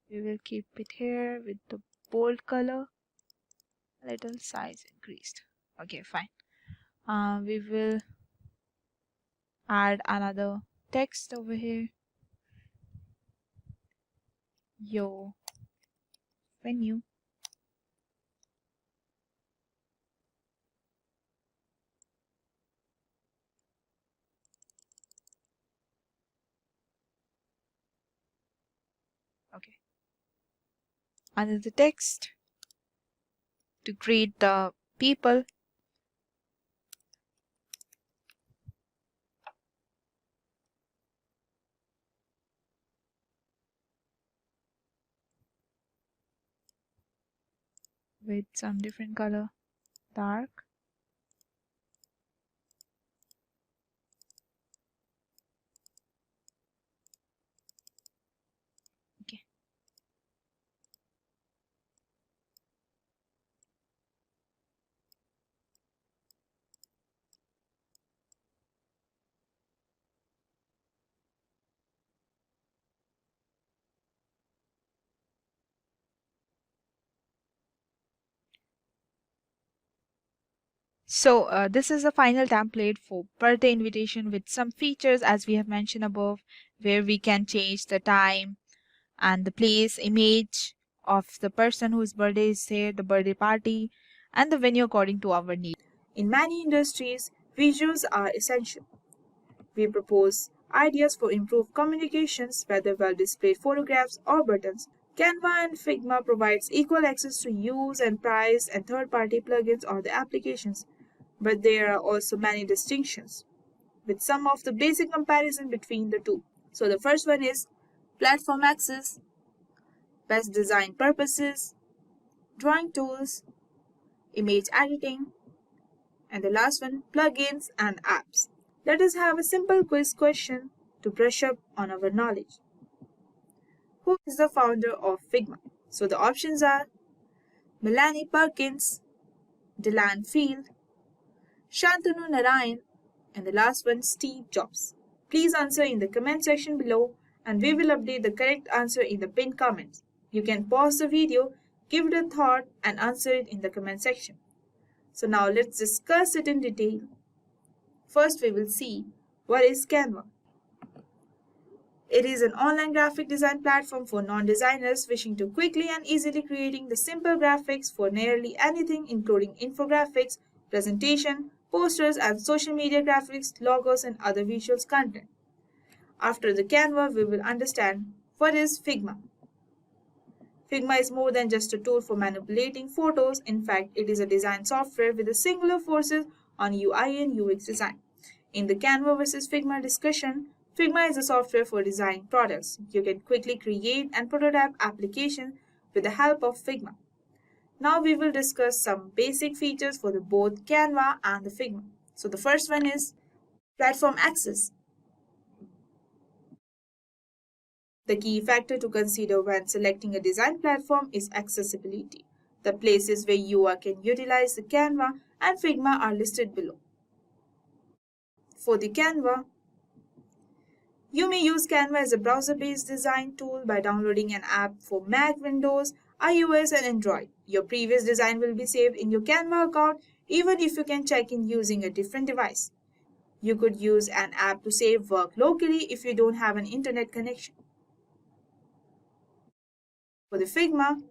Speaker 8: We will keep it here with the bold color, a little size increased. Okay, fine. We will add another text over here. Your venue. Okay. Under the text, to greet the people, with some different color, dark. Okay. So this is the final template for birthday invitation with some features as we have mentioned above, where we can change the time and the place, image of the person whose birthday is there, the birthday party, and the venue according to our need.
Speaker 10: In many industries, visuals are essential. We propose ideas for improved communications, whether well-displayed photographs or buttons. Canva and Figma provides equal access to use and price and third-party plugins or the applications. but there are also many distinctions, with some of the basic comparison between the two. So the first one is platform access, best design purposes, drawing tools, image editing, and the last one, plugins and apps. Let us have a simple quiz question to brush up on our knowledge. Who is the founder of Figma? So the options are Melanie Perkins, Dylan Field, Shantanu Narayan, and the last one, Steve Jobs. Please answer in the comment section below and we will update the correct answer in the pinned comments. You can pause the video, give it a thought and answer it in the comment section. So now let's discuss it in detail. First we will see what is Canva. It is an online graphic design platform for non-designers wishing to quickly and easily creating the simple graphics for nearly anything including infographics, presentation, posters and social media graphics, logos and other visuals content. After the Canva, we will understand what is Figma. Figma is more than just a tool for manipulating photos. In fact, it is a design software with a singular focus on UI and UX design. In the Canva versus Figma discussion, Figma is a software for designing products. You can quickly create and prototype applications with the help of Figma. Now we will discuss some basic features for both Canva and the Figma. So the first one is platform access. The key factor to consider when selecting a design platform is accessibility. The places where you can utilize the Canva and Figma are listed below. For the Canva, you may use Canva as a browser-based design tool by downloading an app for Mac, Windows, iOS and Android. Your previous design will be saved in your Canva account even if you can check in using a different device. You could use an app to save work locally if you don't have an internet connection. For the Figma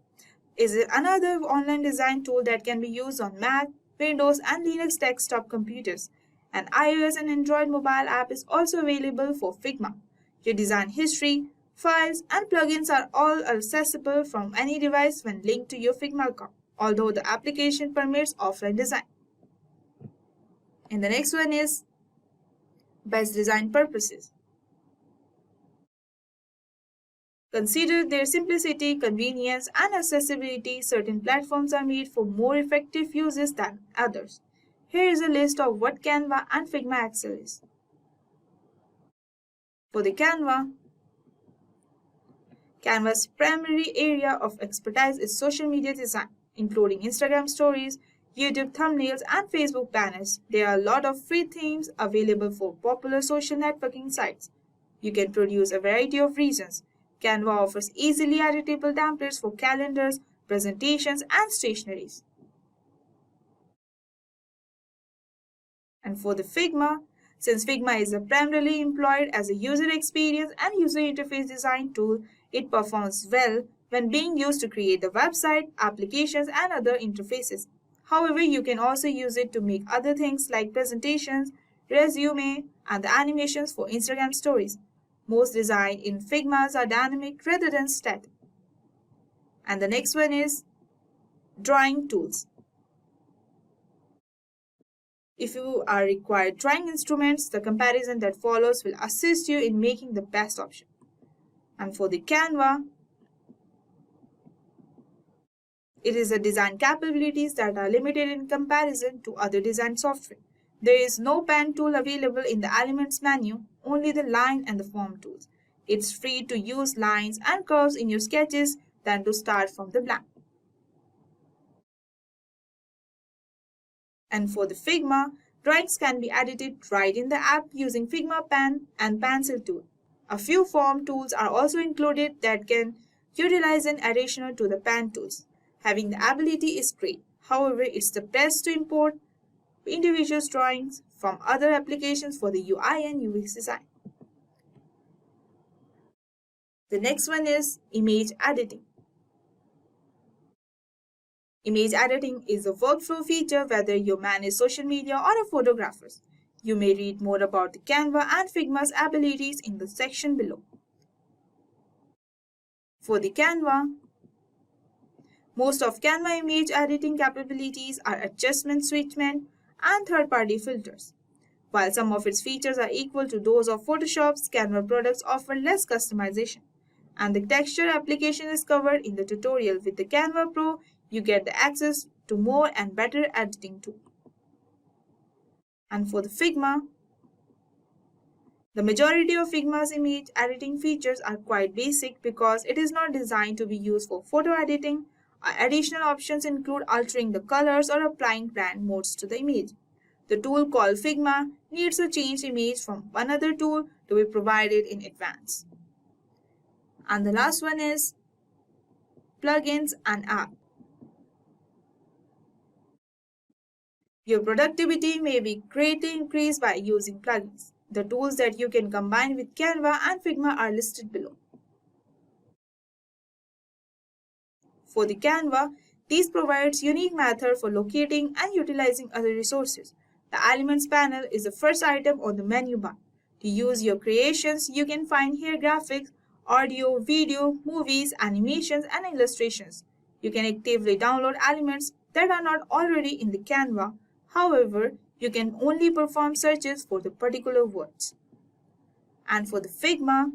Speaker 10: is another online design tool that can be used on Mac, Windows and Linux desktop computers. An iOS and Android mobile app is also available for Figma. Your design history, files and plugins are all accessible from any device when linked to your Figma account, although the application permits offline design. And the next one is best design purposes. Consider their simplicity, convenience, and accessibility. Certain platforms are made for more effective uses than others. Here is a list of what Canva and Figma excels. For the Canva's primary area of expertise is social media design, including Instagram stories, YouTube thumbnails, and Facebook banners. There are a lot of free themes available for popular social networking sites. You can produce a variety of reasons. Canva offers easily editable templates for calendars, presentations, and stationeries. And for the Figma, since Figma is primarily employed as a user experience and user interface design tool, it performs well when being used to create the website, applications, and other interfaces. However, you can also use it to make other things like presentations, resume, and the animations for Instagram stories. Most design in Figmas are dynamic rather than static. And the next one is drawing tools. If you are required drawing instruments, the comparison that follows will assist you in making the best option. And for the Canva, it is the design capabilities that are limited in comparison to other design software. There is no pen tool available in the Elements menu, only the line and the form tools. It's free to use lines and curves in your sketches than to start from the blank. And for the Figma, drawings can be edited right in the app using Figma pen and pencil tool. A few form tools are also included that can utilize an additional to the pen tools. Having the ability is great. However, it's the best to import individual drawings from other applications for the UI and UX design. The next one is image editing. Image editing is a workflow feature whether you manage social media or are photographers. You may read more about the Canva and Figma's abilities in the section below. For the Canva, most of Canva image editing capabilities are adjustment switchment, and third-party filters. While some of its features are equal to those of Photoshop's, Canva products offer less customization. And the texture application is covered in the tutorial. With the Canva Pro, you get the access to more and better editing tools. And for the Figma, the majority of Figma's image editing features are quite basic because it is not designed to be used for photo editing. Additional options include altering the colors or applying blend modes to the image. The tool called Figma needs to change image from another tool to be provided in advance. And the last one is plugins and app. Your productivity may be greatly increased by using plugins. The tools that you can combine with Canva and Figma are listed below. For the Canva, this provides unique method for locating and utilizing other resources. The Elements panel is the first item on the menu bar. To use your creations, you can find here graphics, audio, video, movies, animations, and illustrations. You can actively download elements that are not already in the Canva. However, you can only perform searches for the particular words. And for the Figma,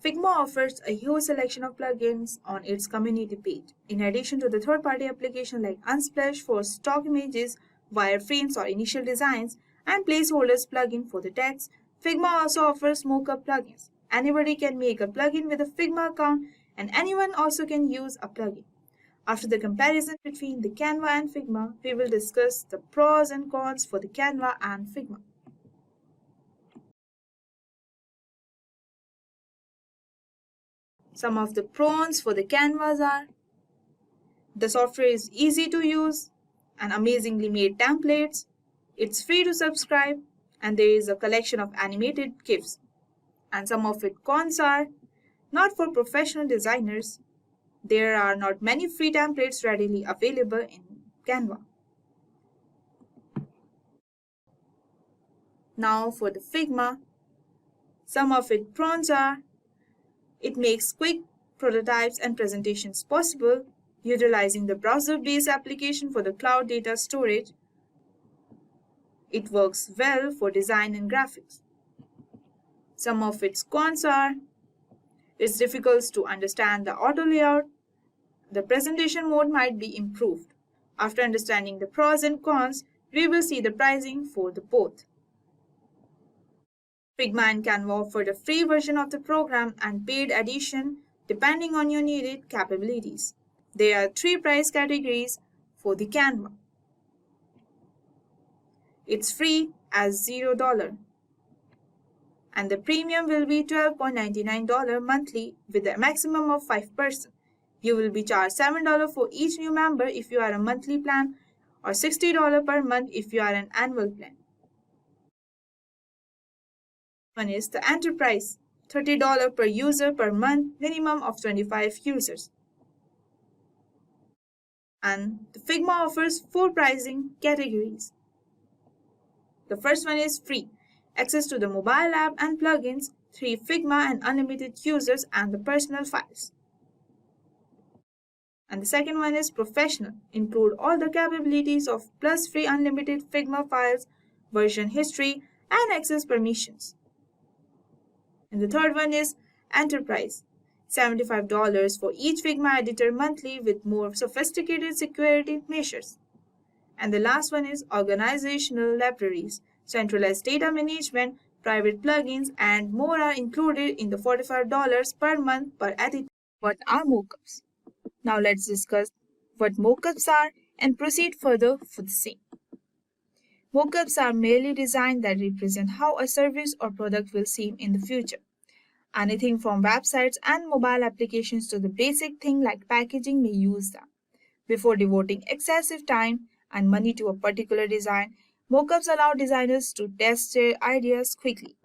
Speaker 10: Figma offers a huge selection of plugins on its community page. In addition to the third-party applications like Unsplash for stock images, wireframes or initial designs, and placeholders plugin for the text, Figma also offers Mockup plugins. Anybody can make a plugin with a Figma account, and anyone also can use a plugin. After the comparison between the Canva and Figma, we will discuss the pros and cons for the Canva and Figma. Some of the pros for the Canvas are: the software is easy to use and amazingly made templates, it's free to subscribe, and there is a collection of animated GIFs. And some of its cons are: not for professional designers. There are not many free templates readily available in Canva. Now for the Figma, some of its pros are: it makes quick prototypes and presentations possible, utilizing the browser-based application for the cloud data storage. It works well for design and graphics. Some of its cons are: it's difficult to understand the auto layout. The presentation mode might be improved. After understanding the pros and cons, we will see the pricing for the both. Figma and Canva offer the free version of the program and paid edition depending on your needed capabilities. There are 3 price categories for the Canva. It's free as $0, and the premium will be $12.99 monthly with a maximum of 5%. You will be charged $7 for each new member if you are a monthly plan, or $60 per month if you are an annual plan. One is the Enterprise, $30 per user per month, minimum of 25 users. And the Figma offers 4 pricing categories. The first one is free, access to the mobile app and plugins, 3 Figma and unlimited users and the personal files. And the second one is professional, include all the capabilities of plus free unlimited Figma files, version history, and access permissions. And the third one is Enterprise, $75 for each Figma editor monthly with more sophisticated security measures. And the last one is organizational libraries, centralized data management, private plugins, and more are included in the $45 per month per editor. What are mockups? Now let's discuss what mockups are and proceed further for the same. Mockups are merely designs that represent how a service or product will seem in the future. Anything from websites and mobile applications to the basic thing like packaging may use them. Before devoting excessive time and money to a particular design, mockups allow designers to test their ideas quickly.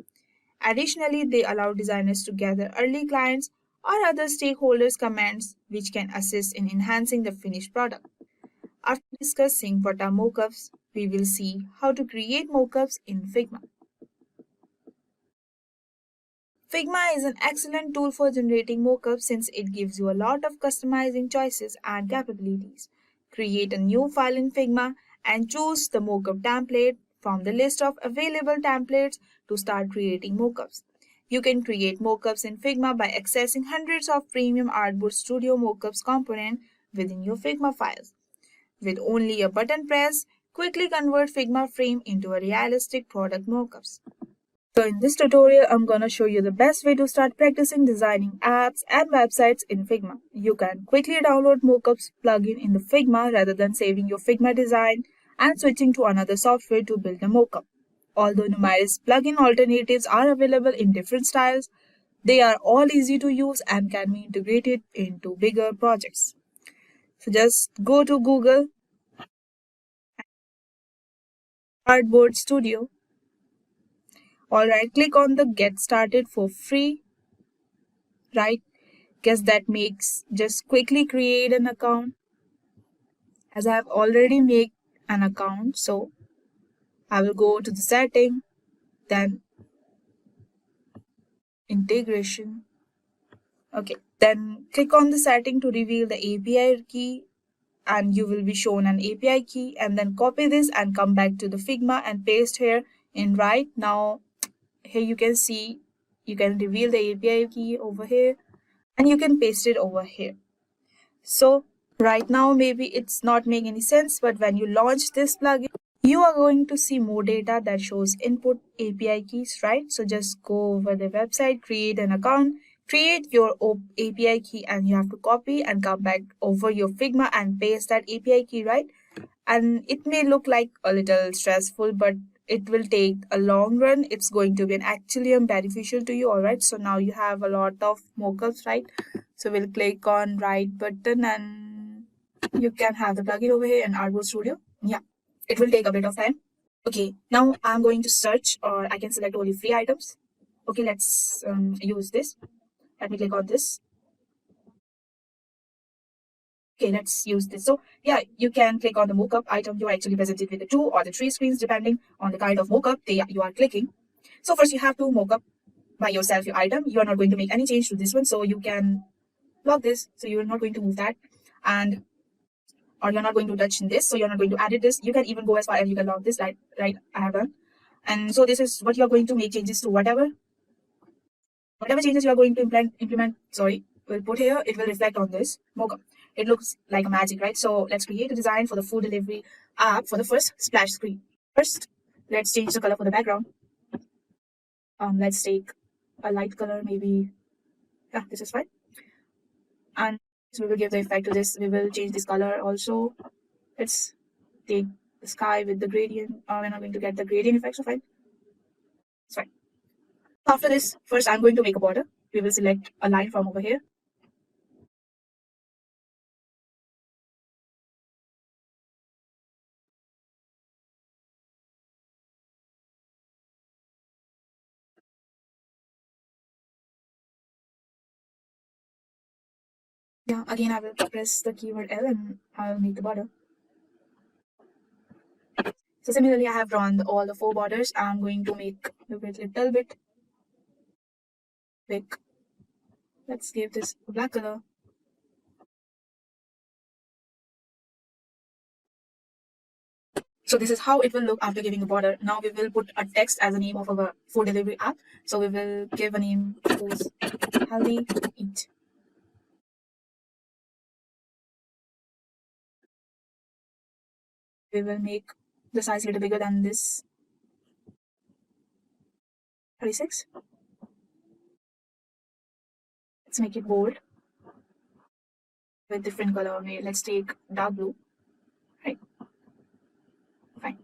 Speaker 10: Additionally, they allow designers to gather early clients or other stakeholders' comments, which can assist in enhancing the finished product. After discussing what are mockups, we will see how to create mockups in Figma. Figma is an excellent tool for generating mockups since it gives you a lot of customizing choices and capabilities. Create a new file in Figma and choose the mockup template from the list of available templates to start creating mockups. You can create mockups in Figma by accessing hundreds of premium Artboard Studio mockups components within your Figma files. With only a button press, quickly convert Figma frame into a realistic product mockups. So in this tutorial, I'm gonna show you the best way to start practicing designing apps and websites in Figma. You can quickly download Mockups plugin in the Figma rather than saving your Figma design and switching to another software to build a mockup. Although numerous plugin alternatives are available in different styles, they are all easy to use and can be integrated into bigger projects. So just go to Google Artboard Studio. Alright, click on the Get Started for free. Right, guess that makes just quickly create an account. As I have already made an account, so I will go to the setting, then integration. Okay, then click on the setting to reveal the API key, and you will be shown an API key, and then copy this and come back to the Figma and paste here in right. Now here you can see you can reveal the API key over here and you can paste it over here. So right now maybe it's not making any sense, but when you launch this plugin, you are going to see more data that shows input API keys, right? So just go over the website, create an account, create your API key, and you have to copy and come back over your Figma and paste that API key, right? And it may look like a little stressful, but it will take a long run. It's going to be actually beneficial to you. All right, so now you have a lot of mockups, right? So we'll click on right button and you can have the plugin over here in Artboard Studio. Yeah, it will take a bit of time. Okay, now I'm going to search, or I can select only free items. Okay, let's use this. Let me click on this. Okay, let's use this. So yeah, you can click on the mockup item. You're actually presented with the 2 or the 3 screens depending on the kind of mockup you are clicking. So first you have to mockup by yourself your item. You are not going to make any change to this one, so you can lock this. So you're not going to move that, and or you're not going to touch this. So you're not going to edit this. You can even go as far as you can lock this. Right, I have done. And so this is what you are going to make changes to. Whatever changes you are going to implement. We'll put here. It will reflect on this mockup. It looks like a magic, right? So let's create a design for the food delivery app for the first splash screen. First, let's change the color for the background. Let's take a light color, maybe. Yeah, this is fine. And so we will give the effect to this. We will change this color also. Let's take the sky with the gradient. We're not going to get the gradient effect, so fine. It's fine. After this, first I'm going to make a border. We will select a line from over here. Yeah, again I will press the keyword L and I'll make the border. So similarly, I have drawn all the 4 borders. I'm going to make the width a little bit big. Let's give this a black color. So this is how it will look after giving a border. Now we will put a text as a name of our food delivery app. So we will give a name Choose Healthy Eat. We will make the size a little bigger than this. 36. Let's make it bold with different color. Let's take dark blue. Right. Fine.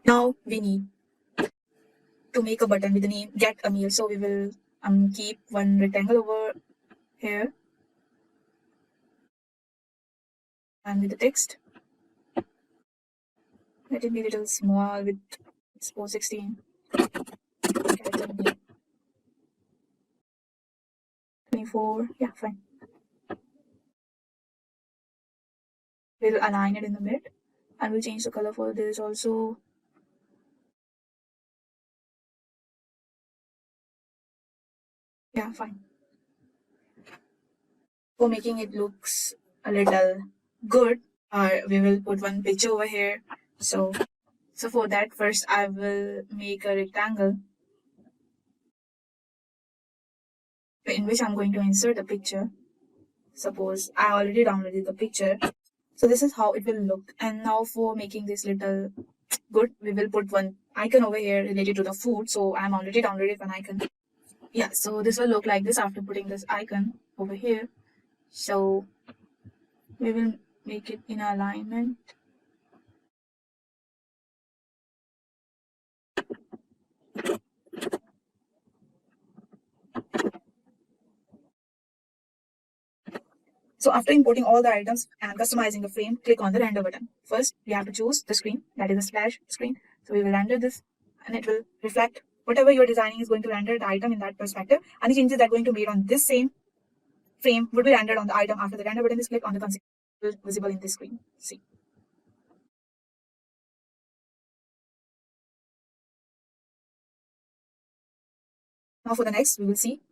Speaker 10: Now we need to make a button with the name Get a Meal. So we will keep one rectangle over here and with the text. Let it be a little small with 416. 24. Yeah, fine. We'll align it in the mid and we'll change the color for this also. Yeah, fine. For making it looks a little good, we will put one picture over here. So for that, first I will make a rectangle in which I'm going to insert a picture. Suppose I already downloaded the picture. So this is how it will look. And now for making this little good, we will put one icon over here related to the food. So I'm already downloaded one icon. Yeah, so this will look like this after putting this icon over here. So we will make it in alignment. So after importing all the items and customizing the frame, click on the render button. First, we have to choose the screen, that is a splash screen. So we will render this and it will reflect whatever you're designing is going to render the item in that perspective. And the changes that are going to be made on this same frame would be rendered on the item after the render button is clicked on the consequence visible in this screen. See. Now for the next, we will see.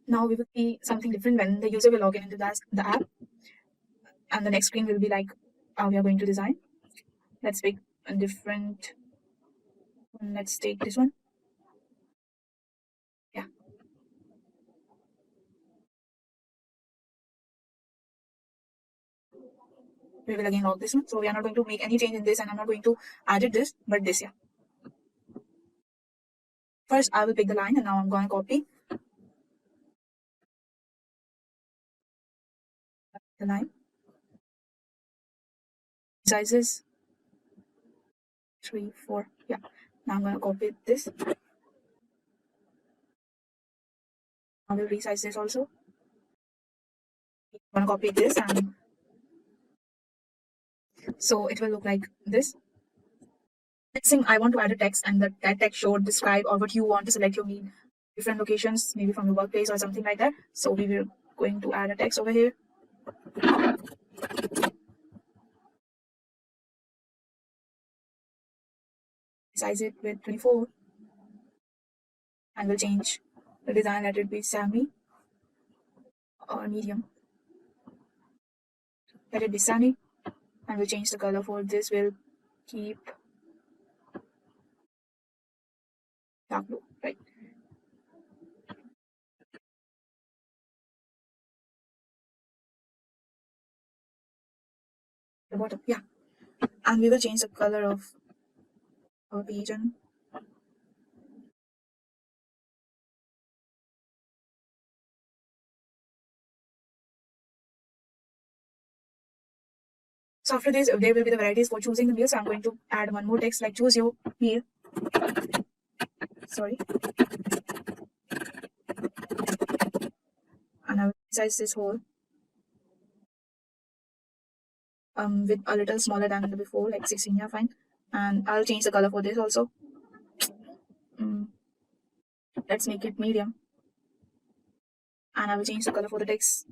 Speaker 10: Now we will see something different when the user will log in into the app. And the next screen will be like how we are going to design. Let's pick a different one. Let's take this one. Yeah. We will again log this one. So we are not going to make any change in this and I'm not going to edit this, but this, yeah. First, I will pick the line and now I'm going to copy the line. Sizes 3, 4. Yeah. Now I'm going to copy this. I will resize this also. I'm going to copy this and so it will look like this. Next thing, I want to add a text and that text should describe or what you want to select your meal. Different locations, maybe from your workplace or something like that. So we will going to add a text over here. Size it with 24 and we'll change the design, let it be semi or medium. Let it be sunny and we'll change the color for this. We'll keep dark blue, right? The bottom, yeah. And we will change the color of our page and so after this, there will be the varieties for choosing the meal. So I'm going to add one more text like choose your meal. Sorry. And I will resize this whole with a little smaller than the before, like 16, yeah, fine. And I'll change the color for this also. Let's make it medium. And I will change the color for the text.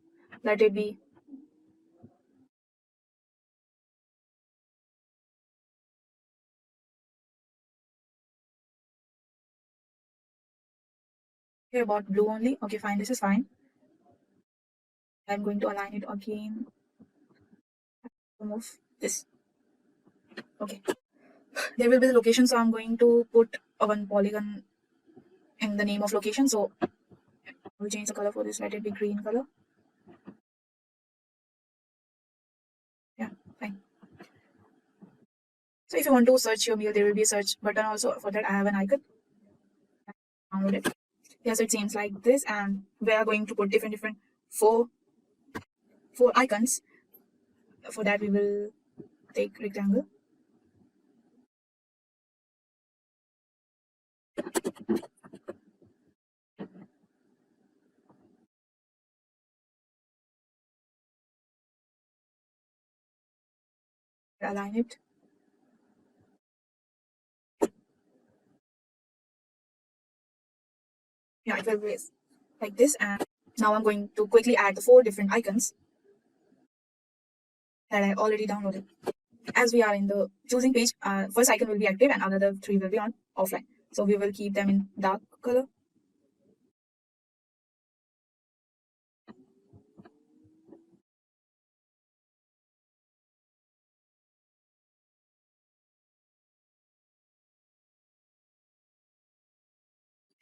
Speaker 10: Let it be here about blue only. Okay, fine, this is fine. I'm going to align it again. Remove this. Okay. There will be the location, so I'm going to put a one polygon in the name of location. So we'll change the color for this. Let it be green color. Yeah, fine. So if you want to search your meal, there will be a search button also. For that, I have an icon. Download it. Yeah, so it seems like this, and we are going to put different four icons. For that, we will take rectangle. Align it. Yeah, it will be like this. And now I'm going to quickly add the 4 different icons that I already downloaded. As we are in the choosing page, first icon will be active and another 3 will be on offline. So we will keep them in dark color.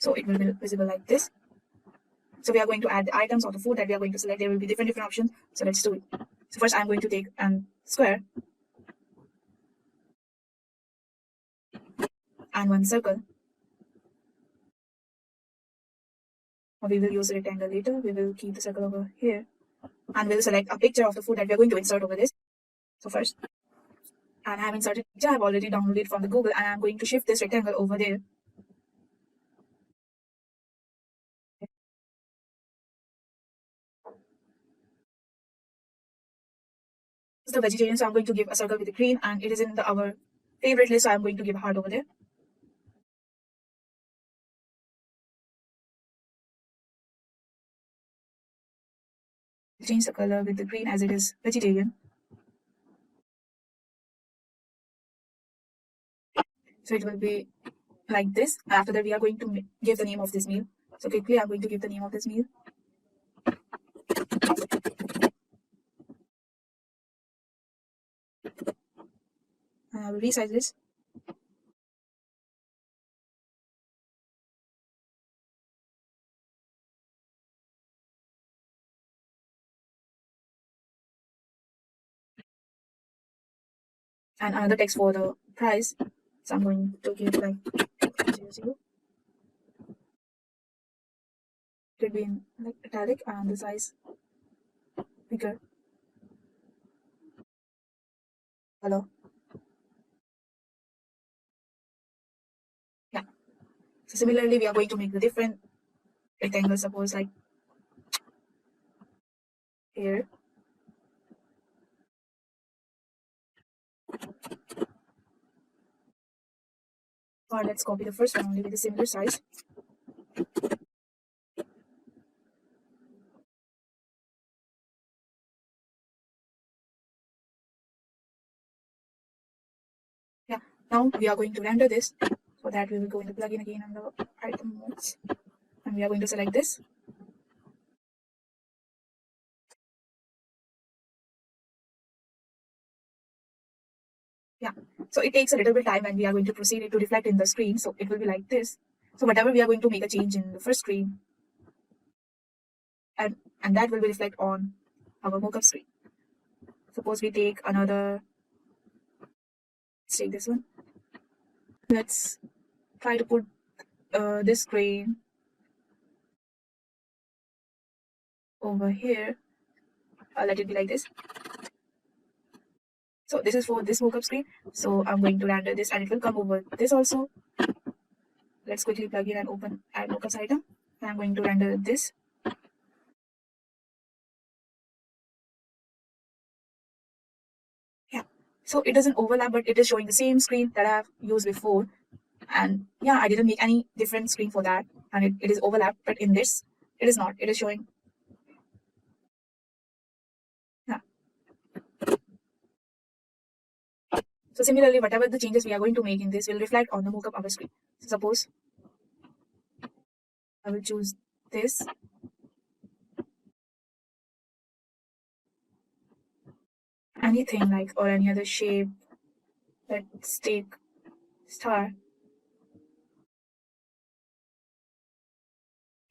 Speaker 10: So it will be visible like this. So we are going to add the items or the food that we are going to select. There will be different options. So let's do it. So first I'm going to take a square and one circle. Or we will use a rectangle later. We will keep the circle over here. And we'll select a picture of the food that we are going to insert over this. So first, and I have inserted picture. I have already downloaded from the Google, and I'm going to shift this rectangle over there. This is the vegetarian, so I'm going to give a circle with the green, and it is in our favorite list, so I'm going to give a heart over there. Change the color with the green as it is vegetarian. So it will be like this. After that, we are going to give the name of this meal. So quickly, I'm going to give the name of this meal. And I will resize this. And another text for the price. So I'm going to give like 00. It will be in like italic and the size bigger. Hello. Yeah. So similarly, we are going to make the different rectangles. Suppose like here. Or let's copy the first one only with a similar size. Yeah, now we are going to render this. For that, we will go in the plugin again on the item modes. And we are going to select this. Yeah, so it takes a little bit time and we are going to proceed it to reflect in the screen. So it will be like this. So whatever we are going to make a change in the first screen, and that will be reflect on our mockup screen. Suppose we take another, let's take this one. Let's try to put this screen over here. Let it be like this. So this is for this mockup screen. So I'm going to render this and it will come over this also. Let's quickly plug in and open add mockups item. And I'm going to render this. Yeah. So it doesn't overlap, but it is showing the same screen that I have used before. And yeah, I didn't make any different screen for that. And it is overlapped, but in this, it is not. It is showing. Yeah. So similarly, whatever the changes we are going to make in this will reflect on the mockup our screen. So suppose I will choose this. Anything like or any other shape. Let's take star.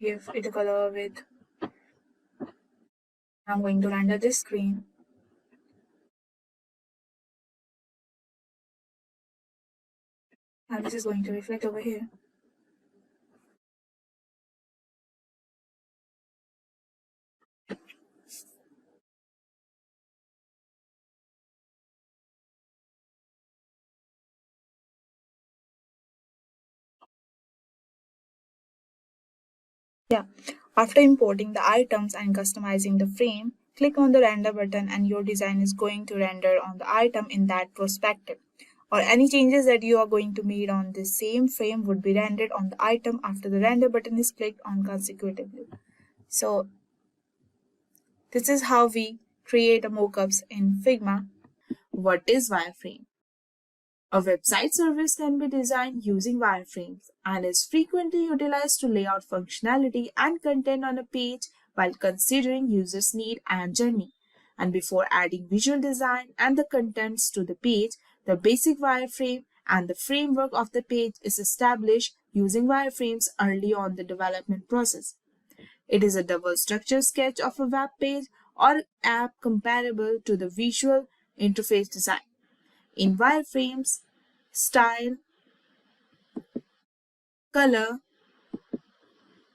Speaker 10: Give it a color with. I'm going to render this screen. And this is going to reflect over here. Yeah, after importing the items and customizing the frame, click on the render button and your design is going to render on the item in that perspective. Or any changes that you are going to make on the same frame would be rendered on the item after the render button is clicked on consecutively. So this is how we create a mockups in Figma.
Speaker 8: What is Wireframe? A website service can be designed using wireframes and is frequently utilized to lay out functionality and content on a page while considering users' need and journey. And before adding visual design and the contents to the page, the basic wireframe
Speaker 10: and the framework of the page is established using wireframes early on the development process. It is a double structure sketch of a web page or app comparable to the visual interface design. In wireframes, style, color,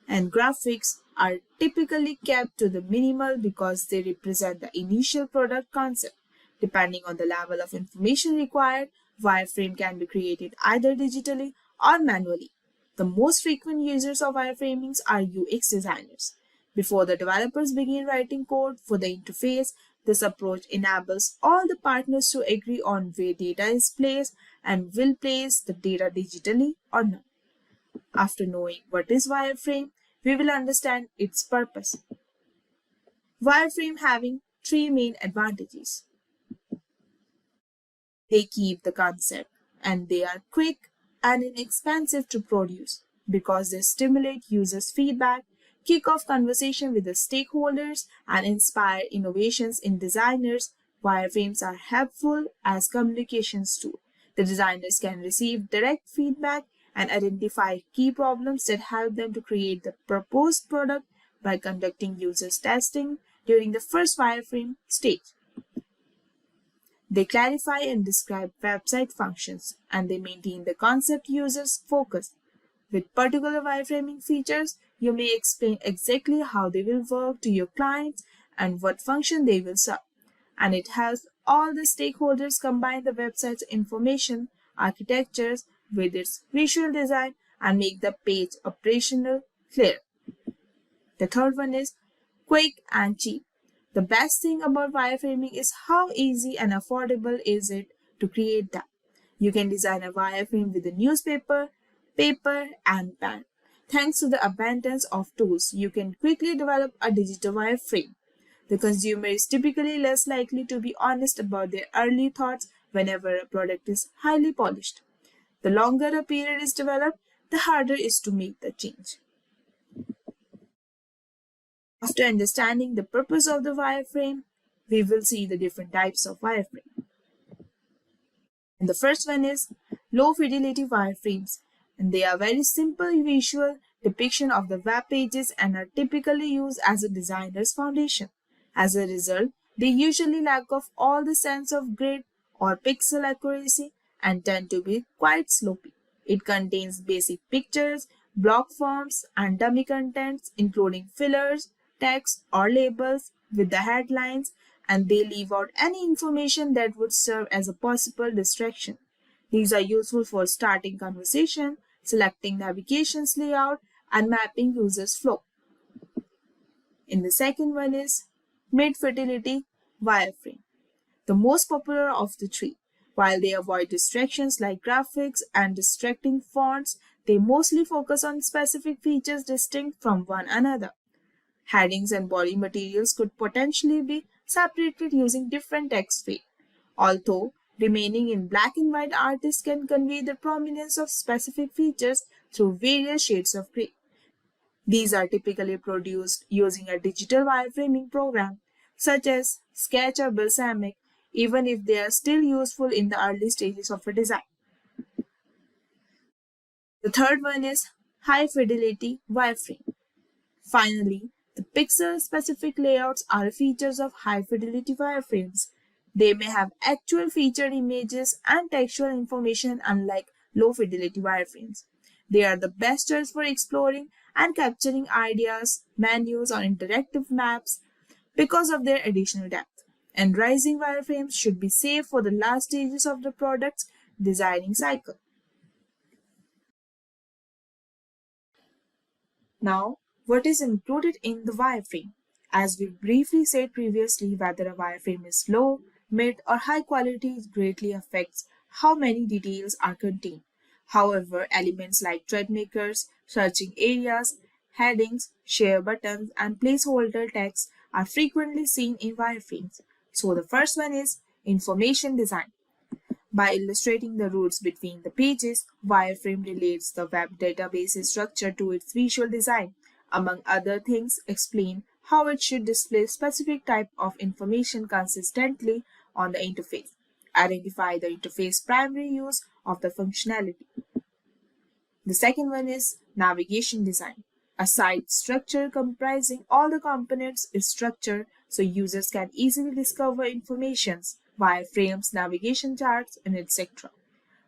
Speaker 10: and graphics are typically kept to the minimal because they represent the initial product concept. Depending on the level of information required, wireframe can be created either digitally or manually. The most frequent users of wireframings are UX designers. Before the developers begin writing code for the interface, this approach enables all the partners to agree on where data is placed and will place the data digitally or not. After knowing what is wireframe, we will understand its purpose. Wireframe having three main advantages. They keep the concept and they are quick and inexpensive to produce because they stimulate users' feedback, kick off conversation with the stakeholders, and inspire innovations in designers. Wireframes are helpful as communications tool. The designers can receive direct feedback and identify key problems that help them to create the proposed product by conducting users testing during the first wireframe stage. They clarify and describe website functions, and they maintain the concept users focus. With particular wireframing features, you may explain exactly how they will work to your clients and what function they will serve. And it helps all the stakeholders combine the website's information, architectures with its visual design and make the page operational clear. The third one is quick and cheap. The best thing about wireframing is how easy and affordable is it to create that. You can design a wireframe with a newspaper, paper, and pen. Thanks to the abundance of tools, you can quickly develop a digital wireframe. The consumer is typically less likely to be honest about their early thoughts whenever a product is highly polished. The longer a period is developed, the harder it is to make the change. After understanding the purpose of the wireframe, we will see the different types of wireframe. And the first one is low fidelity wireframes, and they are very simple visual depiction of the web pages and are typically used as a designer's foundation. As a result, they usually lack of all the sense of grid or pixel accuracy and tend to be quite sloppy. It contains basic pictures, block forms, and dummy contents, including fillers, text, or labels with the headlines, and they leave out any information that would serve as a possible distraction. These are useful for starting conversation, selecting navigation's layout, and mapping users' flow. In the second one is mid-fidelity wireframe, the most popular of the three. While they avoid distractions like graphics and distracting fonts, they mostly focus on specific features distinct from one another. Headings and body materials could potentially be separated using different text weight. Although remaining in black and white, artists can convey the prominence of specific features through various shades of gray. These are typically produced using a digital wireframing program, such as Sketch or Balsamic, even if they are still useful in the early stages of a design. The third one is high fidelity wireframe. Finally, the pixel-specific layouts are features of high-fidelity wireframes. They may have actual featured images and textual information unlike low-fidelity wireframes. They are the best choice for exploring and capturing ideas, menus, or interactive maps because of their additional depth. And rising wireframes should be saved for the last stages of the product's designing cycle. Now, what is included in the wireframe? As we briefly said previously, whether a wireframe is low, mid, or high quality greatly affects how many details are contained. However, elements like thread makers, searching areas, headings, share buttons, and placeholder text are frequently seen in wireframes. So the first one is information design. By illustrating the routes between the pages, wireframe relates the web database structure to its visual design. Among other things, explain how it should display specific type of information consistently on the interface.
Speaker 9: Identify the interface primary use of the functionality. The second one is navigation design. A site structure comprising all the components is structured so users can easily discover informations, wireframes, navigation charts, and etc.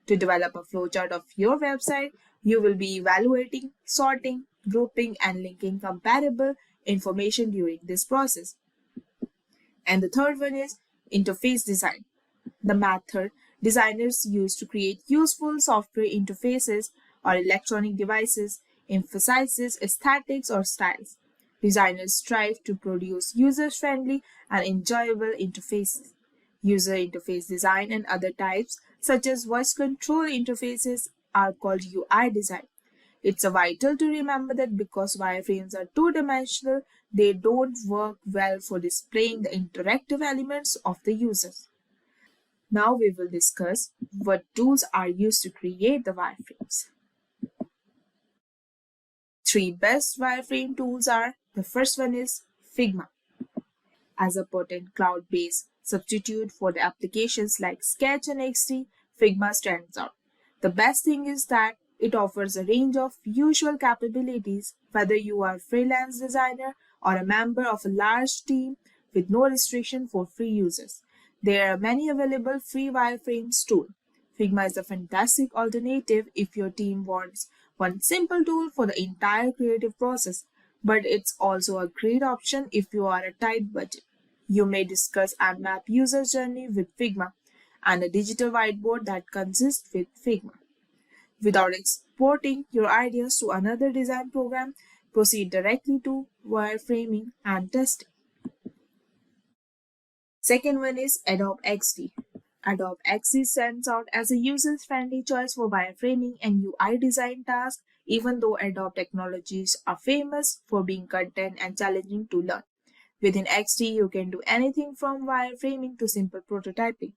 Speaker 9: To develop a flowchart of your website, you will be evaluating, sorting, grouping, and linking comparable information during this process. And the third one is interface design. The method designers use to create useful software interfaces or electronic devices emphasizes aesthetics or styles. Designers strive to produce user-friendly and enjoyable interfaces. User interface design and other types, such as voice control interfaces, are called UI design. It's vital to remember that because wireframes are two-dimensional, they don't work well for displaying the interactive elements of the users. Now we will discuss what tools are used to create the wireframes. Three best wireframe tools are: the first one is Figma. As a potent cloud-based substitute for the applications like Sketch and XD, Figma stands out. The best thing is that it offers a range of visual capabilities, whether you are a freelance designer or a member of a large team, with no restriction for free users. There are many available free wireframes tools. Figma is a fantastic alternative if your team wants one simple tool for the entire creative process, but it's also a great option if you are a tight budget. You may discuss and map user journey with Figma and a digital whiteboard that consists with Figma. Without exporting your ideas to another design program, proceed directly to wireframing and testing. Second one is Adobe XD. Adobe XD stands out as a user-friendly choice for wireframing and UI design tasks, even though Adobe technologies are famous for being content and challenging to learn. Within XD, you can do anything from wireframing to simple prototyping.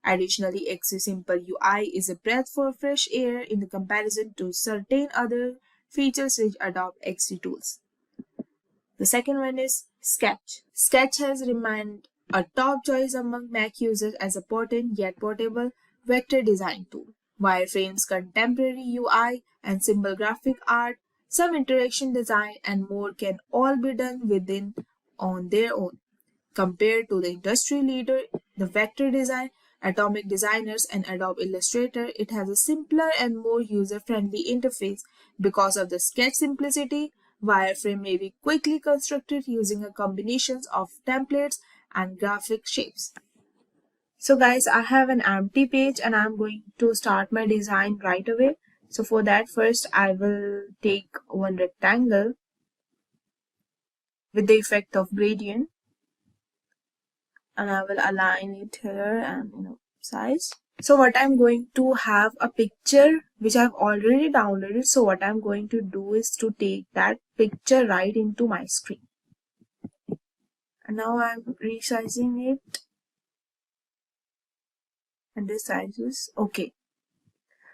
Speaker 9: Additionally, XD Simple UI is a breath for fresh air in comparison to certain other features-rich Adobe XD tools. The second one is Sketch. Sketch has remained a top choice among Mac users as a potent yet portable vector design tool. Wireframes, contemporary UI, and simple graphic art, some interaction design, and more can all be done within on their own. Compared to the industry leader, the vector design, Atomic Designers, and Adobe Illustrator, it has a simpler and more user-friendly interface. Because of the sketch simplicity, wireframe may be quickly constructed using a combination of templates and graphic shapes. So guys, I have an empty page and I'm going to start my design right away. So for that, first I will take one rectangle with the effect of gradient, and I will align it here and size. So what I'm going to have a picture which I've already downloaded. So what I'm going to do is to take that picture right into my screen. And now I'm resizing it. And this size is okay.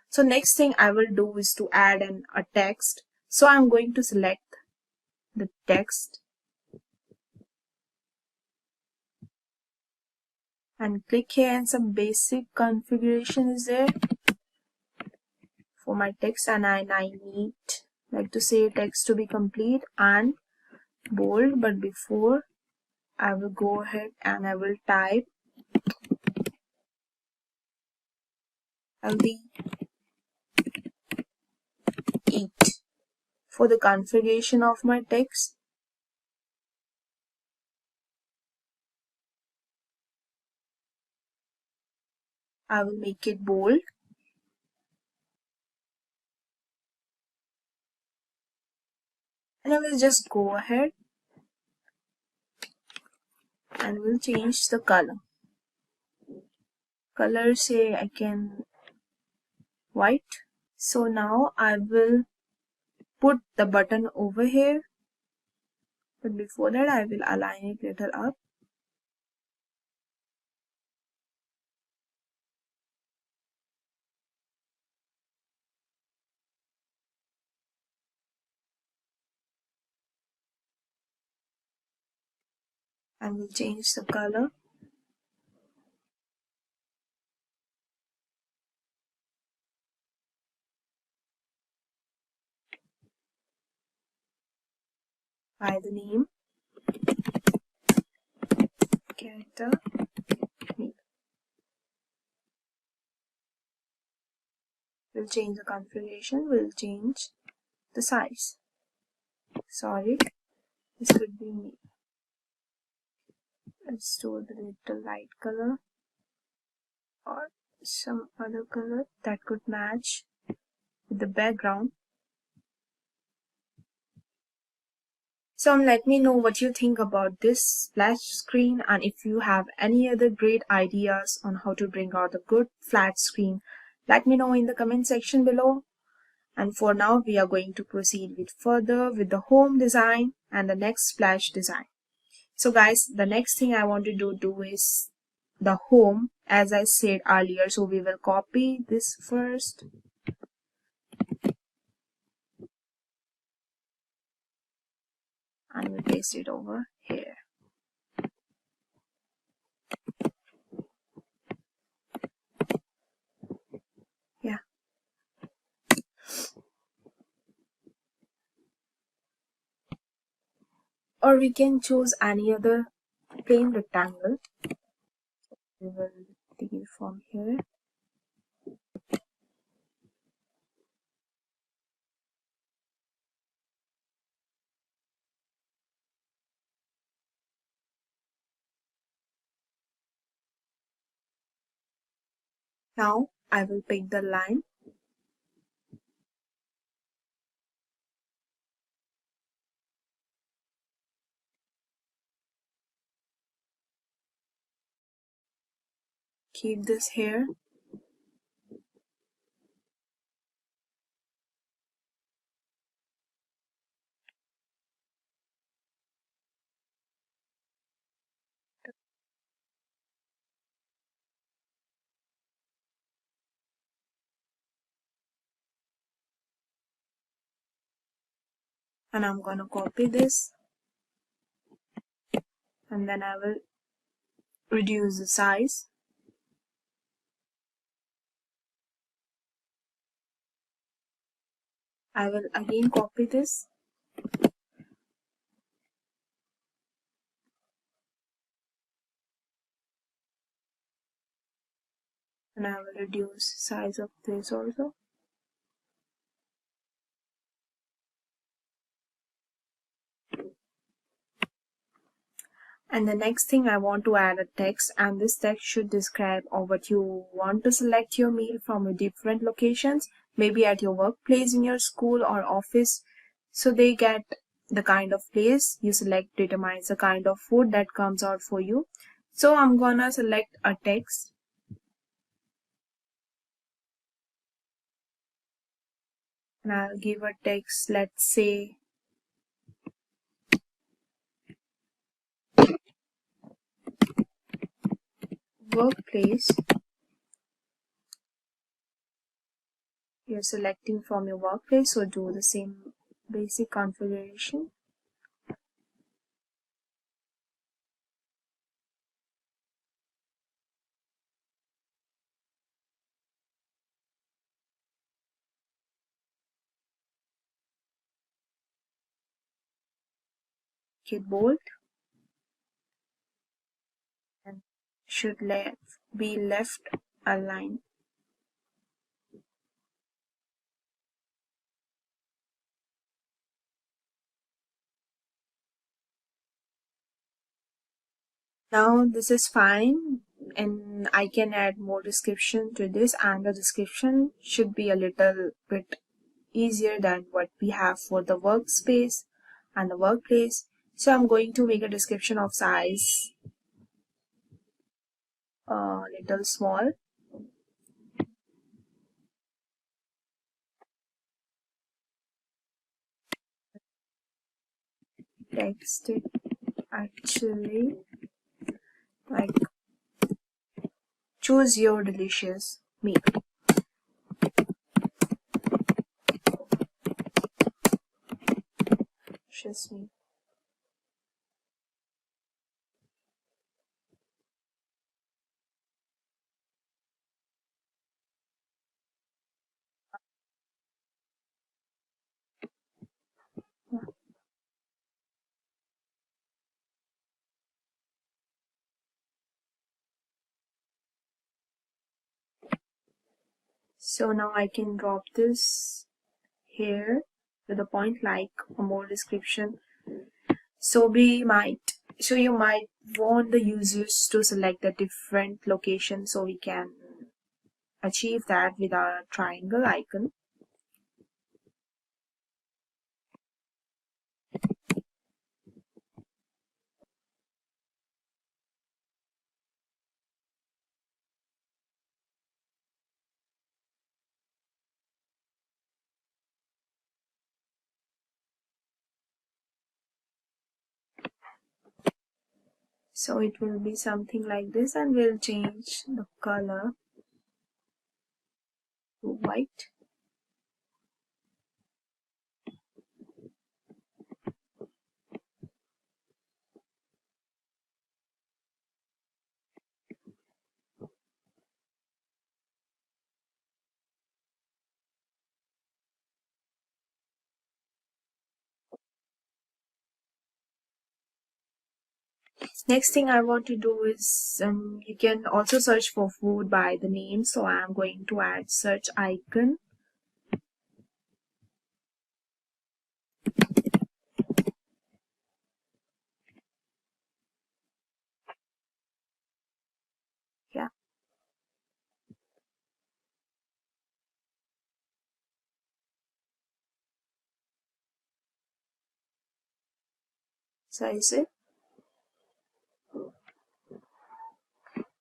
Speaker 9: So next thing I will do is to add a text. So I'm going to select the text and click here, and some basic configuration is there for my text, and I need like to say text to be complete and bold. But before, I will go ahead and I will type healthy eat. For the configuration of my text, I will make it bold. And I will just go ahead and will change the color. Color, say I can white. So now I will put the button over here. But before that, I will align it little up. And we'll change the color.
Speaker 10: by the name character meal. We'll change the configuration, we'll change the size. Sorry, this could be me. Let's do the little light color or some other color that could match with the background. So let me know what you think about this splash screen, and if you have any other great ideas on how to bring out a good flat screen, let me know in the comment section below. And for now, we are going to proceed with further with the home design and the next splash design. So guys, the next thing I want to do is the home, as I said earlier. So we will copy this first. And we'll paste it over here. Yeah. Or we can choose any other plain rectangle. We will take it from here. Now I will pick the line. Keep this here. And I'm going to copy this. And then I will reduce the size. I will again copy this. And I will reduce size of this also. And the next thing, I want to add a text, and this text should describe what you want to select your meal from different locations, maybe at your workplace, in your school or office. So they get the kind of place you select determines the kind of food that comes out for you. So I'm gonna select a text. And I'll give a text, let's say workplace. You're selecting from your workplace, so do the same basic configuration. Okay, bold, and should be left aligned. Now this is fine, and I can add more description to this, and the description should be a little bit easier than what we have for the workspace and the workplace. So I'm going to make a description of size a little small. Text it actually like choose your delicious meal. Delicious meal. So now I can drop this here with a point like a more description. So you might want the users to select a different location, so we can achieve that with our triangle icon. So it will be something like this, and we'll change the color to white. Next thing I want to do is you can also search for food by the name. So I'm going to add search icon. Yeah. Size it.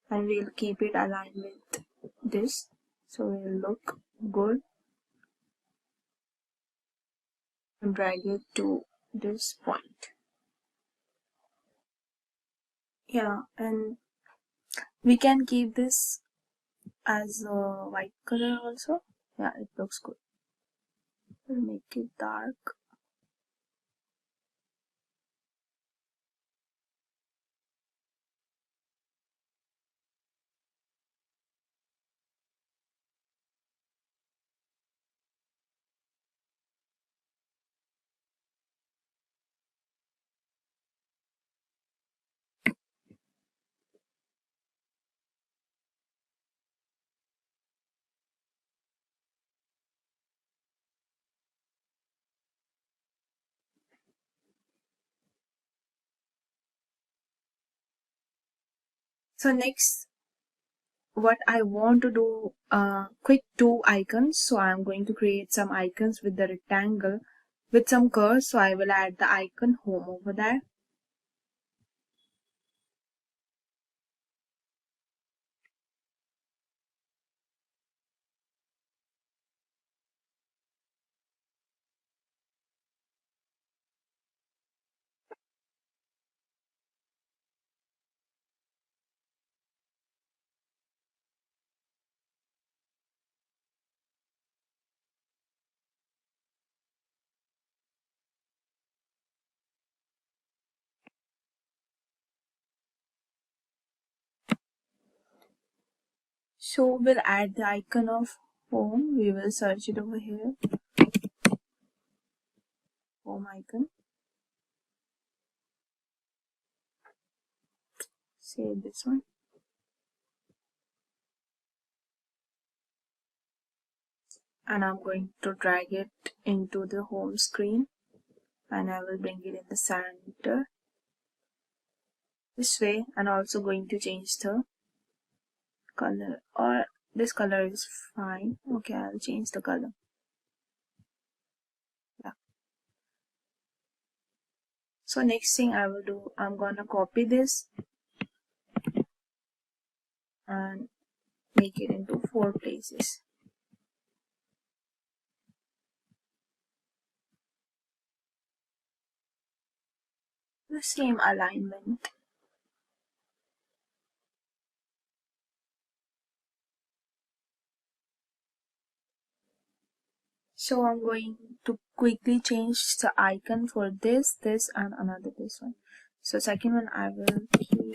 Speaker 10: And we'll keep it aligned with this, so it will look good, and drag it to this point. Yeah, and we can keep this as a white color also. Yeah, it looks good. We'll make it dark. So next, what I want to do, quick two icons. So I'm going to create some icons with the rectangle with some curves. So I will add the icon home over there. So we'll add the icon of home. We will search it over here. Home icon. Say this one. And I'm going to drag it into the home screen, and I will bring it in the center this way, and also going to change the color, or this color is fine. Okay, I'll change the color. Yeah. So next thing I will do, I'm gonna copy this and make it into 4 places. The same alignment. So I'm going to quickly change the icon for this, and another this one. So second one I will keep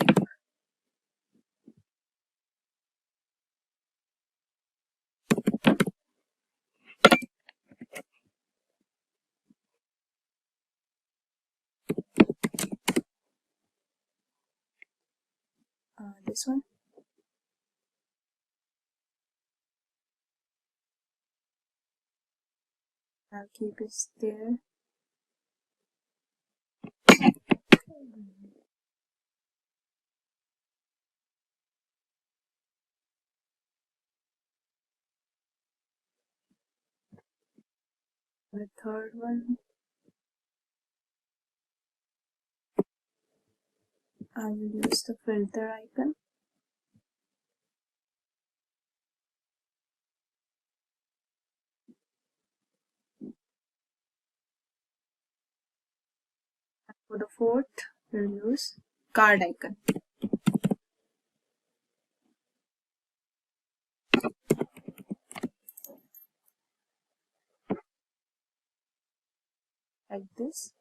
Speaker 10: this one. I'll keep it there. The third one, I will use the filter icon. For the fourth, we'll use card icon. Like this.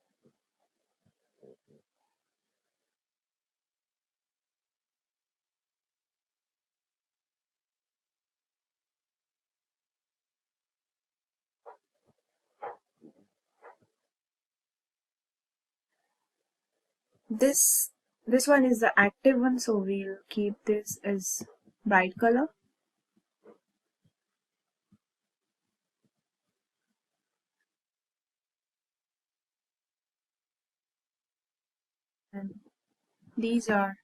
Speaker 10: This one is the active one, so we'll keep this as bright color. And these are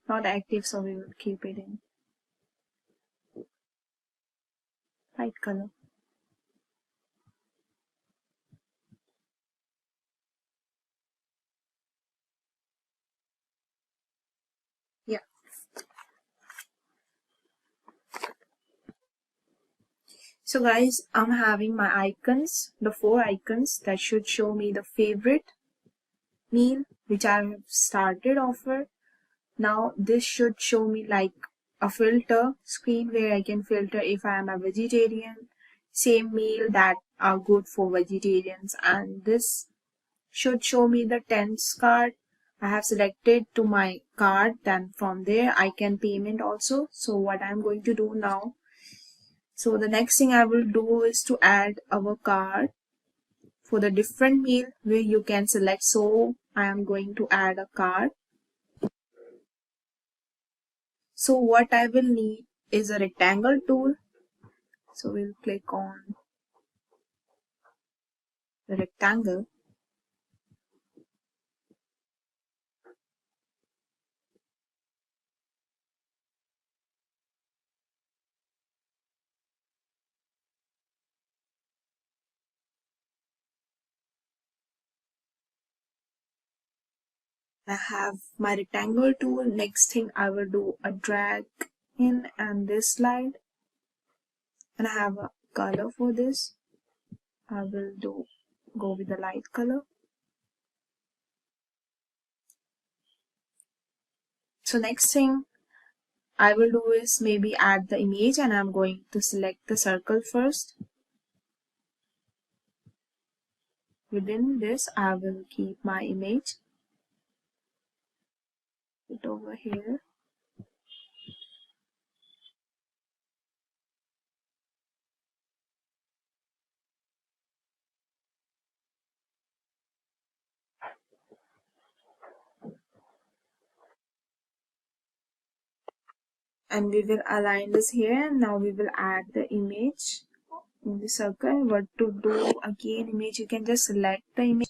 Speaker 10: not active, so we will keep it in light color. Yeah. So guys, I'm having my icons, the 4 icons that should show me the favorite meal which I have started offer. Now this should show me like a filter screen where I can filter if I am a vegetarian, same meal that are good for vegetarians, and this should show me the 10s card. I have selected to my card, then from there I can payment also. So what I'm going to do now, so the next thing I will do is to add our card for the different meal where you can select. So I am going to add a card. So what I will need is a rectangle tool. So we'll click on the rectangle. I have my rectangle tool. Next thing I will do a drag in and this slide. And I have a color for this. I will go with the light color. So next thing I will do is maybe add the image, and I'm going to select the circle first. Within this, I will keep my image. Put over here. And we will align this here. Now we will add the image in the circle. What to do again, image, you can just select the image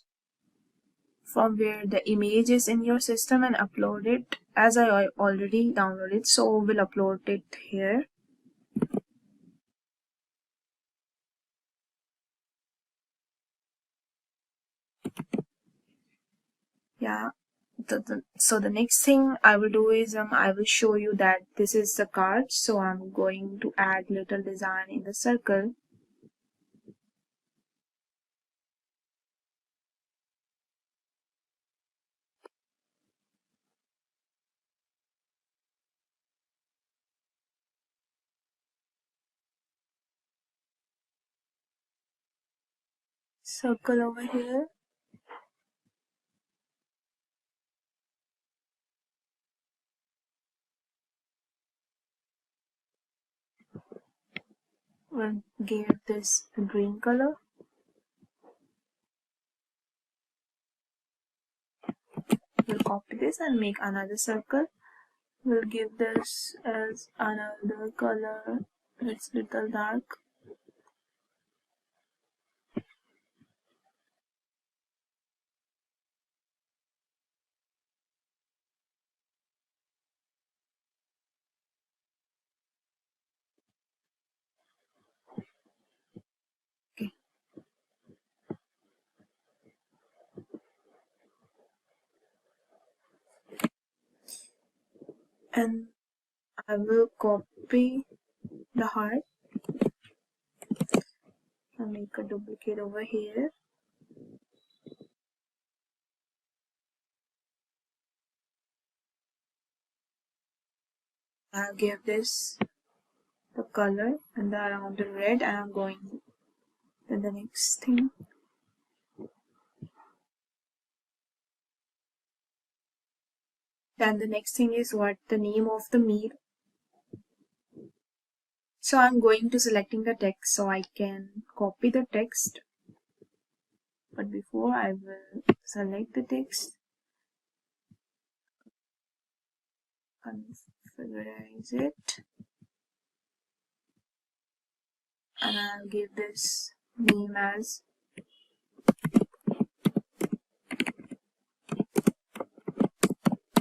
Speaker 10: from where the image is in your system and upload it, as I already downloaded, so we'll upload it here. Yeah, so the next thing I will do is I will show you that this is the card, so I'm going to add little design in the circle. Circle over here. We'll give this a green color. We'll copy this and make another circle. We'll give this as another color. It's little dark. and I will copy the heart and make a duplicate over here. I'll give this the color and around the red, and I'm going to the next thing. Then the next thing is what the name of the meal. So I'm going to selecting the text so I can copy the text. But before I will select the text, configurize it, and I'll give this name as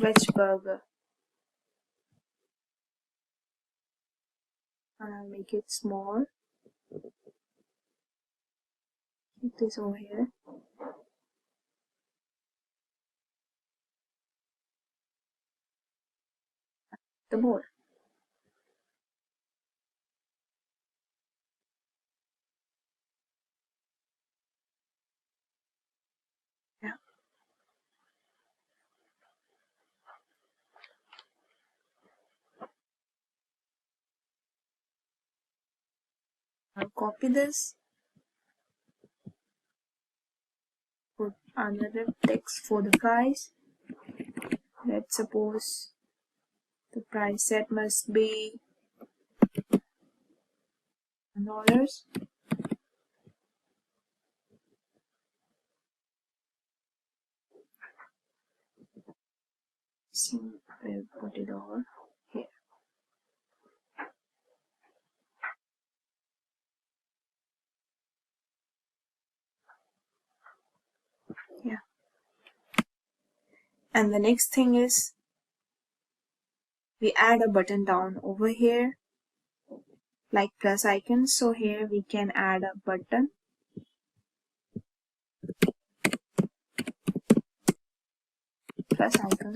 Speaker 10: veg burger, and I'll make it small. Keep this over here. The board. Yeah. I'll copy this, put another text for the price. Let's suppose the price set must be $1. See, we'll put it over here. Yeah. And the next thing is we add a button down over here like plus icon. So here we can add a button. Plus icon.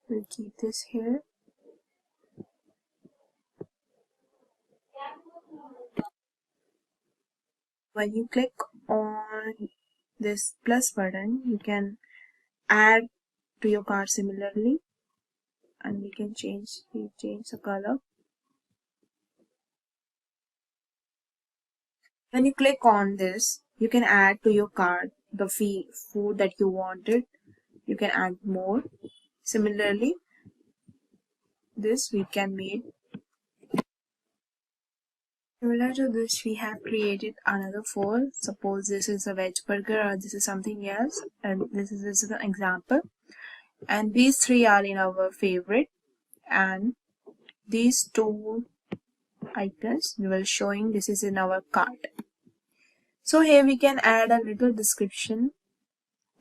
Speaker 10: We'll keep this here. When you click on this plus button, you can add to your card similarly, and we can change the color. When you click on this, you can add to your card the food that you wanted. You can add more. Similarly, this we can make. Similar to this, we have created another four. Suppose this is a veg burger or this is something else, and this is an example. And these three are in our favorite, and these two icons we will showing this is in our cart. So here we can add a little description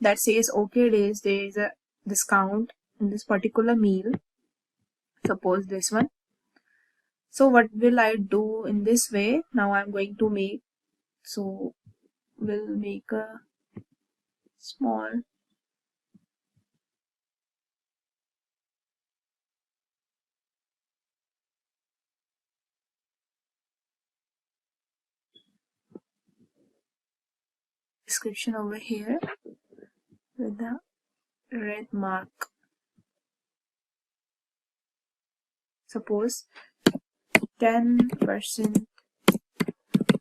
Speaker 10: that says, okay, there is a discount in this particular meal. Suppose this one. So what will I do in this way? Now I'm going to make, so we'll make a small description over here with the red mark. Suppose 10%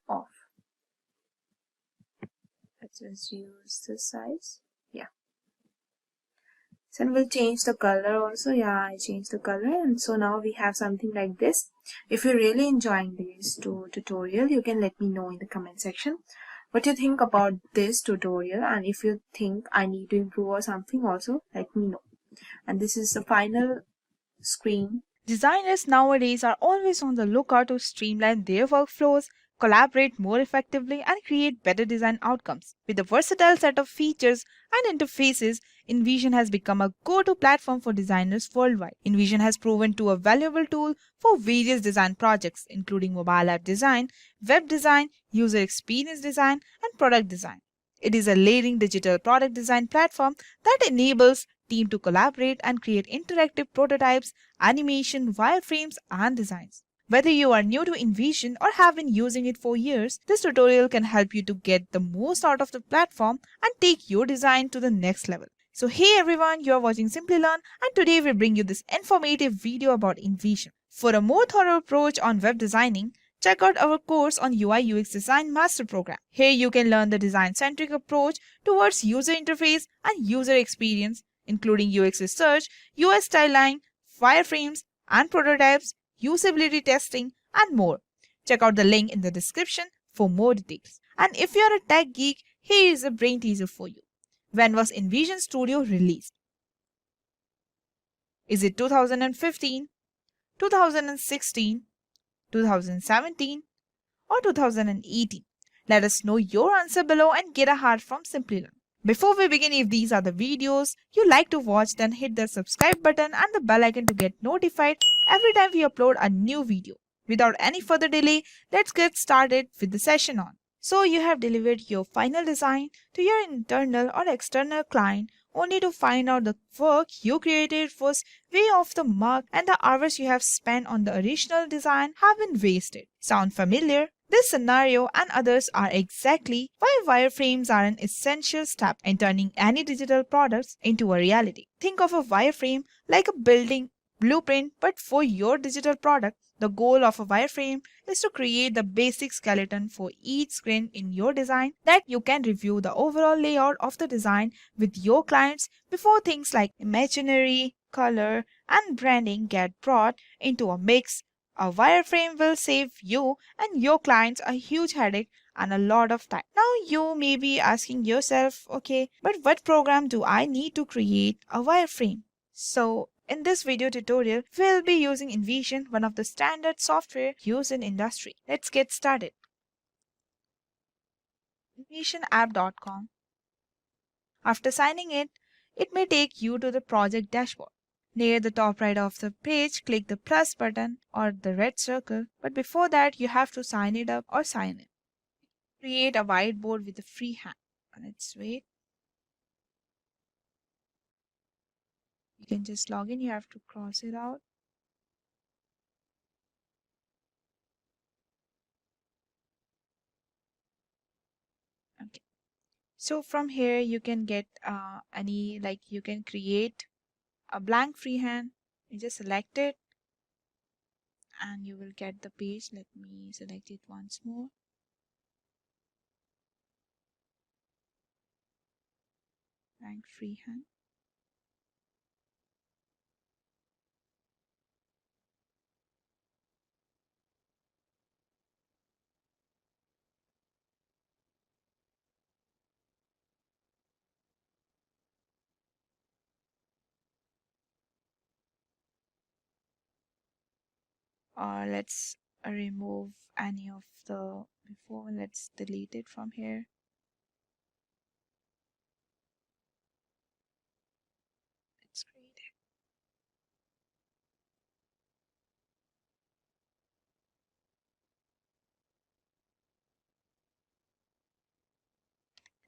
Speaker 10: off. Let's just use this size. Yeah. So we'll change the color also. Yeah, I changed the color, and so now we have something like this. If you're really enjoying this tutorial, you can let me know in the comment section what you think about this tutorial, and if you think I need to improve or something also, let me know. And this is the final screen.
Speaker 8: Designers nowadays are always on the lookout to streamline their workflows, collaborate more effectively, and create better design outcomes. With a versatile set of features and interfaces, InVision has become a go-to platform for designers worldwide. InVision has proven to a valuable tool for various design projects, including mobile app design, web design, user experience design, and product design. It is a leading digital product design platform that enables teams to collaborate and create interactive prototypes, animation, wireframes, and designs. Whether you are new to InVision or have been using it for years, this tutorial can help you to get the most out of the platform and take your design to the next level. So hey everyone, you are watching Simplilearn, and today we bring you this informative video about InVision. For a more thorough approach on web designing, check out our course on UI UX Design Master Program. Here you can learn the design-centric approach towards user interface and user experience, including UX research, UI styling, wireframes and prototypes, usability testing, and more. Check out the link in the description for more details. And if you are a tech geek, here is a brain teaser for you. When was InVision Studio released? Is it 2015, 2016, 2017, or 2018? Let us know your answer below and get a heart from Simplilearn. Before we begin, if these are the videos you like to watch, then hit the subscribe button and the bell icon to get notified every time we upload a new video. Without any further delay, let's get started with the session on. So you have delivered your final design to your internal or external client only to find out the work you created was way off the mark and the hours you have spent on the original design have been wasted. Sound familiar? This scenario and others are exactly why wireframes are an essential step in turning any digital products into a reality. Think of a wireframe like a building blueprint, but for your digital product. The goal of a wireframe is to create the basic skeleton for each screen in your design that you can review the overall layout of the design with your clients before things like imaginary, color, and branding get brought into a mix. A wireframe will save you and your clients a huge headache and a lot of time. Now you may be asking yourself, okay, but what program do I need to create a wireframe? So in this video tutorial, we'll be using InVision, one of the standard software used in industry. Let's get started. InVisionApp.com. After signing in, it may take you to the project dashboard. Near the top right of the page, click the plus button or the red circle. But before that, you have to sign it up or sign in. Create a whiteboard with a free hand. Let's wait. You can just log in. You have to cross it out. Okay. So from here, you can get you can create a blank freehand. You just select it and you will get the page. Let me select it once more. Blank freehand. Or let's remove any of the before. Let's delete it from here. Let's create it.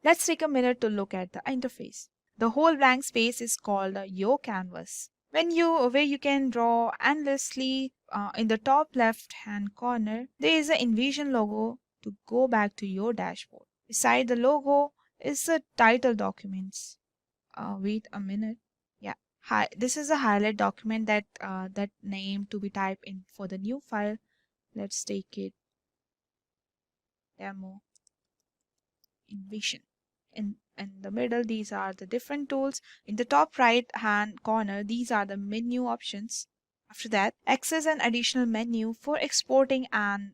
Speaker 8: Let's take a minute to look at the interface. The whole blank space is called your canvas. Where you can draw endlessly. In the top left hand corner, there is an InVision logo to go back to your dashboard. Beside the logo is the title documents. Wait a minute. Yeah. Hi. This is a highlight document that name to be typed in for the new file. Let's take it demo InVision. In the middle, these are the different tools. In the top right hand corner, these are the menu options. After that, access an additional menu for exporting and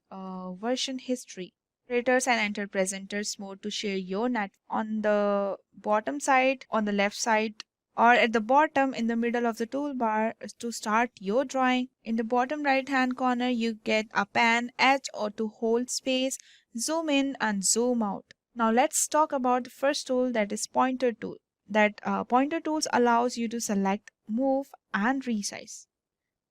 Speaker 8: version history. Creators and enter presenters mode to share your net on the bottom side, on the left side, or at the bottom in the middle of the toolbar to start your drawing. In the bottom right hand corner, you get a pen, edge, or to hold space, zoom in and zoom out. Now let's talk about the first tool, that is pointer tool. that pointer tools allows you to select, move, and resize.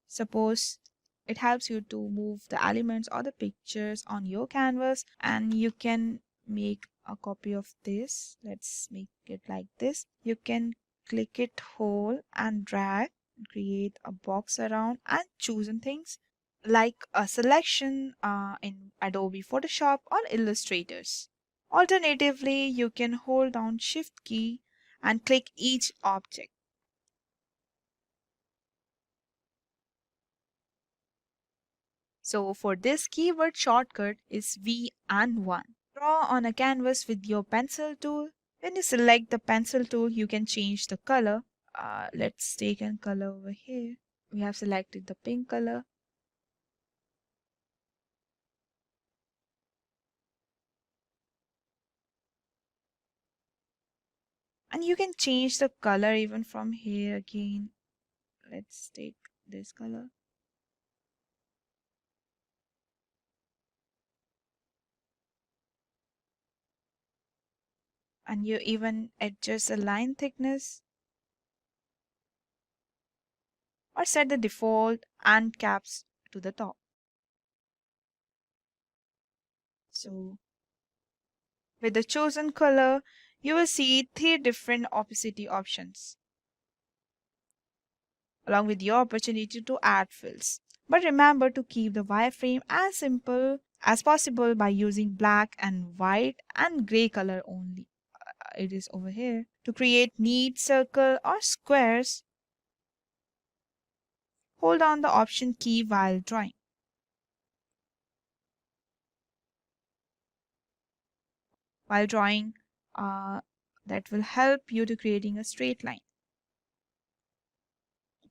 Speaker 8: Suppose it helps you to move the elements or the pictures on your canvas, and you can make a copy of this. Let's make it like this. You can click it whole and drag, create a box around and choosing things like a selection in Adobe Photoshop or Illustrators. Alternatively, you can hold down Shift key and click each object. So for this, keyword shortcut is V and 1. Draw on a canvas with your pencil tool. When you select the pencil tool, you can change the color. Let's take a color over here. We have selected the pink color. And you can change the color even from here again. Let's take this color. And you even adjust the line thickness or set the default and caps to the top. So with the chosen color, you will see 3 different opacity options, along with your opportunity to add fills. But remember to keep the wireframe as simple as possible by using black and white and gray color only. It is over here. To create neat circle or squares, hold down the Option key while drawing. That will help you to creating a straight line.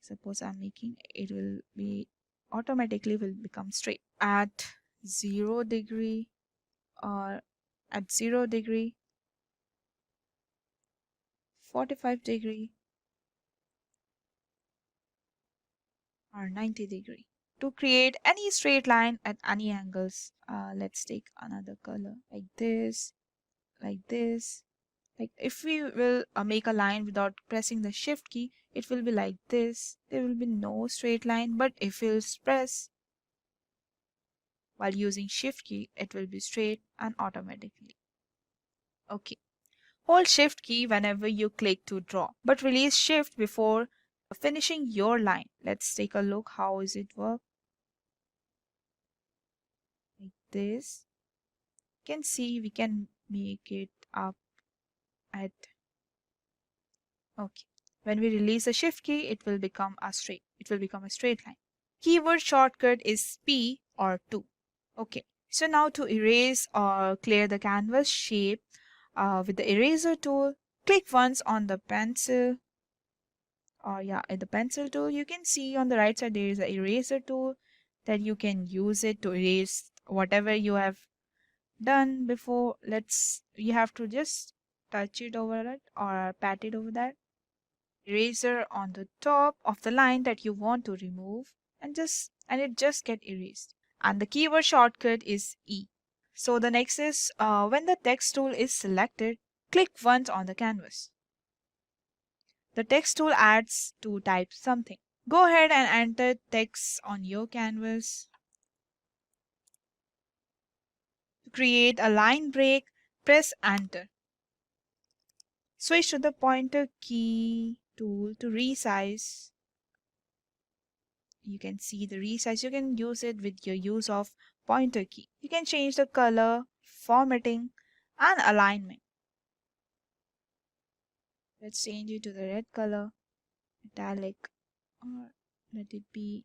Speaker 8: Suppose I'm making it will be automatically will become straight at 0 degree or at 0 degree, 45 degree or 90 degree. To create any straight line at any angles, let's take another color like this, like this. Like if we will make a line without pressing the Shift key, it will be like this. There will be no straight line, but if you press while using Shift key, it will be straight and automatically. Okay. Hold Shift key whenever you click to draw, but release Shift before finishing your line. Let's take a look how is it work. Like this. You can see we can make it up at okay. When we release the Shift key, it will become a straight line. Keyword shortcut is P or 2. Okay. So now to erase or clear the canvas shape with the eraser tool, click once on the pencil. At the pencil tool, you can see on the right side there is an eraser tool that you can use it to erase whatever you have done before. You have to just touch it over it or pat it over that eraser on the top of the line that you want to remove, and it just get erased. And the keyword shortcut is E. So the next is when the text tool is selected, click once on the canvas. The text tool adds to type something. Go ahead and enter text on your canvas. To create a line break, press enter. Switch to the pointer key tool to resize. You can see the resize. You can use it with your use of pointer key. You can change the color, formatting, and alignment. Let's change it to the red color, metallic, or let it be.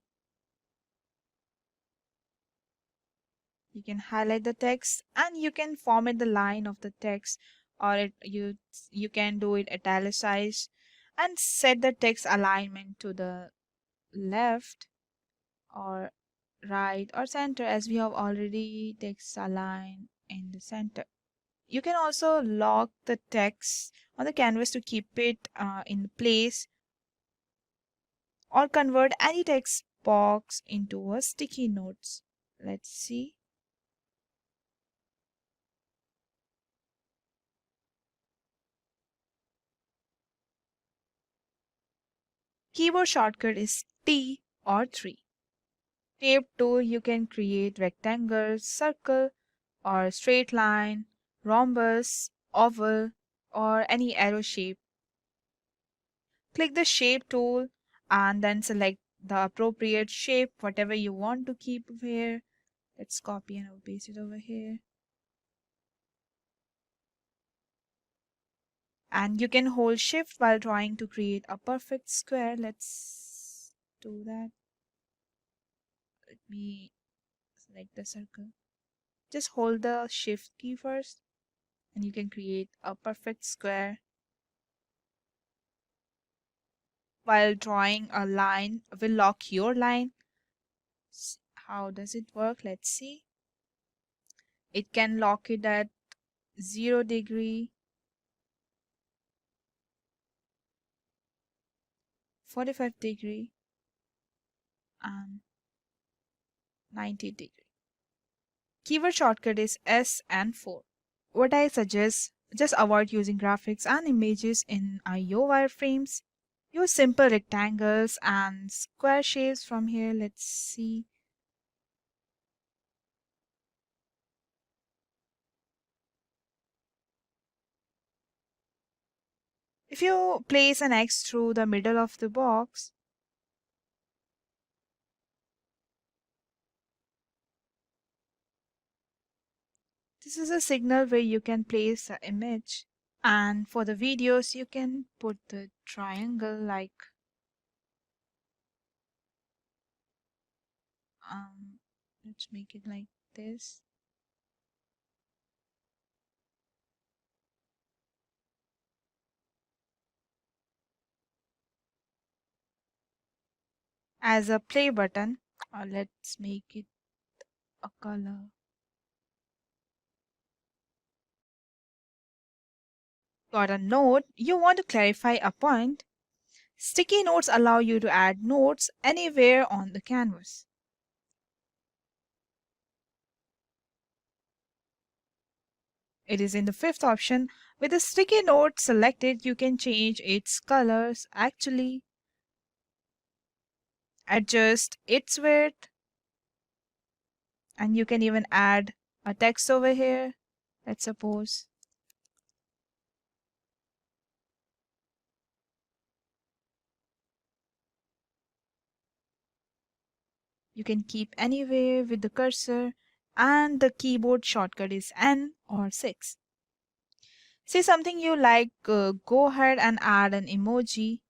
Speaker 8: You can highlight the text and you can format the line of the text, or you can do it italicized and set the text alignment to the left or right or center, as we have already text align in the center. You can also lock the text on the canvas to keep it in place, or convert any text box into a sticky notes. Let's see. Keyboard shortcut is T or 3. Shape tool, you can create rectangle, circle, or straight line, rhombus, oval, or any arrow shape. Click the shape tool and then select the appropriate shape, whatever you want to keep here. Let's copy and I'll paste it over here. And you can hold shift while trying to create a perfect square. Let's do that. Let me select the circle. Just hold the shift key first and you can create a perfect square. While drawing a line, will lock your line. How does it work? Let's see. It can lock it at 0 degree, 45 degree, and 90 degree. Keyword shortcut is S and 4. What I suggest, just avoid using graphics and images in IO wireframes. Use simple rectangles and square shapes from here. Let's see. If you place an X through the middle of the box, this is a signal where you can place an image. And for the videos, you can put the triangle like let's make it like this. As a play button, let's make it a color. Got a note, you want to clarify a point. Sticky notes allow you to add notes anywhere on the canvas. It is in the fifth option. With the sticky note selected, you can change its colors, actually adjust its width, and you can even add a text over here. Let's suppose. You can keep anywhere with the cursor, and the keyboard shortcut is N or 6. See something you like, go ahead and add an emoji.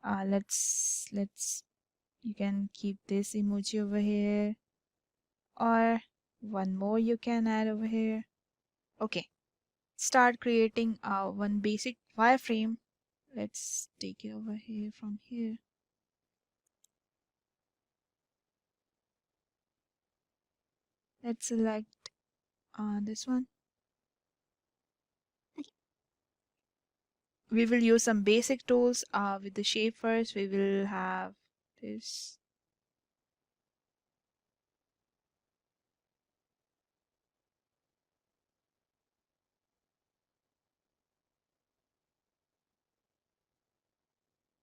Speaker 8: Let's you can keep this emoji over here, or one more you can add over here. Okay, start creating one basic wireframe. Let's take it over here from here. Let's select this one. We will use some basic tools with the shape first. We will have this.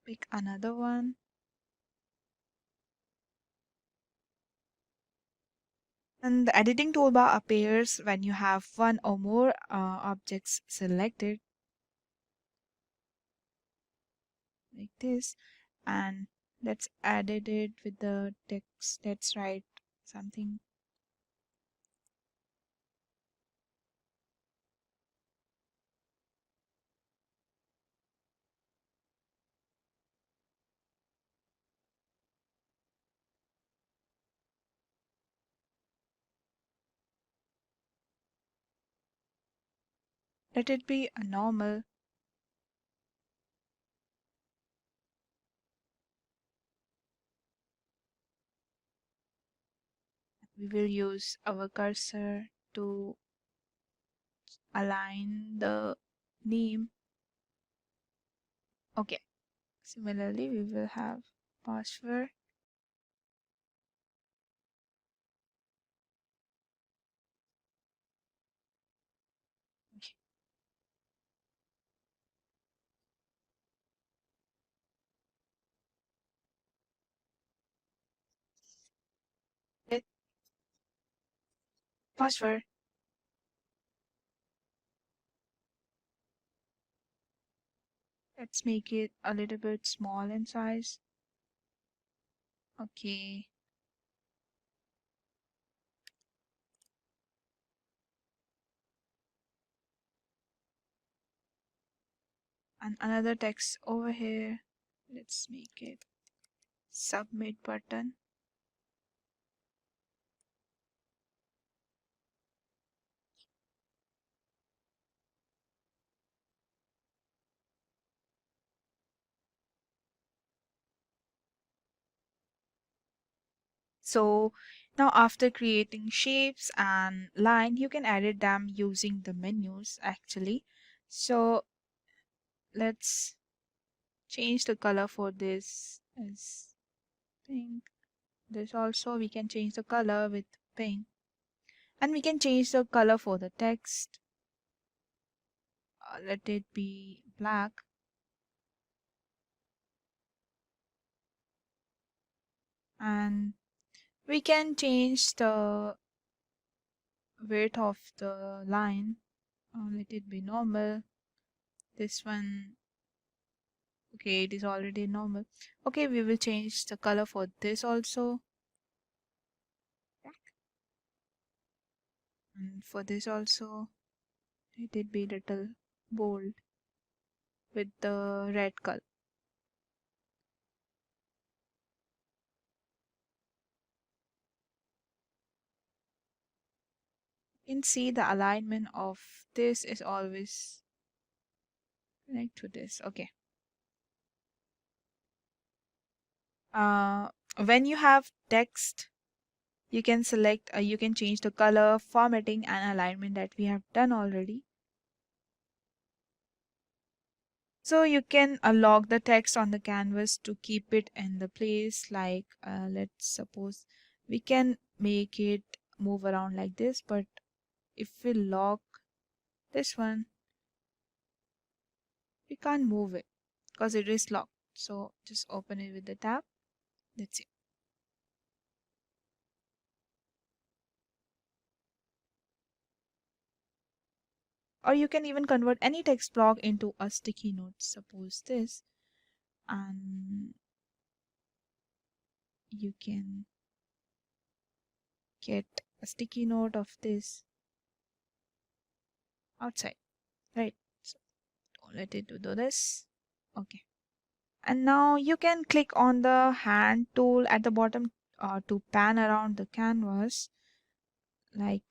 Speaker 8: Pick another one. And the editing toolbar appears when you have one or more objects selected, like this. And let's edit it with the text. Let's write something. Let it be a normal. We will use our cursor to align the name. Okay. Similarly, we will have password. Okay. Password. Let's make it a little bit small in size. Okay. And another text over here. Let's make it submit button. So now after creating shapes and line, you can edit them using the menus actually. So let's change the color for this as pink. This also we can change the color with pink. And we can change the color for the text. Let it be black. And we can change the width of the line. Let it be normal. This one, okay, it is already normal. Okay, we will change the color for this also. And for this also, let it be little bold with the red color. You can see the alignment of this is always connect to this. Okay. When you have text, you can select, you can change the color, formatting, and alignment that we have done already. So you can lock the text on the canvas to keep it in the place. Like let's suppose we can make it move around like this, but if we lock this one, we can't move it because it is locked. So just open it with the tab. That's it. Or you can even convert any text block into a sticky note. Suppose this, and you can get a sticky note of this outside, right? So don't let it do this. Okay. And now you can click on the hand tool at the bottom to pan around the canvas, like,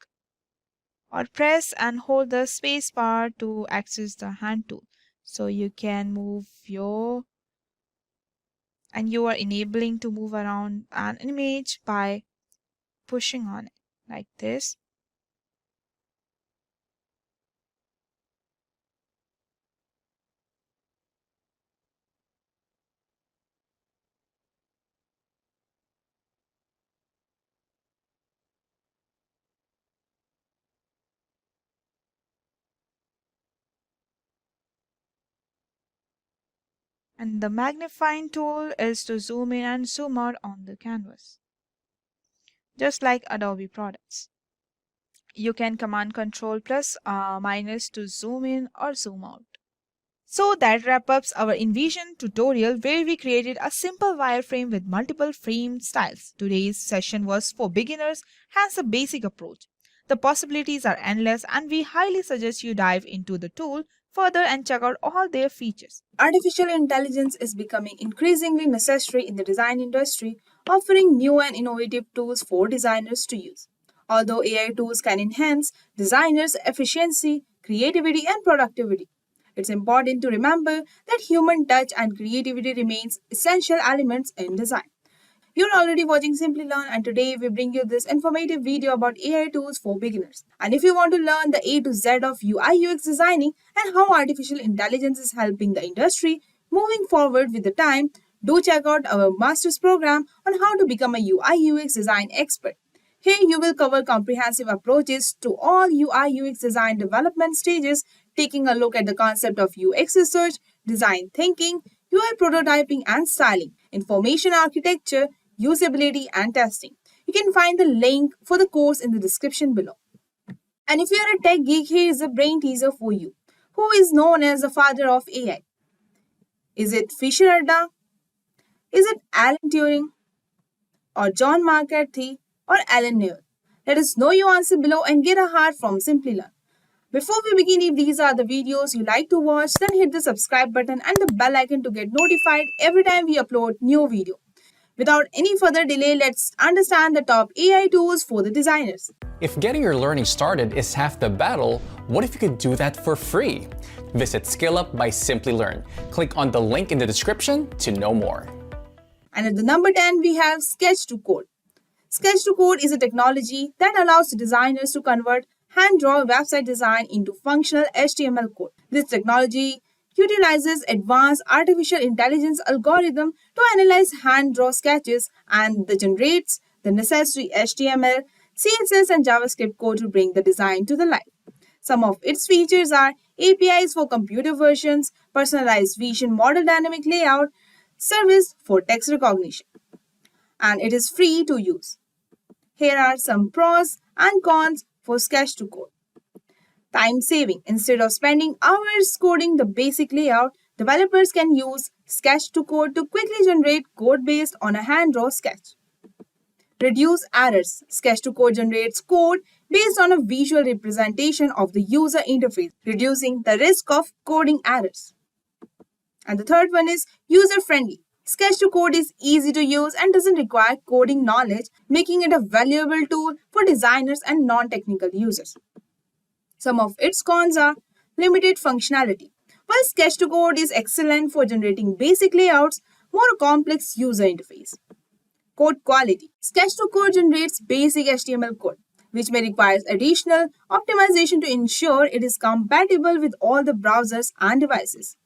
Speaker 8: or press and hold the space bar to access the hand tool. So you can move and you are enabling to move around an image by pushing on it like this. And the magnifying tool is to zoom in and zoom out on the canvas, just like Adobe products. You can command Control plus minus to zoom in or zoom out. So that wraps up our InVision tutorial where we created a simple wireframe with multiple frame styles. Today's session was for beginners, has a basic approach. The possibilities are endless and we highly suggest you dive into the tool further and check out all their features.
Speaker 10: Artificial intelligence is becoming increasingly necessary in the design industry, offering new and innovative tools for designers to use. Although AI tools can enhance designers' efficiency, creativity, and productivity, it's important to remember that human touch and creativity remains essential elements in design. You're already watching Simplilearn, and today we bring you this informative video about AI tools for beginners. And if you want to learn the A to Z of UI UX designing and how artificial intelligence is helping the industry moving forward with the time, do check out our master's program on how to become a UI UX design expert. Here you will cover comprehensive approaches to all UI UX design development stages, taking a look at the concept of UX research, design thinking, UI prototyping and styling, information architecture, usability, and testing. You can find the link for the course in the description below. And if you're a tech geek, here is a brain teaser for you. Who is known as the father of AI? Is it Fisher Adda? Is it Alan Turing? Or John McCarthy? Or Alan Neil? Let us know your answer below and get a heart from Simplilearn. Before we begin, if these are the videos you like to watch, then hit the subscribe button and the bell icon to get notified every time we upload new video. Without any further delay, let's understand the top AI tools for the designers.
Speaker 11: If getting your learning started is half the battle, what if you could do that for free? Visit SkillUp by Simplilearn. Click on the link in the description to know more.
Speaker 10: And at the number 10, we have Sketch to Code. Sketch to Code is a technology that allows designers to convert hand-drawn website design into functional HTML code. This technology utilizes advanced artificial intelligence algorithm to analyze hand-drawn sketches and generates the necessary HTML, CSS, and JavaScript code to bring the design to the life. Some of its features are APIs for computer versions, personalized vision model dynamic layout, service for text recognition. And it is free to use. Here are some pros and cons for Sketch to Code. Time saving. Instead of spending hours coding the basic layout, developers can use Sketch to Code to quickly generate code based on a hand-drawn sketch. Reduce errors. Sketch to Code generates code based on a visual representation of the user interface, reducing the risk of coding errors. And the third one is user-friendly. Sketch to Code is easy to use and doesn't require coding knowledge, making it a valuable tool for designers and non-technical users. Some of its cons are limited functionality. While Sketch to Code is excellent for generating basic layouts, more complex user interface. Code quality. Sketch to Code generates basic HTML code, which may require additional optimization to ensure it is compatible with all the browsers and devices.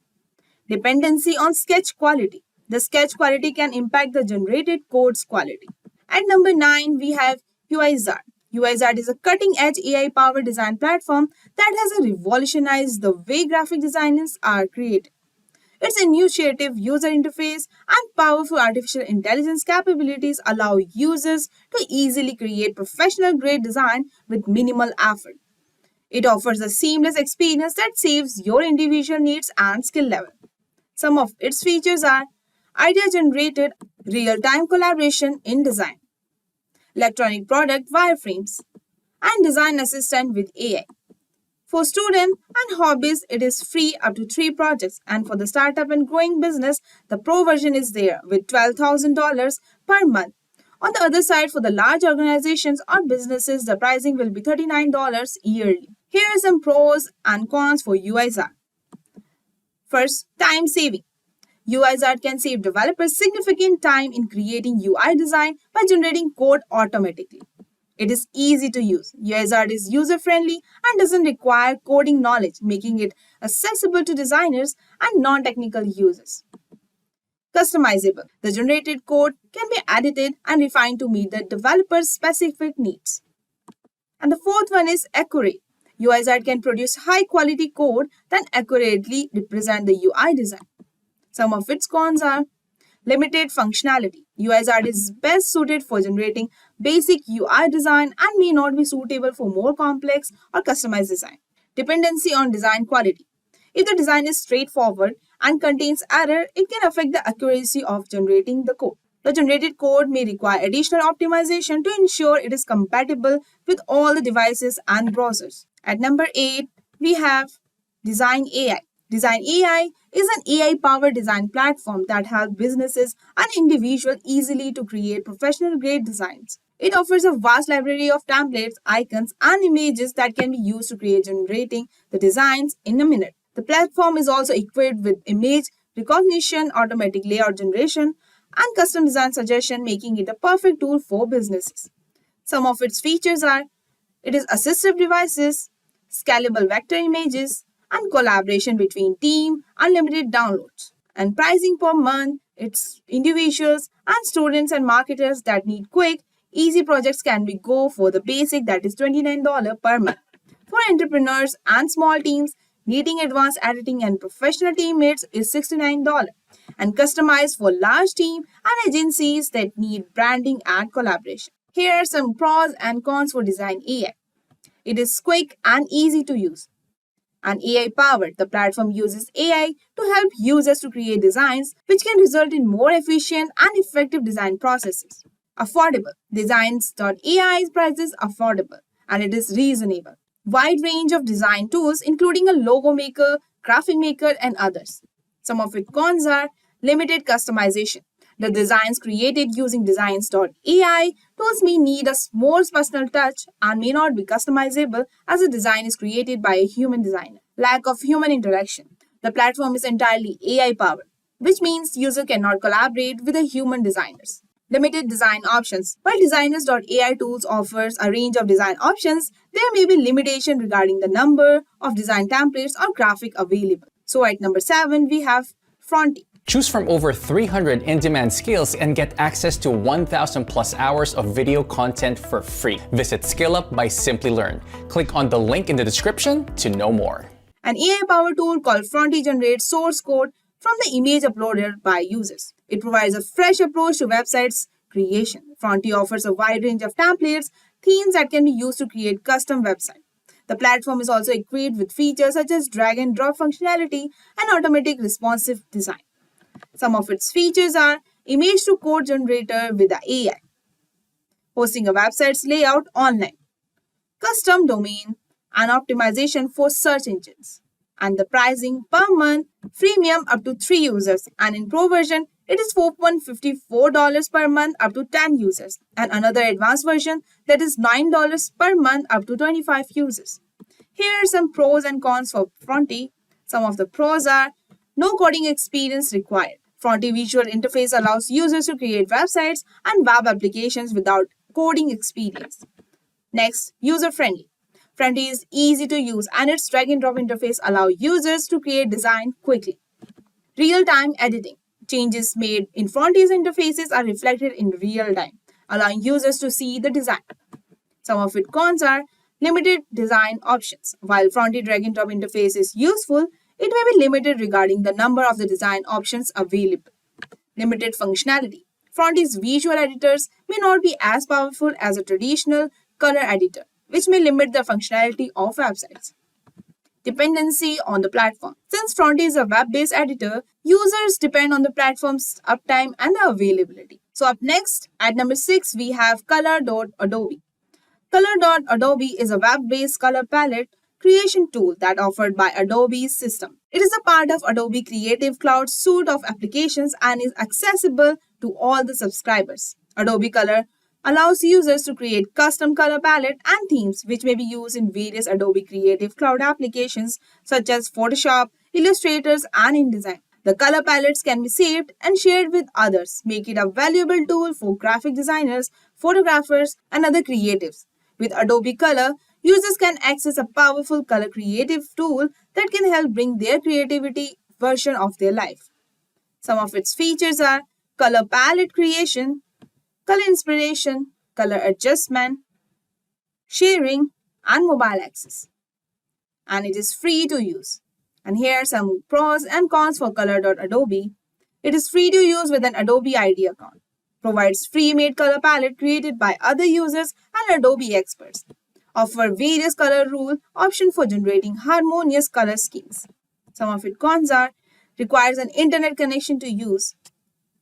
Speaker 10: Dependency on sketch quality. The sketch quality can impact the generated code's quality. At number 9, we have UiZard. UiZard is a cutting-edge AI-powered design platform that has revolutionized the way graphic designers are created. Its intuitive user interface and powerful artificial intelligence capabilities allow users to easily create professional-grade design with minimal effort. It offers a seamless experience that saves your individual needs and skill level. Some of its features are idea-generated real-time collaboration in design, electronic product wireframes, and design assistant with AI. For students and hobbyists, it is free up to 3 projects, and for the startup and growing business, the pro version is there with $12,000 per month. On the other side, for the large organizations or businesses, the pricing will be $39 yearly. Here are some pros and cons for UiZard. First, time saving. UiZard can save developers significant time in creating UI design by generating code automatically. It is easy to use. UiZard is user-friendly and doesn't require coding knowledge, making it accessible to designers and non-technical users. Customizable. The generated code can be edited and refined to meet the developer's specific needs. And the fourth one is accurate. UiZard can produce high-quality code that accurately represent the UI design. Some of its cons are limited functionality. UiZard is best suited for generating basic UI design and may not be suitable for more complex or customized design. Dependency on design quality. If the design is straightforward and contains error, it can affect the accuracy of generating the code. The generated code may require additional optimization to ensure it is compatible with all the devices and browsers. At number 8, we have Design AI. Design AI is an AI-powered design platform that helps businesses and individuals easily to create professional-grade designs. It offers a vast library of templates, icons, and images that can be used to create generating the designs in a minute. The platform is also equipped with image recognition, automatic layout generation, and custom design suggestion, making it a perfect tool for businesses. Some of its features are it is assistive devices, scalable vector images, and collaboration between team, unlimited downloads. And pricing per month, it's individuals and students and marketers that need quick, easy projects can be go for the basic that is $29 per month. For entrepreneurs and small teams, needing advanced editing and professional teammates is $69. And customized for large team and agencies that need branding and collaboration. Here are some pros and cons for Design AI. It is quick and easy to use. And AI-powered, the platform uses AI to help users to create designs which can result in more efficient and effective design processes. Affordable. Designs.ai price is affordable and it is reasonable. Wide range of design tools including a logo maker, graphic maker and others. Some of its cons are limited customization. The designs created using designs.ai tools may need a more personal touch and may not be customizable as the design is created by a human designer. Lack of human interaction. The platform is entirely AI powered, which means user cannot collaborate with the human designers. Limited design options. While designers.ai tools offers a range of design options, there may be limitation regarding the number of design templates or graphic available. So at number 7, we have Fronty.
Speaker 11: Choose from over 300 in-demand skills and get access to 1,000 plus hours of video content for free. Visit SkillUp by Simplilearn. Click on the link in the description to know more.
Speaker 10: An AI-powered tool called Fronty generates source code from the image uploaded by users. It provides a fresh approach to websites creation. Fronty offers a wide range of templates, themes that can be used to create custom websites. The platform is also equipped with features such as drag and drop functionality and automatic responsive design. Some of its features are image to code generator with the AI, hosting a website's layout online, custom domain, and optimization for search engines. And the pricing per month, freemium up to 3 users, and in pro version, it is $4.54 per month up to 10 users, and another advanced version that is $9 per month up to 25 users. Here are some pros and cons for Fronty. Some of the pros are no coding experience required. Fronty visual interface allows users to create websites and web applications without coding experience. Next, user-friendly. Fronty is easy to use and its drag and drop interface allows users to create design quickly. Real-time editing. Changes made in Fronty's interfaces are reflected in real time, allowing users to see the design. Some of its cons are limited design options. While Fronty drag and drop interface is useful, it may be limited regarding the number of the design options available. Limited functionality. Fronty's visual editors may not be as powerful as a traditional color editor, which may limit the functionality of websites. Dependency on the platform. Since Fronty is a web-based editor, users depend on the platform's uptime and the availability. So up next, at number 6, we have Color.Adobe. Color.Adobe is a web-based color palette creation tool that offered by Adobe's system. It is a part of Adobe Creative Cloud suite of applications and is accessible to all the subscribers. Adobe Color allows users to create custom color palette and themes which may be used in various Adobe Creative Cloud applications such as Photoshop, Illustrator, and InDesign. The color palettes can be saved and shared with others, making it a valuable tool for graphic designers, photographers, and other creatives. With Adobe Color, users can access a powerful color creative tool that can help bring their creativity version of their life. Some of its features are color palette creation, color inspiration, color adjustment, sharing, and mobile access. And it is free to use. And here are some pros and cons for Color.Adobe. It is free to use with an Adobe ID account. Provides free-made color palette created by other users and Adobe experts. Offer various color rule options for generating harmonious color schemes. Some of its cons are requires an internet connection to use.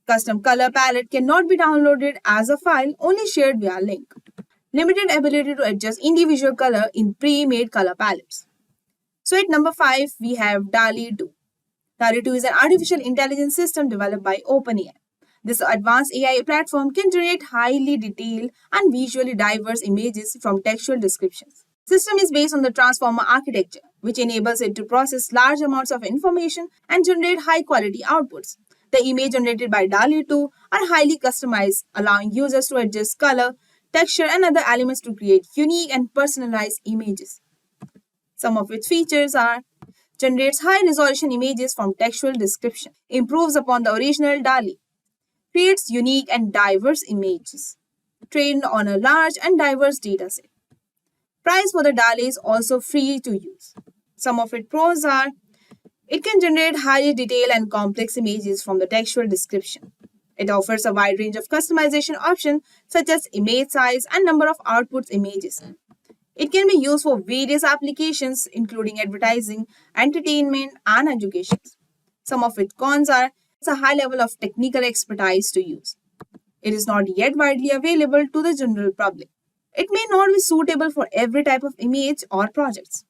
Speaker 10: Custom color palette cannot be downloaded as a file, only shared via link. Limited ability to adjust individual color in pre-made color palettes. So at number 5, we have DALL-E 2. DALL-E 2 is an artificial intelligence system developed by OpenAI. This advanced AI platform can generate highly detailed and visually diverse images from textual descriptions. System is based on the transformer architecture, which enables it to process large amounts of information and generate high-quality outputs. The images generated by DALL-E 2 are highly customized, allowing users to adjust color, texture, and other elements to create unique and personalized images. Some of its features are generates high-resolution images from textual description, improves upon the original DALL-E, creates unique and diverse images, trained on a large and diverse dataset. Price for the DALL-E is also free to use. Some of its pros are it can generate highly detailed and complex images from the textual description. It offers a wide range of customization options such as image size and number of outputs images. It can be used for various applications, including advertising, entertainment, and education. Some of its cons are it's a high level of technical expertise to use. It is not yet widely available to the general public. It may not be suitable for every type of image or projects.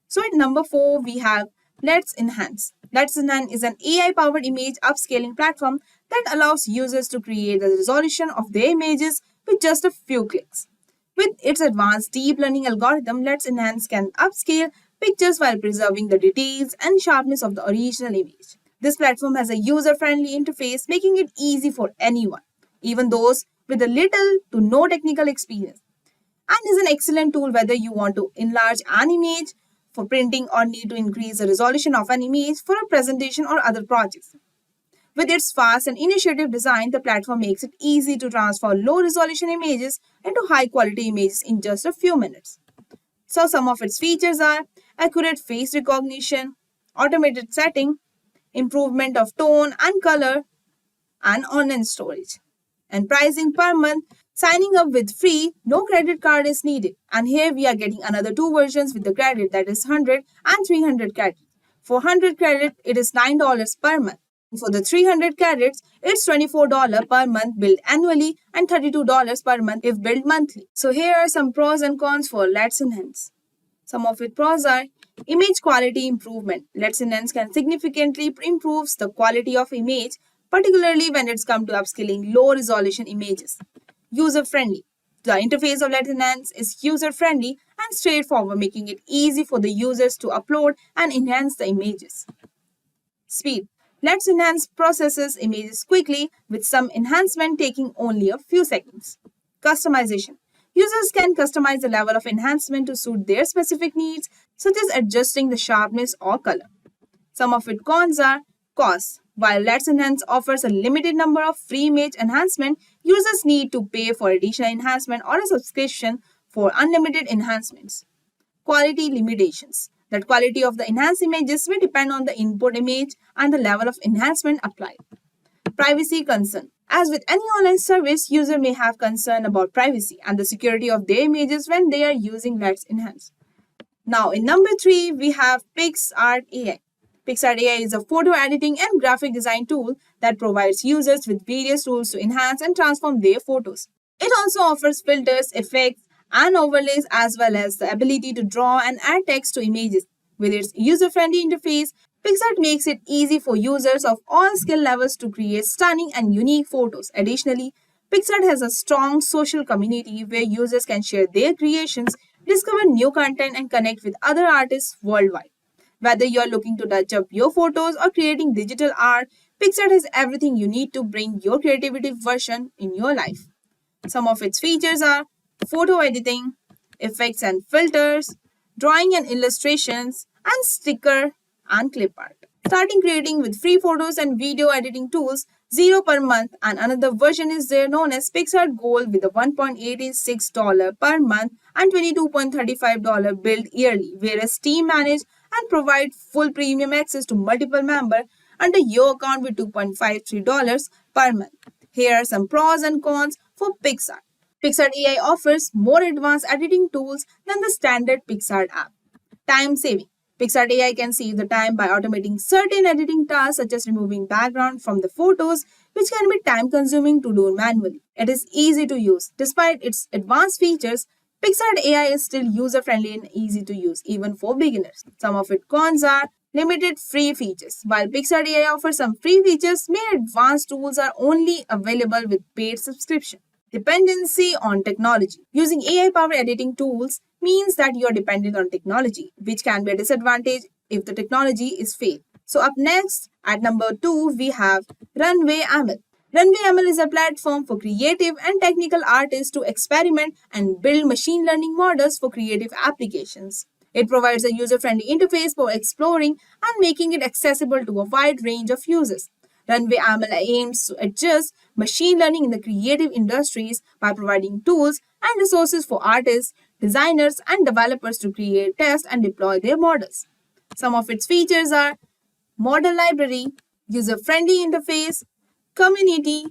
Speaker 10: So at number 4, we have Let's Enhance. Let's Enhance is an AI-powered image upscaling platform that allows users to create the resolution of their images with just a few clicks. With its advanced deep learning algorithm, Let's Enhance can upscale pictures while preserving the details and sharpness of the original image. This platform has a user-friendly interface, making it easy for anyone, even those with a little to no technical experience, and is an excellent tool whether you want to enlarge an image for printing or need to increase the resolution of an image for a presentation or other projects. With its fast and intuitive design, the platform makes it easy to transfer low-resolution images into high-quality images in just a few minutes. So some of its features are accurate face recognition, automated setting, improvement of tone and color, and online storage. And pricing per month, signing up with free, no credit card is needed. And here we are getting another 2 versions with the credit, that is 100 and 300 credits. For 100 credit, it is $9 per month. For the 300 credits, it's $24 per month billed annually and $32 per month if billed monthly. So here are some pros and cons for Let's Enhance. Some of its pros are image quality improvement. Let's Enhance can significantly improve the quality of image, particularly when it's come to upscaling low-resolution images. User-friendly. The interface of Let's Enhance is user-friendly and straightforward, making it easy for the users to upload and enhance the images. Speed. Let's Enhance processes images quickly, with some enhancement taking only a few seconds. Customization. Users can customize the level of enhancement to suit their specific needs, such as adjusting the sharpness or color. Some of its cons are cost. While Let's Enhance offers a limited number of free image enhancement, users need to pay for additional enhancement or a subscription for unlimited enhancements. Quality limitations. The quality of the enhanced images will depend on the input image and the level of enhancement applied. Privacy concern. As with any online service, user may have concern about privacy and the security of their images when they are using Let's Enhance. Now in number 3, we have PixArt AI. PixArt AI is a photo editing and graphic design tool that provides users with various tools to enhance and transform their photos. It also offers filters, effects, and overlays, as well as the ability to draw and add text to images. With its user-friendly interface, PixArt makes it easy for users of all skill levels to create stunning and unique photos. Additionally, PixArt has a strong social community where users can share their creations, discover new content, and connect with other artists worldwide. Whether you're looking to touch up your photos or creating digital art, PixArt has everything you need to bring your creativity version in your life. Some of its features are photo editing, effects and filters, drawing and illustrations, and sticker and clip art. Starting creating with free photos and video editing tools, $0 per month, and another version is there known as PixArt Gold with a $1.86 per month and $22.35 billed yearly, whereas Team manage and provide full premium access to multiple members under your account with $2.53 per month. Here are some pros and cons for PixArt. PixArt AI offers more advanced editing tools than the standard PixArt app. Time saving. PixArt AI can save the time by automating certain editing tasks such as removing background from the photos, which can be time consuming to do manually. It is easy to use. Despite its advanced features, PixArt AI is still user-friendly and easy to use, even for beginners. Some of its cons are limited free features. While PixArt AI offers some free features, many advanced tools are only available with paid subscription. Dependency on technology. Using AI-powered editing tools means that you are dependent on technology, which can be a disadvantage if the technology is failed. So up next, at number 2, we have Runway ML. Runway ML is a platform for creative and technical artists to experiment and build machine learning models for creative applications. It provides a user-friendly interface for exploring and making it accessible to a wide range of users. Runway ML aims to adjust machine learning in the creative industries by providing tools and resources for artists, designers, and developers to create, test, and deploy their models. Some of its features are model library, user-friendly interface, community,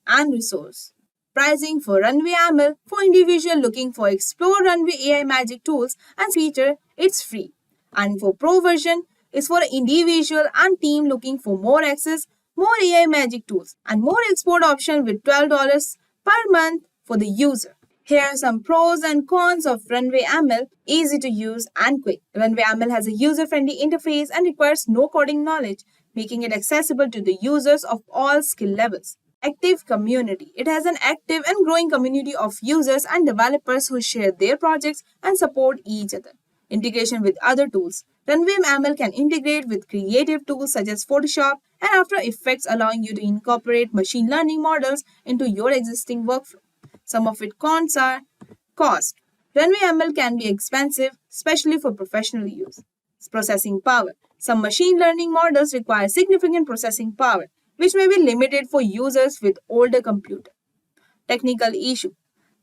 Speaker 10: and resource. Pricing for Runway ML for individual looking for Explore Runway AI magic tools and feature, it's free. And for Pro version is for individual and team looking for more access, more AI magic tools, and more export option with $12 per month for the user. Here are some pros and cons of Runway ML, easy to use and quick. Runway ML has a user-friendly interface and requires no coding knowledge, making it accessible to the users of all skill levels. Active community. It has an active and growing community of users and developers who share their projects and support each other. Integration with other tools. Runway ML can integrate with creative tools such as Photoshop and After Effects, allowing you to incorporate machine learning models into your existing workflow. Some of its cons are cost. Runway ML can be expensive, especially for professional use. Processing power. Some machine learning models require significant processing power, which may be limited for users with older computers. Technical issue.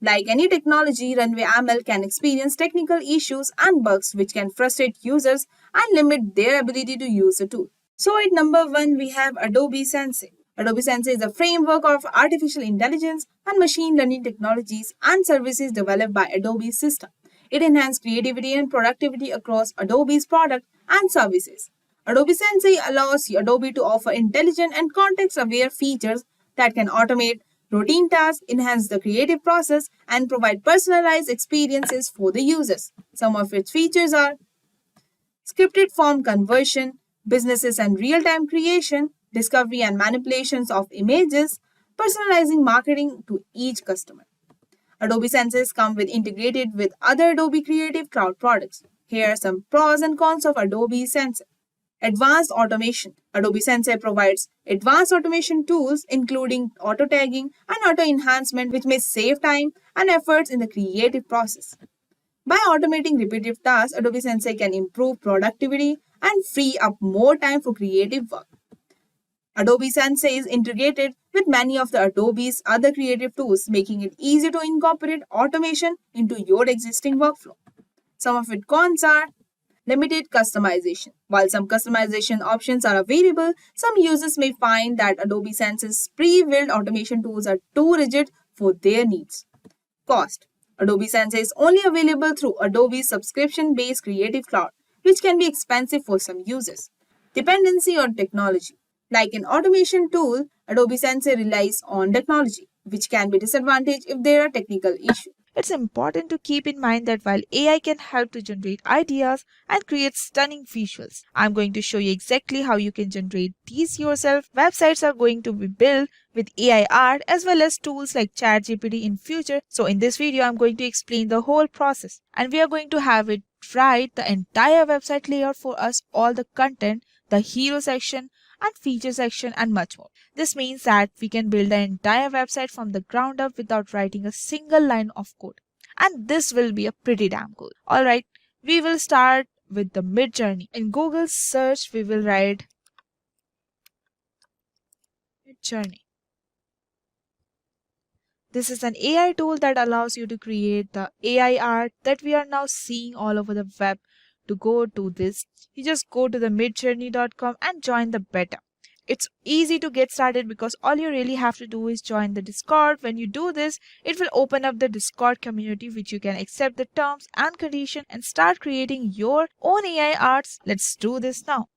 Speaker 10: Like any technology, Runway ML can experience technical issues and bugs which can frustrate users and limit their ability to use the tool. So at number 1, we have Adobe Sensei. Adobe Sensei is a framework of artificial intelligence and machine learning technologies and services developed by Adobe's system. It enhances creativity and productivity across Adobe's products and services. Adobe Sensei allows Adobe to offer intelligent and context-aware features that can automate routine tasks, enhance the creative process, and provide personalized experiences for the users. Some of its features are scripted form conversion, businesses and real-time creation, discovery and manipulations of images, personalizing marketing to each customer. Adobe Sensei come integrated with other Adobe Creative Cloud products. Here are some pros and cons of Adobe Sensei. Advanced automation. Adobe Sensei provides advanced automation tools including auto tagging and auto enhancement, which may save time and efforts in the creative process. By automating repetitive tasks, Adobe Sensei can improve productivity and free up more time for creative work. Adobe Sensei is integrated with many of the Adobe's other creative tools, making it easy to incorporate automation into your existing workflow. Some of its cons are limited customization. While some customization options are available, some users may find that Adobe Sensei's pre-built automation tools are too rigid for their needs. Cost. Adobe Sensei is only available through Adobe's subscription-based Creative Cloud, which can be expensive for some users. Dependency on technology. Like an automation tool, Adobe Sensei relies on technology, which can be disadvantaged if there are technical issues.
Speaker 8: It's important to keep in mind that while AI can help to generate ideas and create stunning visuals, I'm going to show you exactly how you can generate these yourself. Websites are going to be built with AI art as well as tools like ChatGPT in future. So in this video, I'm going to explain the whole process, and we are going to have it write the entire website layout for us, all the content, the hero section, and feature section, and much more. This means that we can build the entire website from the ground up without writing a single line of code. And this will be a pretty damn cool. Alright, we will start with the mid-journey. In Google search, we will write mid-journey. This is an AI tool that allows you to create the AI art that we are now seeing all over the web. To go to this, you just go to the midjourney.com and join the beta. It's easy to get started because all you really have to do is join the Discord. When you do this, it will open up the Discord community, which you can accept the terms and conditions and start creating your own AI arts. Let's do this now.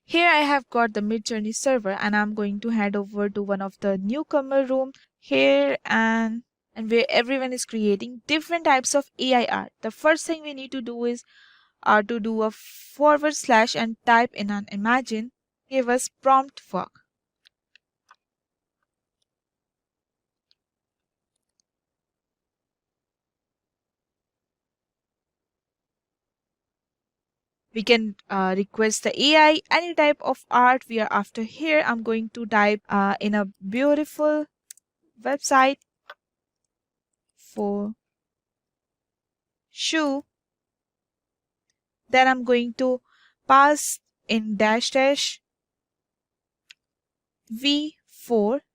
Speaker 8: Here I have got the Midjourney server, and I'm going to head over to one of the newcomer room here and where everyone is creating different types of AI art. The first thing we need to do is to do a / and type in an imagine, give us prompt work. We can request the AI any type of art we are after. Here I'm going to type in a beautiful website for shoe. Then I'm going to pass in --v4,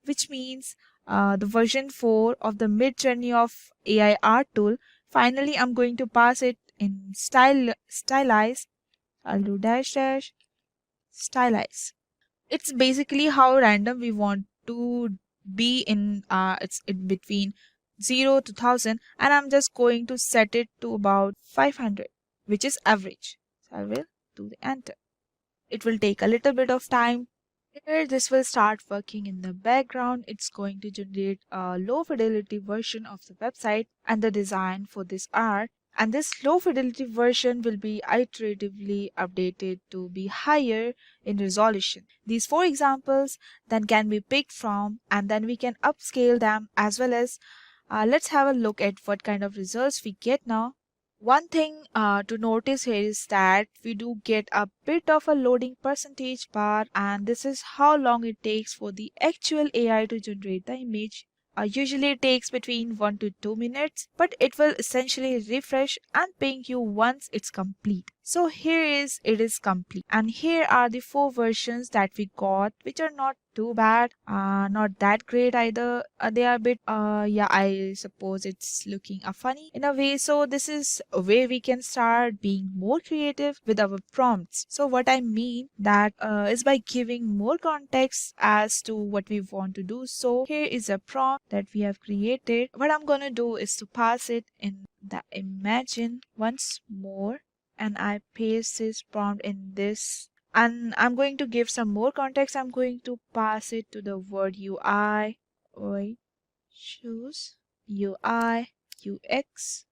Speaker 8: which means the version 4 of the Midjourney of AI art tool. Finally, I'm going to pass it in stylize. I'll do --stylize. It's basically how random we want to be in it's in between 0 to 1000, and I'm just going to set it to about 500, which is average. So I will do the enter. It will take a little bit of time. Here this will start working in the background. It's going to generate a low fidelity version of the website and the design for this art, and this low fidelity version will be iteratively updated to be higher in resolution. These four examples then can be picked from, and then we can upscale them as well as let's have a look at what kind of results we get now. One thing to notice here is that we do get a bit of a loading percentage bar, and this is how long it takes for the actual AI to generate the image. Usually it takes between 1 to 2 minutes, but it will essentially refresh and ping you once it's complete. So it is complete, and here are the four versions that we got, which are not too bad, not that great either. They are a bit yeah, I suppose it's looking funny in a way. So this is a way we can start being more creative with our prompts. So what I mean that is by giving more context as to what we want to do. So here is a prompt that we have created. What I'm gonna do is to pass it in the imagine once more, and I paste this prompt in this, and I'm going to give some more context. I'm going to pass it to the word UI. Wait, choose UI UX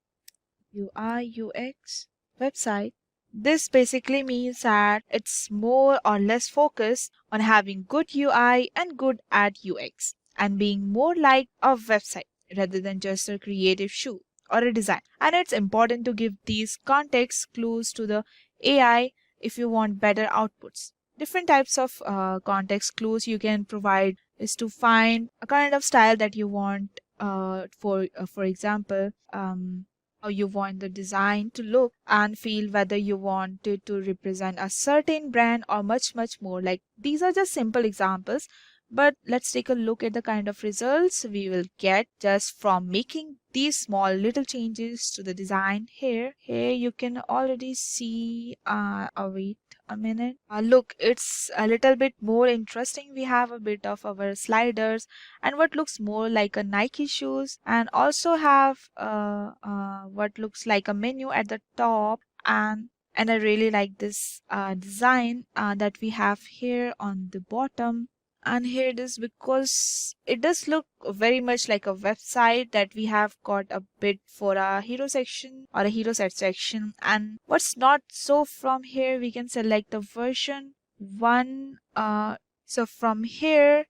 Speaker 8: website. This basically means that it's more or less focused on having good UI and good at UX and being more like a website rather than just a creative shoe or a design. And it's important to give these context clues to the AI if you want better outputs. Different types of context clues you can provide is to find a kind of style that you want. For example, how you want the design to look and feel, whether you want it to represent a certain brand or much more. Like, these are just simple examples, but let's take a look at the kind of results we will get just from making these small little changes to the design. Here you can already see wait a minute. Look, it's a little bit more interesting. We have a bit of our sliders and what looks more like a Nike shoes, and also have what looks like a menu at the top, and I really like this design that we have here on the bottom. And here it is, because it does look very much like a website that we have got a bit for a hero section or a hero set section. And what's not, so from here we can select the version 1. So from here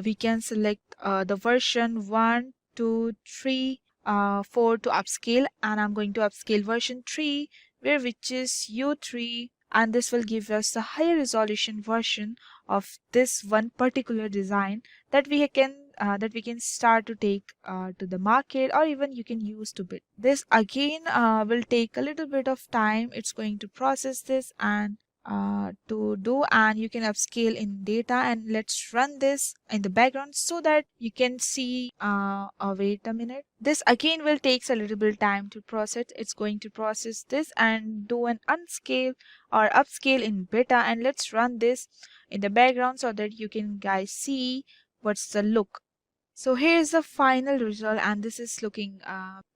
Speaker 8: we can select the version 1, 2, 3, 4 to upscale, and I'm going to upscale version 3, which is U3, and this will give us the higher resolution version of this one particular design that we can start to take to the market, or even you can use to bid. This again will take a little bit of time. It's going to process this and to do, and you can upscale in data, and let's run this in the background so that you can see wait a minute. This again will takes a little bit time to process. It's going to process this and do an unscale or upscale in beta, and let's run this in the background so that you can guys see what's the look. So here's the final result, and this is looking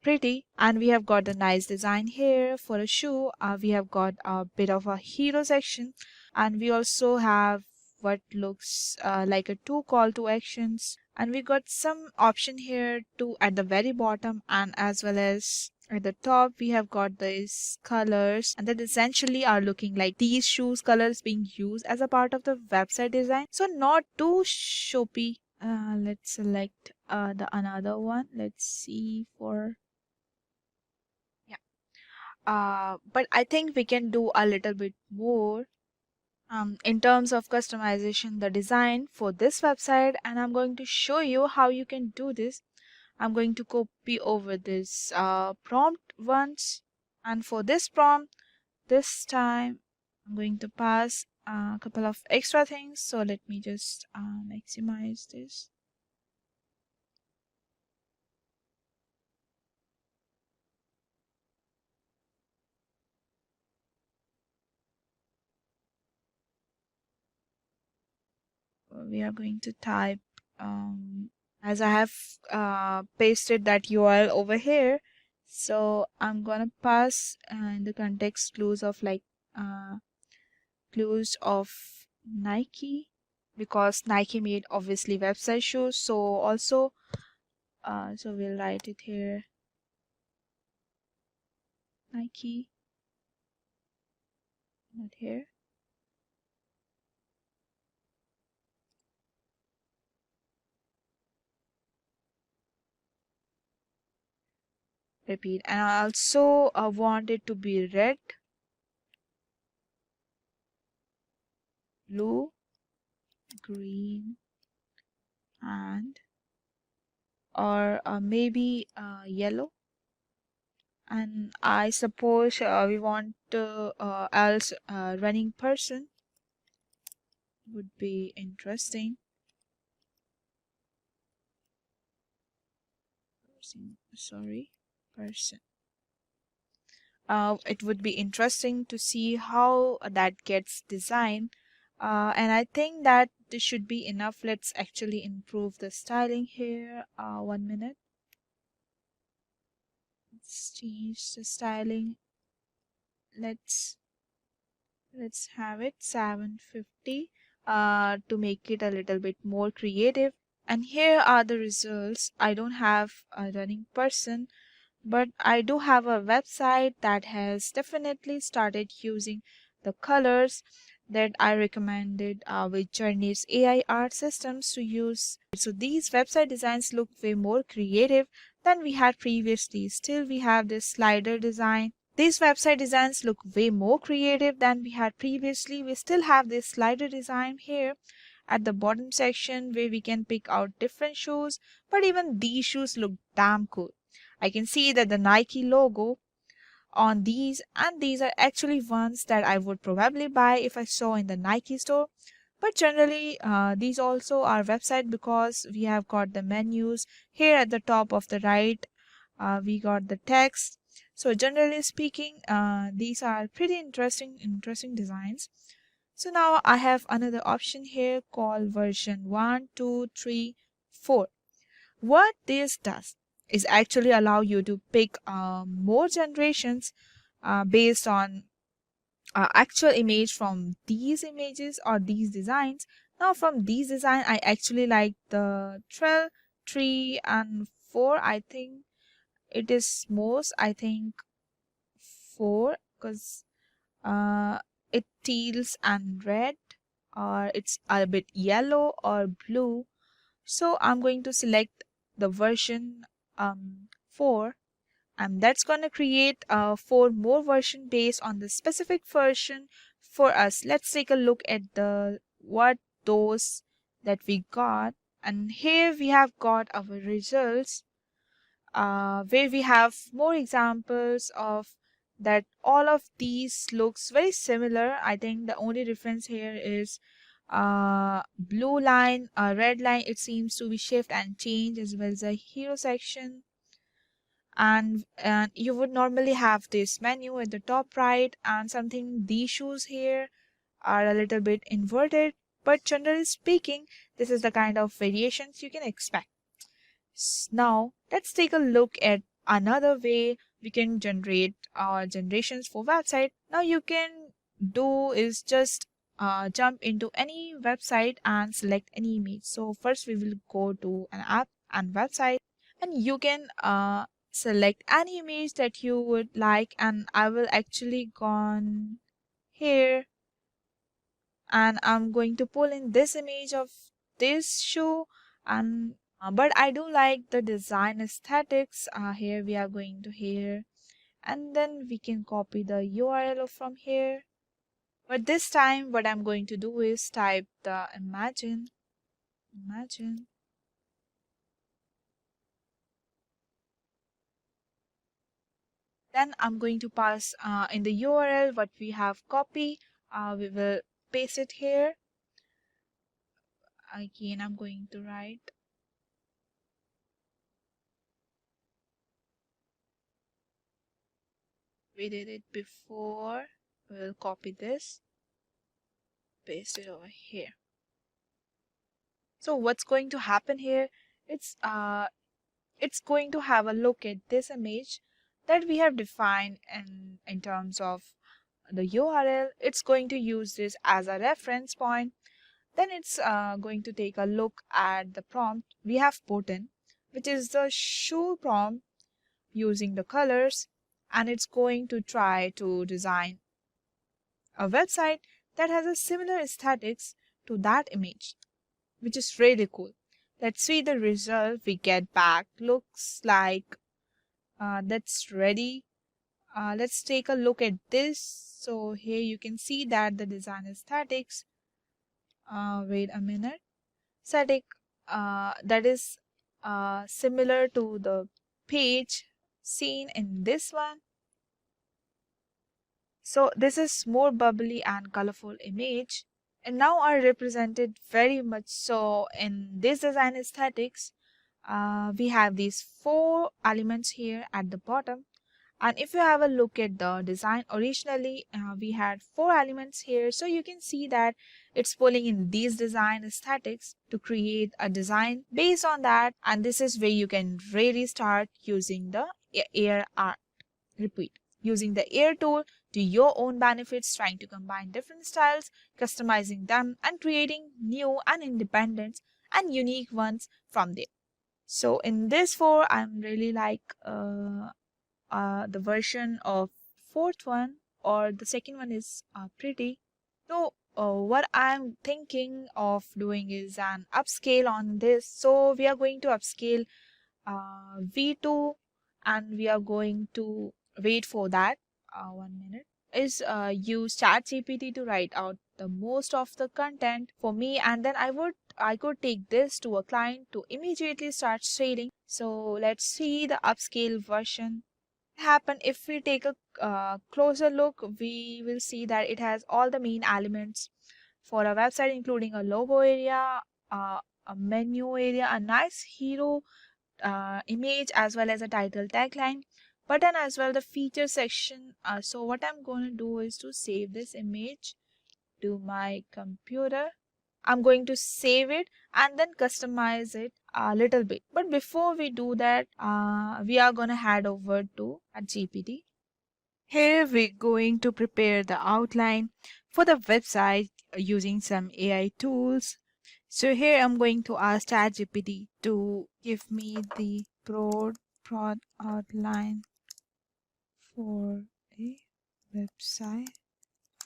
Speaker 8: pretty, and we have got a nice design here for a shoe. We have got a bit of a hero section, and we also have what looks like a 2 call to actions, and we got some option here too at the very bottom, and as well as at the top we have got these colors, and that essentially are looking like these shoes colors being used as a part of the website design. So not too shoppy. Let's select the another one. Let's see for, yeah. But I think we can do a little bit more in terms of customization the design for this website, and I'm going to show you how you can do this. I'm going to copy over this prompt once, and for this prompt this time I'm going to pass a couple of extra things. So let me just maximize this. we are going to type as I have pasted that URL over here, so I'm gonna pass in the context clues of like clues of Nike, because Nike made obviously website shoes. So also so we'll write it here, Nike, not here. Repeat. And I also want it to be red, blue, green, and or maybe yellow. And I suppose we want else running person would be interesting. Person. It would be interesting to see how that gets designed. And I think that this should be enough. Let's actually improve the styling here. 1 minute. Let's change the styling. Let's have it 750 to make it a little bit more creative. And here are the results. I don't have a running person, but I do have a website that has definitely started using the colors that I recommended with Journey's AI art systems to use. So these website designs look way more creative than we had previously. Still, we have this slider design. These website designs look way more creative than we had previously. We still have this slider design here at the bottom section where we can pick out different shoes, but even these shoes look damn cool. I can see that the Nike logo on these, and these are actually ones that I would probably buy if I saw in the Nike store. But generally these also are website because we have got the menus here at the top of the right. We got the text. So generally speaking, these are pretty interesting designs. So now I have another option here called version 1, 2, 3, 4. What this does is actually allow you to pick more generations based on actual image from these images or these designs. Now from these design, I actually like the 12, 3 and 4. I think it is most, I think 4, because it teals and red, or it's a bit yellow or blue. So I'm going to select the version 4, and that's going to create 4 more version based on the specific version for us. Let's take a look at the what those that we got. And here we have got our results where we have more examples of that. All of these looks very similar. I think the only difference here is blue line, red line, it seems to be shift and change, as well as a hero section. And you would normally have this menu at the top right, and something these shoes here are a little bit inverted, but generally speaking, this is the kind of variations you can expect. Now let's take a look at another way we can generate our generations for website. Now you can do is just jump into any website and select any image. So first we will go to an app and website, and you can select any image that you would like, and I will actually go on here and I'm going to pull in this image of this shoe. And but I do like the design aesthetics. Here we are going to here, and then we can copy the URL from here. But this time what I'm going to do is type the imagine. Then I'm going to pass in the URL what we have copied. We will paste it here. Again, I'm going to write we did it before. We'll copy this, paste it over here. So what's going to happen here? It's going to have a look at this image that we have defined in terms of the URL. It's going to use this as a reference point. Then it's going to take a look at the prompt we have put in, which is the shoe prompt using the colors, and it's going to try to design a website that has a similar aesthetics to that image, which is really cool. Let's see the result we get back. Looks like that's ready. Let's take a look at this. So here you can see that the design aesthetics, wait a minute, static that is similar to the page seen in this one. So this is more bubbly and colorful image, and now are represented very much so in this design aesthetics. We have these 4 elements here at the bottom, and if you have a look at the design, originally we had 4 elements here, so you can see that it's pulling in these design aesthetics to create a design based on that, and this is where you can really start using the air art. Repeat, using the air tool to your own benefits, trying to combine different styles, customizing them, and creating new and independent and unique ones from there. So in this 4, I'm really like the version of 4th one, or the second one is pretty. So what I'm thinking of doing is an upscale on this. So we are going to upscale V2, and we are going to wait for that. 1 minute. Is use ChatGPT to write out the most of the content for me, and then I could take this to a client to immediately start shading. So let's see the upscale version happen. If we take a closer look, we will see that it has all the main elements for a website, including a logo area, a menu area, a nice hero image, as well as a title, tagline, button, as well the feature section. So what I'm going to do is to save this image to my computer. I'm going to save it and then customize it a little bit. But before we do that, we are going to head over to a GPT. Here we're going to prepare the outline for the website using some AI tools. So here I'm going to ask ChatGPT to give me the broad outline for a website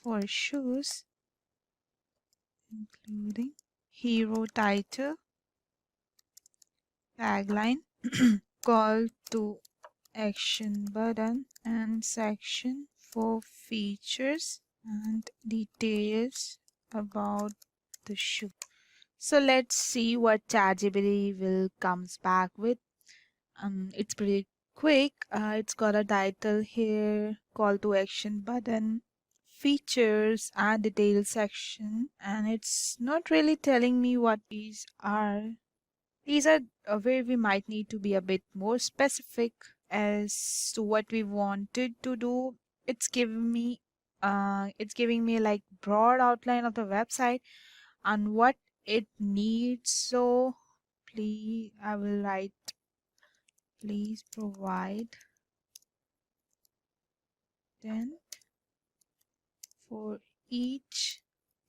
Speaker 8: for shoes, including hero title, tagline, call to action button, and section for features and details about the shoe. So let's see what ChatGPT will comes back with. It's pretty quick. It's got a title here, call to action button, features and details section, and it's not really telling me what these are. These are where we might need to be a bit more specific as to what we wanted to do. It's giving me like broad outline of the website and what it needs. So please, I will write, please provide then for each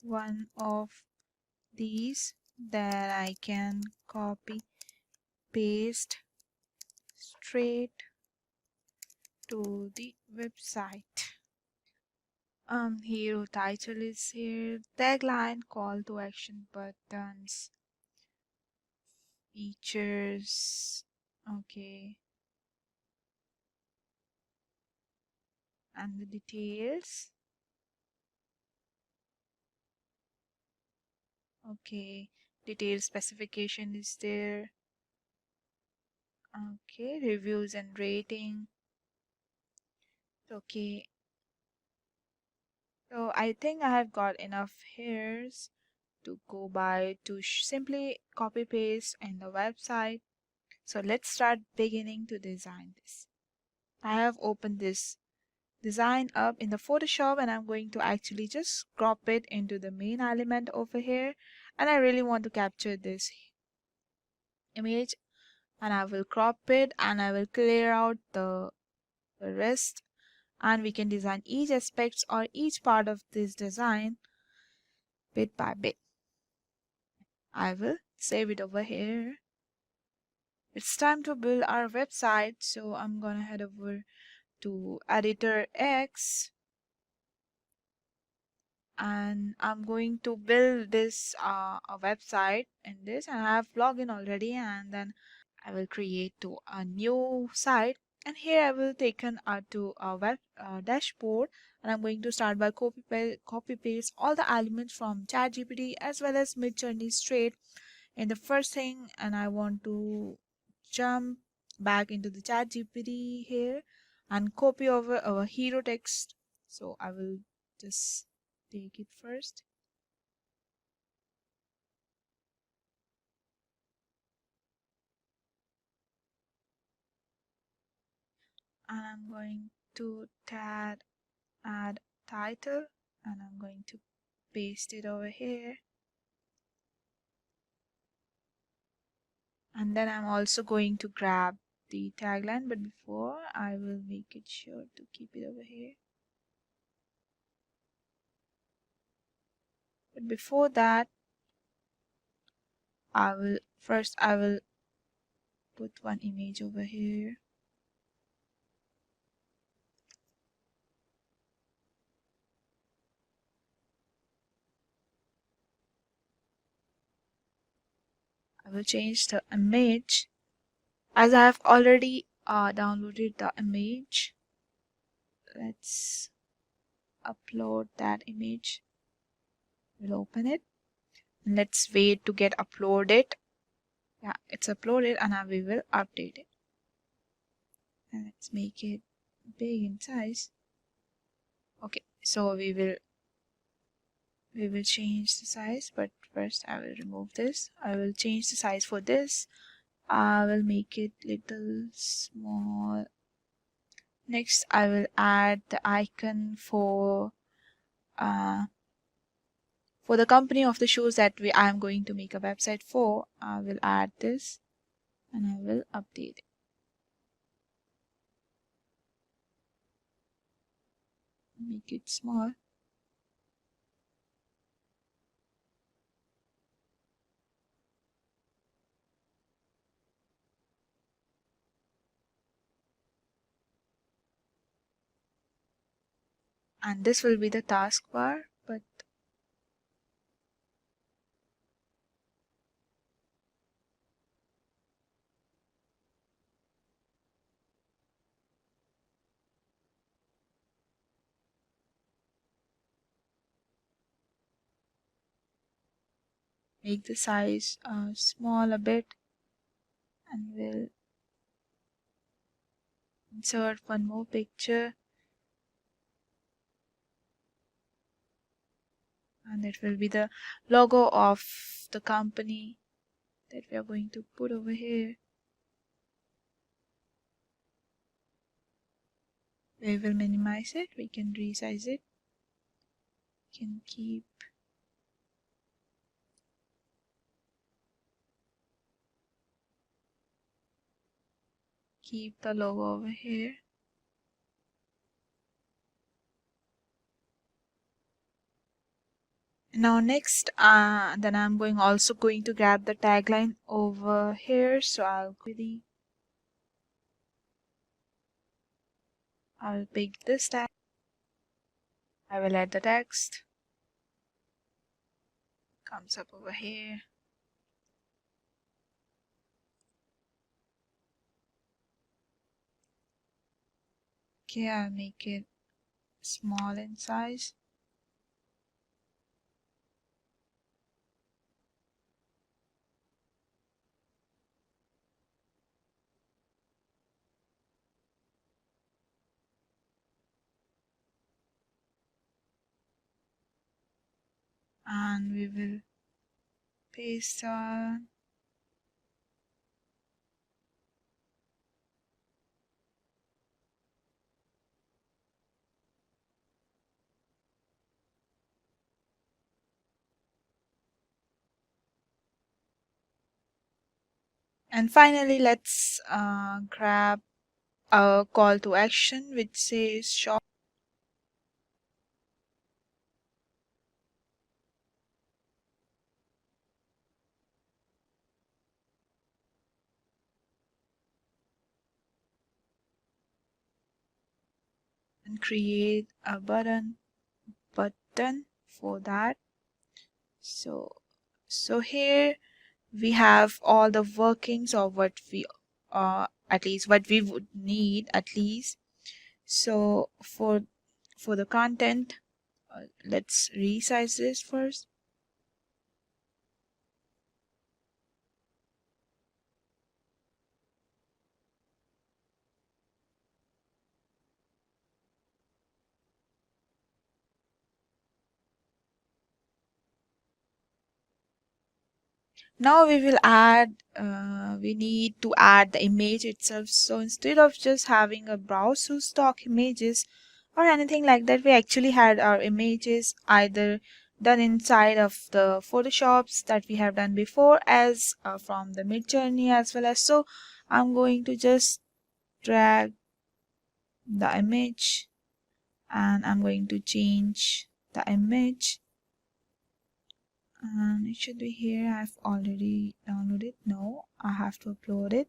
Speaker 8: one of these that I can copy paste straight to the website. Hero title is here, tagline, call to action buttons, features, okay, and the details. Okay, detail specification is there. Okay, reviews and rating. Okay, so I think I have got enough hairs to go by to simply copy paste in the website. So let's start beginning to design this. I have opened this design up in the Photoshop, and I'm going to actually just crop it into the main element over here, and I really want to capture this image, and I will crop it and I will clear out the rest, and we can design each aspects or each part of this design bit by bit. I will save it over here. It's time to build our website, so I'm gonna head over to editor X, and I'm going to build this a website in this, and I have login already, and then I will create to a new site, and here I will take an to a web dashboard, and I'm going to start by copy paste all the elements from ChatGPT as well as Midjourney straight in the first thing, and I want to jump back into the ChatGPT here and copy over our hero text. So I will just take it first. And I'm going to add title, and I'm going to paste it over here. And then I'm also going to grab the tagline, but before I will make it sure to keep it over here. But before that, I will put one image over here. I will change the image as I have already downloaded the image. Let's upload that image. We'll open it. Let's wait to get uploaded. Yeah, it's uploaded, and now we will update it. And let's make it big in size. Okay, so we will change the size, but first I will remove this. I will change the size for this. I will make it little small. Next, I will add the icon for the company of the shows that I am going to make a website for. I will add this, and I will update it. Make it small. And this will be the taskbar, but make the size small a bit, and we'll insert one more picture, and it will be the logo of the company that we are going to put over here. We will minimize it, we can resize it, we can keep the logo over here. Now next, then I'm also going to grab the tagline over here. So I'll pick this tag. I will add the text. Comes up over here. Okay, I'll make it small in size. And we will paste on. And finally, let's grab a call to action which says shop and create a button for that. So here we have all the workings of what we at least what we would need at least. So for the content, let's resize this first. Now we will add we need to add the image itself. So instead of just having a browse to stock images or anything like that, we actually had our images either done inside of the photoshops that we have done before as from the Midjourney as well as. So I'm going to just drag the image and I'm going to change the image, and it should be here. I've already downloaded. No, I have to upload it.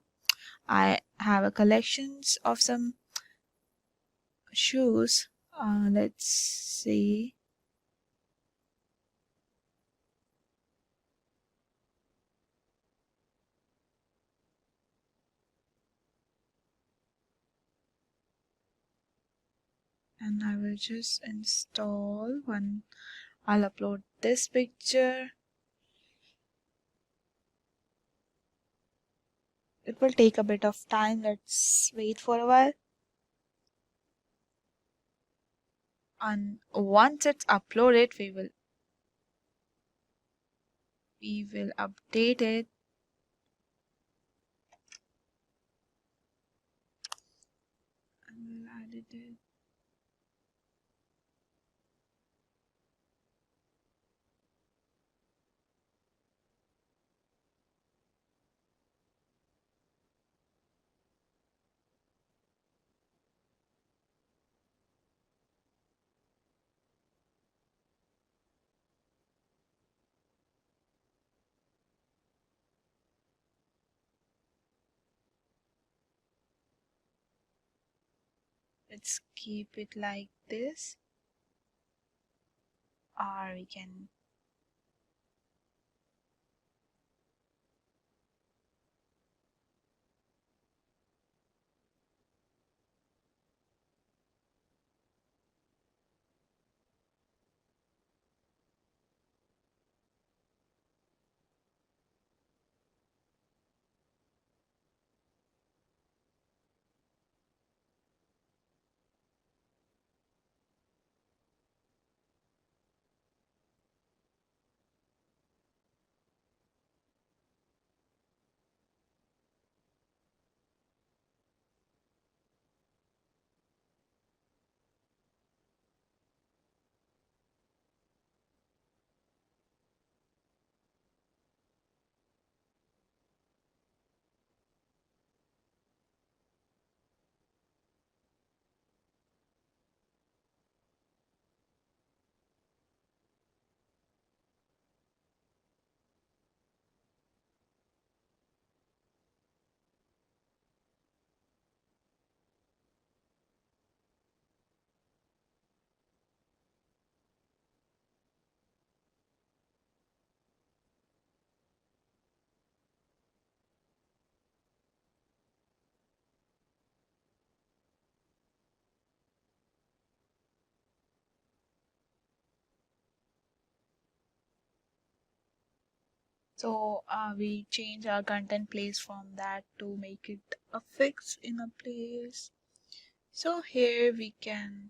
Speaker 8: I have a collections of some shoes. Let's see. And I will just install one. I'll upload this picture. It will take a bit of time. Let's wait for a while. And once it's uploaded, we will update it. And we'll edit it. Let's keep it like this, or we can so we change our content place from that to make it a fix in a place. So here we can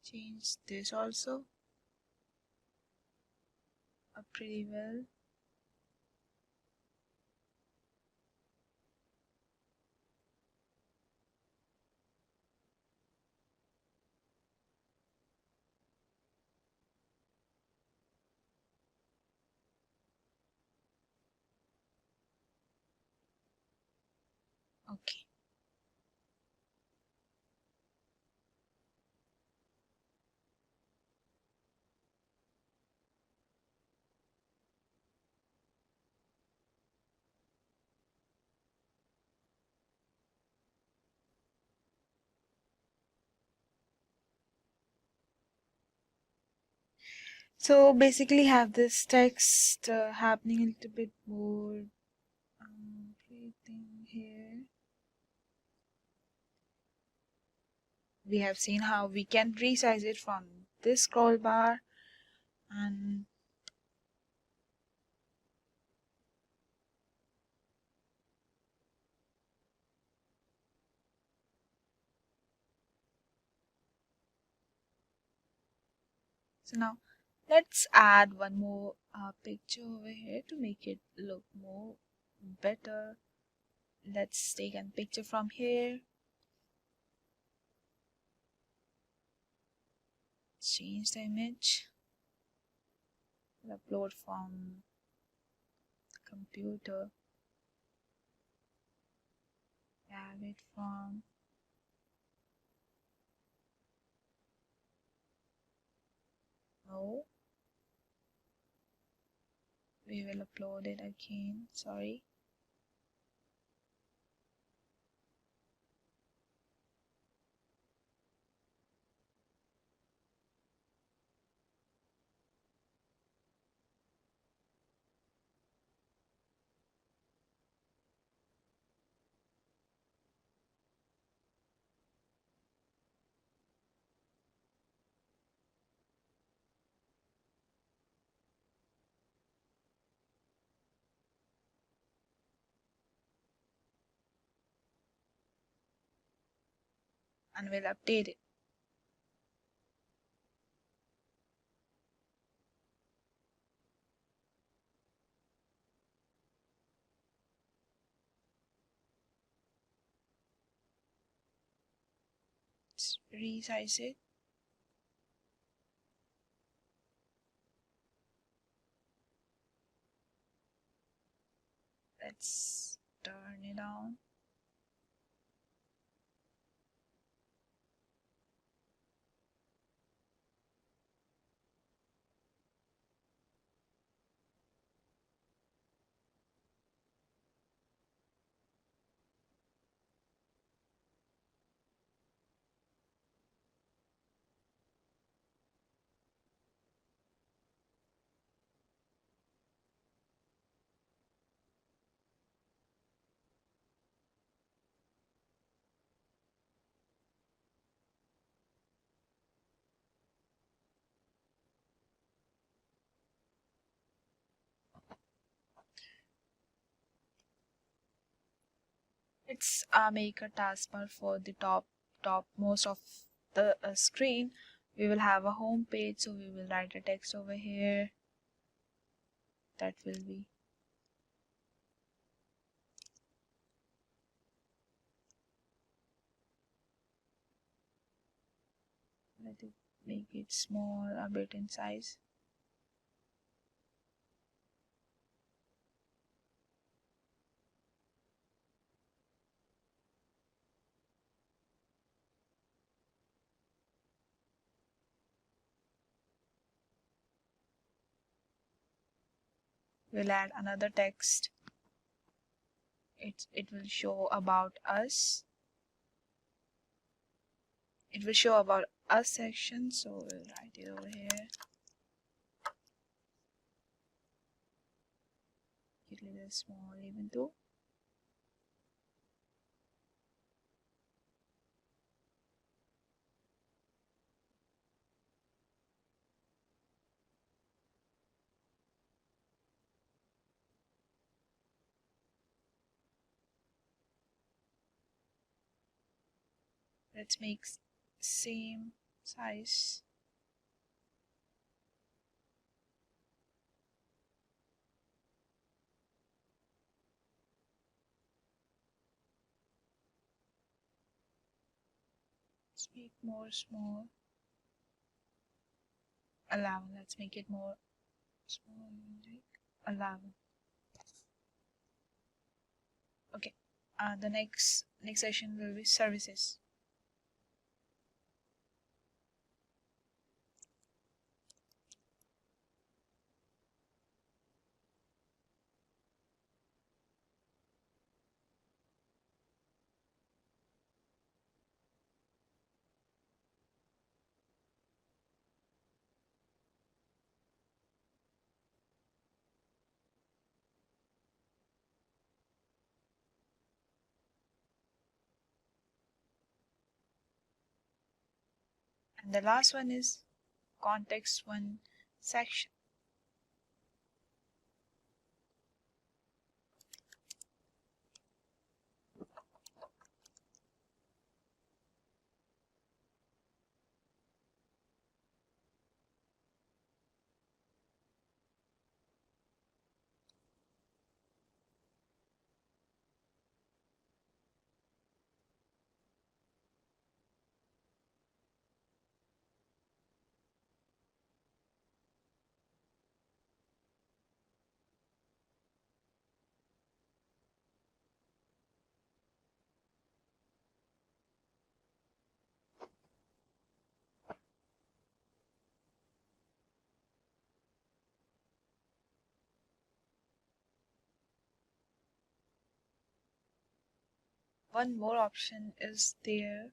Speaker 8: change this also pretty well. So basically have this text happening a little bit more everything here. We have seen how we can resize it from this scroll bar, and so now let's add one more picture over here to make it look more better. Let's take a picture from here. Change the image. Upload from the computer. Add it from no. We will upload it again. Sorry. And we'll update it. Let's resize it. Let's turn it on. Let's make a taskbar for the top most of the screen. We will have a home page, so we will write a text over here. That will be let it make it small a bit in size. We'll add another text. It will show about us. It will show about us section, so we'll write it over here. Get a little small even though. Let's make same size. Let's make more small. 11. Let's make it more small. Like 11. Okay. The next session will be services. And the last one is context one section. One more option is there.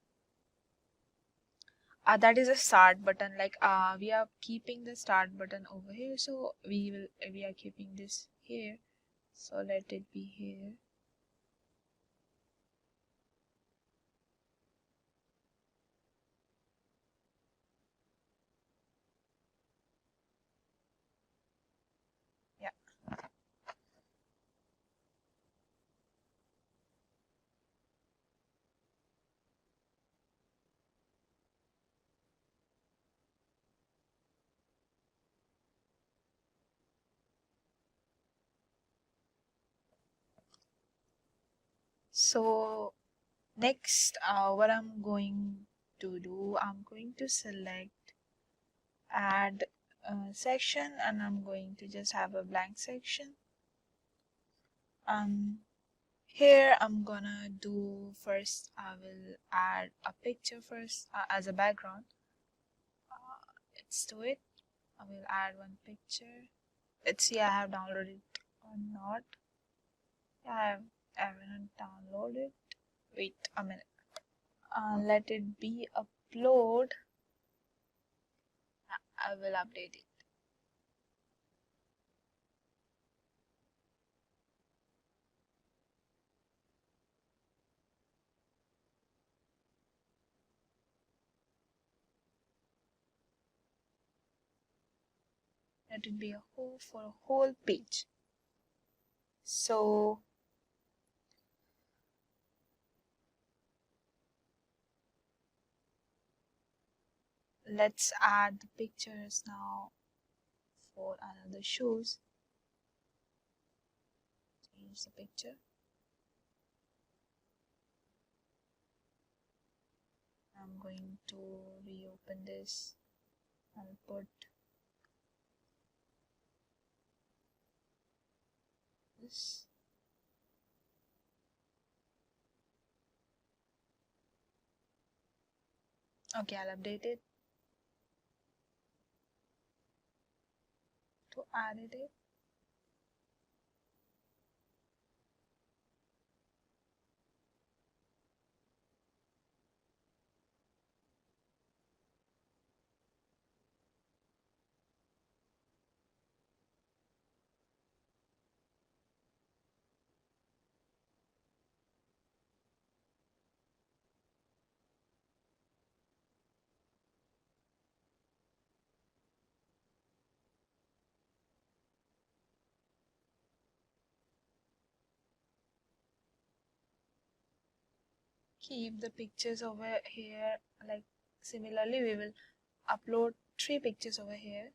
Speaker 8: That is a start button. Like we are keeping the start button over here, so we are keeping this here. So let it be here. Yeah. So next, what I'm going to do, I'm going to select add section, and I'm going to just have a blank section. Here I'm gonna do first, I will add a picture first as a background. Let's do it. I will add one picture. Let's see I have downloaded it or not. Yeah, I haven't downloaded. Wait a minute. Let it be upload. I will update it. Let it be a whole page. So let's add the pictures now for another shoes. Change the picture. I'm going to reopen this. I'll put this. Okay, I'll update it to add it. Keep the pictures over here. Like similarly, we will upload 3 pictures over here.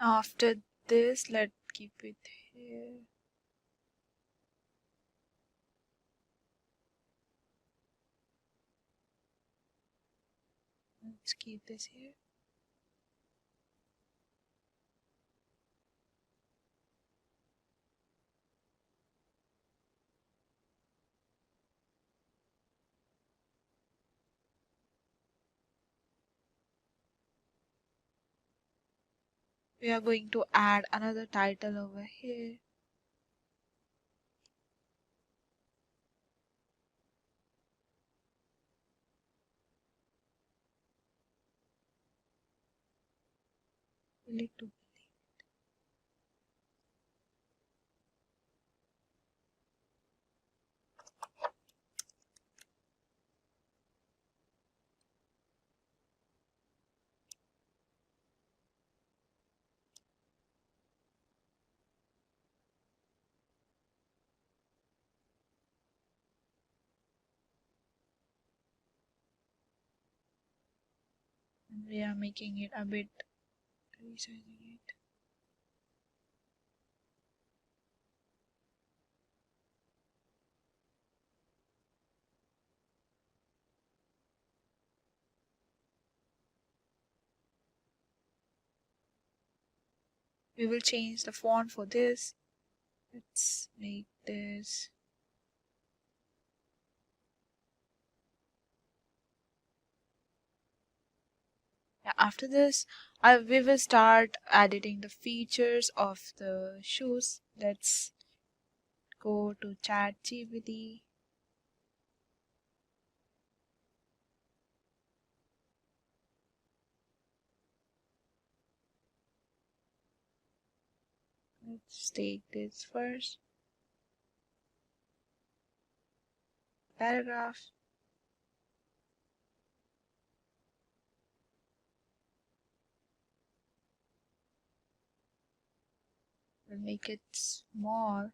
Speaker 8: After this, let's keep it here. Let's keep this here. We are going to add another title over here. Click to and we are making it a bit resizing it. We will change the font for this. Let's make this after this, we will start editing the features of the shoes. Let's go to ChatGPT. Let's take this first. Paragraph. We'll make it small.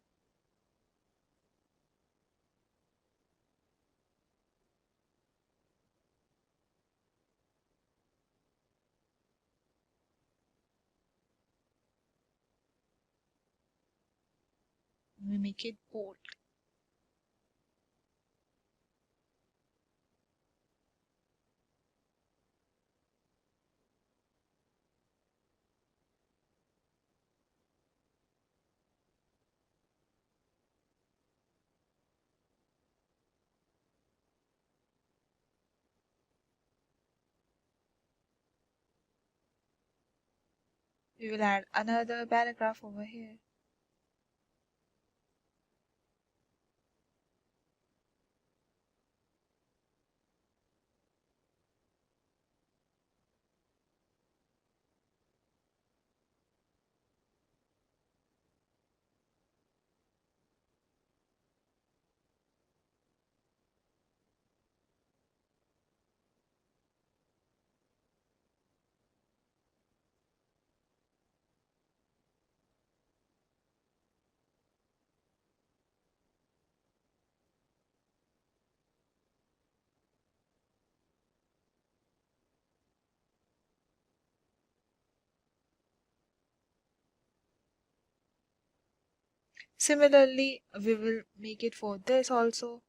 Speaker 8: We make it bold. We will add another paragraph over here. Similarly, we will make it for this also.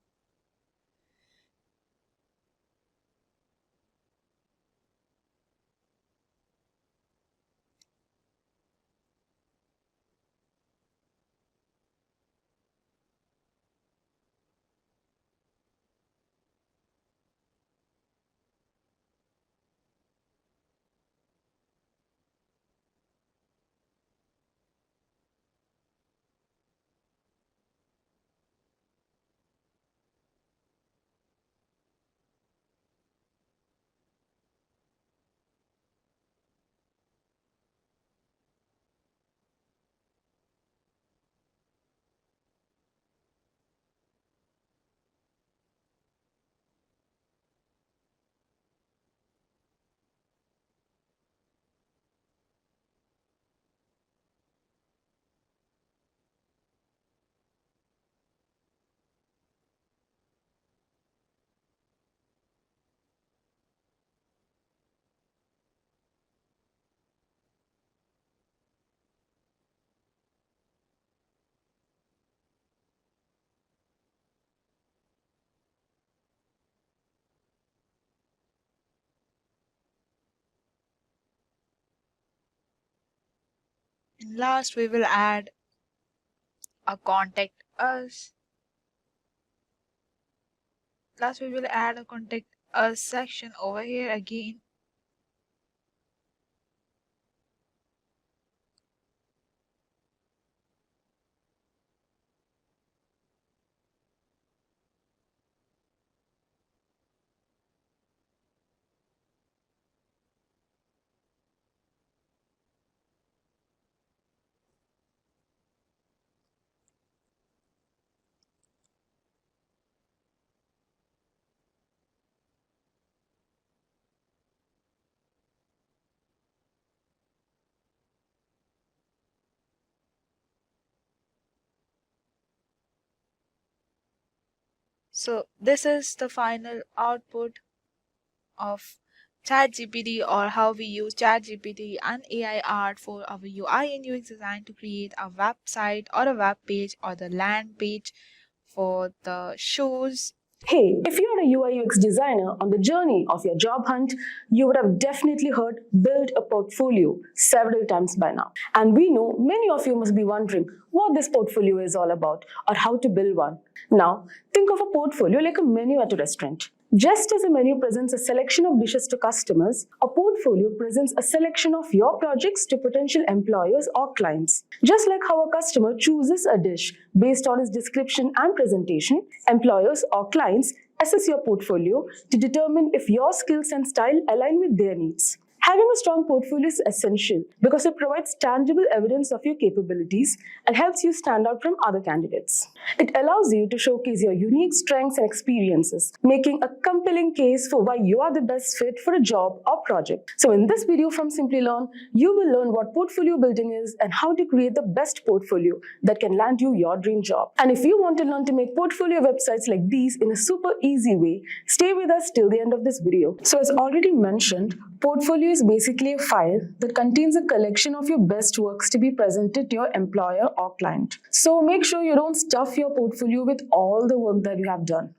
Speaker 8: In last, we will add a contact us. Last, we will add a contact us section over here again. So this is the final output of ChatGPT, or how we use ChatGPT and AI art for our UI and UX design to create a website or a web page or the land page for the shows.
Speaker 3: Hey, if you're a UI UX designer on the journey of your job hunt, you would have definitely heard build a portfolio several times by now. And we know many of you must be wondering what this portfolio is all about or how to build one. Now, think of a portfolio like a menu at a restaurant. Just as a menu presents a selection of dishes to customers, a portfolio presents a selection of your projects to potential employers or clients. Just like how a customer chooses a dish based on its description and presentation, employers or clients assess your portfolio to determine if your skills and style align with their needs. Having a strong portfolio is essential because it provides tangible evidence of your capabilities and helps you stand out from other candidates. It allows you to showcase your unique strengths and experiences, making a compelling case for why you are the best fit for a job or project. So in this video from Simplilearn, you will learn what portfolio building is and how to create the best portfolio that can land you your dream job. And if you want to learn to make portfolio websites like these in a super easy way, stay with us till the end of this video. So as already mentioned, portfolio is basically a file that contains a collection of your best works to be presented to your employer or client. So make sure you don't stuff your portfolio with all the work that you have done.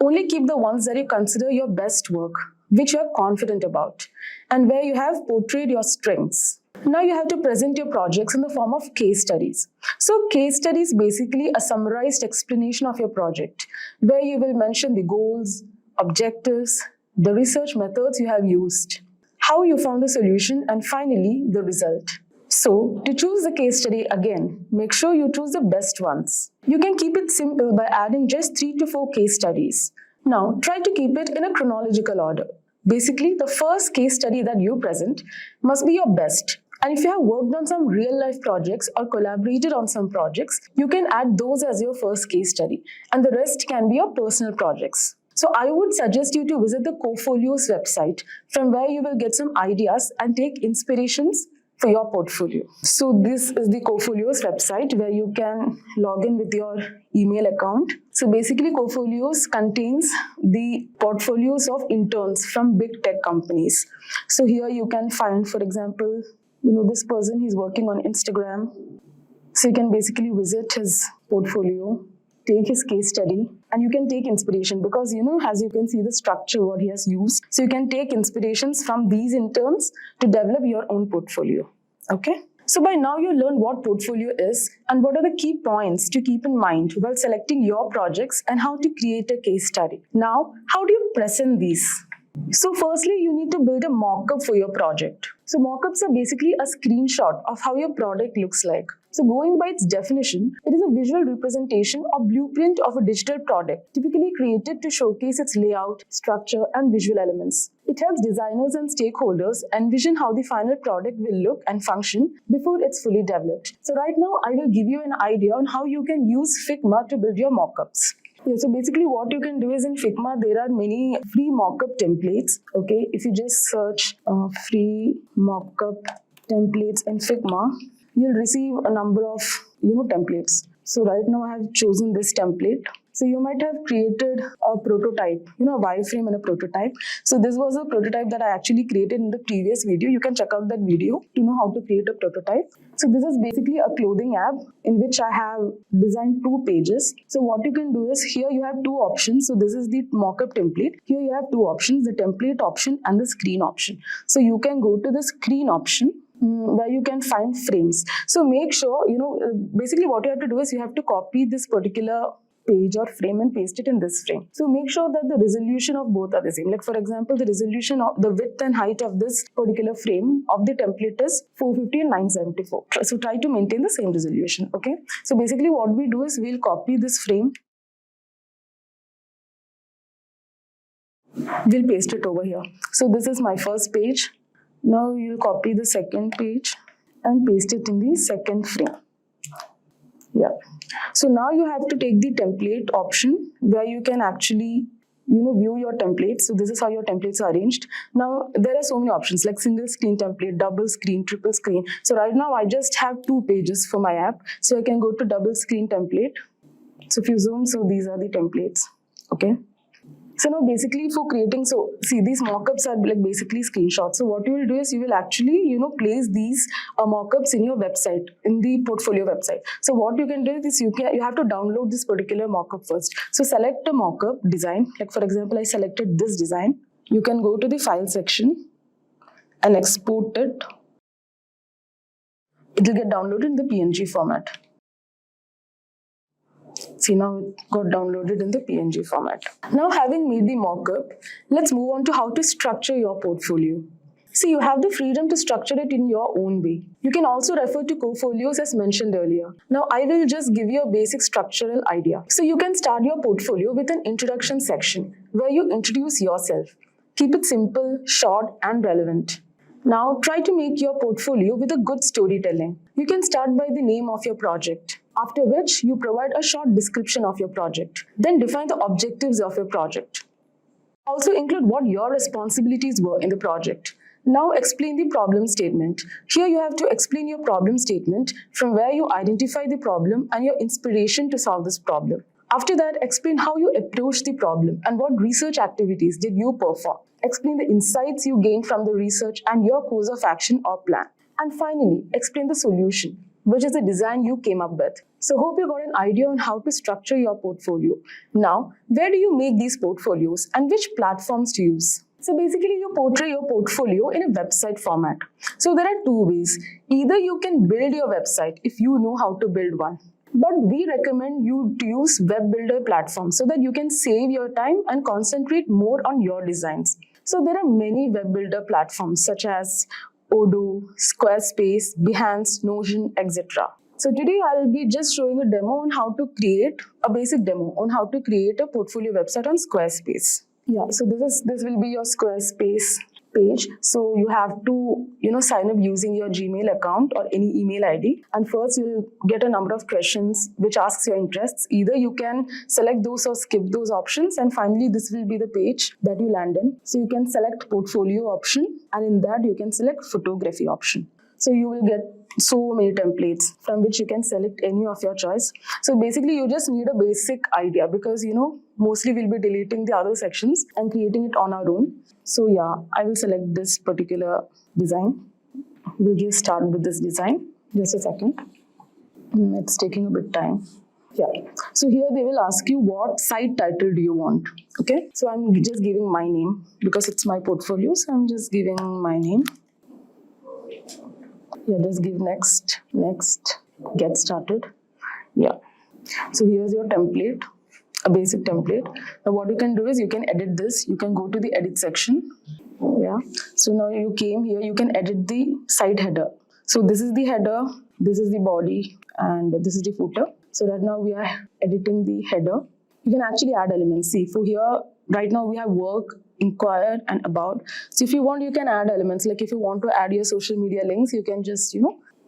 Speaker 3: Only keep the ones that you consider your best work, which you are confident about, and where you have portrayed your strengths. Now you have to present your projects in the form of case studies. So case study is basically a summarized explanation of your project, where you will mention the goals, objectives, the research methods you have used, how you found the solution, and finally, the result. So, to choose the case study again, make sure you choose the best ones. You can keep it simple by adding just 3 to 4 case studies. Now, try to keep it in a chronological order. Basically, the first case study that you present must be your best. And if you have worked on some real-life projects or collaborated on some projects, you can add those as your first case study, and the rest can be your personal projects. So I would suggest you to visit the Cofolios website, from where you will get some ideas and take inspirations for your portfolio. So this is the Cofolios website, where you can log in with your email account. So basically Cofolios contains the portfolios of interns from big tech companies. So here you can find, for example, this person, he's working on Instagram. So you can basically visit his portfolio, take his case study, and you can take inspiration because, as you can see the structure what he has used. So you can take inspirations from these interns to develop your own portfolio. Okay? So by now you learn what portfolio is and what are the key points to keep in mind while selecting your projects and how to create a case study. Now, how do you present these? So firstly, you need to build a mockup for your project. So mockups are basically a screenshot of how your product looks like. So going by its definition, it is a visual representation or blueprint of a digital product, typically created to showcase its layout, structure, and visual elements. It helps designers and stakeholders envision how the final product will look and function before it's fully developed. So right now, I will give you an idea on how you can use Figma to build your mockups. Yeah, so basically what you can do is in Figma, there are many free mockup templates. Okay, if you just search free mockup templates in Figma, you'll receive a number of templates. So right now I have chosen this template. So you might have created a prototype, a wireframe and a prototype. So this was a prototype that I actually created in the previous video. You can check out that video to know how to create a prototype. So this is basically a clothing app in which I have designed 2 pages. So what you can do is, here you have 2 options. So this is the mockup template. Here you have 2 options, the template option and the screen option. So you can go to the screen option. where you can find frames. So make sure, basically what you have to do is you have to copy this particular page or frame and paste it in this frame. So make sure that the resolution of both are the same. Like for example, the resolution of the width and height of this particular frame of the template is 450 and 974. So try to maintain the same resolution. Okay. So basically what we do is we'll copy this frame. We'll paste it over here. So this is my first page. Now you'll copy the second page and paste it in the second frame. Yeah. So now you have to take the template option where you can actually, view your templates. So this is how your templates are arranged. Now there are so many options like single screen template, double screen, triple screen. So right now I just have 2 pages for my app. So I can go to double screen template. So if you zoom, so these are the templates. Okay. So now basically for creating, so see these mockups are like basically screenshots. So what you will do is you will actually, place these mockups in your website, in the portfolio website. So what you can do is you have to download this particular mockup first. So select a mockup design. Like for example, I selected this design. You can go to the file section and export it. It will get downloaded in the PNG format. See, now it got downloaded in the PNG format. Now having made the mockup, let's move on to how to structure your portfolio. See, you have the freedom to structure it in your own way. You can also refer to portfolios as mentioned earlier. Now I will just give you a basic structural idea. So you can start your portfolio with an introduction section where you introduce yourself. Keep it simple, short and relevant. Now try to make your portfolio with a good storytelling. You can start by the name of your project, after which you provide a short description of your project. Then define the objectives of your project. Also include what your responsibilities were in the project. Now explain the problem statement. Here you have to explain your problem statement from where you identify the problem and your inspiration to solve this problem. After that, explain how you approach the problem and what research activities did you perform. Explain the insights you gained from the research and your course of action or plan. And finally, explain the solution, which is the design you came up with. So hope you got an idea on how to structure your portfolio. Now, where do you make these portfolios and which platforms to use? So basically you portray your portfolio in a website format. So there are 2 ways. Either you can build your website if you know how to build one. But we recommend you to use web builder platforms so that you can save your time and concentrate more on your designs. So there are many web builder platforms such as Odoo, Squarespace, Behance, Notion, etc. So today I'll be just showing a demo on how to create a basic demo on how to create a portfolio website on Squarespace. Yeah, so this will be your Squarespace page. So you have to sign up using your Gmail account or any email ID, and first you'll get a number of questions which asks your interests. Either you can select those or skip those options, and finally this will be the page that you land in. So you can select portfolio option, and in that you can select photography option. So you will get so many templates from which you can select any of your choice. So basically you just need a basic idea because mostly we'll be deleting the other sections and creating it on our own. So yeah, I will select this particular design. We'll just start with this design. Just a second. It's taking a bit time. Yeah. So here they will ask you what site title do you want. Okay. So I'm just giving my name because it's my portfolio. So I'm just giving my name. Yeah, just give next, get started. Yeah. So here's your template, a basic template. Now what you can do is you can edit this. You can go to the edit section. Yeah. So now you came here, you can edit the site header. So this is the header, this is the body, and this is the footer. So right now we are editing the header. You can actually add elements. See, for here, right now we have work, inquire, and about. So if you want, you can add elements. Like if you want to add your social media links, you can just,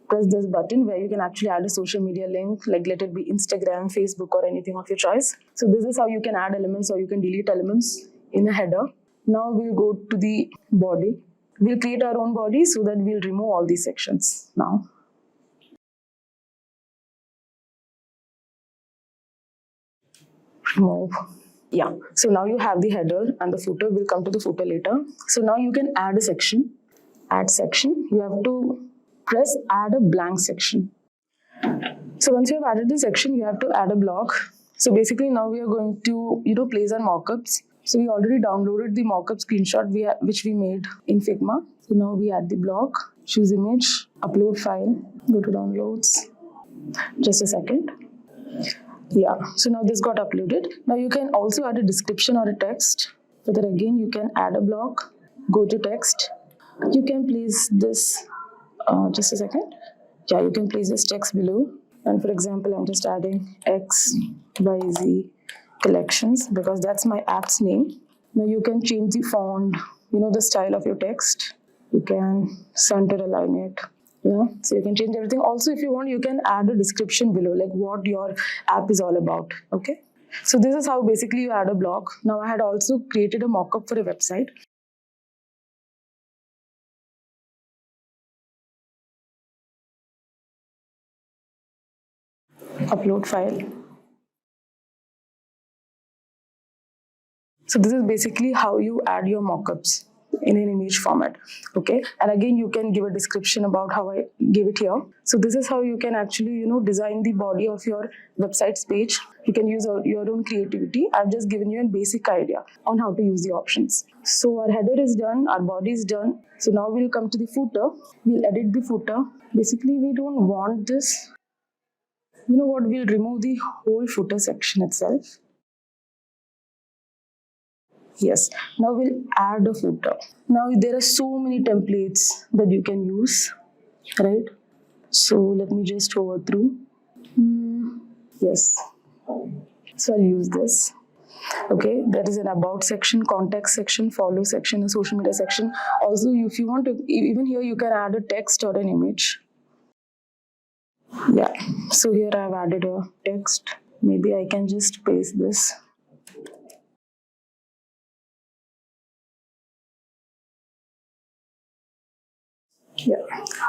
Speaker 3: press this button where you can actually add a social media link, like let it be Instagram, Facebook, or anything of your choice. So this is how you can add elements, or you can delete elements in a header. Now we'll go to the body. We'll create our own body so that we'll remove all these sections now. Remove. Yeah, so now you have the header and the footer. We'll come to the footer later. So now you can add a section. Add section. You have to press add a blank section. So once you have added the section, you have to add a block. So basically now we are going to place our mockups. So we already downloaded the mockup screenshot which we made in Figma. So now we add the block choose image, upload file, go to downloads. Just a second. Yeah, so now this got uploaded. Now you can also add a description or a text. For that again, you can add a block, go to text. You can place this, just a second. Yeah, you can place this text below. And for example, I'm just adding XYZ collections because that's my app's name. Now you can change the font, the style of your text. You can center align it. Yeah, so you can change everything. Also, if you want, you can add a description below, like what your app is all about. Okay. So this is how basically you add a blog. Now I had also created a mockup for a website. Upload file. So this is basically how you add your mockups in an image format. Okay, and again you can give a description about how I gave it here. So this is how you can actually design the body of your website's page. You can use your own creativity. I've just given you a basic idea on how to use the options. So our header is done, our body is done. So now we'll come to the footer. We'll edit the footer. Basically we don't want this. You know what, we'll remove the whole footer section itself. Yes, now we'll add a footer. Now there are so many templates that you can use, right? So let me just go through. Yes, so I'll use this. Okay, there is an about section, contact section, follow section, a social media section. Also, if you want to, even here you can add a text or an image. Yeah, so here I've added a text. Maybe I can just paste this. Yeah,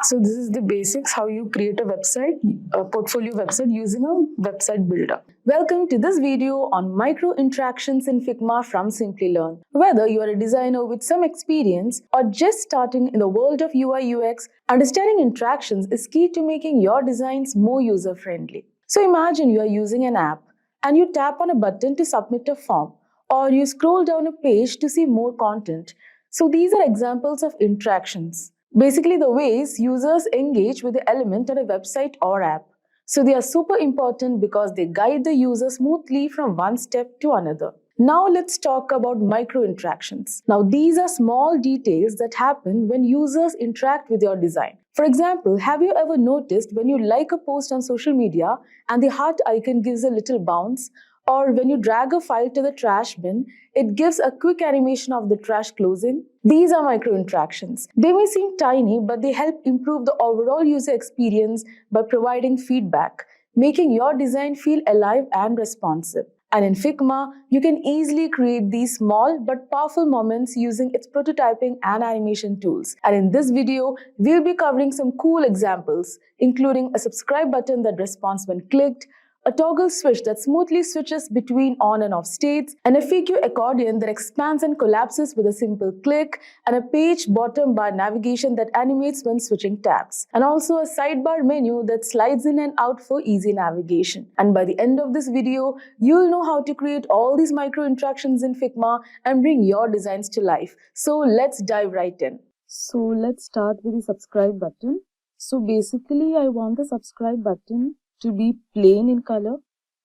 Speaker 3: so this is the basics how you create a website, a portfolio website using a website builder. Welcome to this video on micro interactions in Figma from Simplilearn. Whether you are a designer with some experience or just starting in the world of UI UX, understanding interactions is key to making your designs more user-friendly. So imagine you are using an app and you tap on a button to submit a form, or you scroll down a page to see more content. So these are examples of interactions. Basically, the ways users engage with the element on a website or app. So they are super important because they guide the user smoothly from one step to another. Now let's talk about micro interactions. Now these are small details that happen when users interact with your design. For example, have you ever noticed when you like a post on social media and the heart icon gives a little bounce? Or when you drag a file to the trash bin, it gives a quick animation of the trash closing. These are micro interactions. They may seem tiny, but they help improve the overall user experience by providing feedback, making your design feel alive and responsive. And in Figma, you can easily create these small but powerful moments using its prototyping and animation tools. And in this video, we'll be covering some cool examples, including a subscribe button that responds when clicked, a toggle switch that smoothly switches between on and off states, and a FAQ accordion that expands and collapses with a simple click, and a page bottom bar navigation that animates when switching tabs, and also a sidebar menu that slides in and out for easy navigation. And by the end of this video, you'll know how to create all these micro interactions in Figma and bring your designs to life. So let's dive right in. So let's start with the subscribe button. So basically, I want the subscribe button to be plain in color,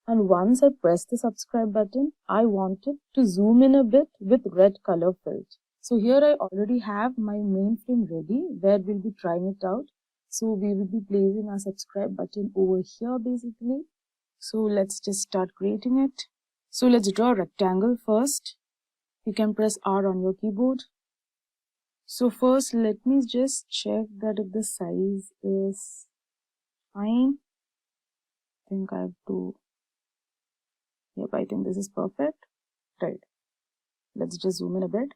Speaker 3: and once I press the subscribe button, I want it to zoom in a bit with red color filled. So here I already have my main frame ready where we'll be trying it out. So we will be placing our subscribe button over here basically. So let's just start creating it. So let's draw a rectangle first. You can press R on your keyboard. So first let me just check that if the size is fine. I think I have to, yep, I think this is perfect. Right, let's just zoom in a bit.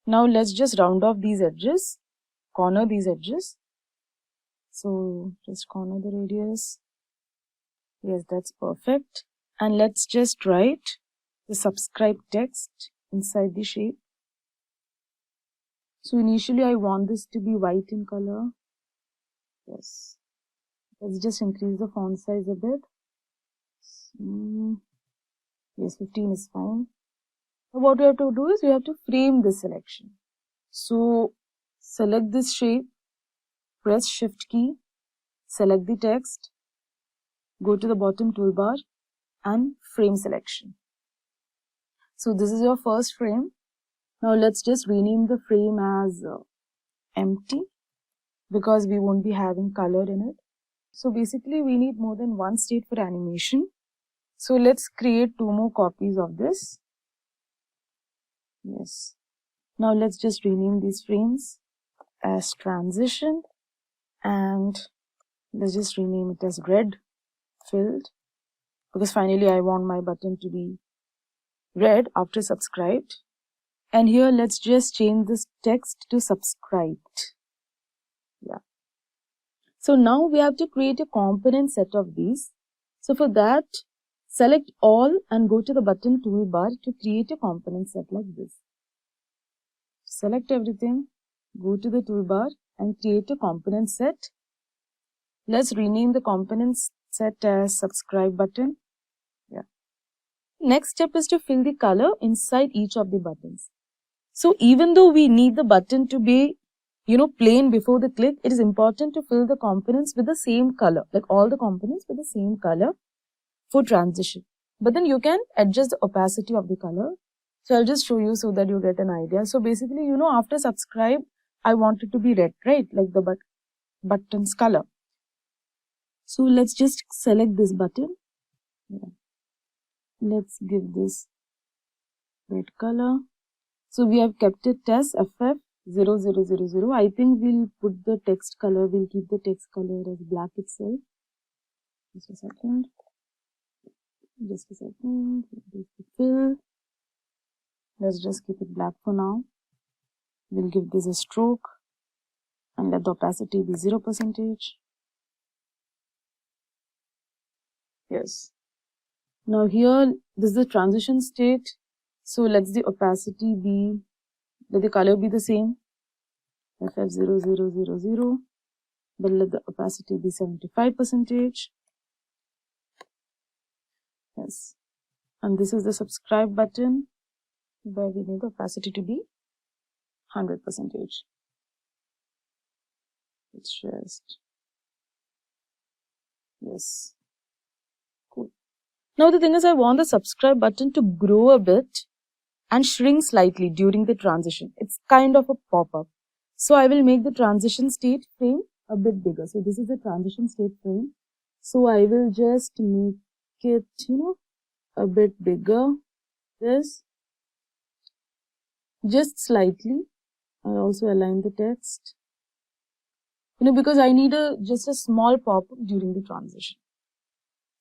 Speaker 3: Now let's just round off these edges, corner these edges. So just corner the radius. Yes, that's perfect. And let's just write the subscribe text inside the shape. So initially I want this to be white in color. Yes. Let's just increase the font size a bit. Yes, 15 is fine. So what we have to do is we have to frame this selection. So select this shape press Shift key, select the text, go to the bottom toolbar and frame selection. So this is your first frame. Now let's just rename the frame as empty because we won't be having color in it. So basically we need more than one state for animation. So let's create 2 more copies of this. Yes. Now let's just rename these frames as transition and let's just rename it as red filled because finally I want my button to be red after subscribed. And here let's just change this text to subscribed. Yeah. So now we have to create a component set of these. So for that, select all and go to the button toolbar to create a component set like this. Select everything, go to the toolbar and create a component set. Let's rename the component set as subscribe button. Yeah. Next step is to fill the color inside each of the buttons. So even though we need the button to be, plain before the click, it is important to fill the components with the same color, like all the components with the same color for transition. But then you can adjust the opacity of the color. So I'll just show you so that you get an idea. So basically, after subscribe, I want it to be red, right? Like the button's color. So let's just select this button. Yeah. Let's give this red color. So we have kept it as FF0000. I think we'll put the text color, we'll keep the text color as black itself. Just a second. Fill. Let's just keep it black for now. We'll give this a stroke and let the opacity be 0%. Yes. Now here, this is the transition state. So let the opacity be, let the color be the same, FF0000, but let the opacity be 75%. Yes. And this is the subscribe button where we need the opacity to be 100%. It's just, yes. Cool. Now the thing is, I want the subscribe button to grow a bit and shrink slightly during the transition. It's kind of a pop-up. So I will make the transition state frame a bit bigger. So this is the transition state frame. So I will just make it, a bit bigger. This. Just slightly. I'll also align the text. Because I need just a small pop-up during the transition.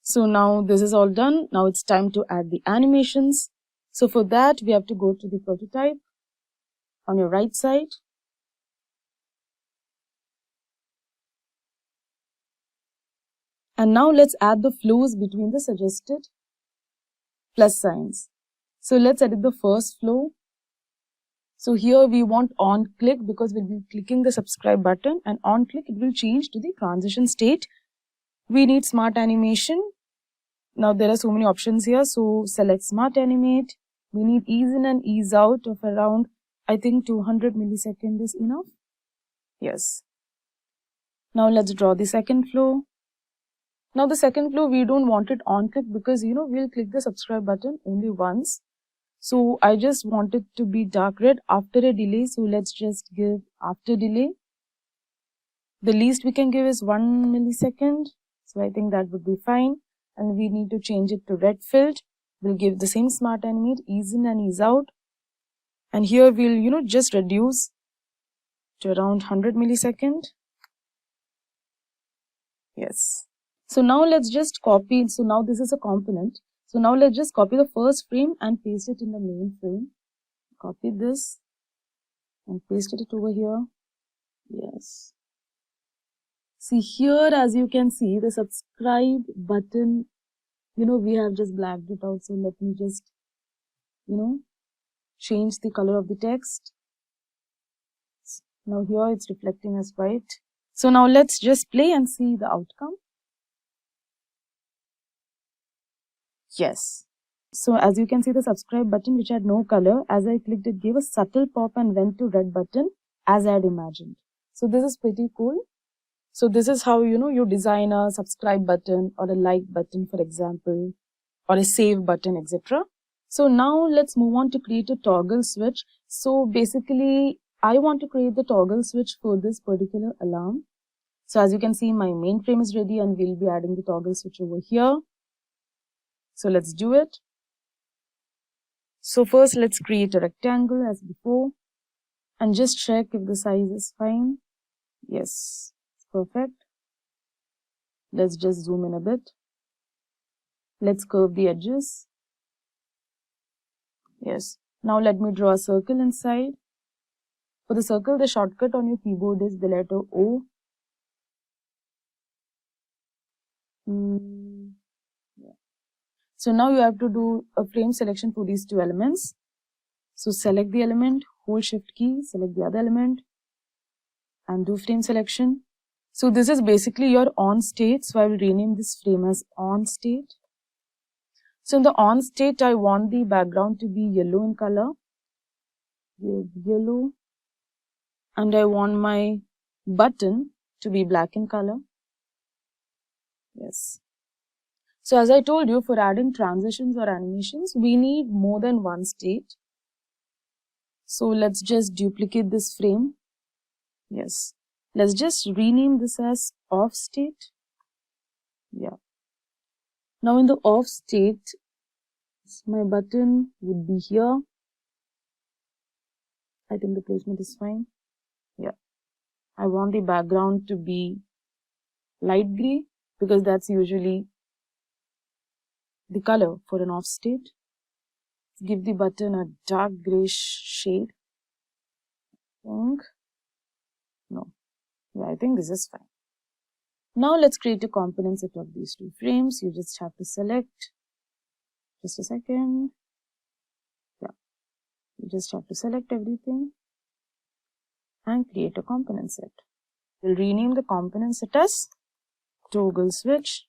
Speaker 3: So now this is all done. Now it's time to add the animations. So for that, we have to go to the prototype on your right side. And now let's add the flows between the suggested plus signs. So let's edit the first flow. So here we want on click because we'll be clicking the subscribe button, and on click it will change to the transition state. We need smart animation. Now there are so many options here. So select smart animate. We need ease in and ease out of around, I think 200 milliseconds is enough. Yes. Now let's draw the second flow. Now the second flow, we don't want it on click because, we'll click the subscribe button only once. So I just want it to be dark red after a delay. So let's just give after delay. The least we can give is 1 millisecond. So I think that would be fine. And we need to change it to red filled. We'll give the same smart animate, ease in and ease out. And here we'll, just reduce to around 100 millisecond. Yes. So now let's just copy. So now this is a component. So now let's just copy the first frame and paste it in the main frame. Copy this and paste it over here. Yes. See here, as you can see, the subscribe button, we have just blacked it out. So let me just, change the color of the text. Now here it's reflecting as white. So now let's just play and see the outcome. Yes. So as you can see, the subscribe button, which had no color, as I clicked, it gave a subtle pop and went to red button as I had imagined. So this is pretty cool. So this is how, you design a subscribe button or a like button, for example, or a save button, etc. So now let's move on to create a toggle switch. So basically, I want to create the toggle switch for this particular alarm. So as you can see, my main frame is ready and we'll be adding the toggle switch over here. So let's do it. So first let's create a rectangle as before and just check if the size is fine. Yes, it's perfect. Let's just zoom in a bit. Let's curve the edges. Yes. Now let me draw a circle inside. For the circle, the shortcut on your keyboard is the letter O. Yeah. So now you have to do a frame selection for these two elements. So select the element, hold shift key, select the other element and do frame selection. So this is basically your on state. So I will rename this frame as on state. So in the on state, I want the background to be yellow in color. Yellow. And I want my button to be black in color. Yes. So as I told you, for adding transitions or animations, we need more than one state. So let's just duplicate this frame. Yes. Let's just rename this as off state. Yeah. Now in the off state, my button would be here. I think the placement is fine. Yeah. I want the background to be light gray because that's usually the color for an off state. Give the button a dark gray shade. No. Yeah, I think this is fine. Now let's create a component set of these two frames. You just have to select. Just a second. Yeah. You just have to select everything and create a component set. We'll rename the component set as toggle switch.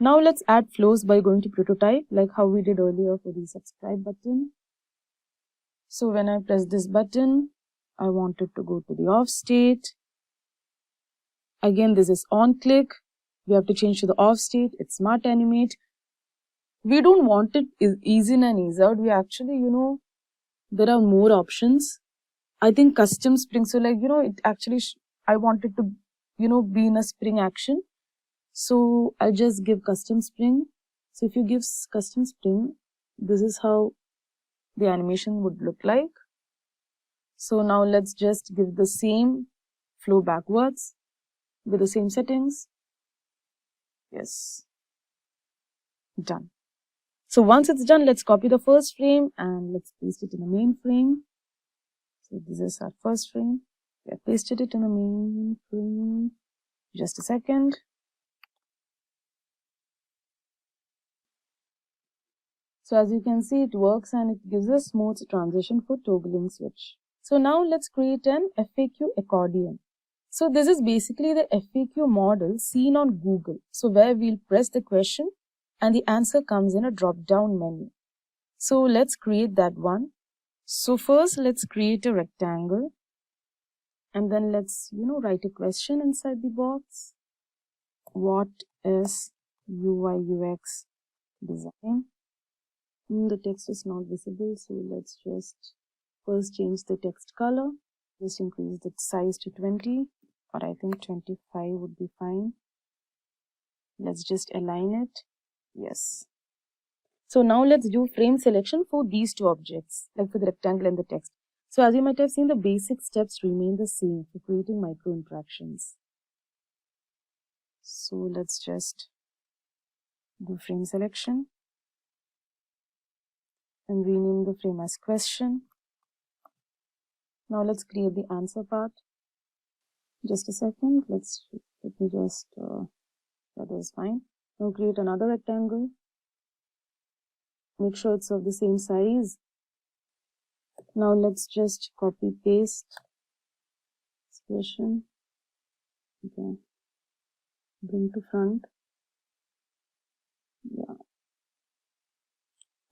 Speaker 3: Now let's add flows by going to prototype like how we did earlier for the subscribe button. So when I press this button, I want it to go to the off state. Again, this is on click. We have to change to the off state. It's smart animate. We don't want it ease in and ease out. We actually, there are more options. I think custom spring. So like, it actually, I want it to, be in a spring action. So I'll just give custom spring. So if you give custom spring, this is how the animation would look like. So now let's just give the same flow backwards with the same settings. Yes. Done. So once it's done, let's copy the first frame and let's paste it in the main frame. So this is our first frame. We have pasted it in the main frame. Just a second. So as you can see, it works and it gives a smooth transition for toggling switch. So now let's create an FAQ accordion. So this is basically the FAQ model seen on Google. So where we'll press the question and the answer comes in a drop-down menu. So let's create that one. So first let's create a rectangle and then let's, write a question inside the box. What is UI UX design? The text is not visible, so let's just first change the text color. Just increase the size to 20, or I think 25 would be fine. Let's just align it. Yes. So now let's do frame selection for these two objects, like for the rectangle and the text. So as you might have seen, the basic steps remain the same for creating micro interactions. So let's just do frame selection and rename the frame as question. Now let's create the answer part. Just a second. Let me just, that is fine. Now create another rectangle. Make sure it's of the same size. Now let's just copy paste expression. Okay. Bring to front. Yeah.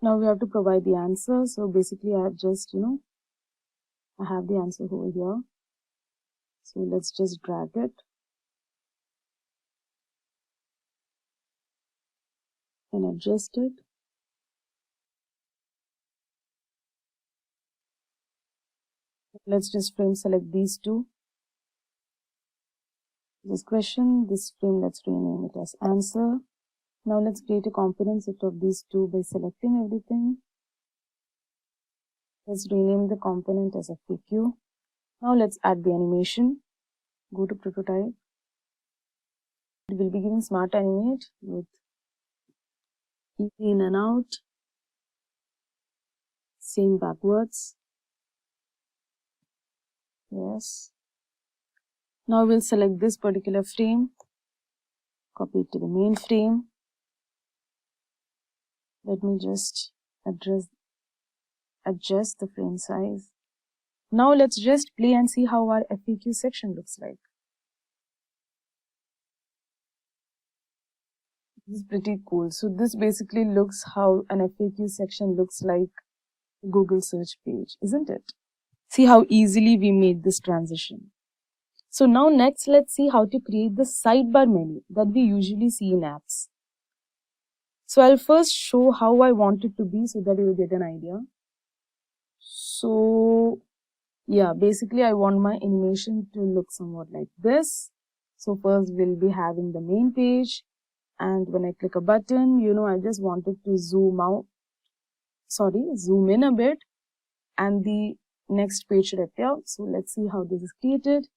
Speaker 3: Now we have to provide the answer. So basically I have just, I have the answer over here. So let's just drag it. and adjust it. Let's just frame select these two. This question, this frame, let's rename it as answer. Now let's create a component set of these two by selecting everything. Let's rename the component as FAQ. Now let's add the animation. Go to prototype. It will be given smart animate with easy in and out. Same backwards. Yes. Now we'll select this particular frame. Copy it to the main frame. Let me just adjust the frame size. Now let's just play and see how our FAQ section looks like. This is pretty cool. So this basically looks how an FAQ section looks like a Google search page, isn't it? See how easily we made this transition. So now next, let's see how to create the sidebar menu that we usually see in apps. So I'll first show how I want it to be so that you will get an idea. So yeah, basically I want my animation to look somewhat like this. So first we'll be having the main page, and when I click a button, I just wanted to zoom in a bit, and the next page should appear. So let's see how this is created.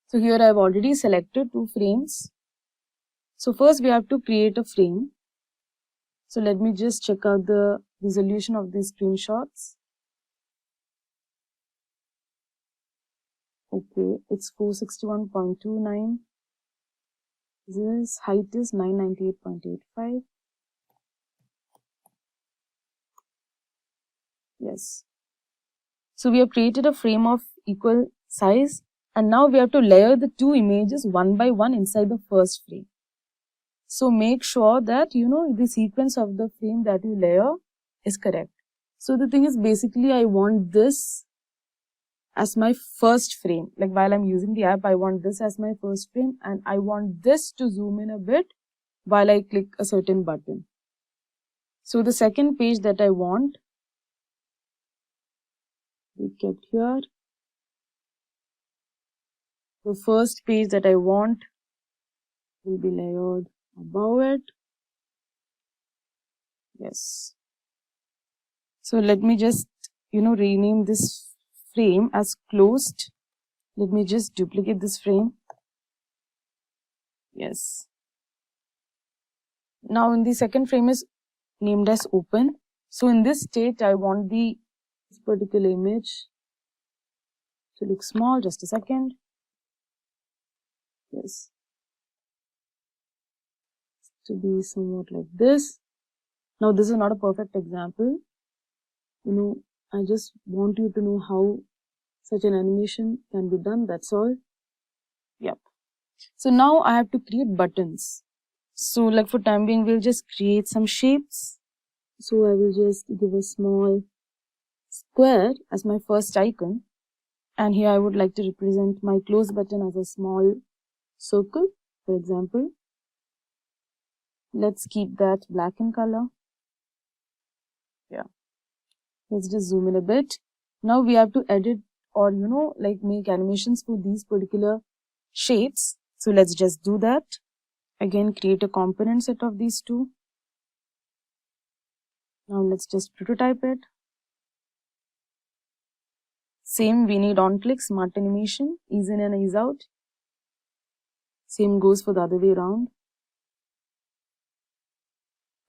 Speaker 3: So here I've already selected 2 frames. So first we have to create a frame. So let me just check out the resolution of these screenshots. Okay, it's 461.29. This height is 998.85. Yes. So we have created a frame of equal size, and now we have to layer the 2 images one by one inside the first frame. So make sure that the sequence of the frame that you layer is correct. So the thing is, basically I want this as my first frame. Like while I'm using the app, I want this as my first frame, and I want this to zoom in a bit while I click a certain button. So the second page that I want, we kept here. The first page that I want will be layered above it. Yes. So let me just, rename this frame as closed. Let me just duplicate this frame. Yes. Now in the second frame is named as open. So in this state, I want this particular image to look small. Just a second. Yes. To be somewhat like this. Now this is not a perfect example. I just want you to know how such an animation can be done. That's all. Yep. So now I have to create buttons. So like for time being, we'll just create some shapes. So I will just give a small square as my first icon. And here I would like to represent my close button as a small circle, for example. Let's keep that black in color. Yeah. Let's just zoom in a bit. Now we have to edit or, make animations for these particular shapes. So let's just do that. Again, create a component set of these two. Now let's just prototype it. Same, we need on-click, smart animation, ease in and ease out. Same goes for the other way around.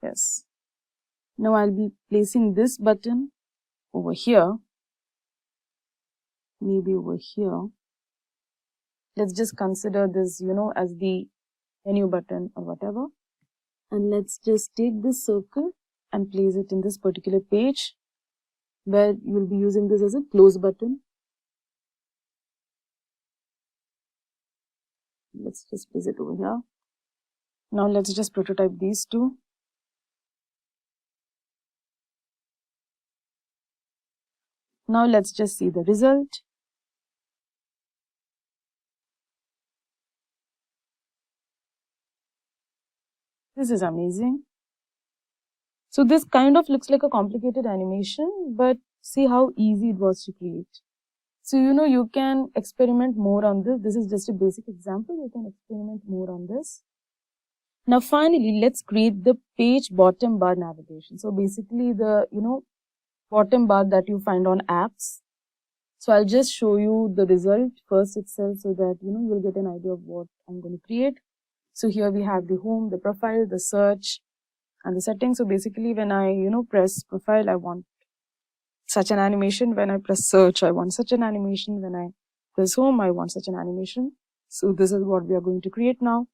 Speaker 3: Yes. Now I'll be placing this button over here. Maybe over here. Let's just consider this, as the menu button or whatever. And let's just take this circle and place it in this particular page where you'll be using this as a close button. Let's just place it over here. Now let's just prototype these two. Now let's just see the result. This is amazing. So this kind of looks like a complicated animation, but see how easy it was to create. So, you can experiment more on this. This is just a basic example. You can experiment more on this. Now, finally, let's create the page bottom bar navigation. So basically the, bottom bar that you find on apps. So I'll just show you the result first itself so that, you'll get an idea of what I'm going to create. So here we have the home, the profile, the search, and the settings. So basically when I, press profile, I want such an animation. When I press search, I want such an animation. When I press home, I want such an animation. So this is what we are going to create now.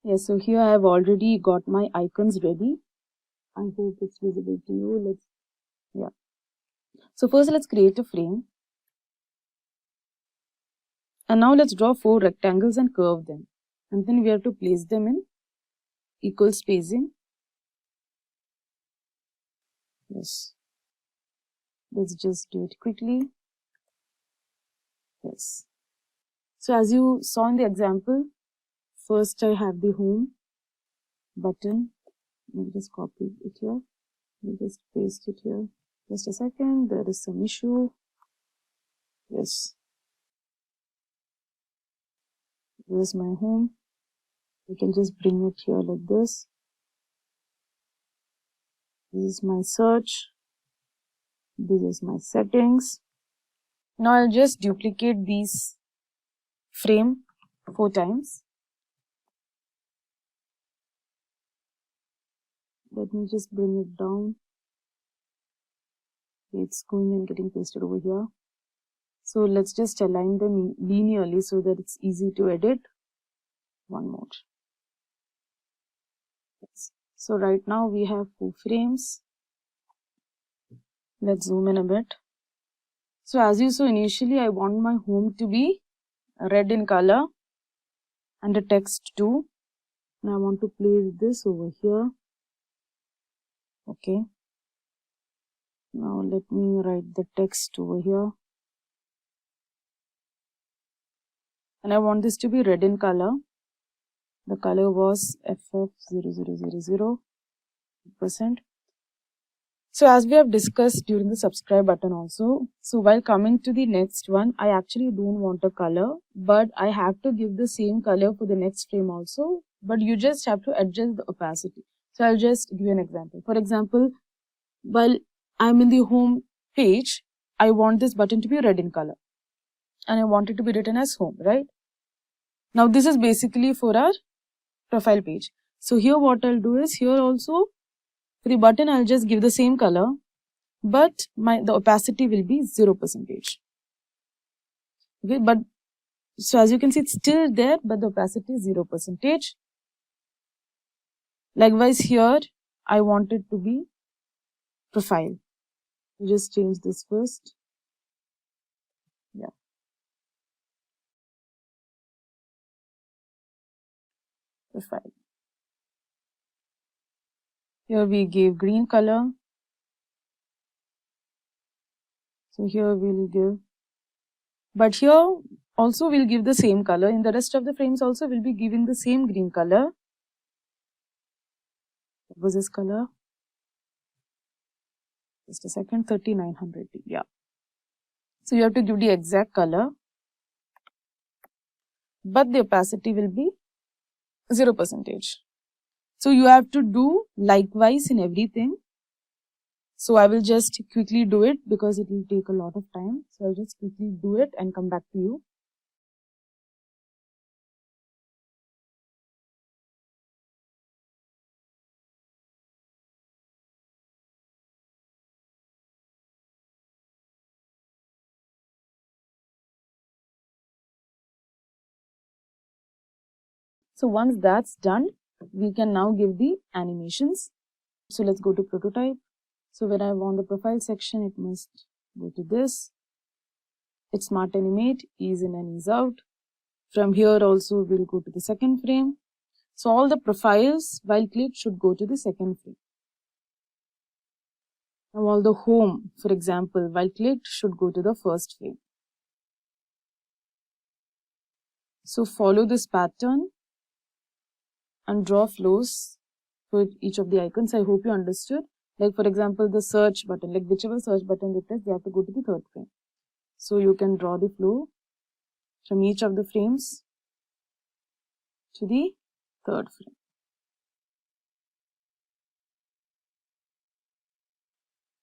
Speaker 3: Yes, so here I have already got my icons ready. I hope it's visible to you. So first let's create a frame. And now let's draw 4 rectangles and curve them. And then we have to place them in equal spacing. Yes. Let's just do it quickly. Yes. So as you saw in the example, first I have the home button. Let me just copy it here. Let me just paste it here. Just a second. There is some issue. Yes. This is my home. I can just bring it here like this. This is my search. This is my settings. Now I'll just duplicate these frame 4 times. Let me just bring it down. It's going and getting pasted over here. So let's just align them linearly so that it's easy to edit. One more. Yes. So right now we have 4 frames. Let's zoom in a bit. So as you saw initially, I want my home to be red in color and the text too. And I want to place this over here. Okay. Now let me write the text over here. And I want this to be red in color. The color was FF0000%. So as we have discussed during the subscribe button also, so while coming to the next one, I actually don't want a color, but I have to give the same color for the next frame also, but you just have to adjust the opacity. So I'll just give you an example. For example, while I'm in the home page, I want this button to be red in color and I want it to be written as home, right? Now this is basically for our profile page. So here what I'll do is, here also for the button I'll just give the same color, but the opacity will be 0%. Okay, but so as you can see, it's still there, but the opacity is 0%. Likewise here, I want it to be profile. Just change this first. Yeah. Profile. Here we gave green color. So here we'll give, but here also we'll give the same color. In the rest of the frames also we'll be giving the same green color. What was this color? Just a second, 3900. Yeah. So you have to give the exact color, but the opacity will be 0%. So you have to do likewise in everything. So I will just quickly do it because it will take a lot of time. So I'll just quickly do it and come back to you. So once that's done, we can now give the animations. So let's go to prototype. So when I want the profile section, it must go to this. It's smart animate, ease in and ease out. From here also we'll go to the second frame. So all the profiles while clicked should go to the second frame. Now all the home, for example, while clicked should go to the first frame. So follow this pattern and draw flows for each of the icons. I hope you understood. Like for example, the search button, like whichever search button they press, they have to go to the third frame. So you can draw the flow from each of the frames to the third frame.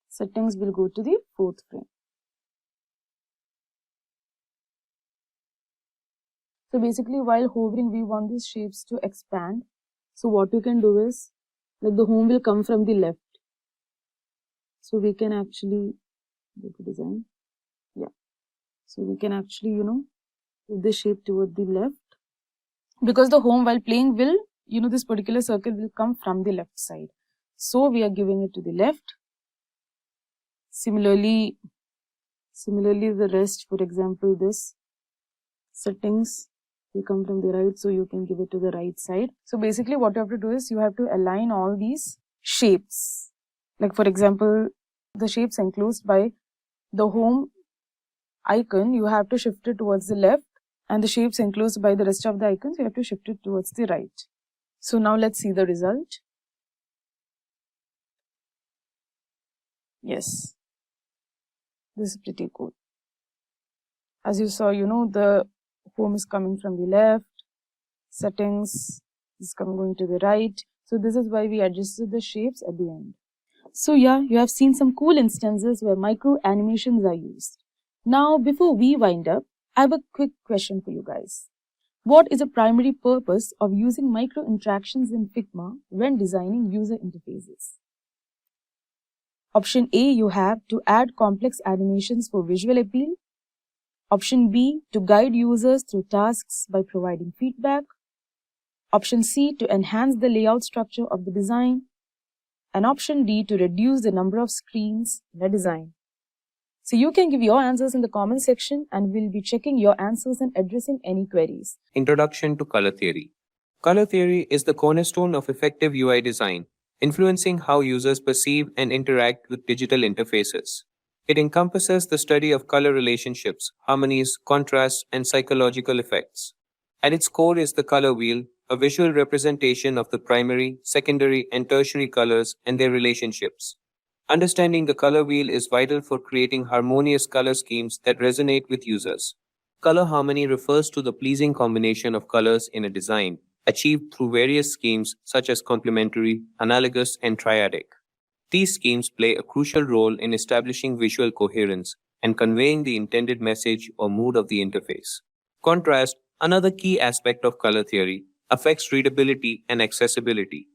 Speaker 3: Settings will go to the fourth frame. So basically, while hovering, we want these shapes to expand. So what you can do is, like the home will come from the left. So we can actually go to design. Yeah. So we can actually, move the shape toward the left. Because the home while playing will, this particular circle will come from the left side. So we are giving it to the left. Similarly the rest, for example, this settings will come from the right, so you can give it to the right side. So basically what you have to do is you have to align all these shapes. Like for example, the shapes enclosed by the home icon, you have to shift it towards the left, and the shapes enclosed by the rest of the icons, you have to shift it towards the right. So now let's see the result. Yes. This is pretty cool. As you saw, the home is coming from the left, settings is going to the right. So this is why we adjusted the shapes at the end. So yeah, you have seen some cool instances where micro animations are used. Now, before we wind up, I have a quick question for you guys. What is the primary purpose of using micro interactions in Figma when designing user interfaces? Option A, you have to add complex animations for visual appeal. Option B, to guide users through tasks by providing feedback. Option C, to enhance the layout structure of the design. And option D, to reduce the number of screens in a design. So you can give your answers in the comment section and we'll be checking your answers and addressing any queries.
Speaker 12: Introduction to Color Theory. Color theory is the cornerstone of effective UI design, influencing how users perceive and interact with digital interfaces. It encompasses the study of color relationships, harmonies, contrasts, and psychological effects. At its core is the color wheel, a visual representation of the primary, secondary, and tertiary colors and their relationships. Understanding the color wheel is vital for creating harmonious color schemes that resonate with users. Color harmony refers to the pleasing combination of colors in a design, achieved through various schemes such as complementary, analogous, and triadic. These schemes play a crucial role in establishing visual coherence and conveying the intended message or mood of the interface. Contrast, another key aspect of color theory, affects readability and accessibility.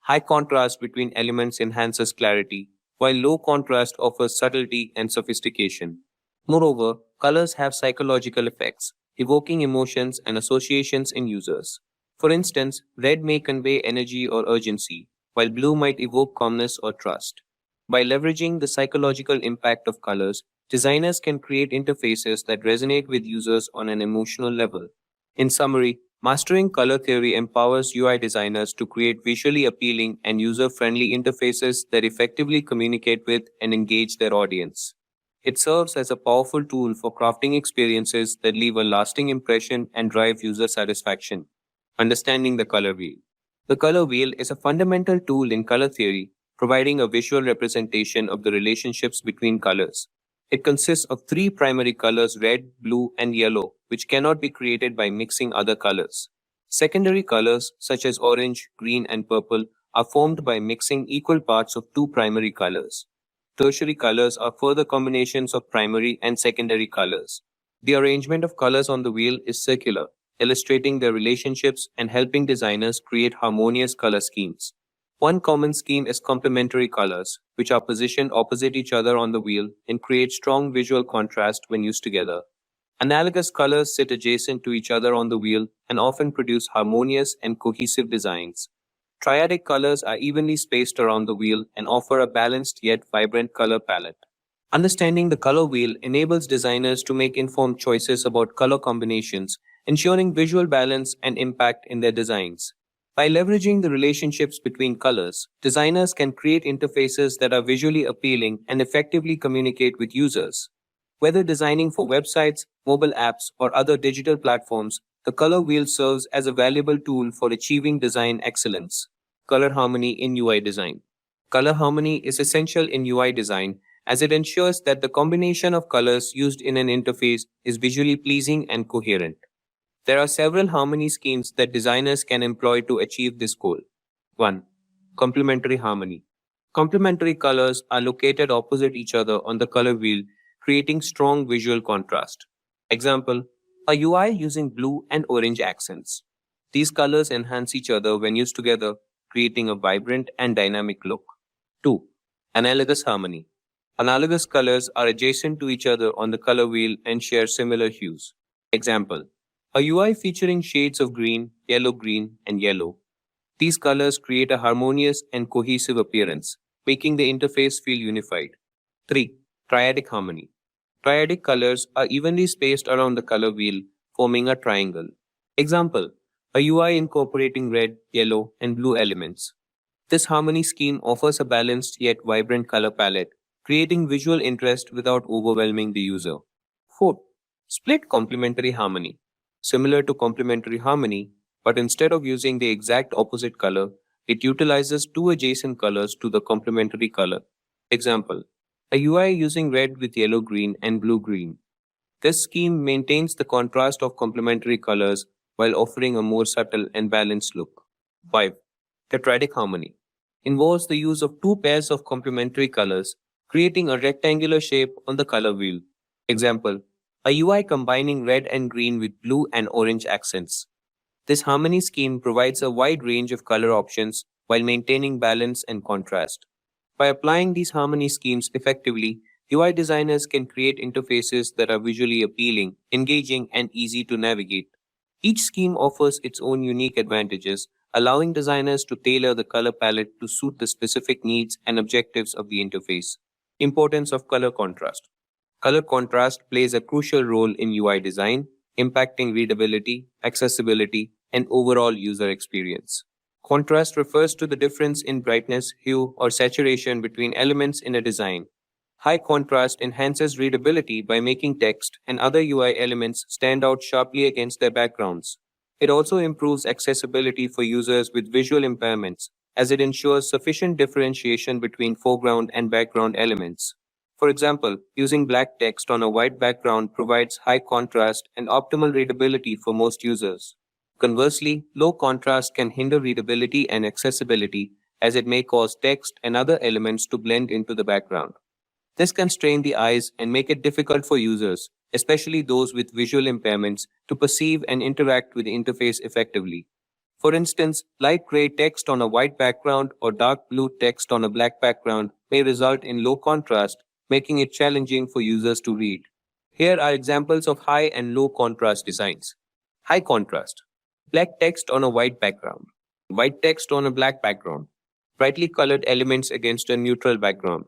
Speaker 12: High contrast between elements enhances clarity, while low contrast offers subtlety and sophistication. Moreover, colors have psychological effects, evoking emotions and associations in users. For instance, red may convey energy or urgency, while blue might evoke calmness or trust. By leveraging the psychological impact of colors, designers can create interfaces that resonate with users on an emotional level. In summary, mastering color theory empowers UI designers to create visually appealing and user-friendly interfaces that effectively communicate with and engage their audience. It serves as a powerful tool for crafting experiences that leave a lasting impression and drive user satisfaction. Understanding the color wheel. The color wheel is a fundamental tool in color theory, providing a visual representation of the relationships between colors. It consists of three primary colors, red, blue, and yellow, which cannot be created by mixing other colors. Secondary colors, such as orange, green, and purple, are formed by mixing equal parts of two primary colors. Tertiary colors are further combinations of primary and secondary colors. The arrangement of colors on the wheel is circular, illustrating their relationships and helping designers create harmonious color schemes. One common scheme is complementary colors, which are positioned opposite each other on the wheel and create strong visual contrast when used together. Analogous colors sit adjacent to each other on the wheel and often produce harmonious and cohesive designs. Triadic colors are evenly spaced around the wheel and offer a balanced yet vibrant color palette. Understanding the color wheel enables designers to make informed choices about color combinations, ensuring visual balance and impact in their designs. By leveraging the relationships between colors, designers can create interfaces that are visually appealing and effectively communicate with users. Whether designing for websites, mobile apps, or other digital platforms, the color wheel serves as a valuable tool for achieving design excellence. color harmony in UI design. Color harmony is essential in UI design as it ensures that the combination of colors used in an interface is visually pleasing and coherent. There are several harmony schemes that designers can employ to achieve this goal. 1. Complementary harmony. Complementary colors are located opposite each other on the color wheel, creating strong visual contrast. Example, a UI using blue and orange accents. These colors enhance each other when used together, creating a vibrant and dynamic look. 2. Analogous harmony. Analogous colors are adjacent to each other on the color wheel and share similar hues. Example, a UI featuring shades of green, yellow-green, and yellow. These colors create a harmonious and cohesive appearance, making the interface feel unified. 3. Triadic harmony. Triadic colors are evenly spaced around the color wheel, forming a triangle. Example, a UI incorporating red, yellow, and blue elements. This harmony scheme offers a balanced yet vibrant color palette, creating visual interest without overwhelming the user. 4. Split complementary harmony. Similar to complementary harmony, but instead of using the exact opposite color, it utilizes two adjacent colors to the complementary color. Example, a UI using red with yellow-green and blue-green. This scheme maintains the contrast of complementary colors while offering a more subtle and balanced look. 5. Tetradic harmony involves the use of two pairs of complementary colors, creating a rectangular shape on the color wheel. Example, a UI combining red and green with blue and orange accents. This harmony scheme provides a wide range of color options while maintaining balance and contrast. By applying these harmony schemes effectively, UI designers can create interfaces that are visually appealing, engaging, and easy to navigate. Each scheme offers its own unique advantages, allowing designers to tailor the color palette to suit the specific needs and objectives of the interface. Importance of color contrast. Color contrast plays a crucial role in UI design, impacting readability, accessibility, and overall user experience. Contrast refers to the difference in brightness, hue, or saturation between elements in a design. High contrast enhances readability by making text and other UI elements stand out sharply against their backgrounds. It also improves accessibility for users with visual impairments, as it ensures sufficient differentiation between foreground and background elements. For example, using black text on a white background provides high contrast and optimal readability for most users. Conversely, low contrast can hinder readability and accessibility, as it may cause text and other elements to blend into the background. This can strain the eyes and make it difficult for users, especially those with visual impairments, to perceive and interact with the interface effectively. For instance, light gray text on a white background or dark blue text on a black background may result in low contrast, making it challenging for users to read. Here are examples of high and low contrast designs. High contrast. Black text on a white background. White text on a black background. Brightly colored elements against a neutral background.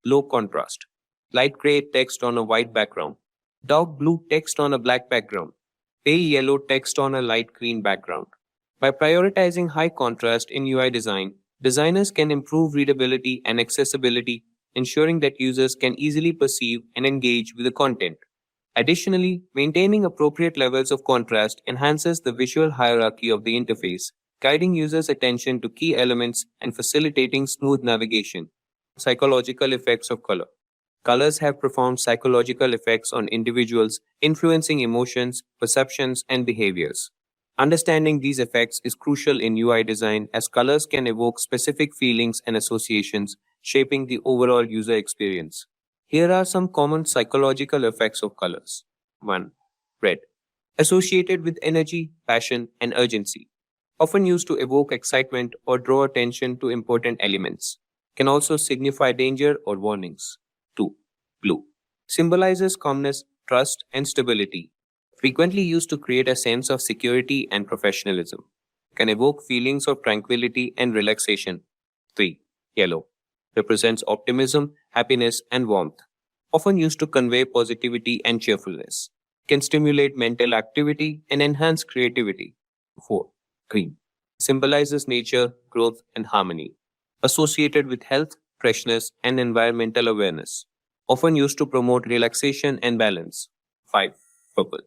Speaker 12: Low contrast. Light gray text on a white background. Dark blue text on a black background. Pale yellow text on a light green background. By prioritizing high contrast in UI design, designers can improve readability and accessibility, ensuring that users can easily perceive and engage with the content. Additionally, maintaining appropriate levels of contrast enhances the visual hierarchy of the interface, guiding users' attention to key elements and facilitating smooth navigation. Psychological effects of color. Colors have profound psychological effects on individuals, influencing emotions, perceptions, and behaviors. Understanding these effects is crucial in UI design, as colors can evoke specific feelings and associations, shaping the overall user experience. Here are some common psychological effects of colors. 1. Red. Associated with energy, passion, and urgency. Often used to evoke excitement or draw attention to important elements. Can also signify danger or warnings. 2. Blue. Symbolizes calmness, trust, and stability. Frequently used to create a sense of security and professionalism. Can evoke feelings of tranquility and relaxation. 3. Yellow. Represents optimism, happiness, and warmth. Often used to convey positivity and cheerfulness. Can stimulate mental activity and enhance creativity. 4. Green. Symbolizes nature, growth, and harmony. Associated with health, freshness, and environmental awareness. Often used to promote relaxation and balance. 5. Purple.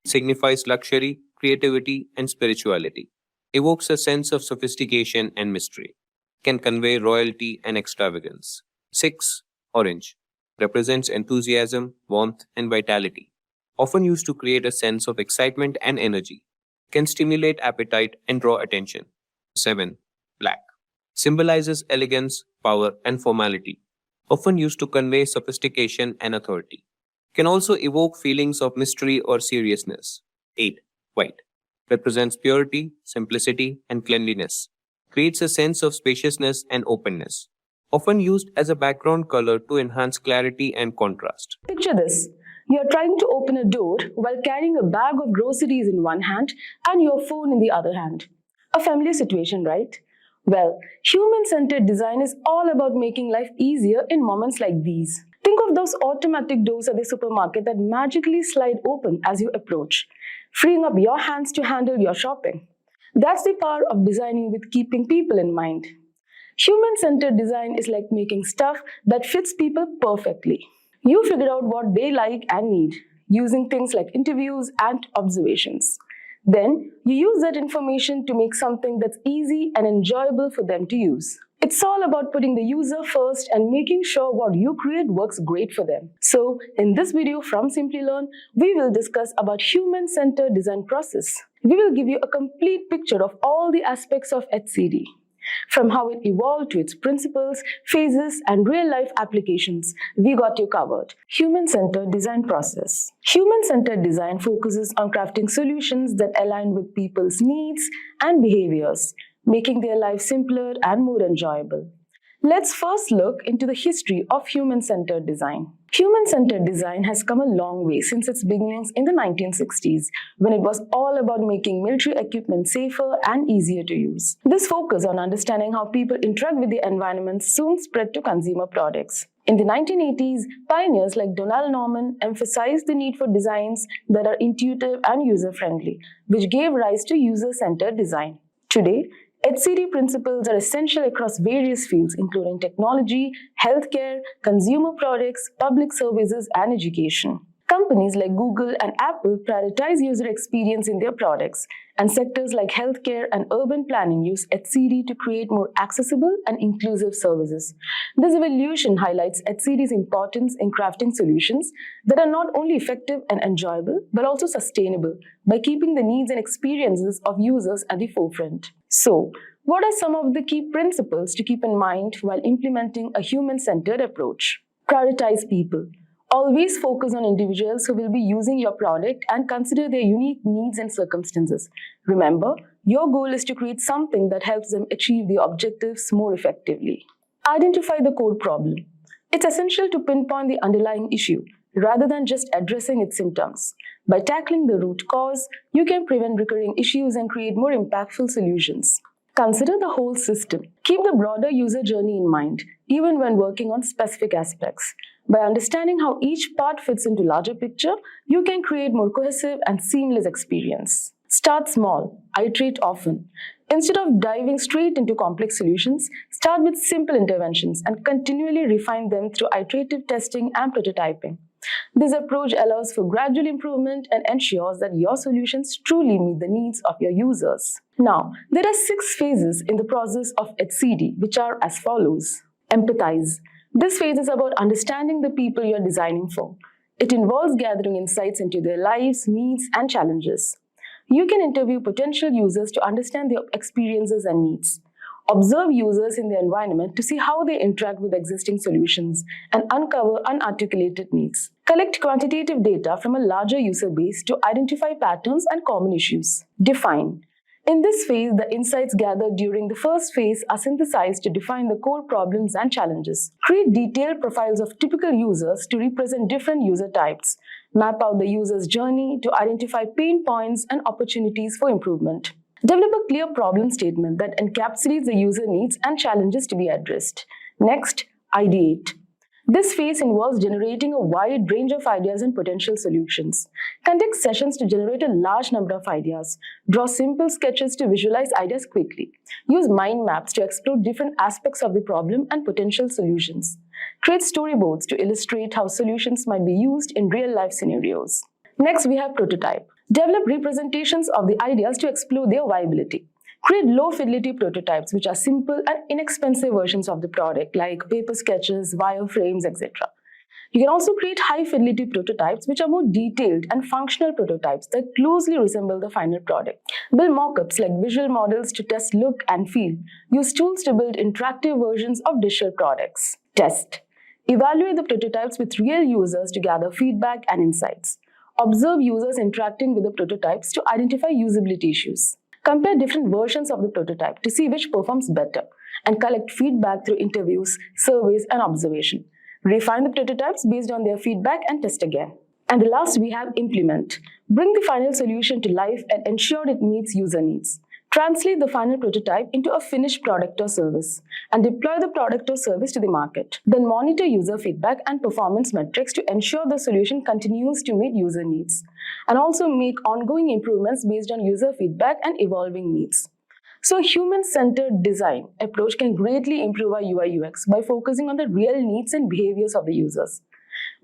Speaker 12: Signifies luxury, creativity, and spirituality. evokes a sense of sophistication and mystery, can convey royalty and extravagance. 6. Orange represents enthusiasm, warmth, and vitality, often used to create a sense of excitement and energy, can stimulate appetite and draw attention. 7. Black symbolizes elegance, power, and formality, often used to convey sophistication and authority, can also evoke feelings of mystery or seriousness. 8. White represents purity, simplicity, and cleanliness, creates a sense of spaciousness and openness, often used as a background color to enhance clarity and contrast.
Speaker 3: Picture this. You are trying to open a door while carrying a bag of groceries in one hand and your phone in the other hand. A familiar situation, right? Well, human-centered design is all about making life easier in moments like these. Think of those automatic doors at the supermarket that magically slide open as you approach, freeing up your hands to handle your shopping. That's the power of designing with keeping people in mind. Human-centered design is like making stuff that fits people perfectly. You figure out what they like and need, using things like interviews and observations. Then, you use that information to make something that's easy and enjoyable for them to use. It's all about putting the user first and making sure what you create works great for them. So, in this video from Simplilearn, we will discuss about human-centered design process. We will give you a complete picture of all the aspects of HCD. From how it evolved to its principles, phases, and real-life applications, we got you covered. Human-centered design process. Human-centered design focuses on crafting solutions that align with people's needs and behaviors, making their lives simpler and more enjoyable. Let's first look into the history of human-centered design. Human-centered design has come a long way since its beginnings in the 1960s, when it was all about making military equipment safer and easier to use. This focus on understanding how people interact with the environment soon spread to consumer products. In the 1980s, pioneers like Donald Norman emphasized the need for designs that are intuitive and user-friendly, which gave rise to user-centered design. Today, HCD principles are essential across various fields including technology, healthcare, consumer products, public services, and education. Companies like Google and Apple prioritize user experience in their products, and sectors like healthcare and urban planning use HCD to create more accessible and inclusive services. This evolution highlights HCD's importance in crafting solutions that are not only effective and enjoyable, but also sustainable by keeping the needs and experiences of users at the forefront. So, what are some of the key principles to keep in mind while implementing a human-centered approach? Prioritize people. Always focus on individuals who will be using your product and consider their unique needs and circumstances. Remember, your goal is to create something that helps them achieve their objectives more effectively. Identify the core problem. It's essential to pinpoint the underlying issue rather than just addressing its symptoms. By tackling the root cause, you can prevent recurring issues and create more impactful solutions. Consider the whole system. Keep the broader user journey in mind, even when working on specific aspects. By understanding how each part fits into a larger picture, you can create more cohesive and seamless experience. Start small, iterate often. Instead of diving straight into complex solutions, start with simple interventions and continually refine them through iterative testing and prototyping. This approach allows for gradual improvement and ensures that your solutions truly meet the needs of your users. Now, there are 6 phases in the process of HCD, which are as follows. Empathize. This phase is about understanding the people you are designing for. It involves gathering insights into their lives, needs, and challenges. You can interview potential users to understand their experiences and needs. Observe users in their environment to see how they interact with existing solutions and uncover unarticulated needs. Collect quantitative data from a larger user base to identify patterns and common issues. Define. In this phase, the insights gathered during the first phase are synthesized to define the core problems and challenges. Create detailed profiles of typical users to represent different user types. Map out the user's journey to identify pain points and opportunities for improvement. Develop a clear problem statement that encapsulates the user needs and challenges to be addressed. Next, ideate. This phase involves generating a wide range of ideas and potential solutions. Conduct sessions to generate a large number of ideas. Draw simple sketches to visualize ideas quickly. Use mind maps to explore different aspects of the problem and potential solutions. Create storyboards to illustrate how solutions might be used in real-life scenarios. Next, we have prototype. Develop representations of the ideas to explore their viability. Create low fidelity prototypes, which are simple and inexpensive versions of the product, like paper sketches, wireframes, etc. You can also create high fidelity prototypes, which are more detailed and functional prototypes that closely resemble the final product. Build mockups like visual models to test look and feel. Use tools to build interactive versions of digital products. Test. Evaluate the prototypes with real users to gather feedback and insights. Observe users interacting with the prototypes to identify usability issues. Compare different versions of the prototype to see which performs better, and collect feedback through interviews, surveys, and observation. Refine the prototypes based on their feedback and test again. And the last, we have implement. Bring the final solution to life and ensure it meets user needs. Translate the final prototype into a finished product or service and deploy the product or service to the market. Then monitor user feedback and performance metrics to ensure the solution continues to meet user needs, and also make ongoing improvements based on user feedback and evolving needs. So, a human-centered design approach can greatly improve our UI UX by focusing on the real needs and behaviors of the users.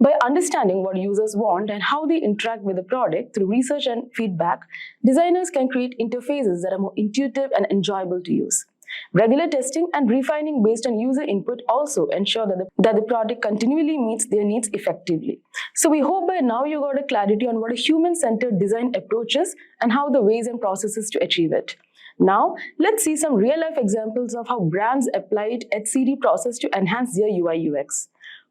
Speaker 3: By understanding what users want and how they interact with the product through research and feedback, designers can create interfaces that are more intuitive and enjoyable to use. Regular testing and refining based on user input also ensure that the product continually meets their needs effectively. So we hope by now you got a clarity on what a human-centered design approach is and how the ways and processes to achieve it. Now, let's see some real-life examples of how brands applied HCD process to enhance their UI UX.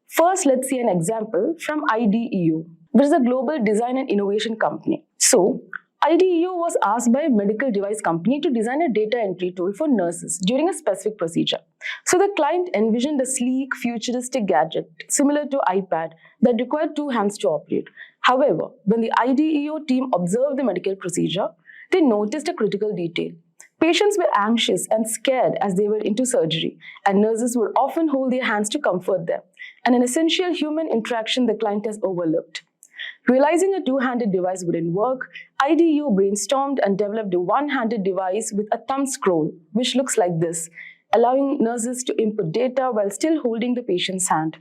Speaker 3: First, let's see an example from IDEO, which is a global design and innovation company. So, IDEO was asked by a medical device company to design a data entry tool for nurses during a specific procedure. So, the client envisioned a sleek, futuristic gadget similar to iPad that required two hands to operate. However, when the IDEO team observed the medical procedure, they noticed a critical detail. Patients were anxious and scared as they were into surgery, and nurses would often hold their hands to comfort them, and an essential human interaction the client has overlooked. Realizing a two-handed device wouldn't work, IDEO brainstormed and developed a one-handed device with a thumb scroll, which looks like this, allowing nurses to input data while still holding the patient's hand.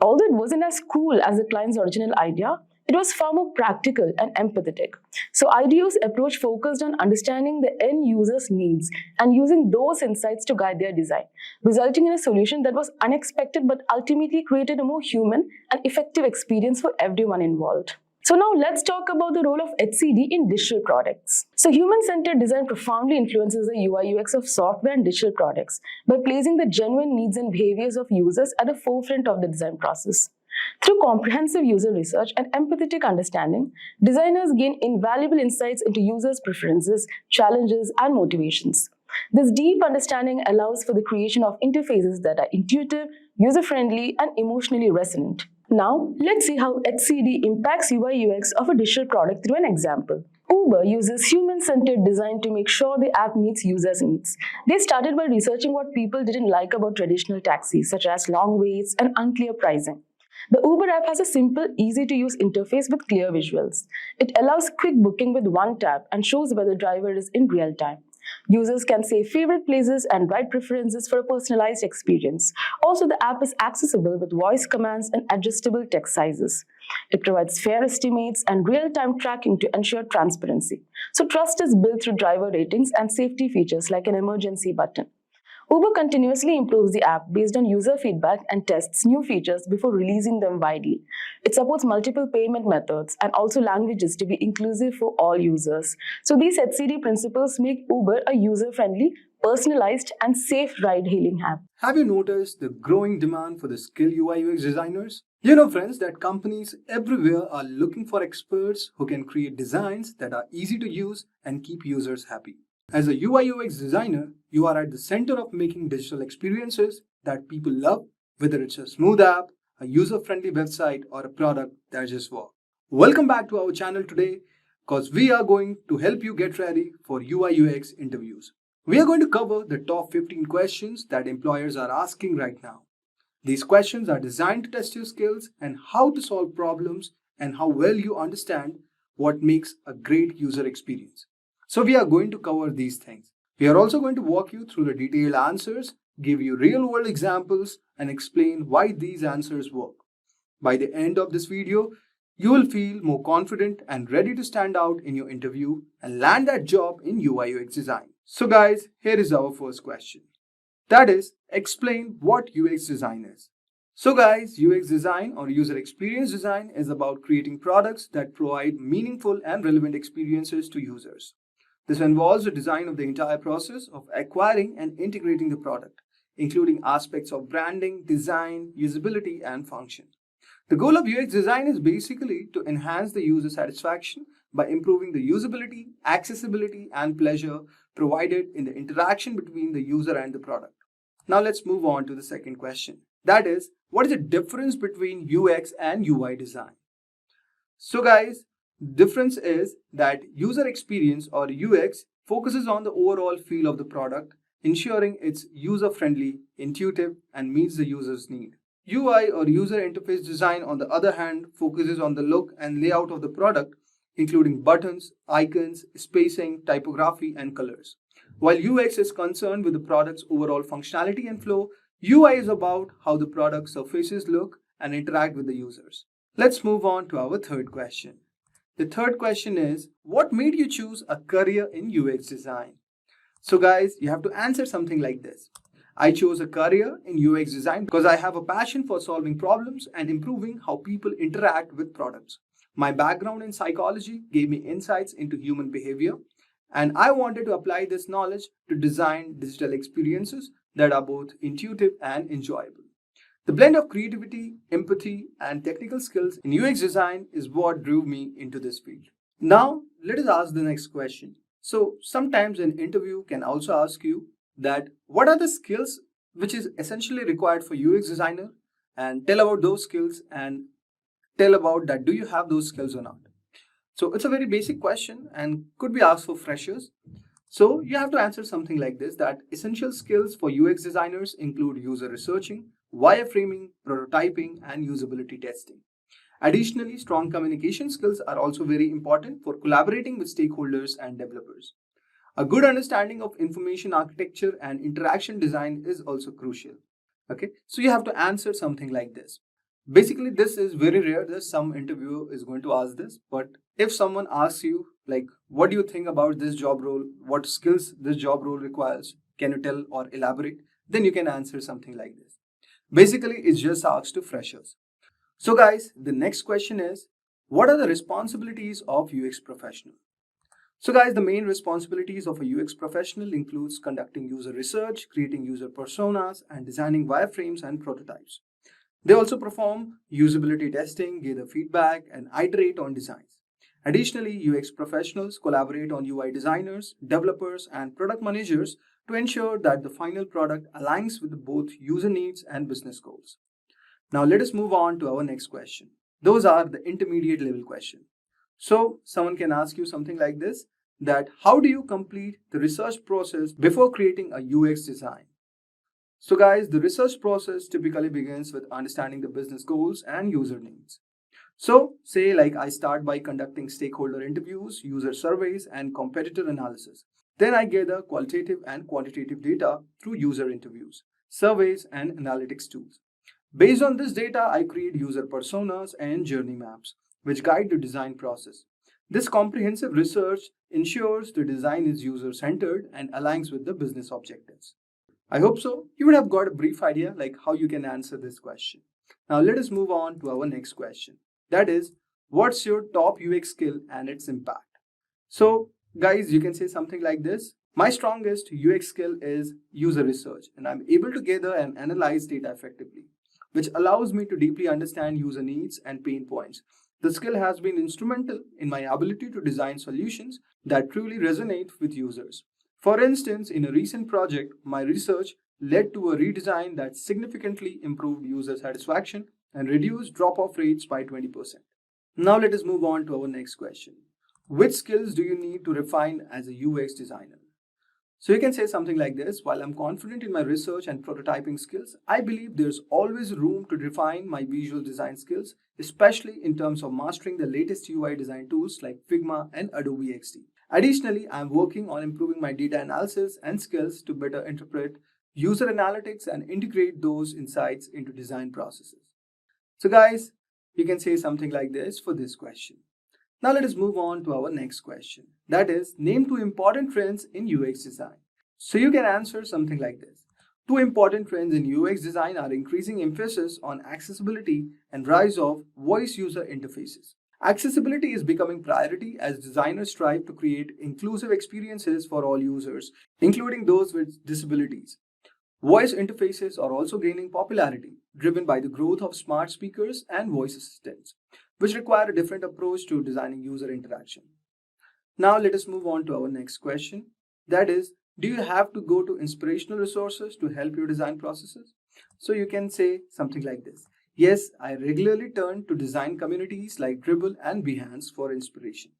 Speaker 3: Although it wasn't as cool as the client's original idea, it was far more practical and empathetic. So IDEO's approach focused on understanding the end user's needs and using those insights to guide their design, resulting in a solution that was unexpected but ultimately created a more human and effective experience for everyone involved. So now let's talk about the role of HCD in digital products. So human-centered design profoundly influences the UI UX of software and digital products by placing the genuine needs and behaviors of users at the forefront of the design process. Through comprehensive user research and empathetic understanding, designers gain invaluable insights into users' preferences, challenges, and motivations. This deep understanding allows for the creation of interfaces that are intuitive, user-friendly, and emotionally resonant. Now, let's see how HCD impacts UI UX of a digital product through an example. Uber uses human-centered design to make sure the app meets users' needs. They started by researching what people didn't like about traditional taxis, such as long waits and unclear pricing. The Uber app has a simple, easy-to-use interface with clear visuals. It allows quick booking with one tap and shows where the driver is in real time. Users can save favorite places and ride preferences for a personalized experience. Also, the app is accessible with voice commands and adjustable text sizes. It provides fare estimates and real-time tracking to ensure transparency. So, trust is built through driver ratings and safety features like an emergency button. Uber continuously improves the app based on user feedback and tests new features before releasing them widely. It supports multiple payment methods and also languages to be inclusive for all users. So these HCD principles make Uber a user-friendly, personalized, and safe ride-hailing app.
Speaker 7: Have you noticed the growing demand for the skilled UI UX designers? You know, friends, that companies everywhere are looking for experts who can create designs that are easy to use and keep users happy. As a UI UX designer, you are at the center of making digital experiences that people love, whether it's a smooth app, a user-friendly website, or a product that just works. Welcome back to our channel today, because we are going to help you get ready for UI UX interviews. We are going to cover the top 15 questions that employers are asking right now. These questions are designed to test your skills and how to solve problems and how well you understand what makes a great user experience. So we are going to cover these things. We are also going to walk you through the detailed answers, give you real-world examples, and explain why these answers work. By the end of this video, you will feel more confident and ready to stand out in your interview and land that job in UI UX design. So guys, here is our first question. That is, explain what UX design is. So guys, UX design or user experience design is about creating products that provide meaningful and relevant experiences to users. This involves the design of the entire process of acquiring and integrating the product, including aspects of branding, design, usability, and function. The goal of UX design is basically to enhance the user satisfaction by improving the usability, accessibility, and pleasure provided in the interaction between the user and the product. Now let's move on to the second question. That is, what is the difference between UX and UI design? So guys, the difference is that user experience or UX focuses on the overall feel of the product, ensuring it's user-friendly, intuitive, and meets the user's need. UI or user interface design, on the other hand, focuses on the look and layout of the product, including buttons, icons, spacing, typography, and colors. While UX is concerned with the product's overall functionality and flow, UI is about how the product surfaces look and interact with the users. Let's move on to our third question. The third question is, what made you choose a career in UX design? So guys, you have to answer something like this. I chose a career in UX design because I have a passion for solving problems and improving how people interact with products. My background in psychology gave me insights into human behavior, and I wanted to apply this knowledge to design digital experiences that are both intuitive and enjoyable. The blend of creativity, empathy, and technical skills in UX design is what drew me into this field. Now, let us ask the next question. So, sometimes an interview can also ask you that what are the skills which is essentially required for UX designer, and tell about those skills and tell about that do you have those skills or not. So it's a very basic question and could be asked for freshers. So you have to answer something like this, that essential skills for UX designers include user researching, wireframing, prototyping, and usability testing. Additionally, strong communication skills are also very important for collaborating with stakeholders and developers. A good understanding of information architecture and interaction design is also crucial. Okay, so you have to answer something like this. Basically, this is very rare that some interviewer is going to ask this, but if someone asks you, like, what do you think about this job role? What skills this job role requires? Can you tell or elaborate? Then you can answer something like this. Basically, it's just asked to freshers. So guys, the next question is, what are the responsibilities of UX professional? So guys, the main responsibilities of a UX professional includes conducting user research, creating user personas, and designing wireframes and prototypes. They also perform usability testing, gather feedback, and iterate on designs. Additionally, UX professionals collaborate on UI designers, developers, and product managers to ensure that the final product aligns with both user needs and business goals. Now let us move on to our next question. Those are the intermediate level questions. So someone can ask you something like this, that how do you complete the research process before creating a UX design? So guys, the research process typically begins with understanding the business goals and user needs. So say like I start by conducting stakeholder interviews, user surveys, and competitor analysis. Then I gather qualitative and quantitative data through user interviews, surveys, and analytics tools. Based on this data, I create user personas and journey maps, which guide the design process. This comprehensive research ensures the design is user-centered and aligns with the business objectives. I hope so. You would have got a brief idea like how you can answer this question. Now let us move on to our next question. That is, what's your top UX skill and its impact? So guys, you can say something like this. My strongest UX skill is user research, and I'm able to gather and analyze data effectively, which allows me to deeply understand user needs and pain points. The skill has been instrumental in my ability to design solutions that truly resonate with users. For instance, in a recent project, my research led to a redesign that significantly improved user satisfaction and reduced drop-off rates by 20%. Now let us move on to our next question. Which skills do you need to refine as a UX designer? So you can say something like this, while I'm confident in my research and prototyping skills, I believe there's always room to refine my visual design skills, especially in terms of mastering the latest UI design tools like Figma and Adobe XD. Additionally, I'm working on improving my data analysis and skills to better interpret user analytics and integrate those insights into design processes. So guys, you can say something like this for this question. Now let us move on to our next question. That is, name 2 important trends in UX design. So you can answer something like this. 2 important trends in UX design are increasing emphasis on accessibility and rise of voice user interfaces. Accessibility is becoming priority as designers strive to create inclusive experiences for all users, including those with disabilities. Voice interfaces are also gaining popularity, driven by the growth of smart speakers and voice assistants, which require a different approach to designing user interaction. Now let us move on to our next question. That is, do you have to go to inspirational resources to help your design processes? So you can say something like this. Yes, I regularly turn to design communities like Dribble and Behance for inspiration.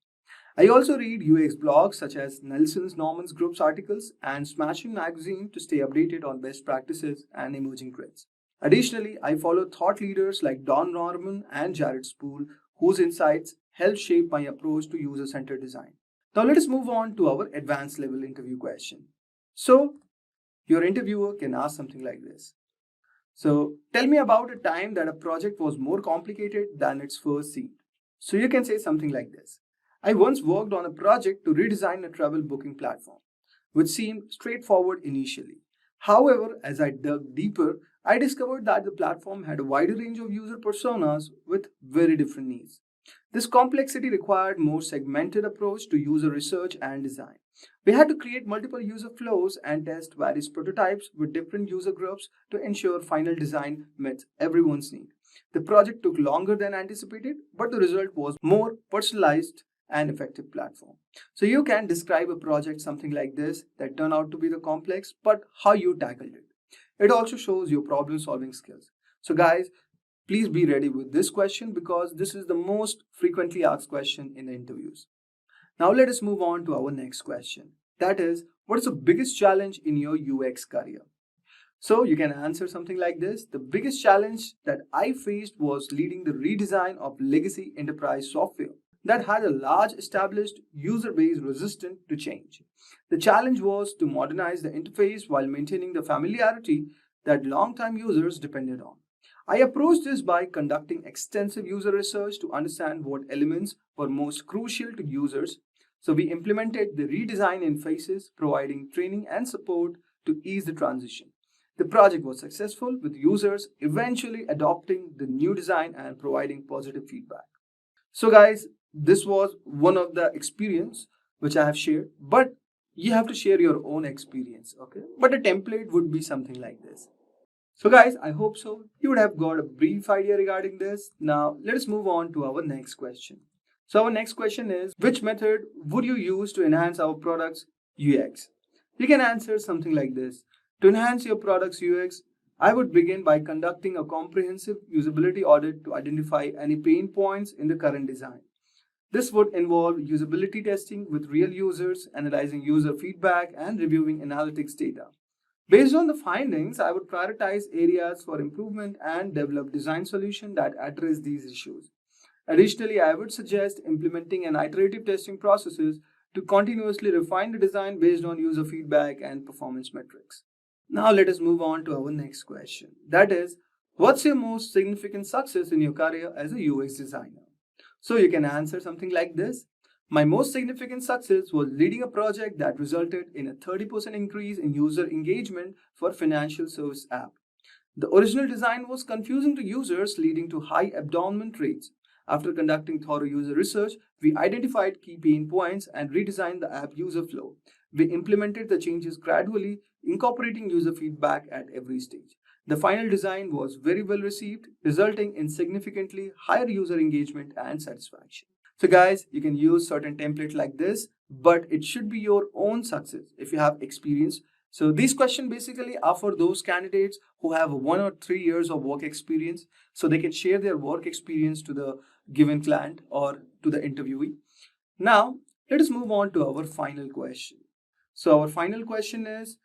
Speaker 7: I also read UX blogs such as Nelson's Norman's Group's articles and Smashing Magazine to stay updated on best practices and emerging trends. Additionally, I follow thought leaders like Don Norman and Jared Spool, whose insights help shape my approach to user-centered design. Now let us move on to our advanced level interview question. So, your interviewer can ask something like this. So, tell me about a time that a project was more complicated than its first seemed. So you can say something like this. I once worked on a project to redesign a travel booking platform, which seemed straightforward initially. However, as I dug deeper, I discovered that the platform had a wider range of user personas with very different needs. This complexity required more segmented approach to user research and design. We had to create multiple user flows and test various prototypes with different user groups to ensure final design met everyone's need. The project took longer than anticipated, but the result was more personalized and effective platform. So you can describe a project something like this that turned out to be the complex, but how you tackled it. It also shows your problem solving skills. So guys, please be ready with this question because this is the most frequently asked question in the interviews. Now let us move on to our next question. That is, what is the biggest challenge in your UX career? So you can answer something like this. The biggest challenge that I faced was leading the redesign of legacy enterprise software that had a large established user base resistant to change. The challenge was to modernize the interface while maintaining the familiarity that long-time users depended on. I approached this by conducting extensive user research to understand what elements were most crucial to users. So we implemented the redesign in phases, providing training and support to ease the transition. The project was successful, with users eventually adopting the new design and providing positive feedback. So guys, this was one of the experience which I have shared, but you have to share your own experience, okay? But a template would be something like this. So guys, I hope so. You would have got a brief idea regarding this. Now, let us move on to our next question. So our next question is, which method would you use to enhance our product's UX? You can answer something like this. To enhance your product's UX, I would begin by conducting a comprehensive usability audit to identify any pain points in the current design. This would involve usability testing with real users, analyzing user feedback, and reviewing analytics data. Based on the findings, I would prioritize areas for improvement and develop design solutions that address these issues. Additionally, I would suggest implementing an iterative testing processes to continuously refine the design based on user feedback and performance metrics. Now let us move on to our next question. That is, what's your most significant success in your career as a UX designer? So you can answer something like this. My most significant success was leading a project that resulted in a 30% increase in user engagement for financial service app. The original design was confusing to users, leading to high abandonment rates. After conducting thorough user research, we identified key pain points and redesigned the app user flow. We implemented the changes gradually, incorporating user feedback at every stage. The final design was very well received, resulting in significantly higher user engagement and satisfaction. So guys, you can use certain template like this, but it should be your own success if you have experience. So these questions basically are for those candidates who have 1 or 3 years of work experience, so they can share their work experience to the given client or to the interviewee. Now, let us move on to our final question. So our final question is,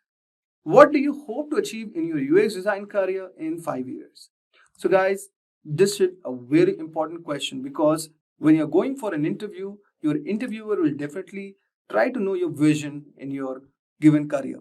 Speaker 7: what do you hope to achieve in your UX design career in 5 years? So guys, this is a very important question because when you're going for an interview, your interviewer will definitely try to know your vision in your given career.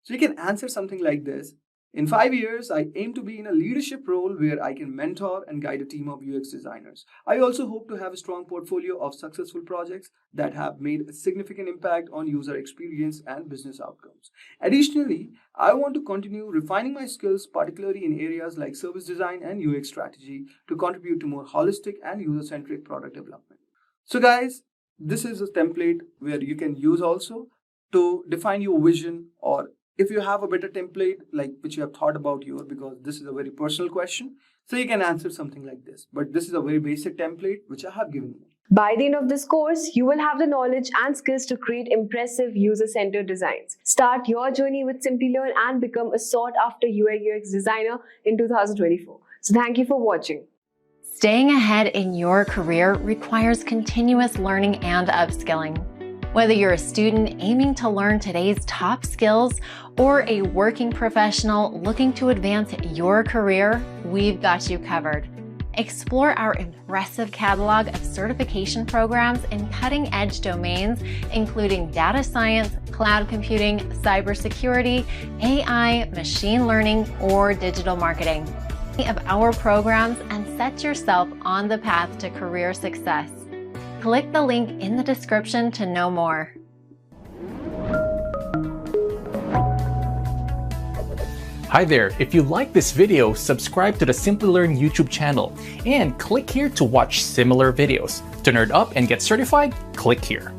Speaker 7: So you can answer something like this. In 5 years, I aim to be in a leadership role where I can mentor and guide a team of UX designers. I also hope to have a strong portfolio of successful projects that have made a significant impact on user experience and business outcomes. Additionally, I want to continue refining my skills, particularly in areas like service design and UX strategy, to contribute to more holistic and user-centric product development. So guys, this is a template where you can use also to define your vision, or if you have a better template like which you have thought about because this is a very personal question, so you can answer something like this. But this is a very basic template which I have given you.
Speaker 1: By the end of this course, you will have the knowledge and skills to create impressive user-centered designs. Start your journey with Simplilearn and become a sought-after UI/UX designer in 2024. So thank you for watching.
Speaker 13: Staying ahead in your career requires continuous learning and upskilling. Whether you're a student aiming to learn today's top skills or a working professional looking to advance your career, we've got you covered. Explore our impressive catalog of certification programs in cutting-edge domains, including data science, cloud computing, cybersecurity, AI, machine learning, or digital marketing. Of our programs and set yourself on the path to career success. Click the link in the description to know more.
Speaker 11: Hi there, if you like this video, subscribe to the Simplilearn YouTube channel and click here to watch similar videos. To nerd up and get certified, click here.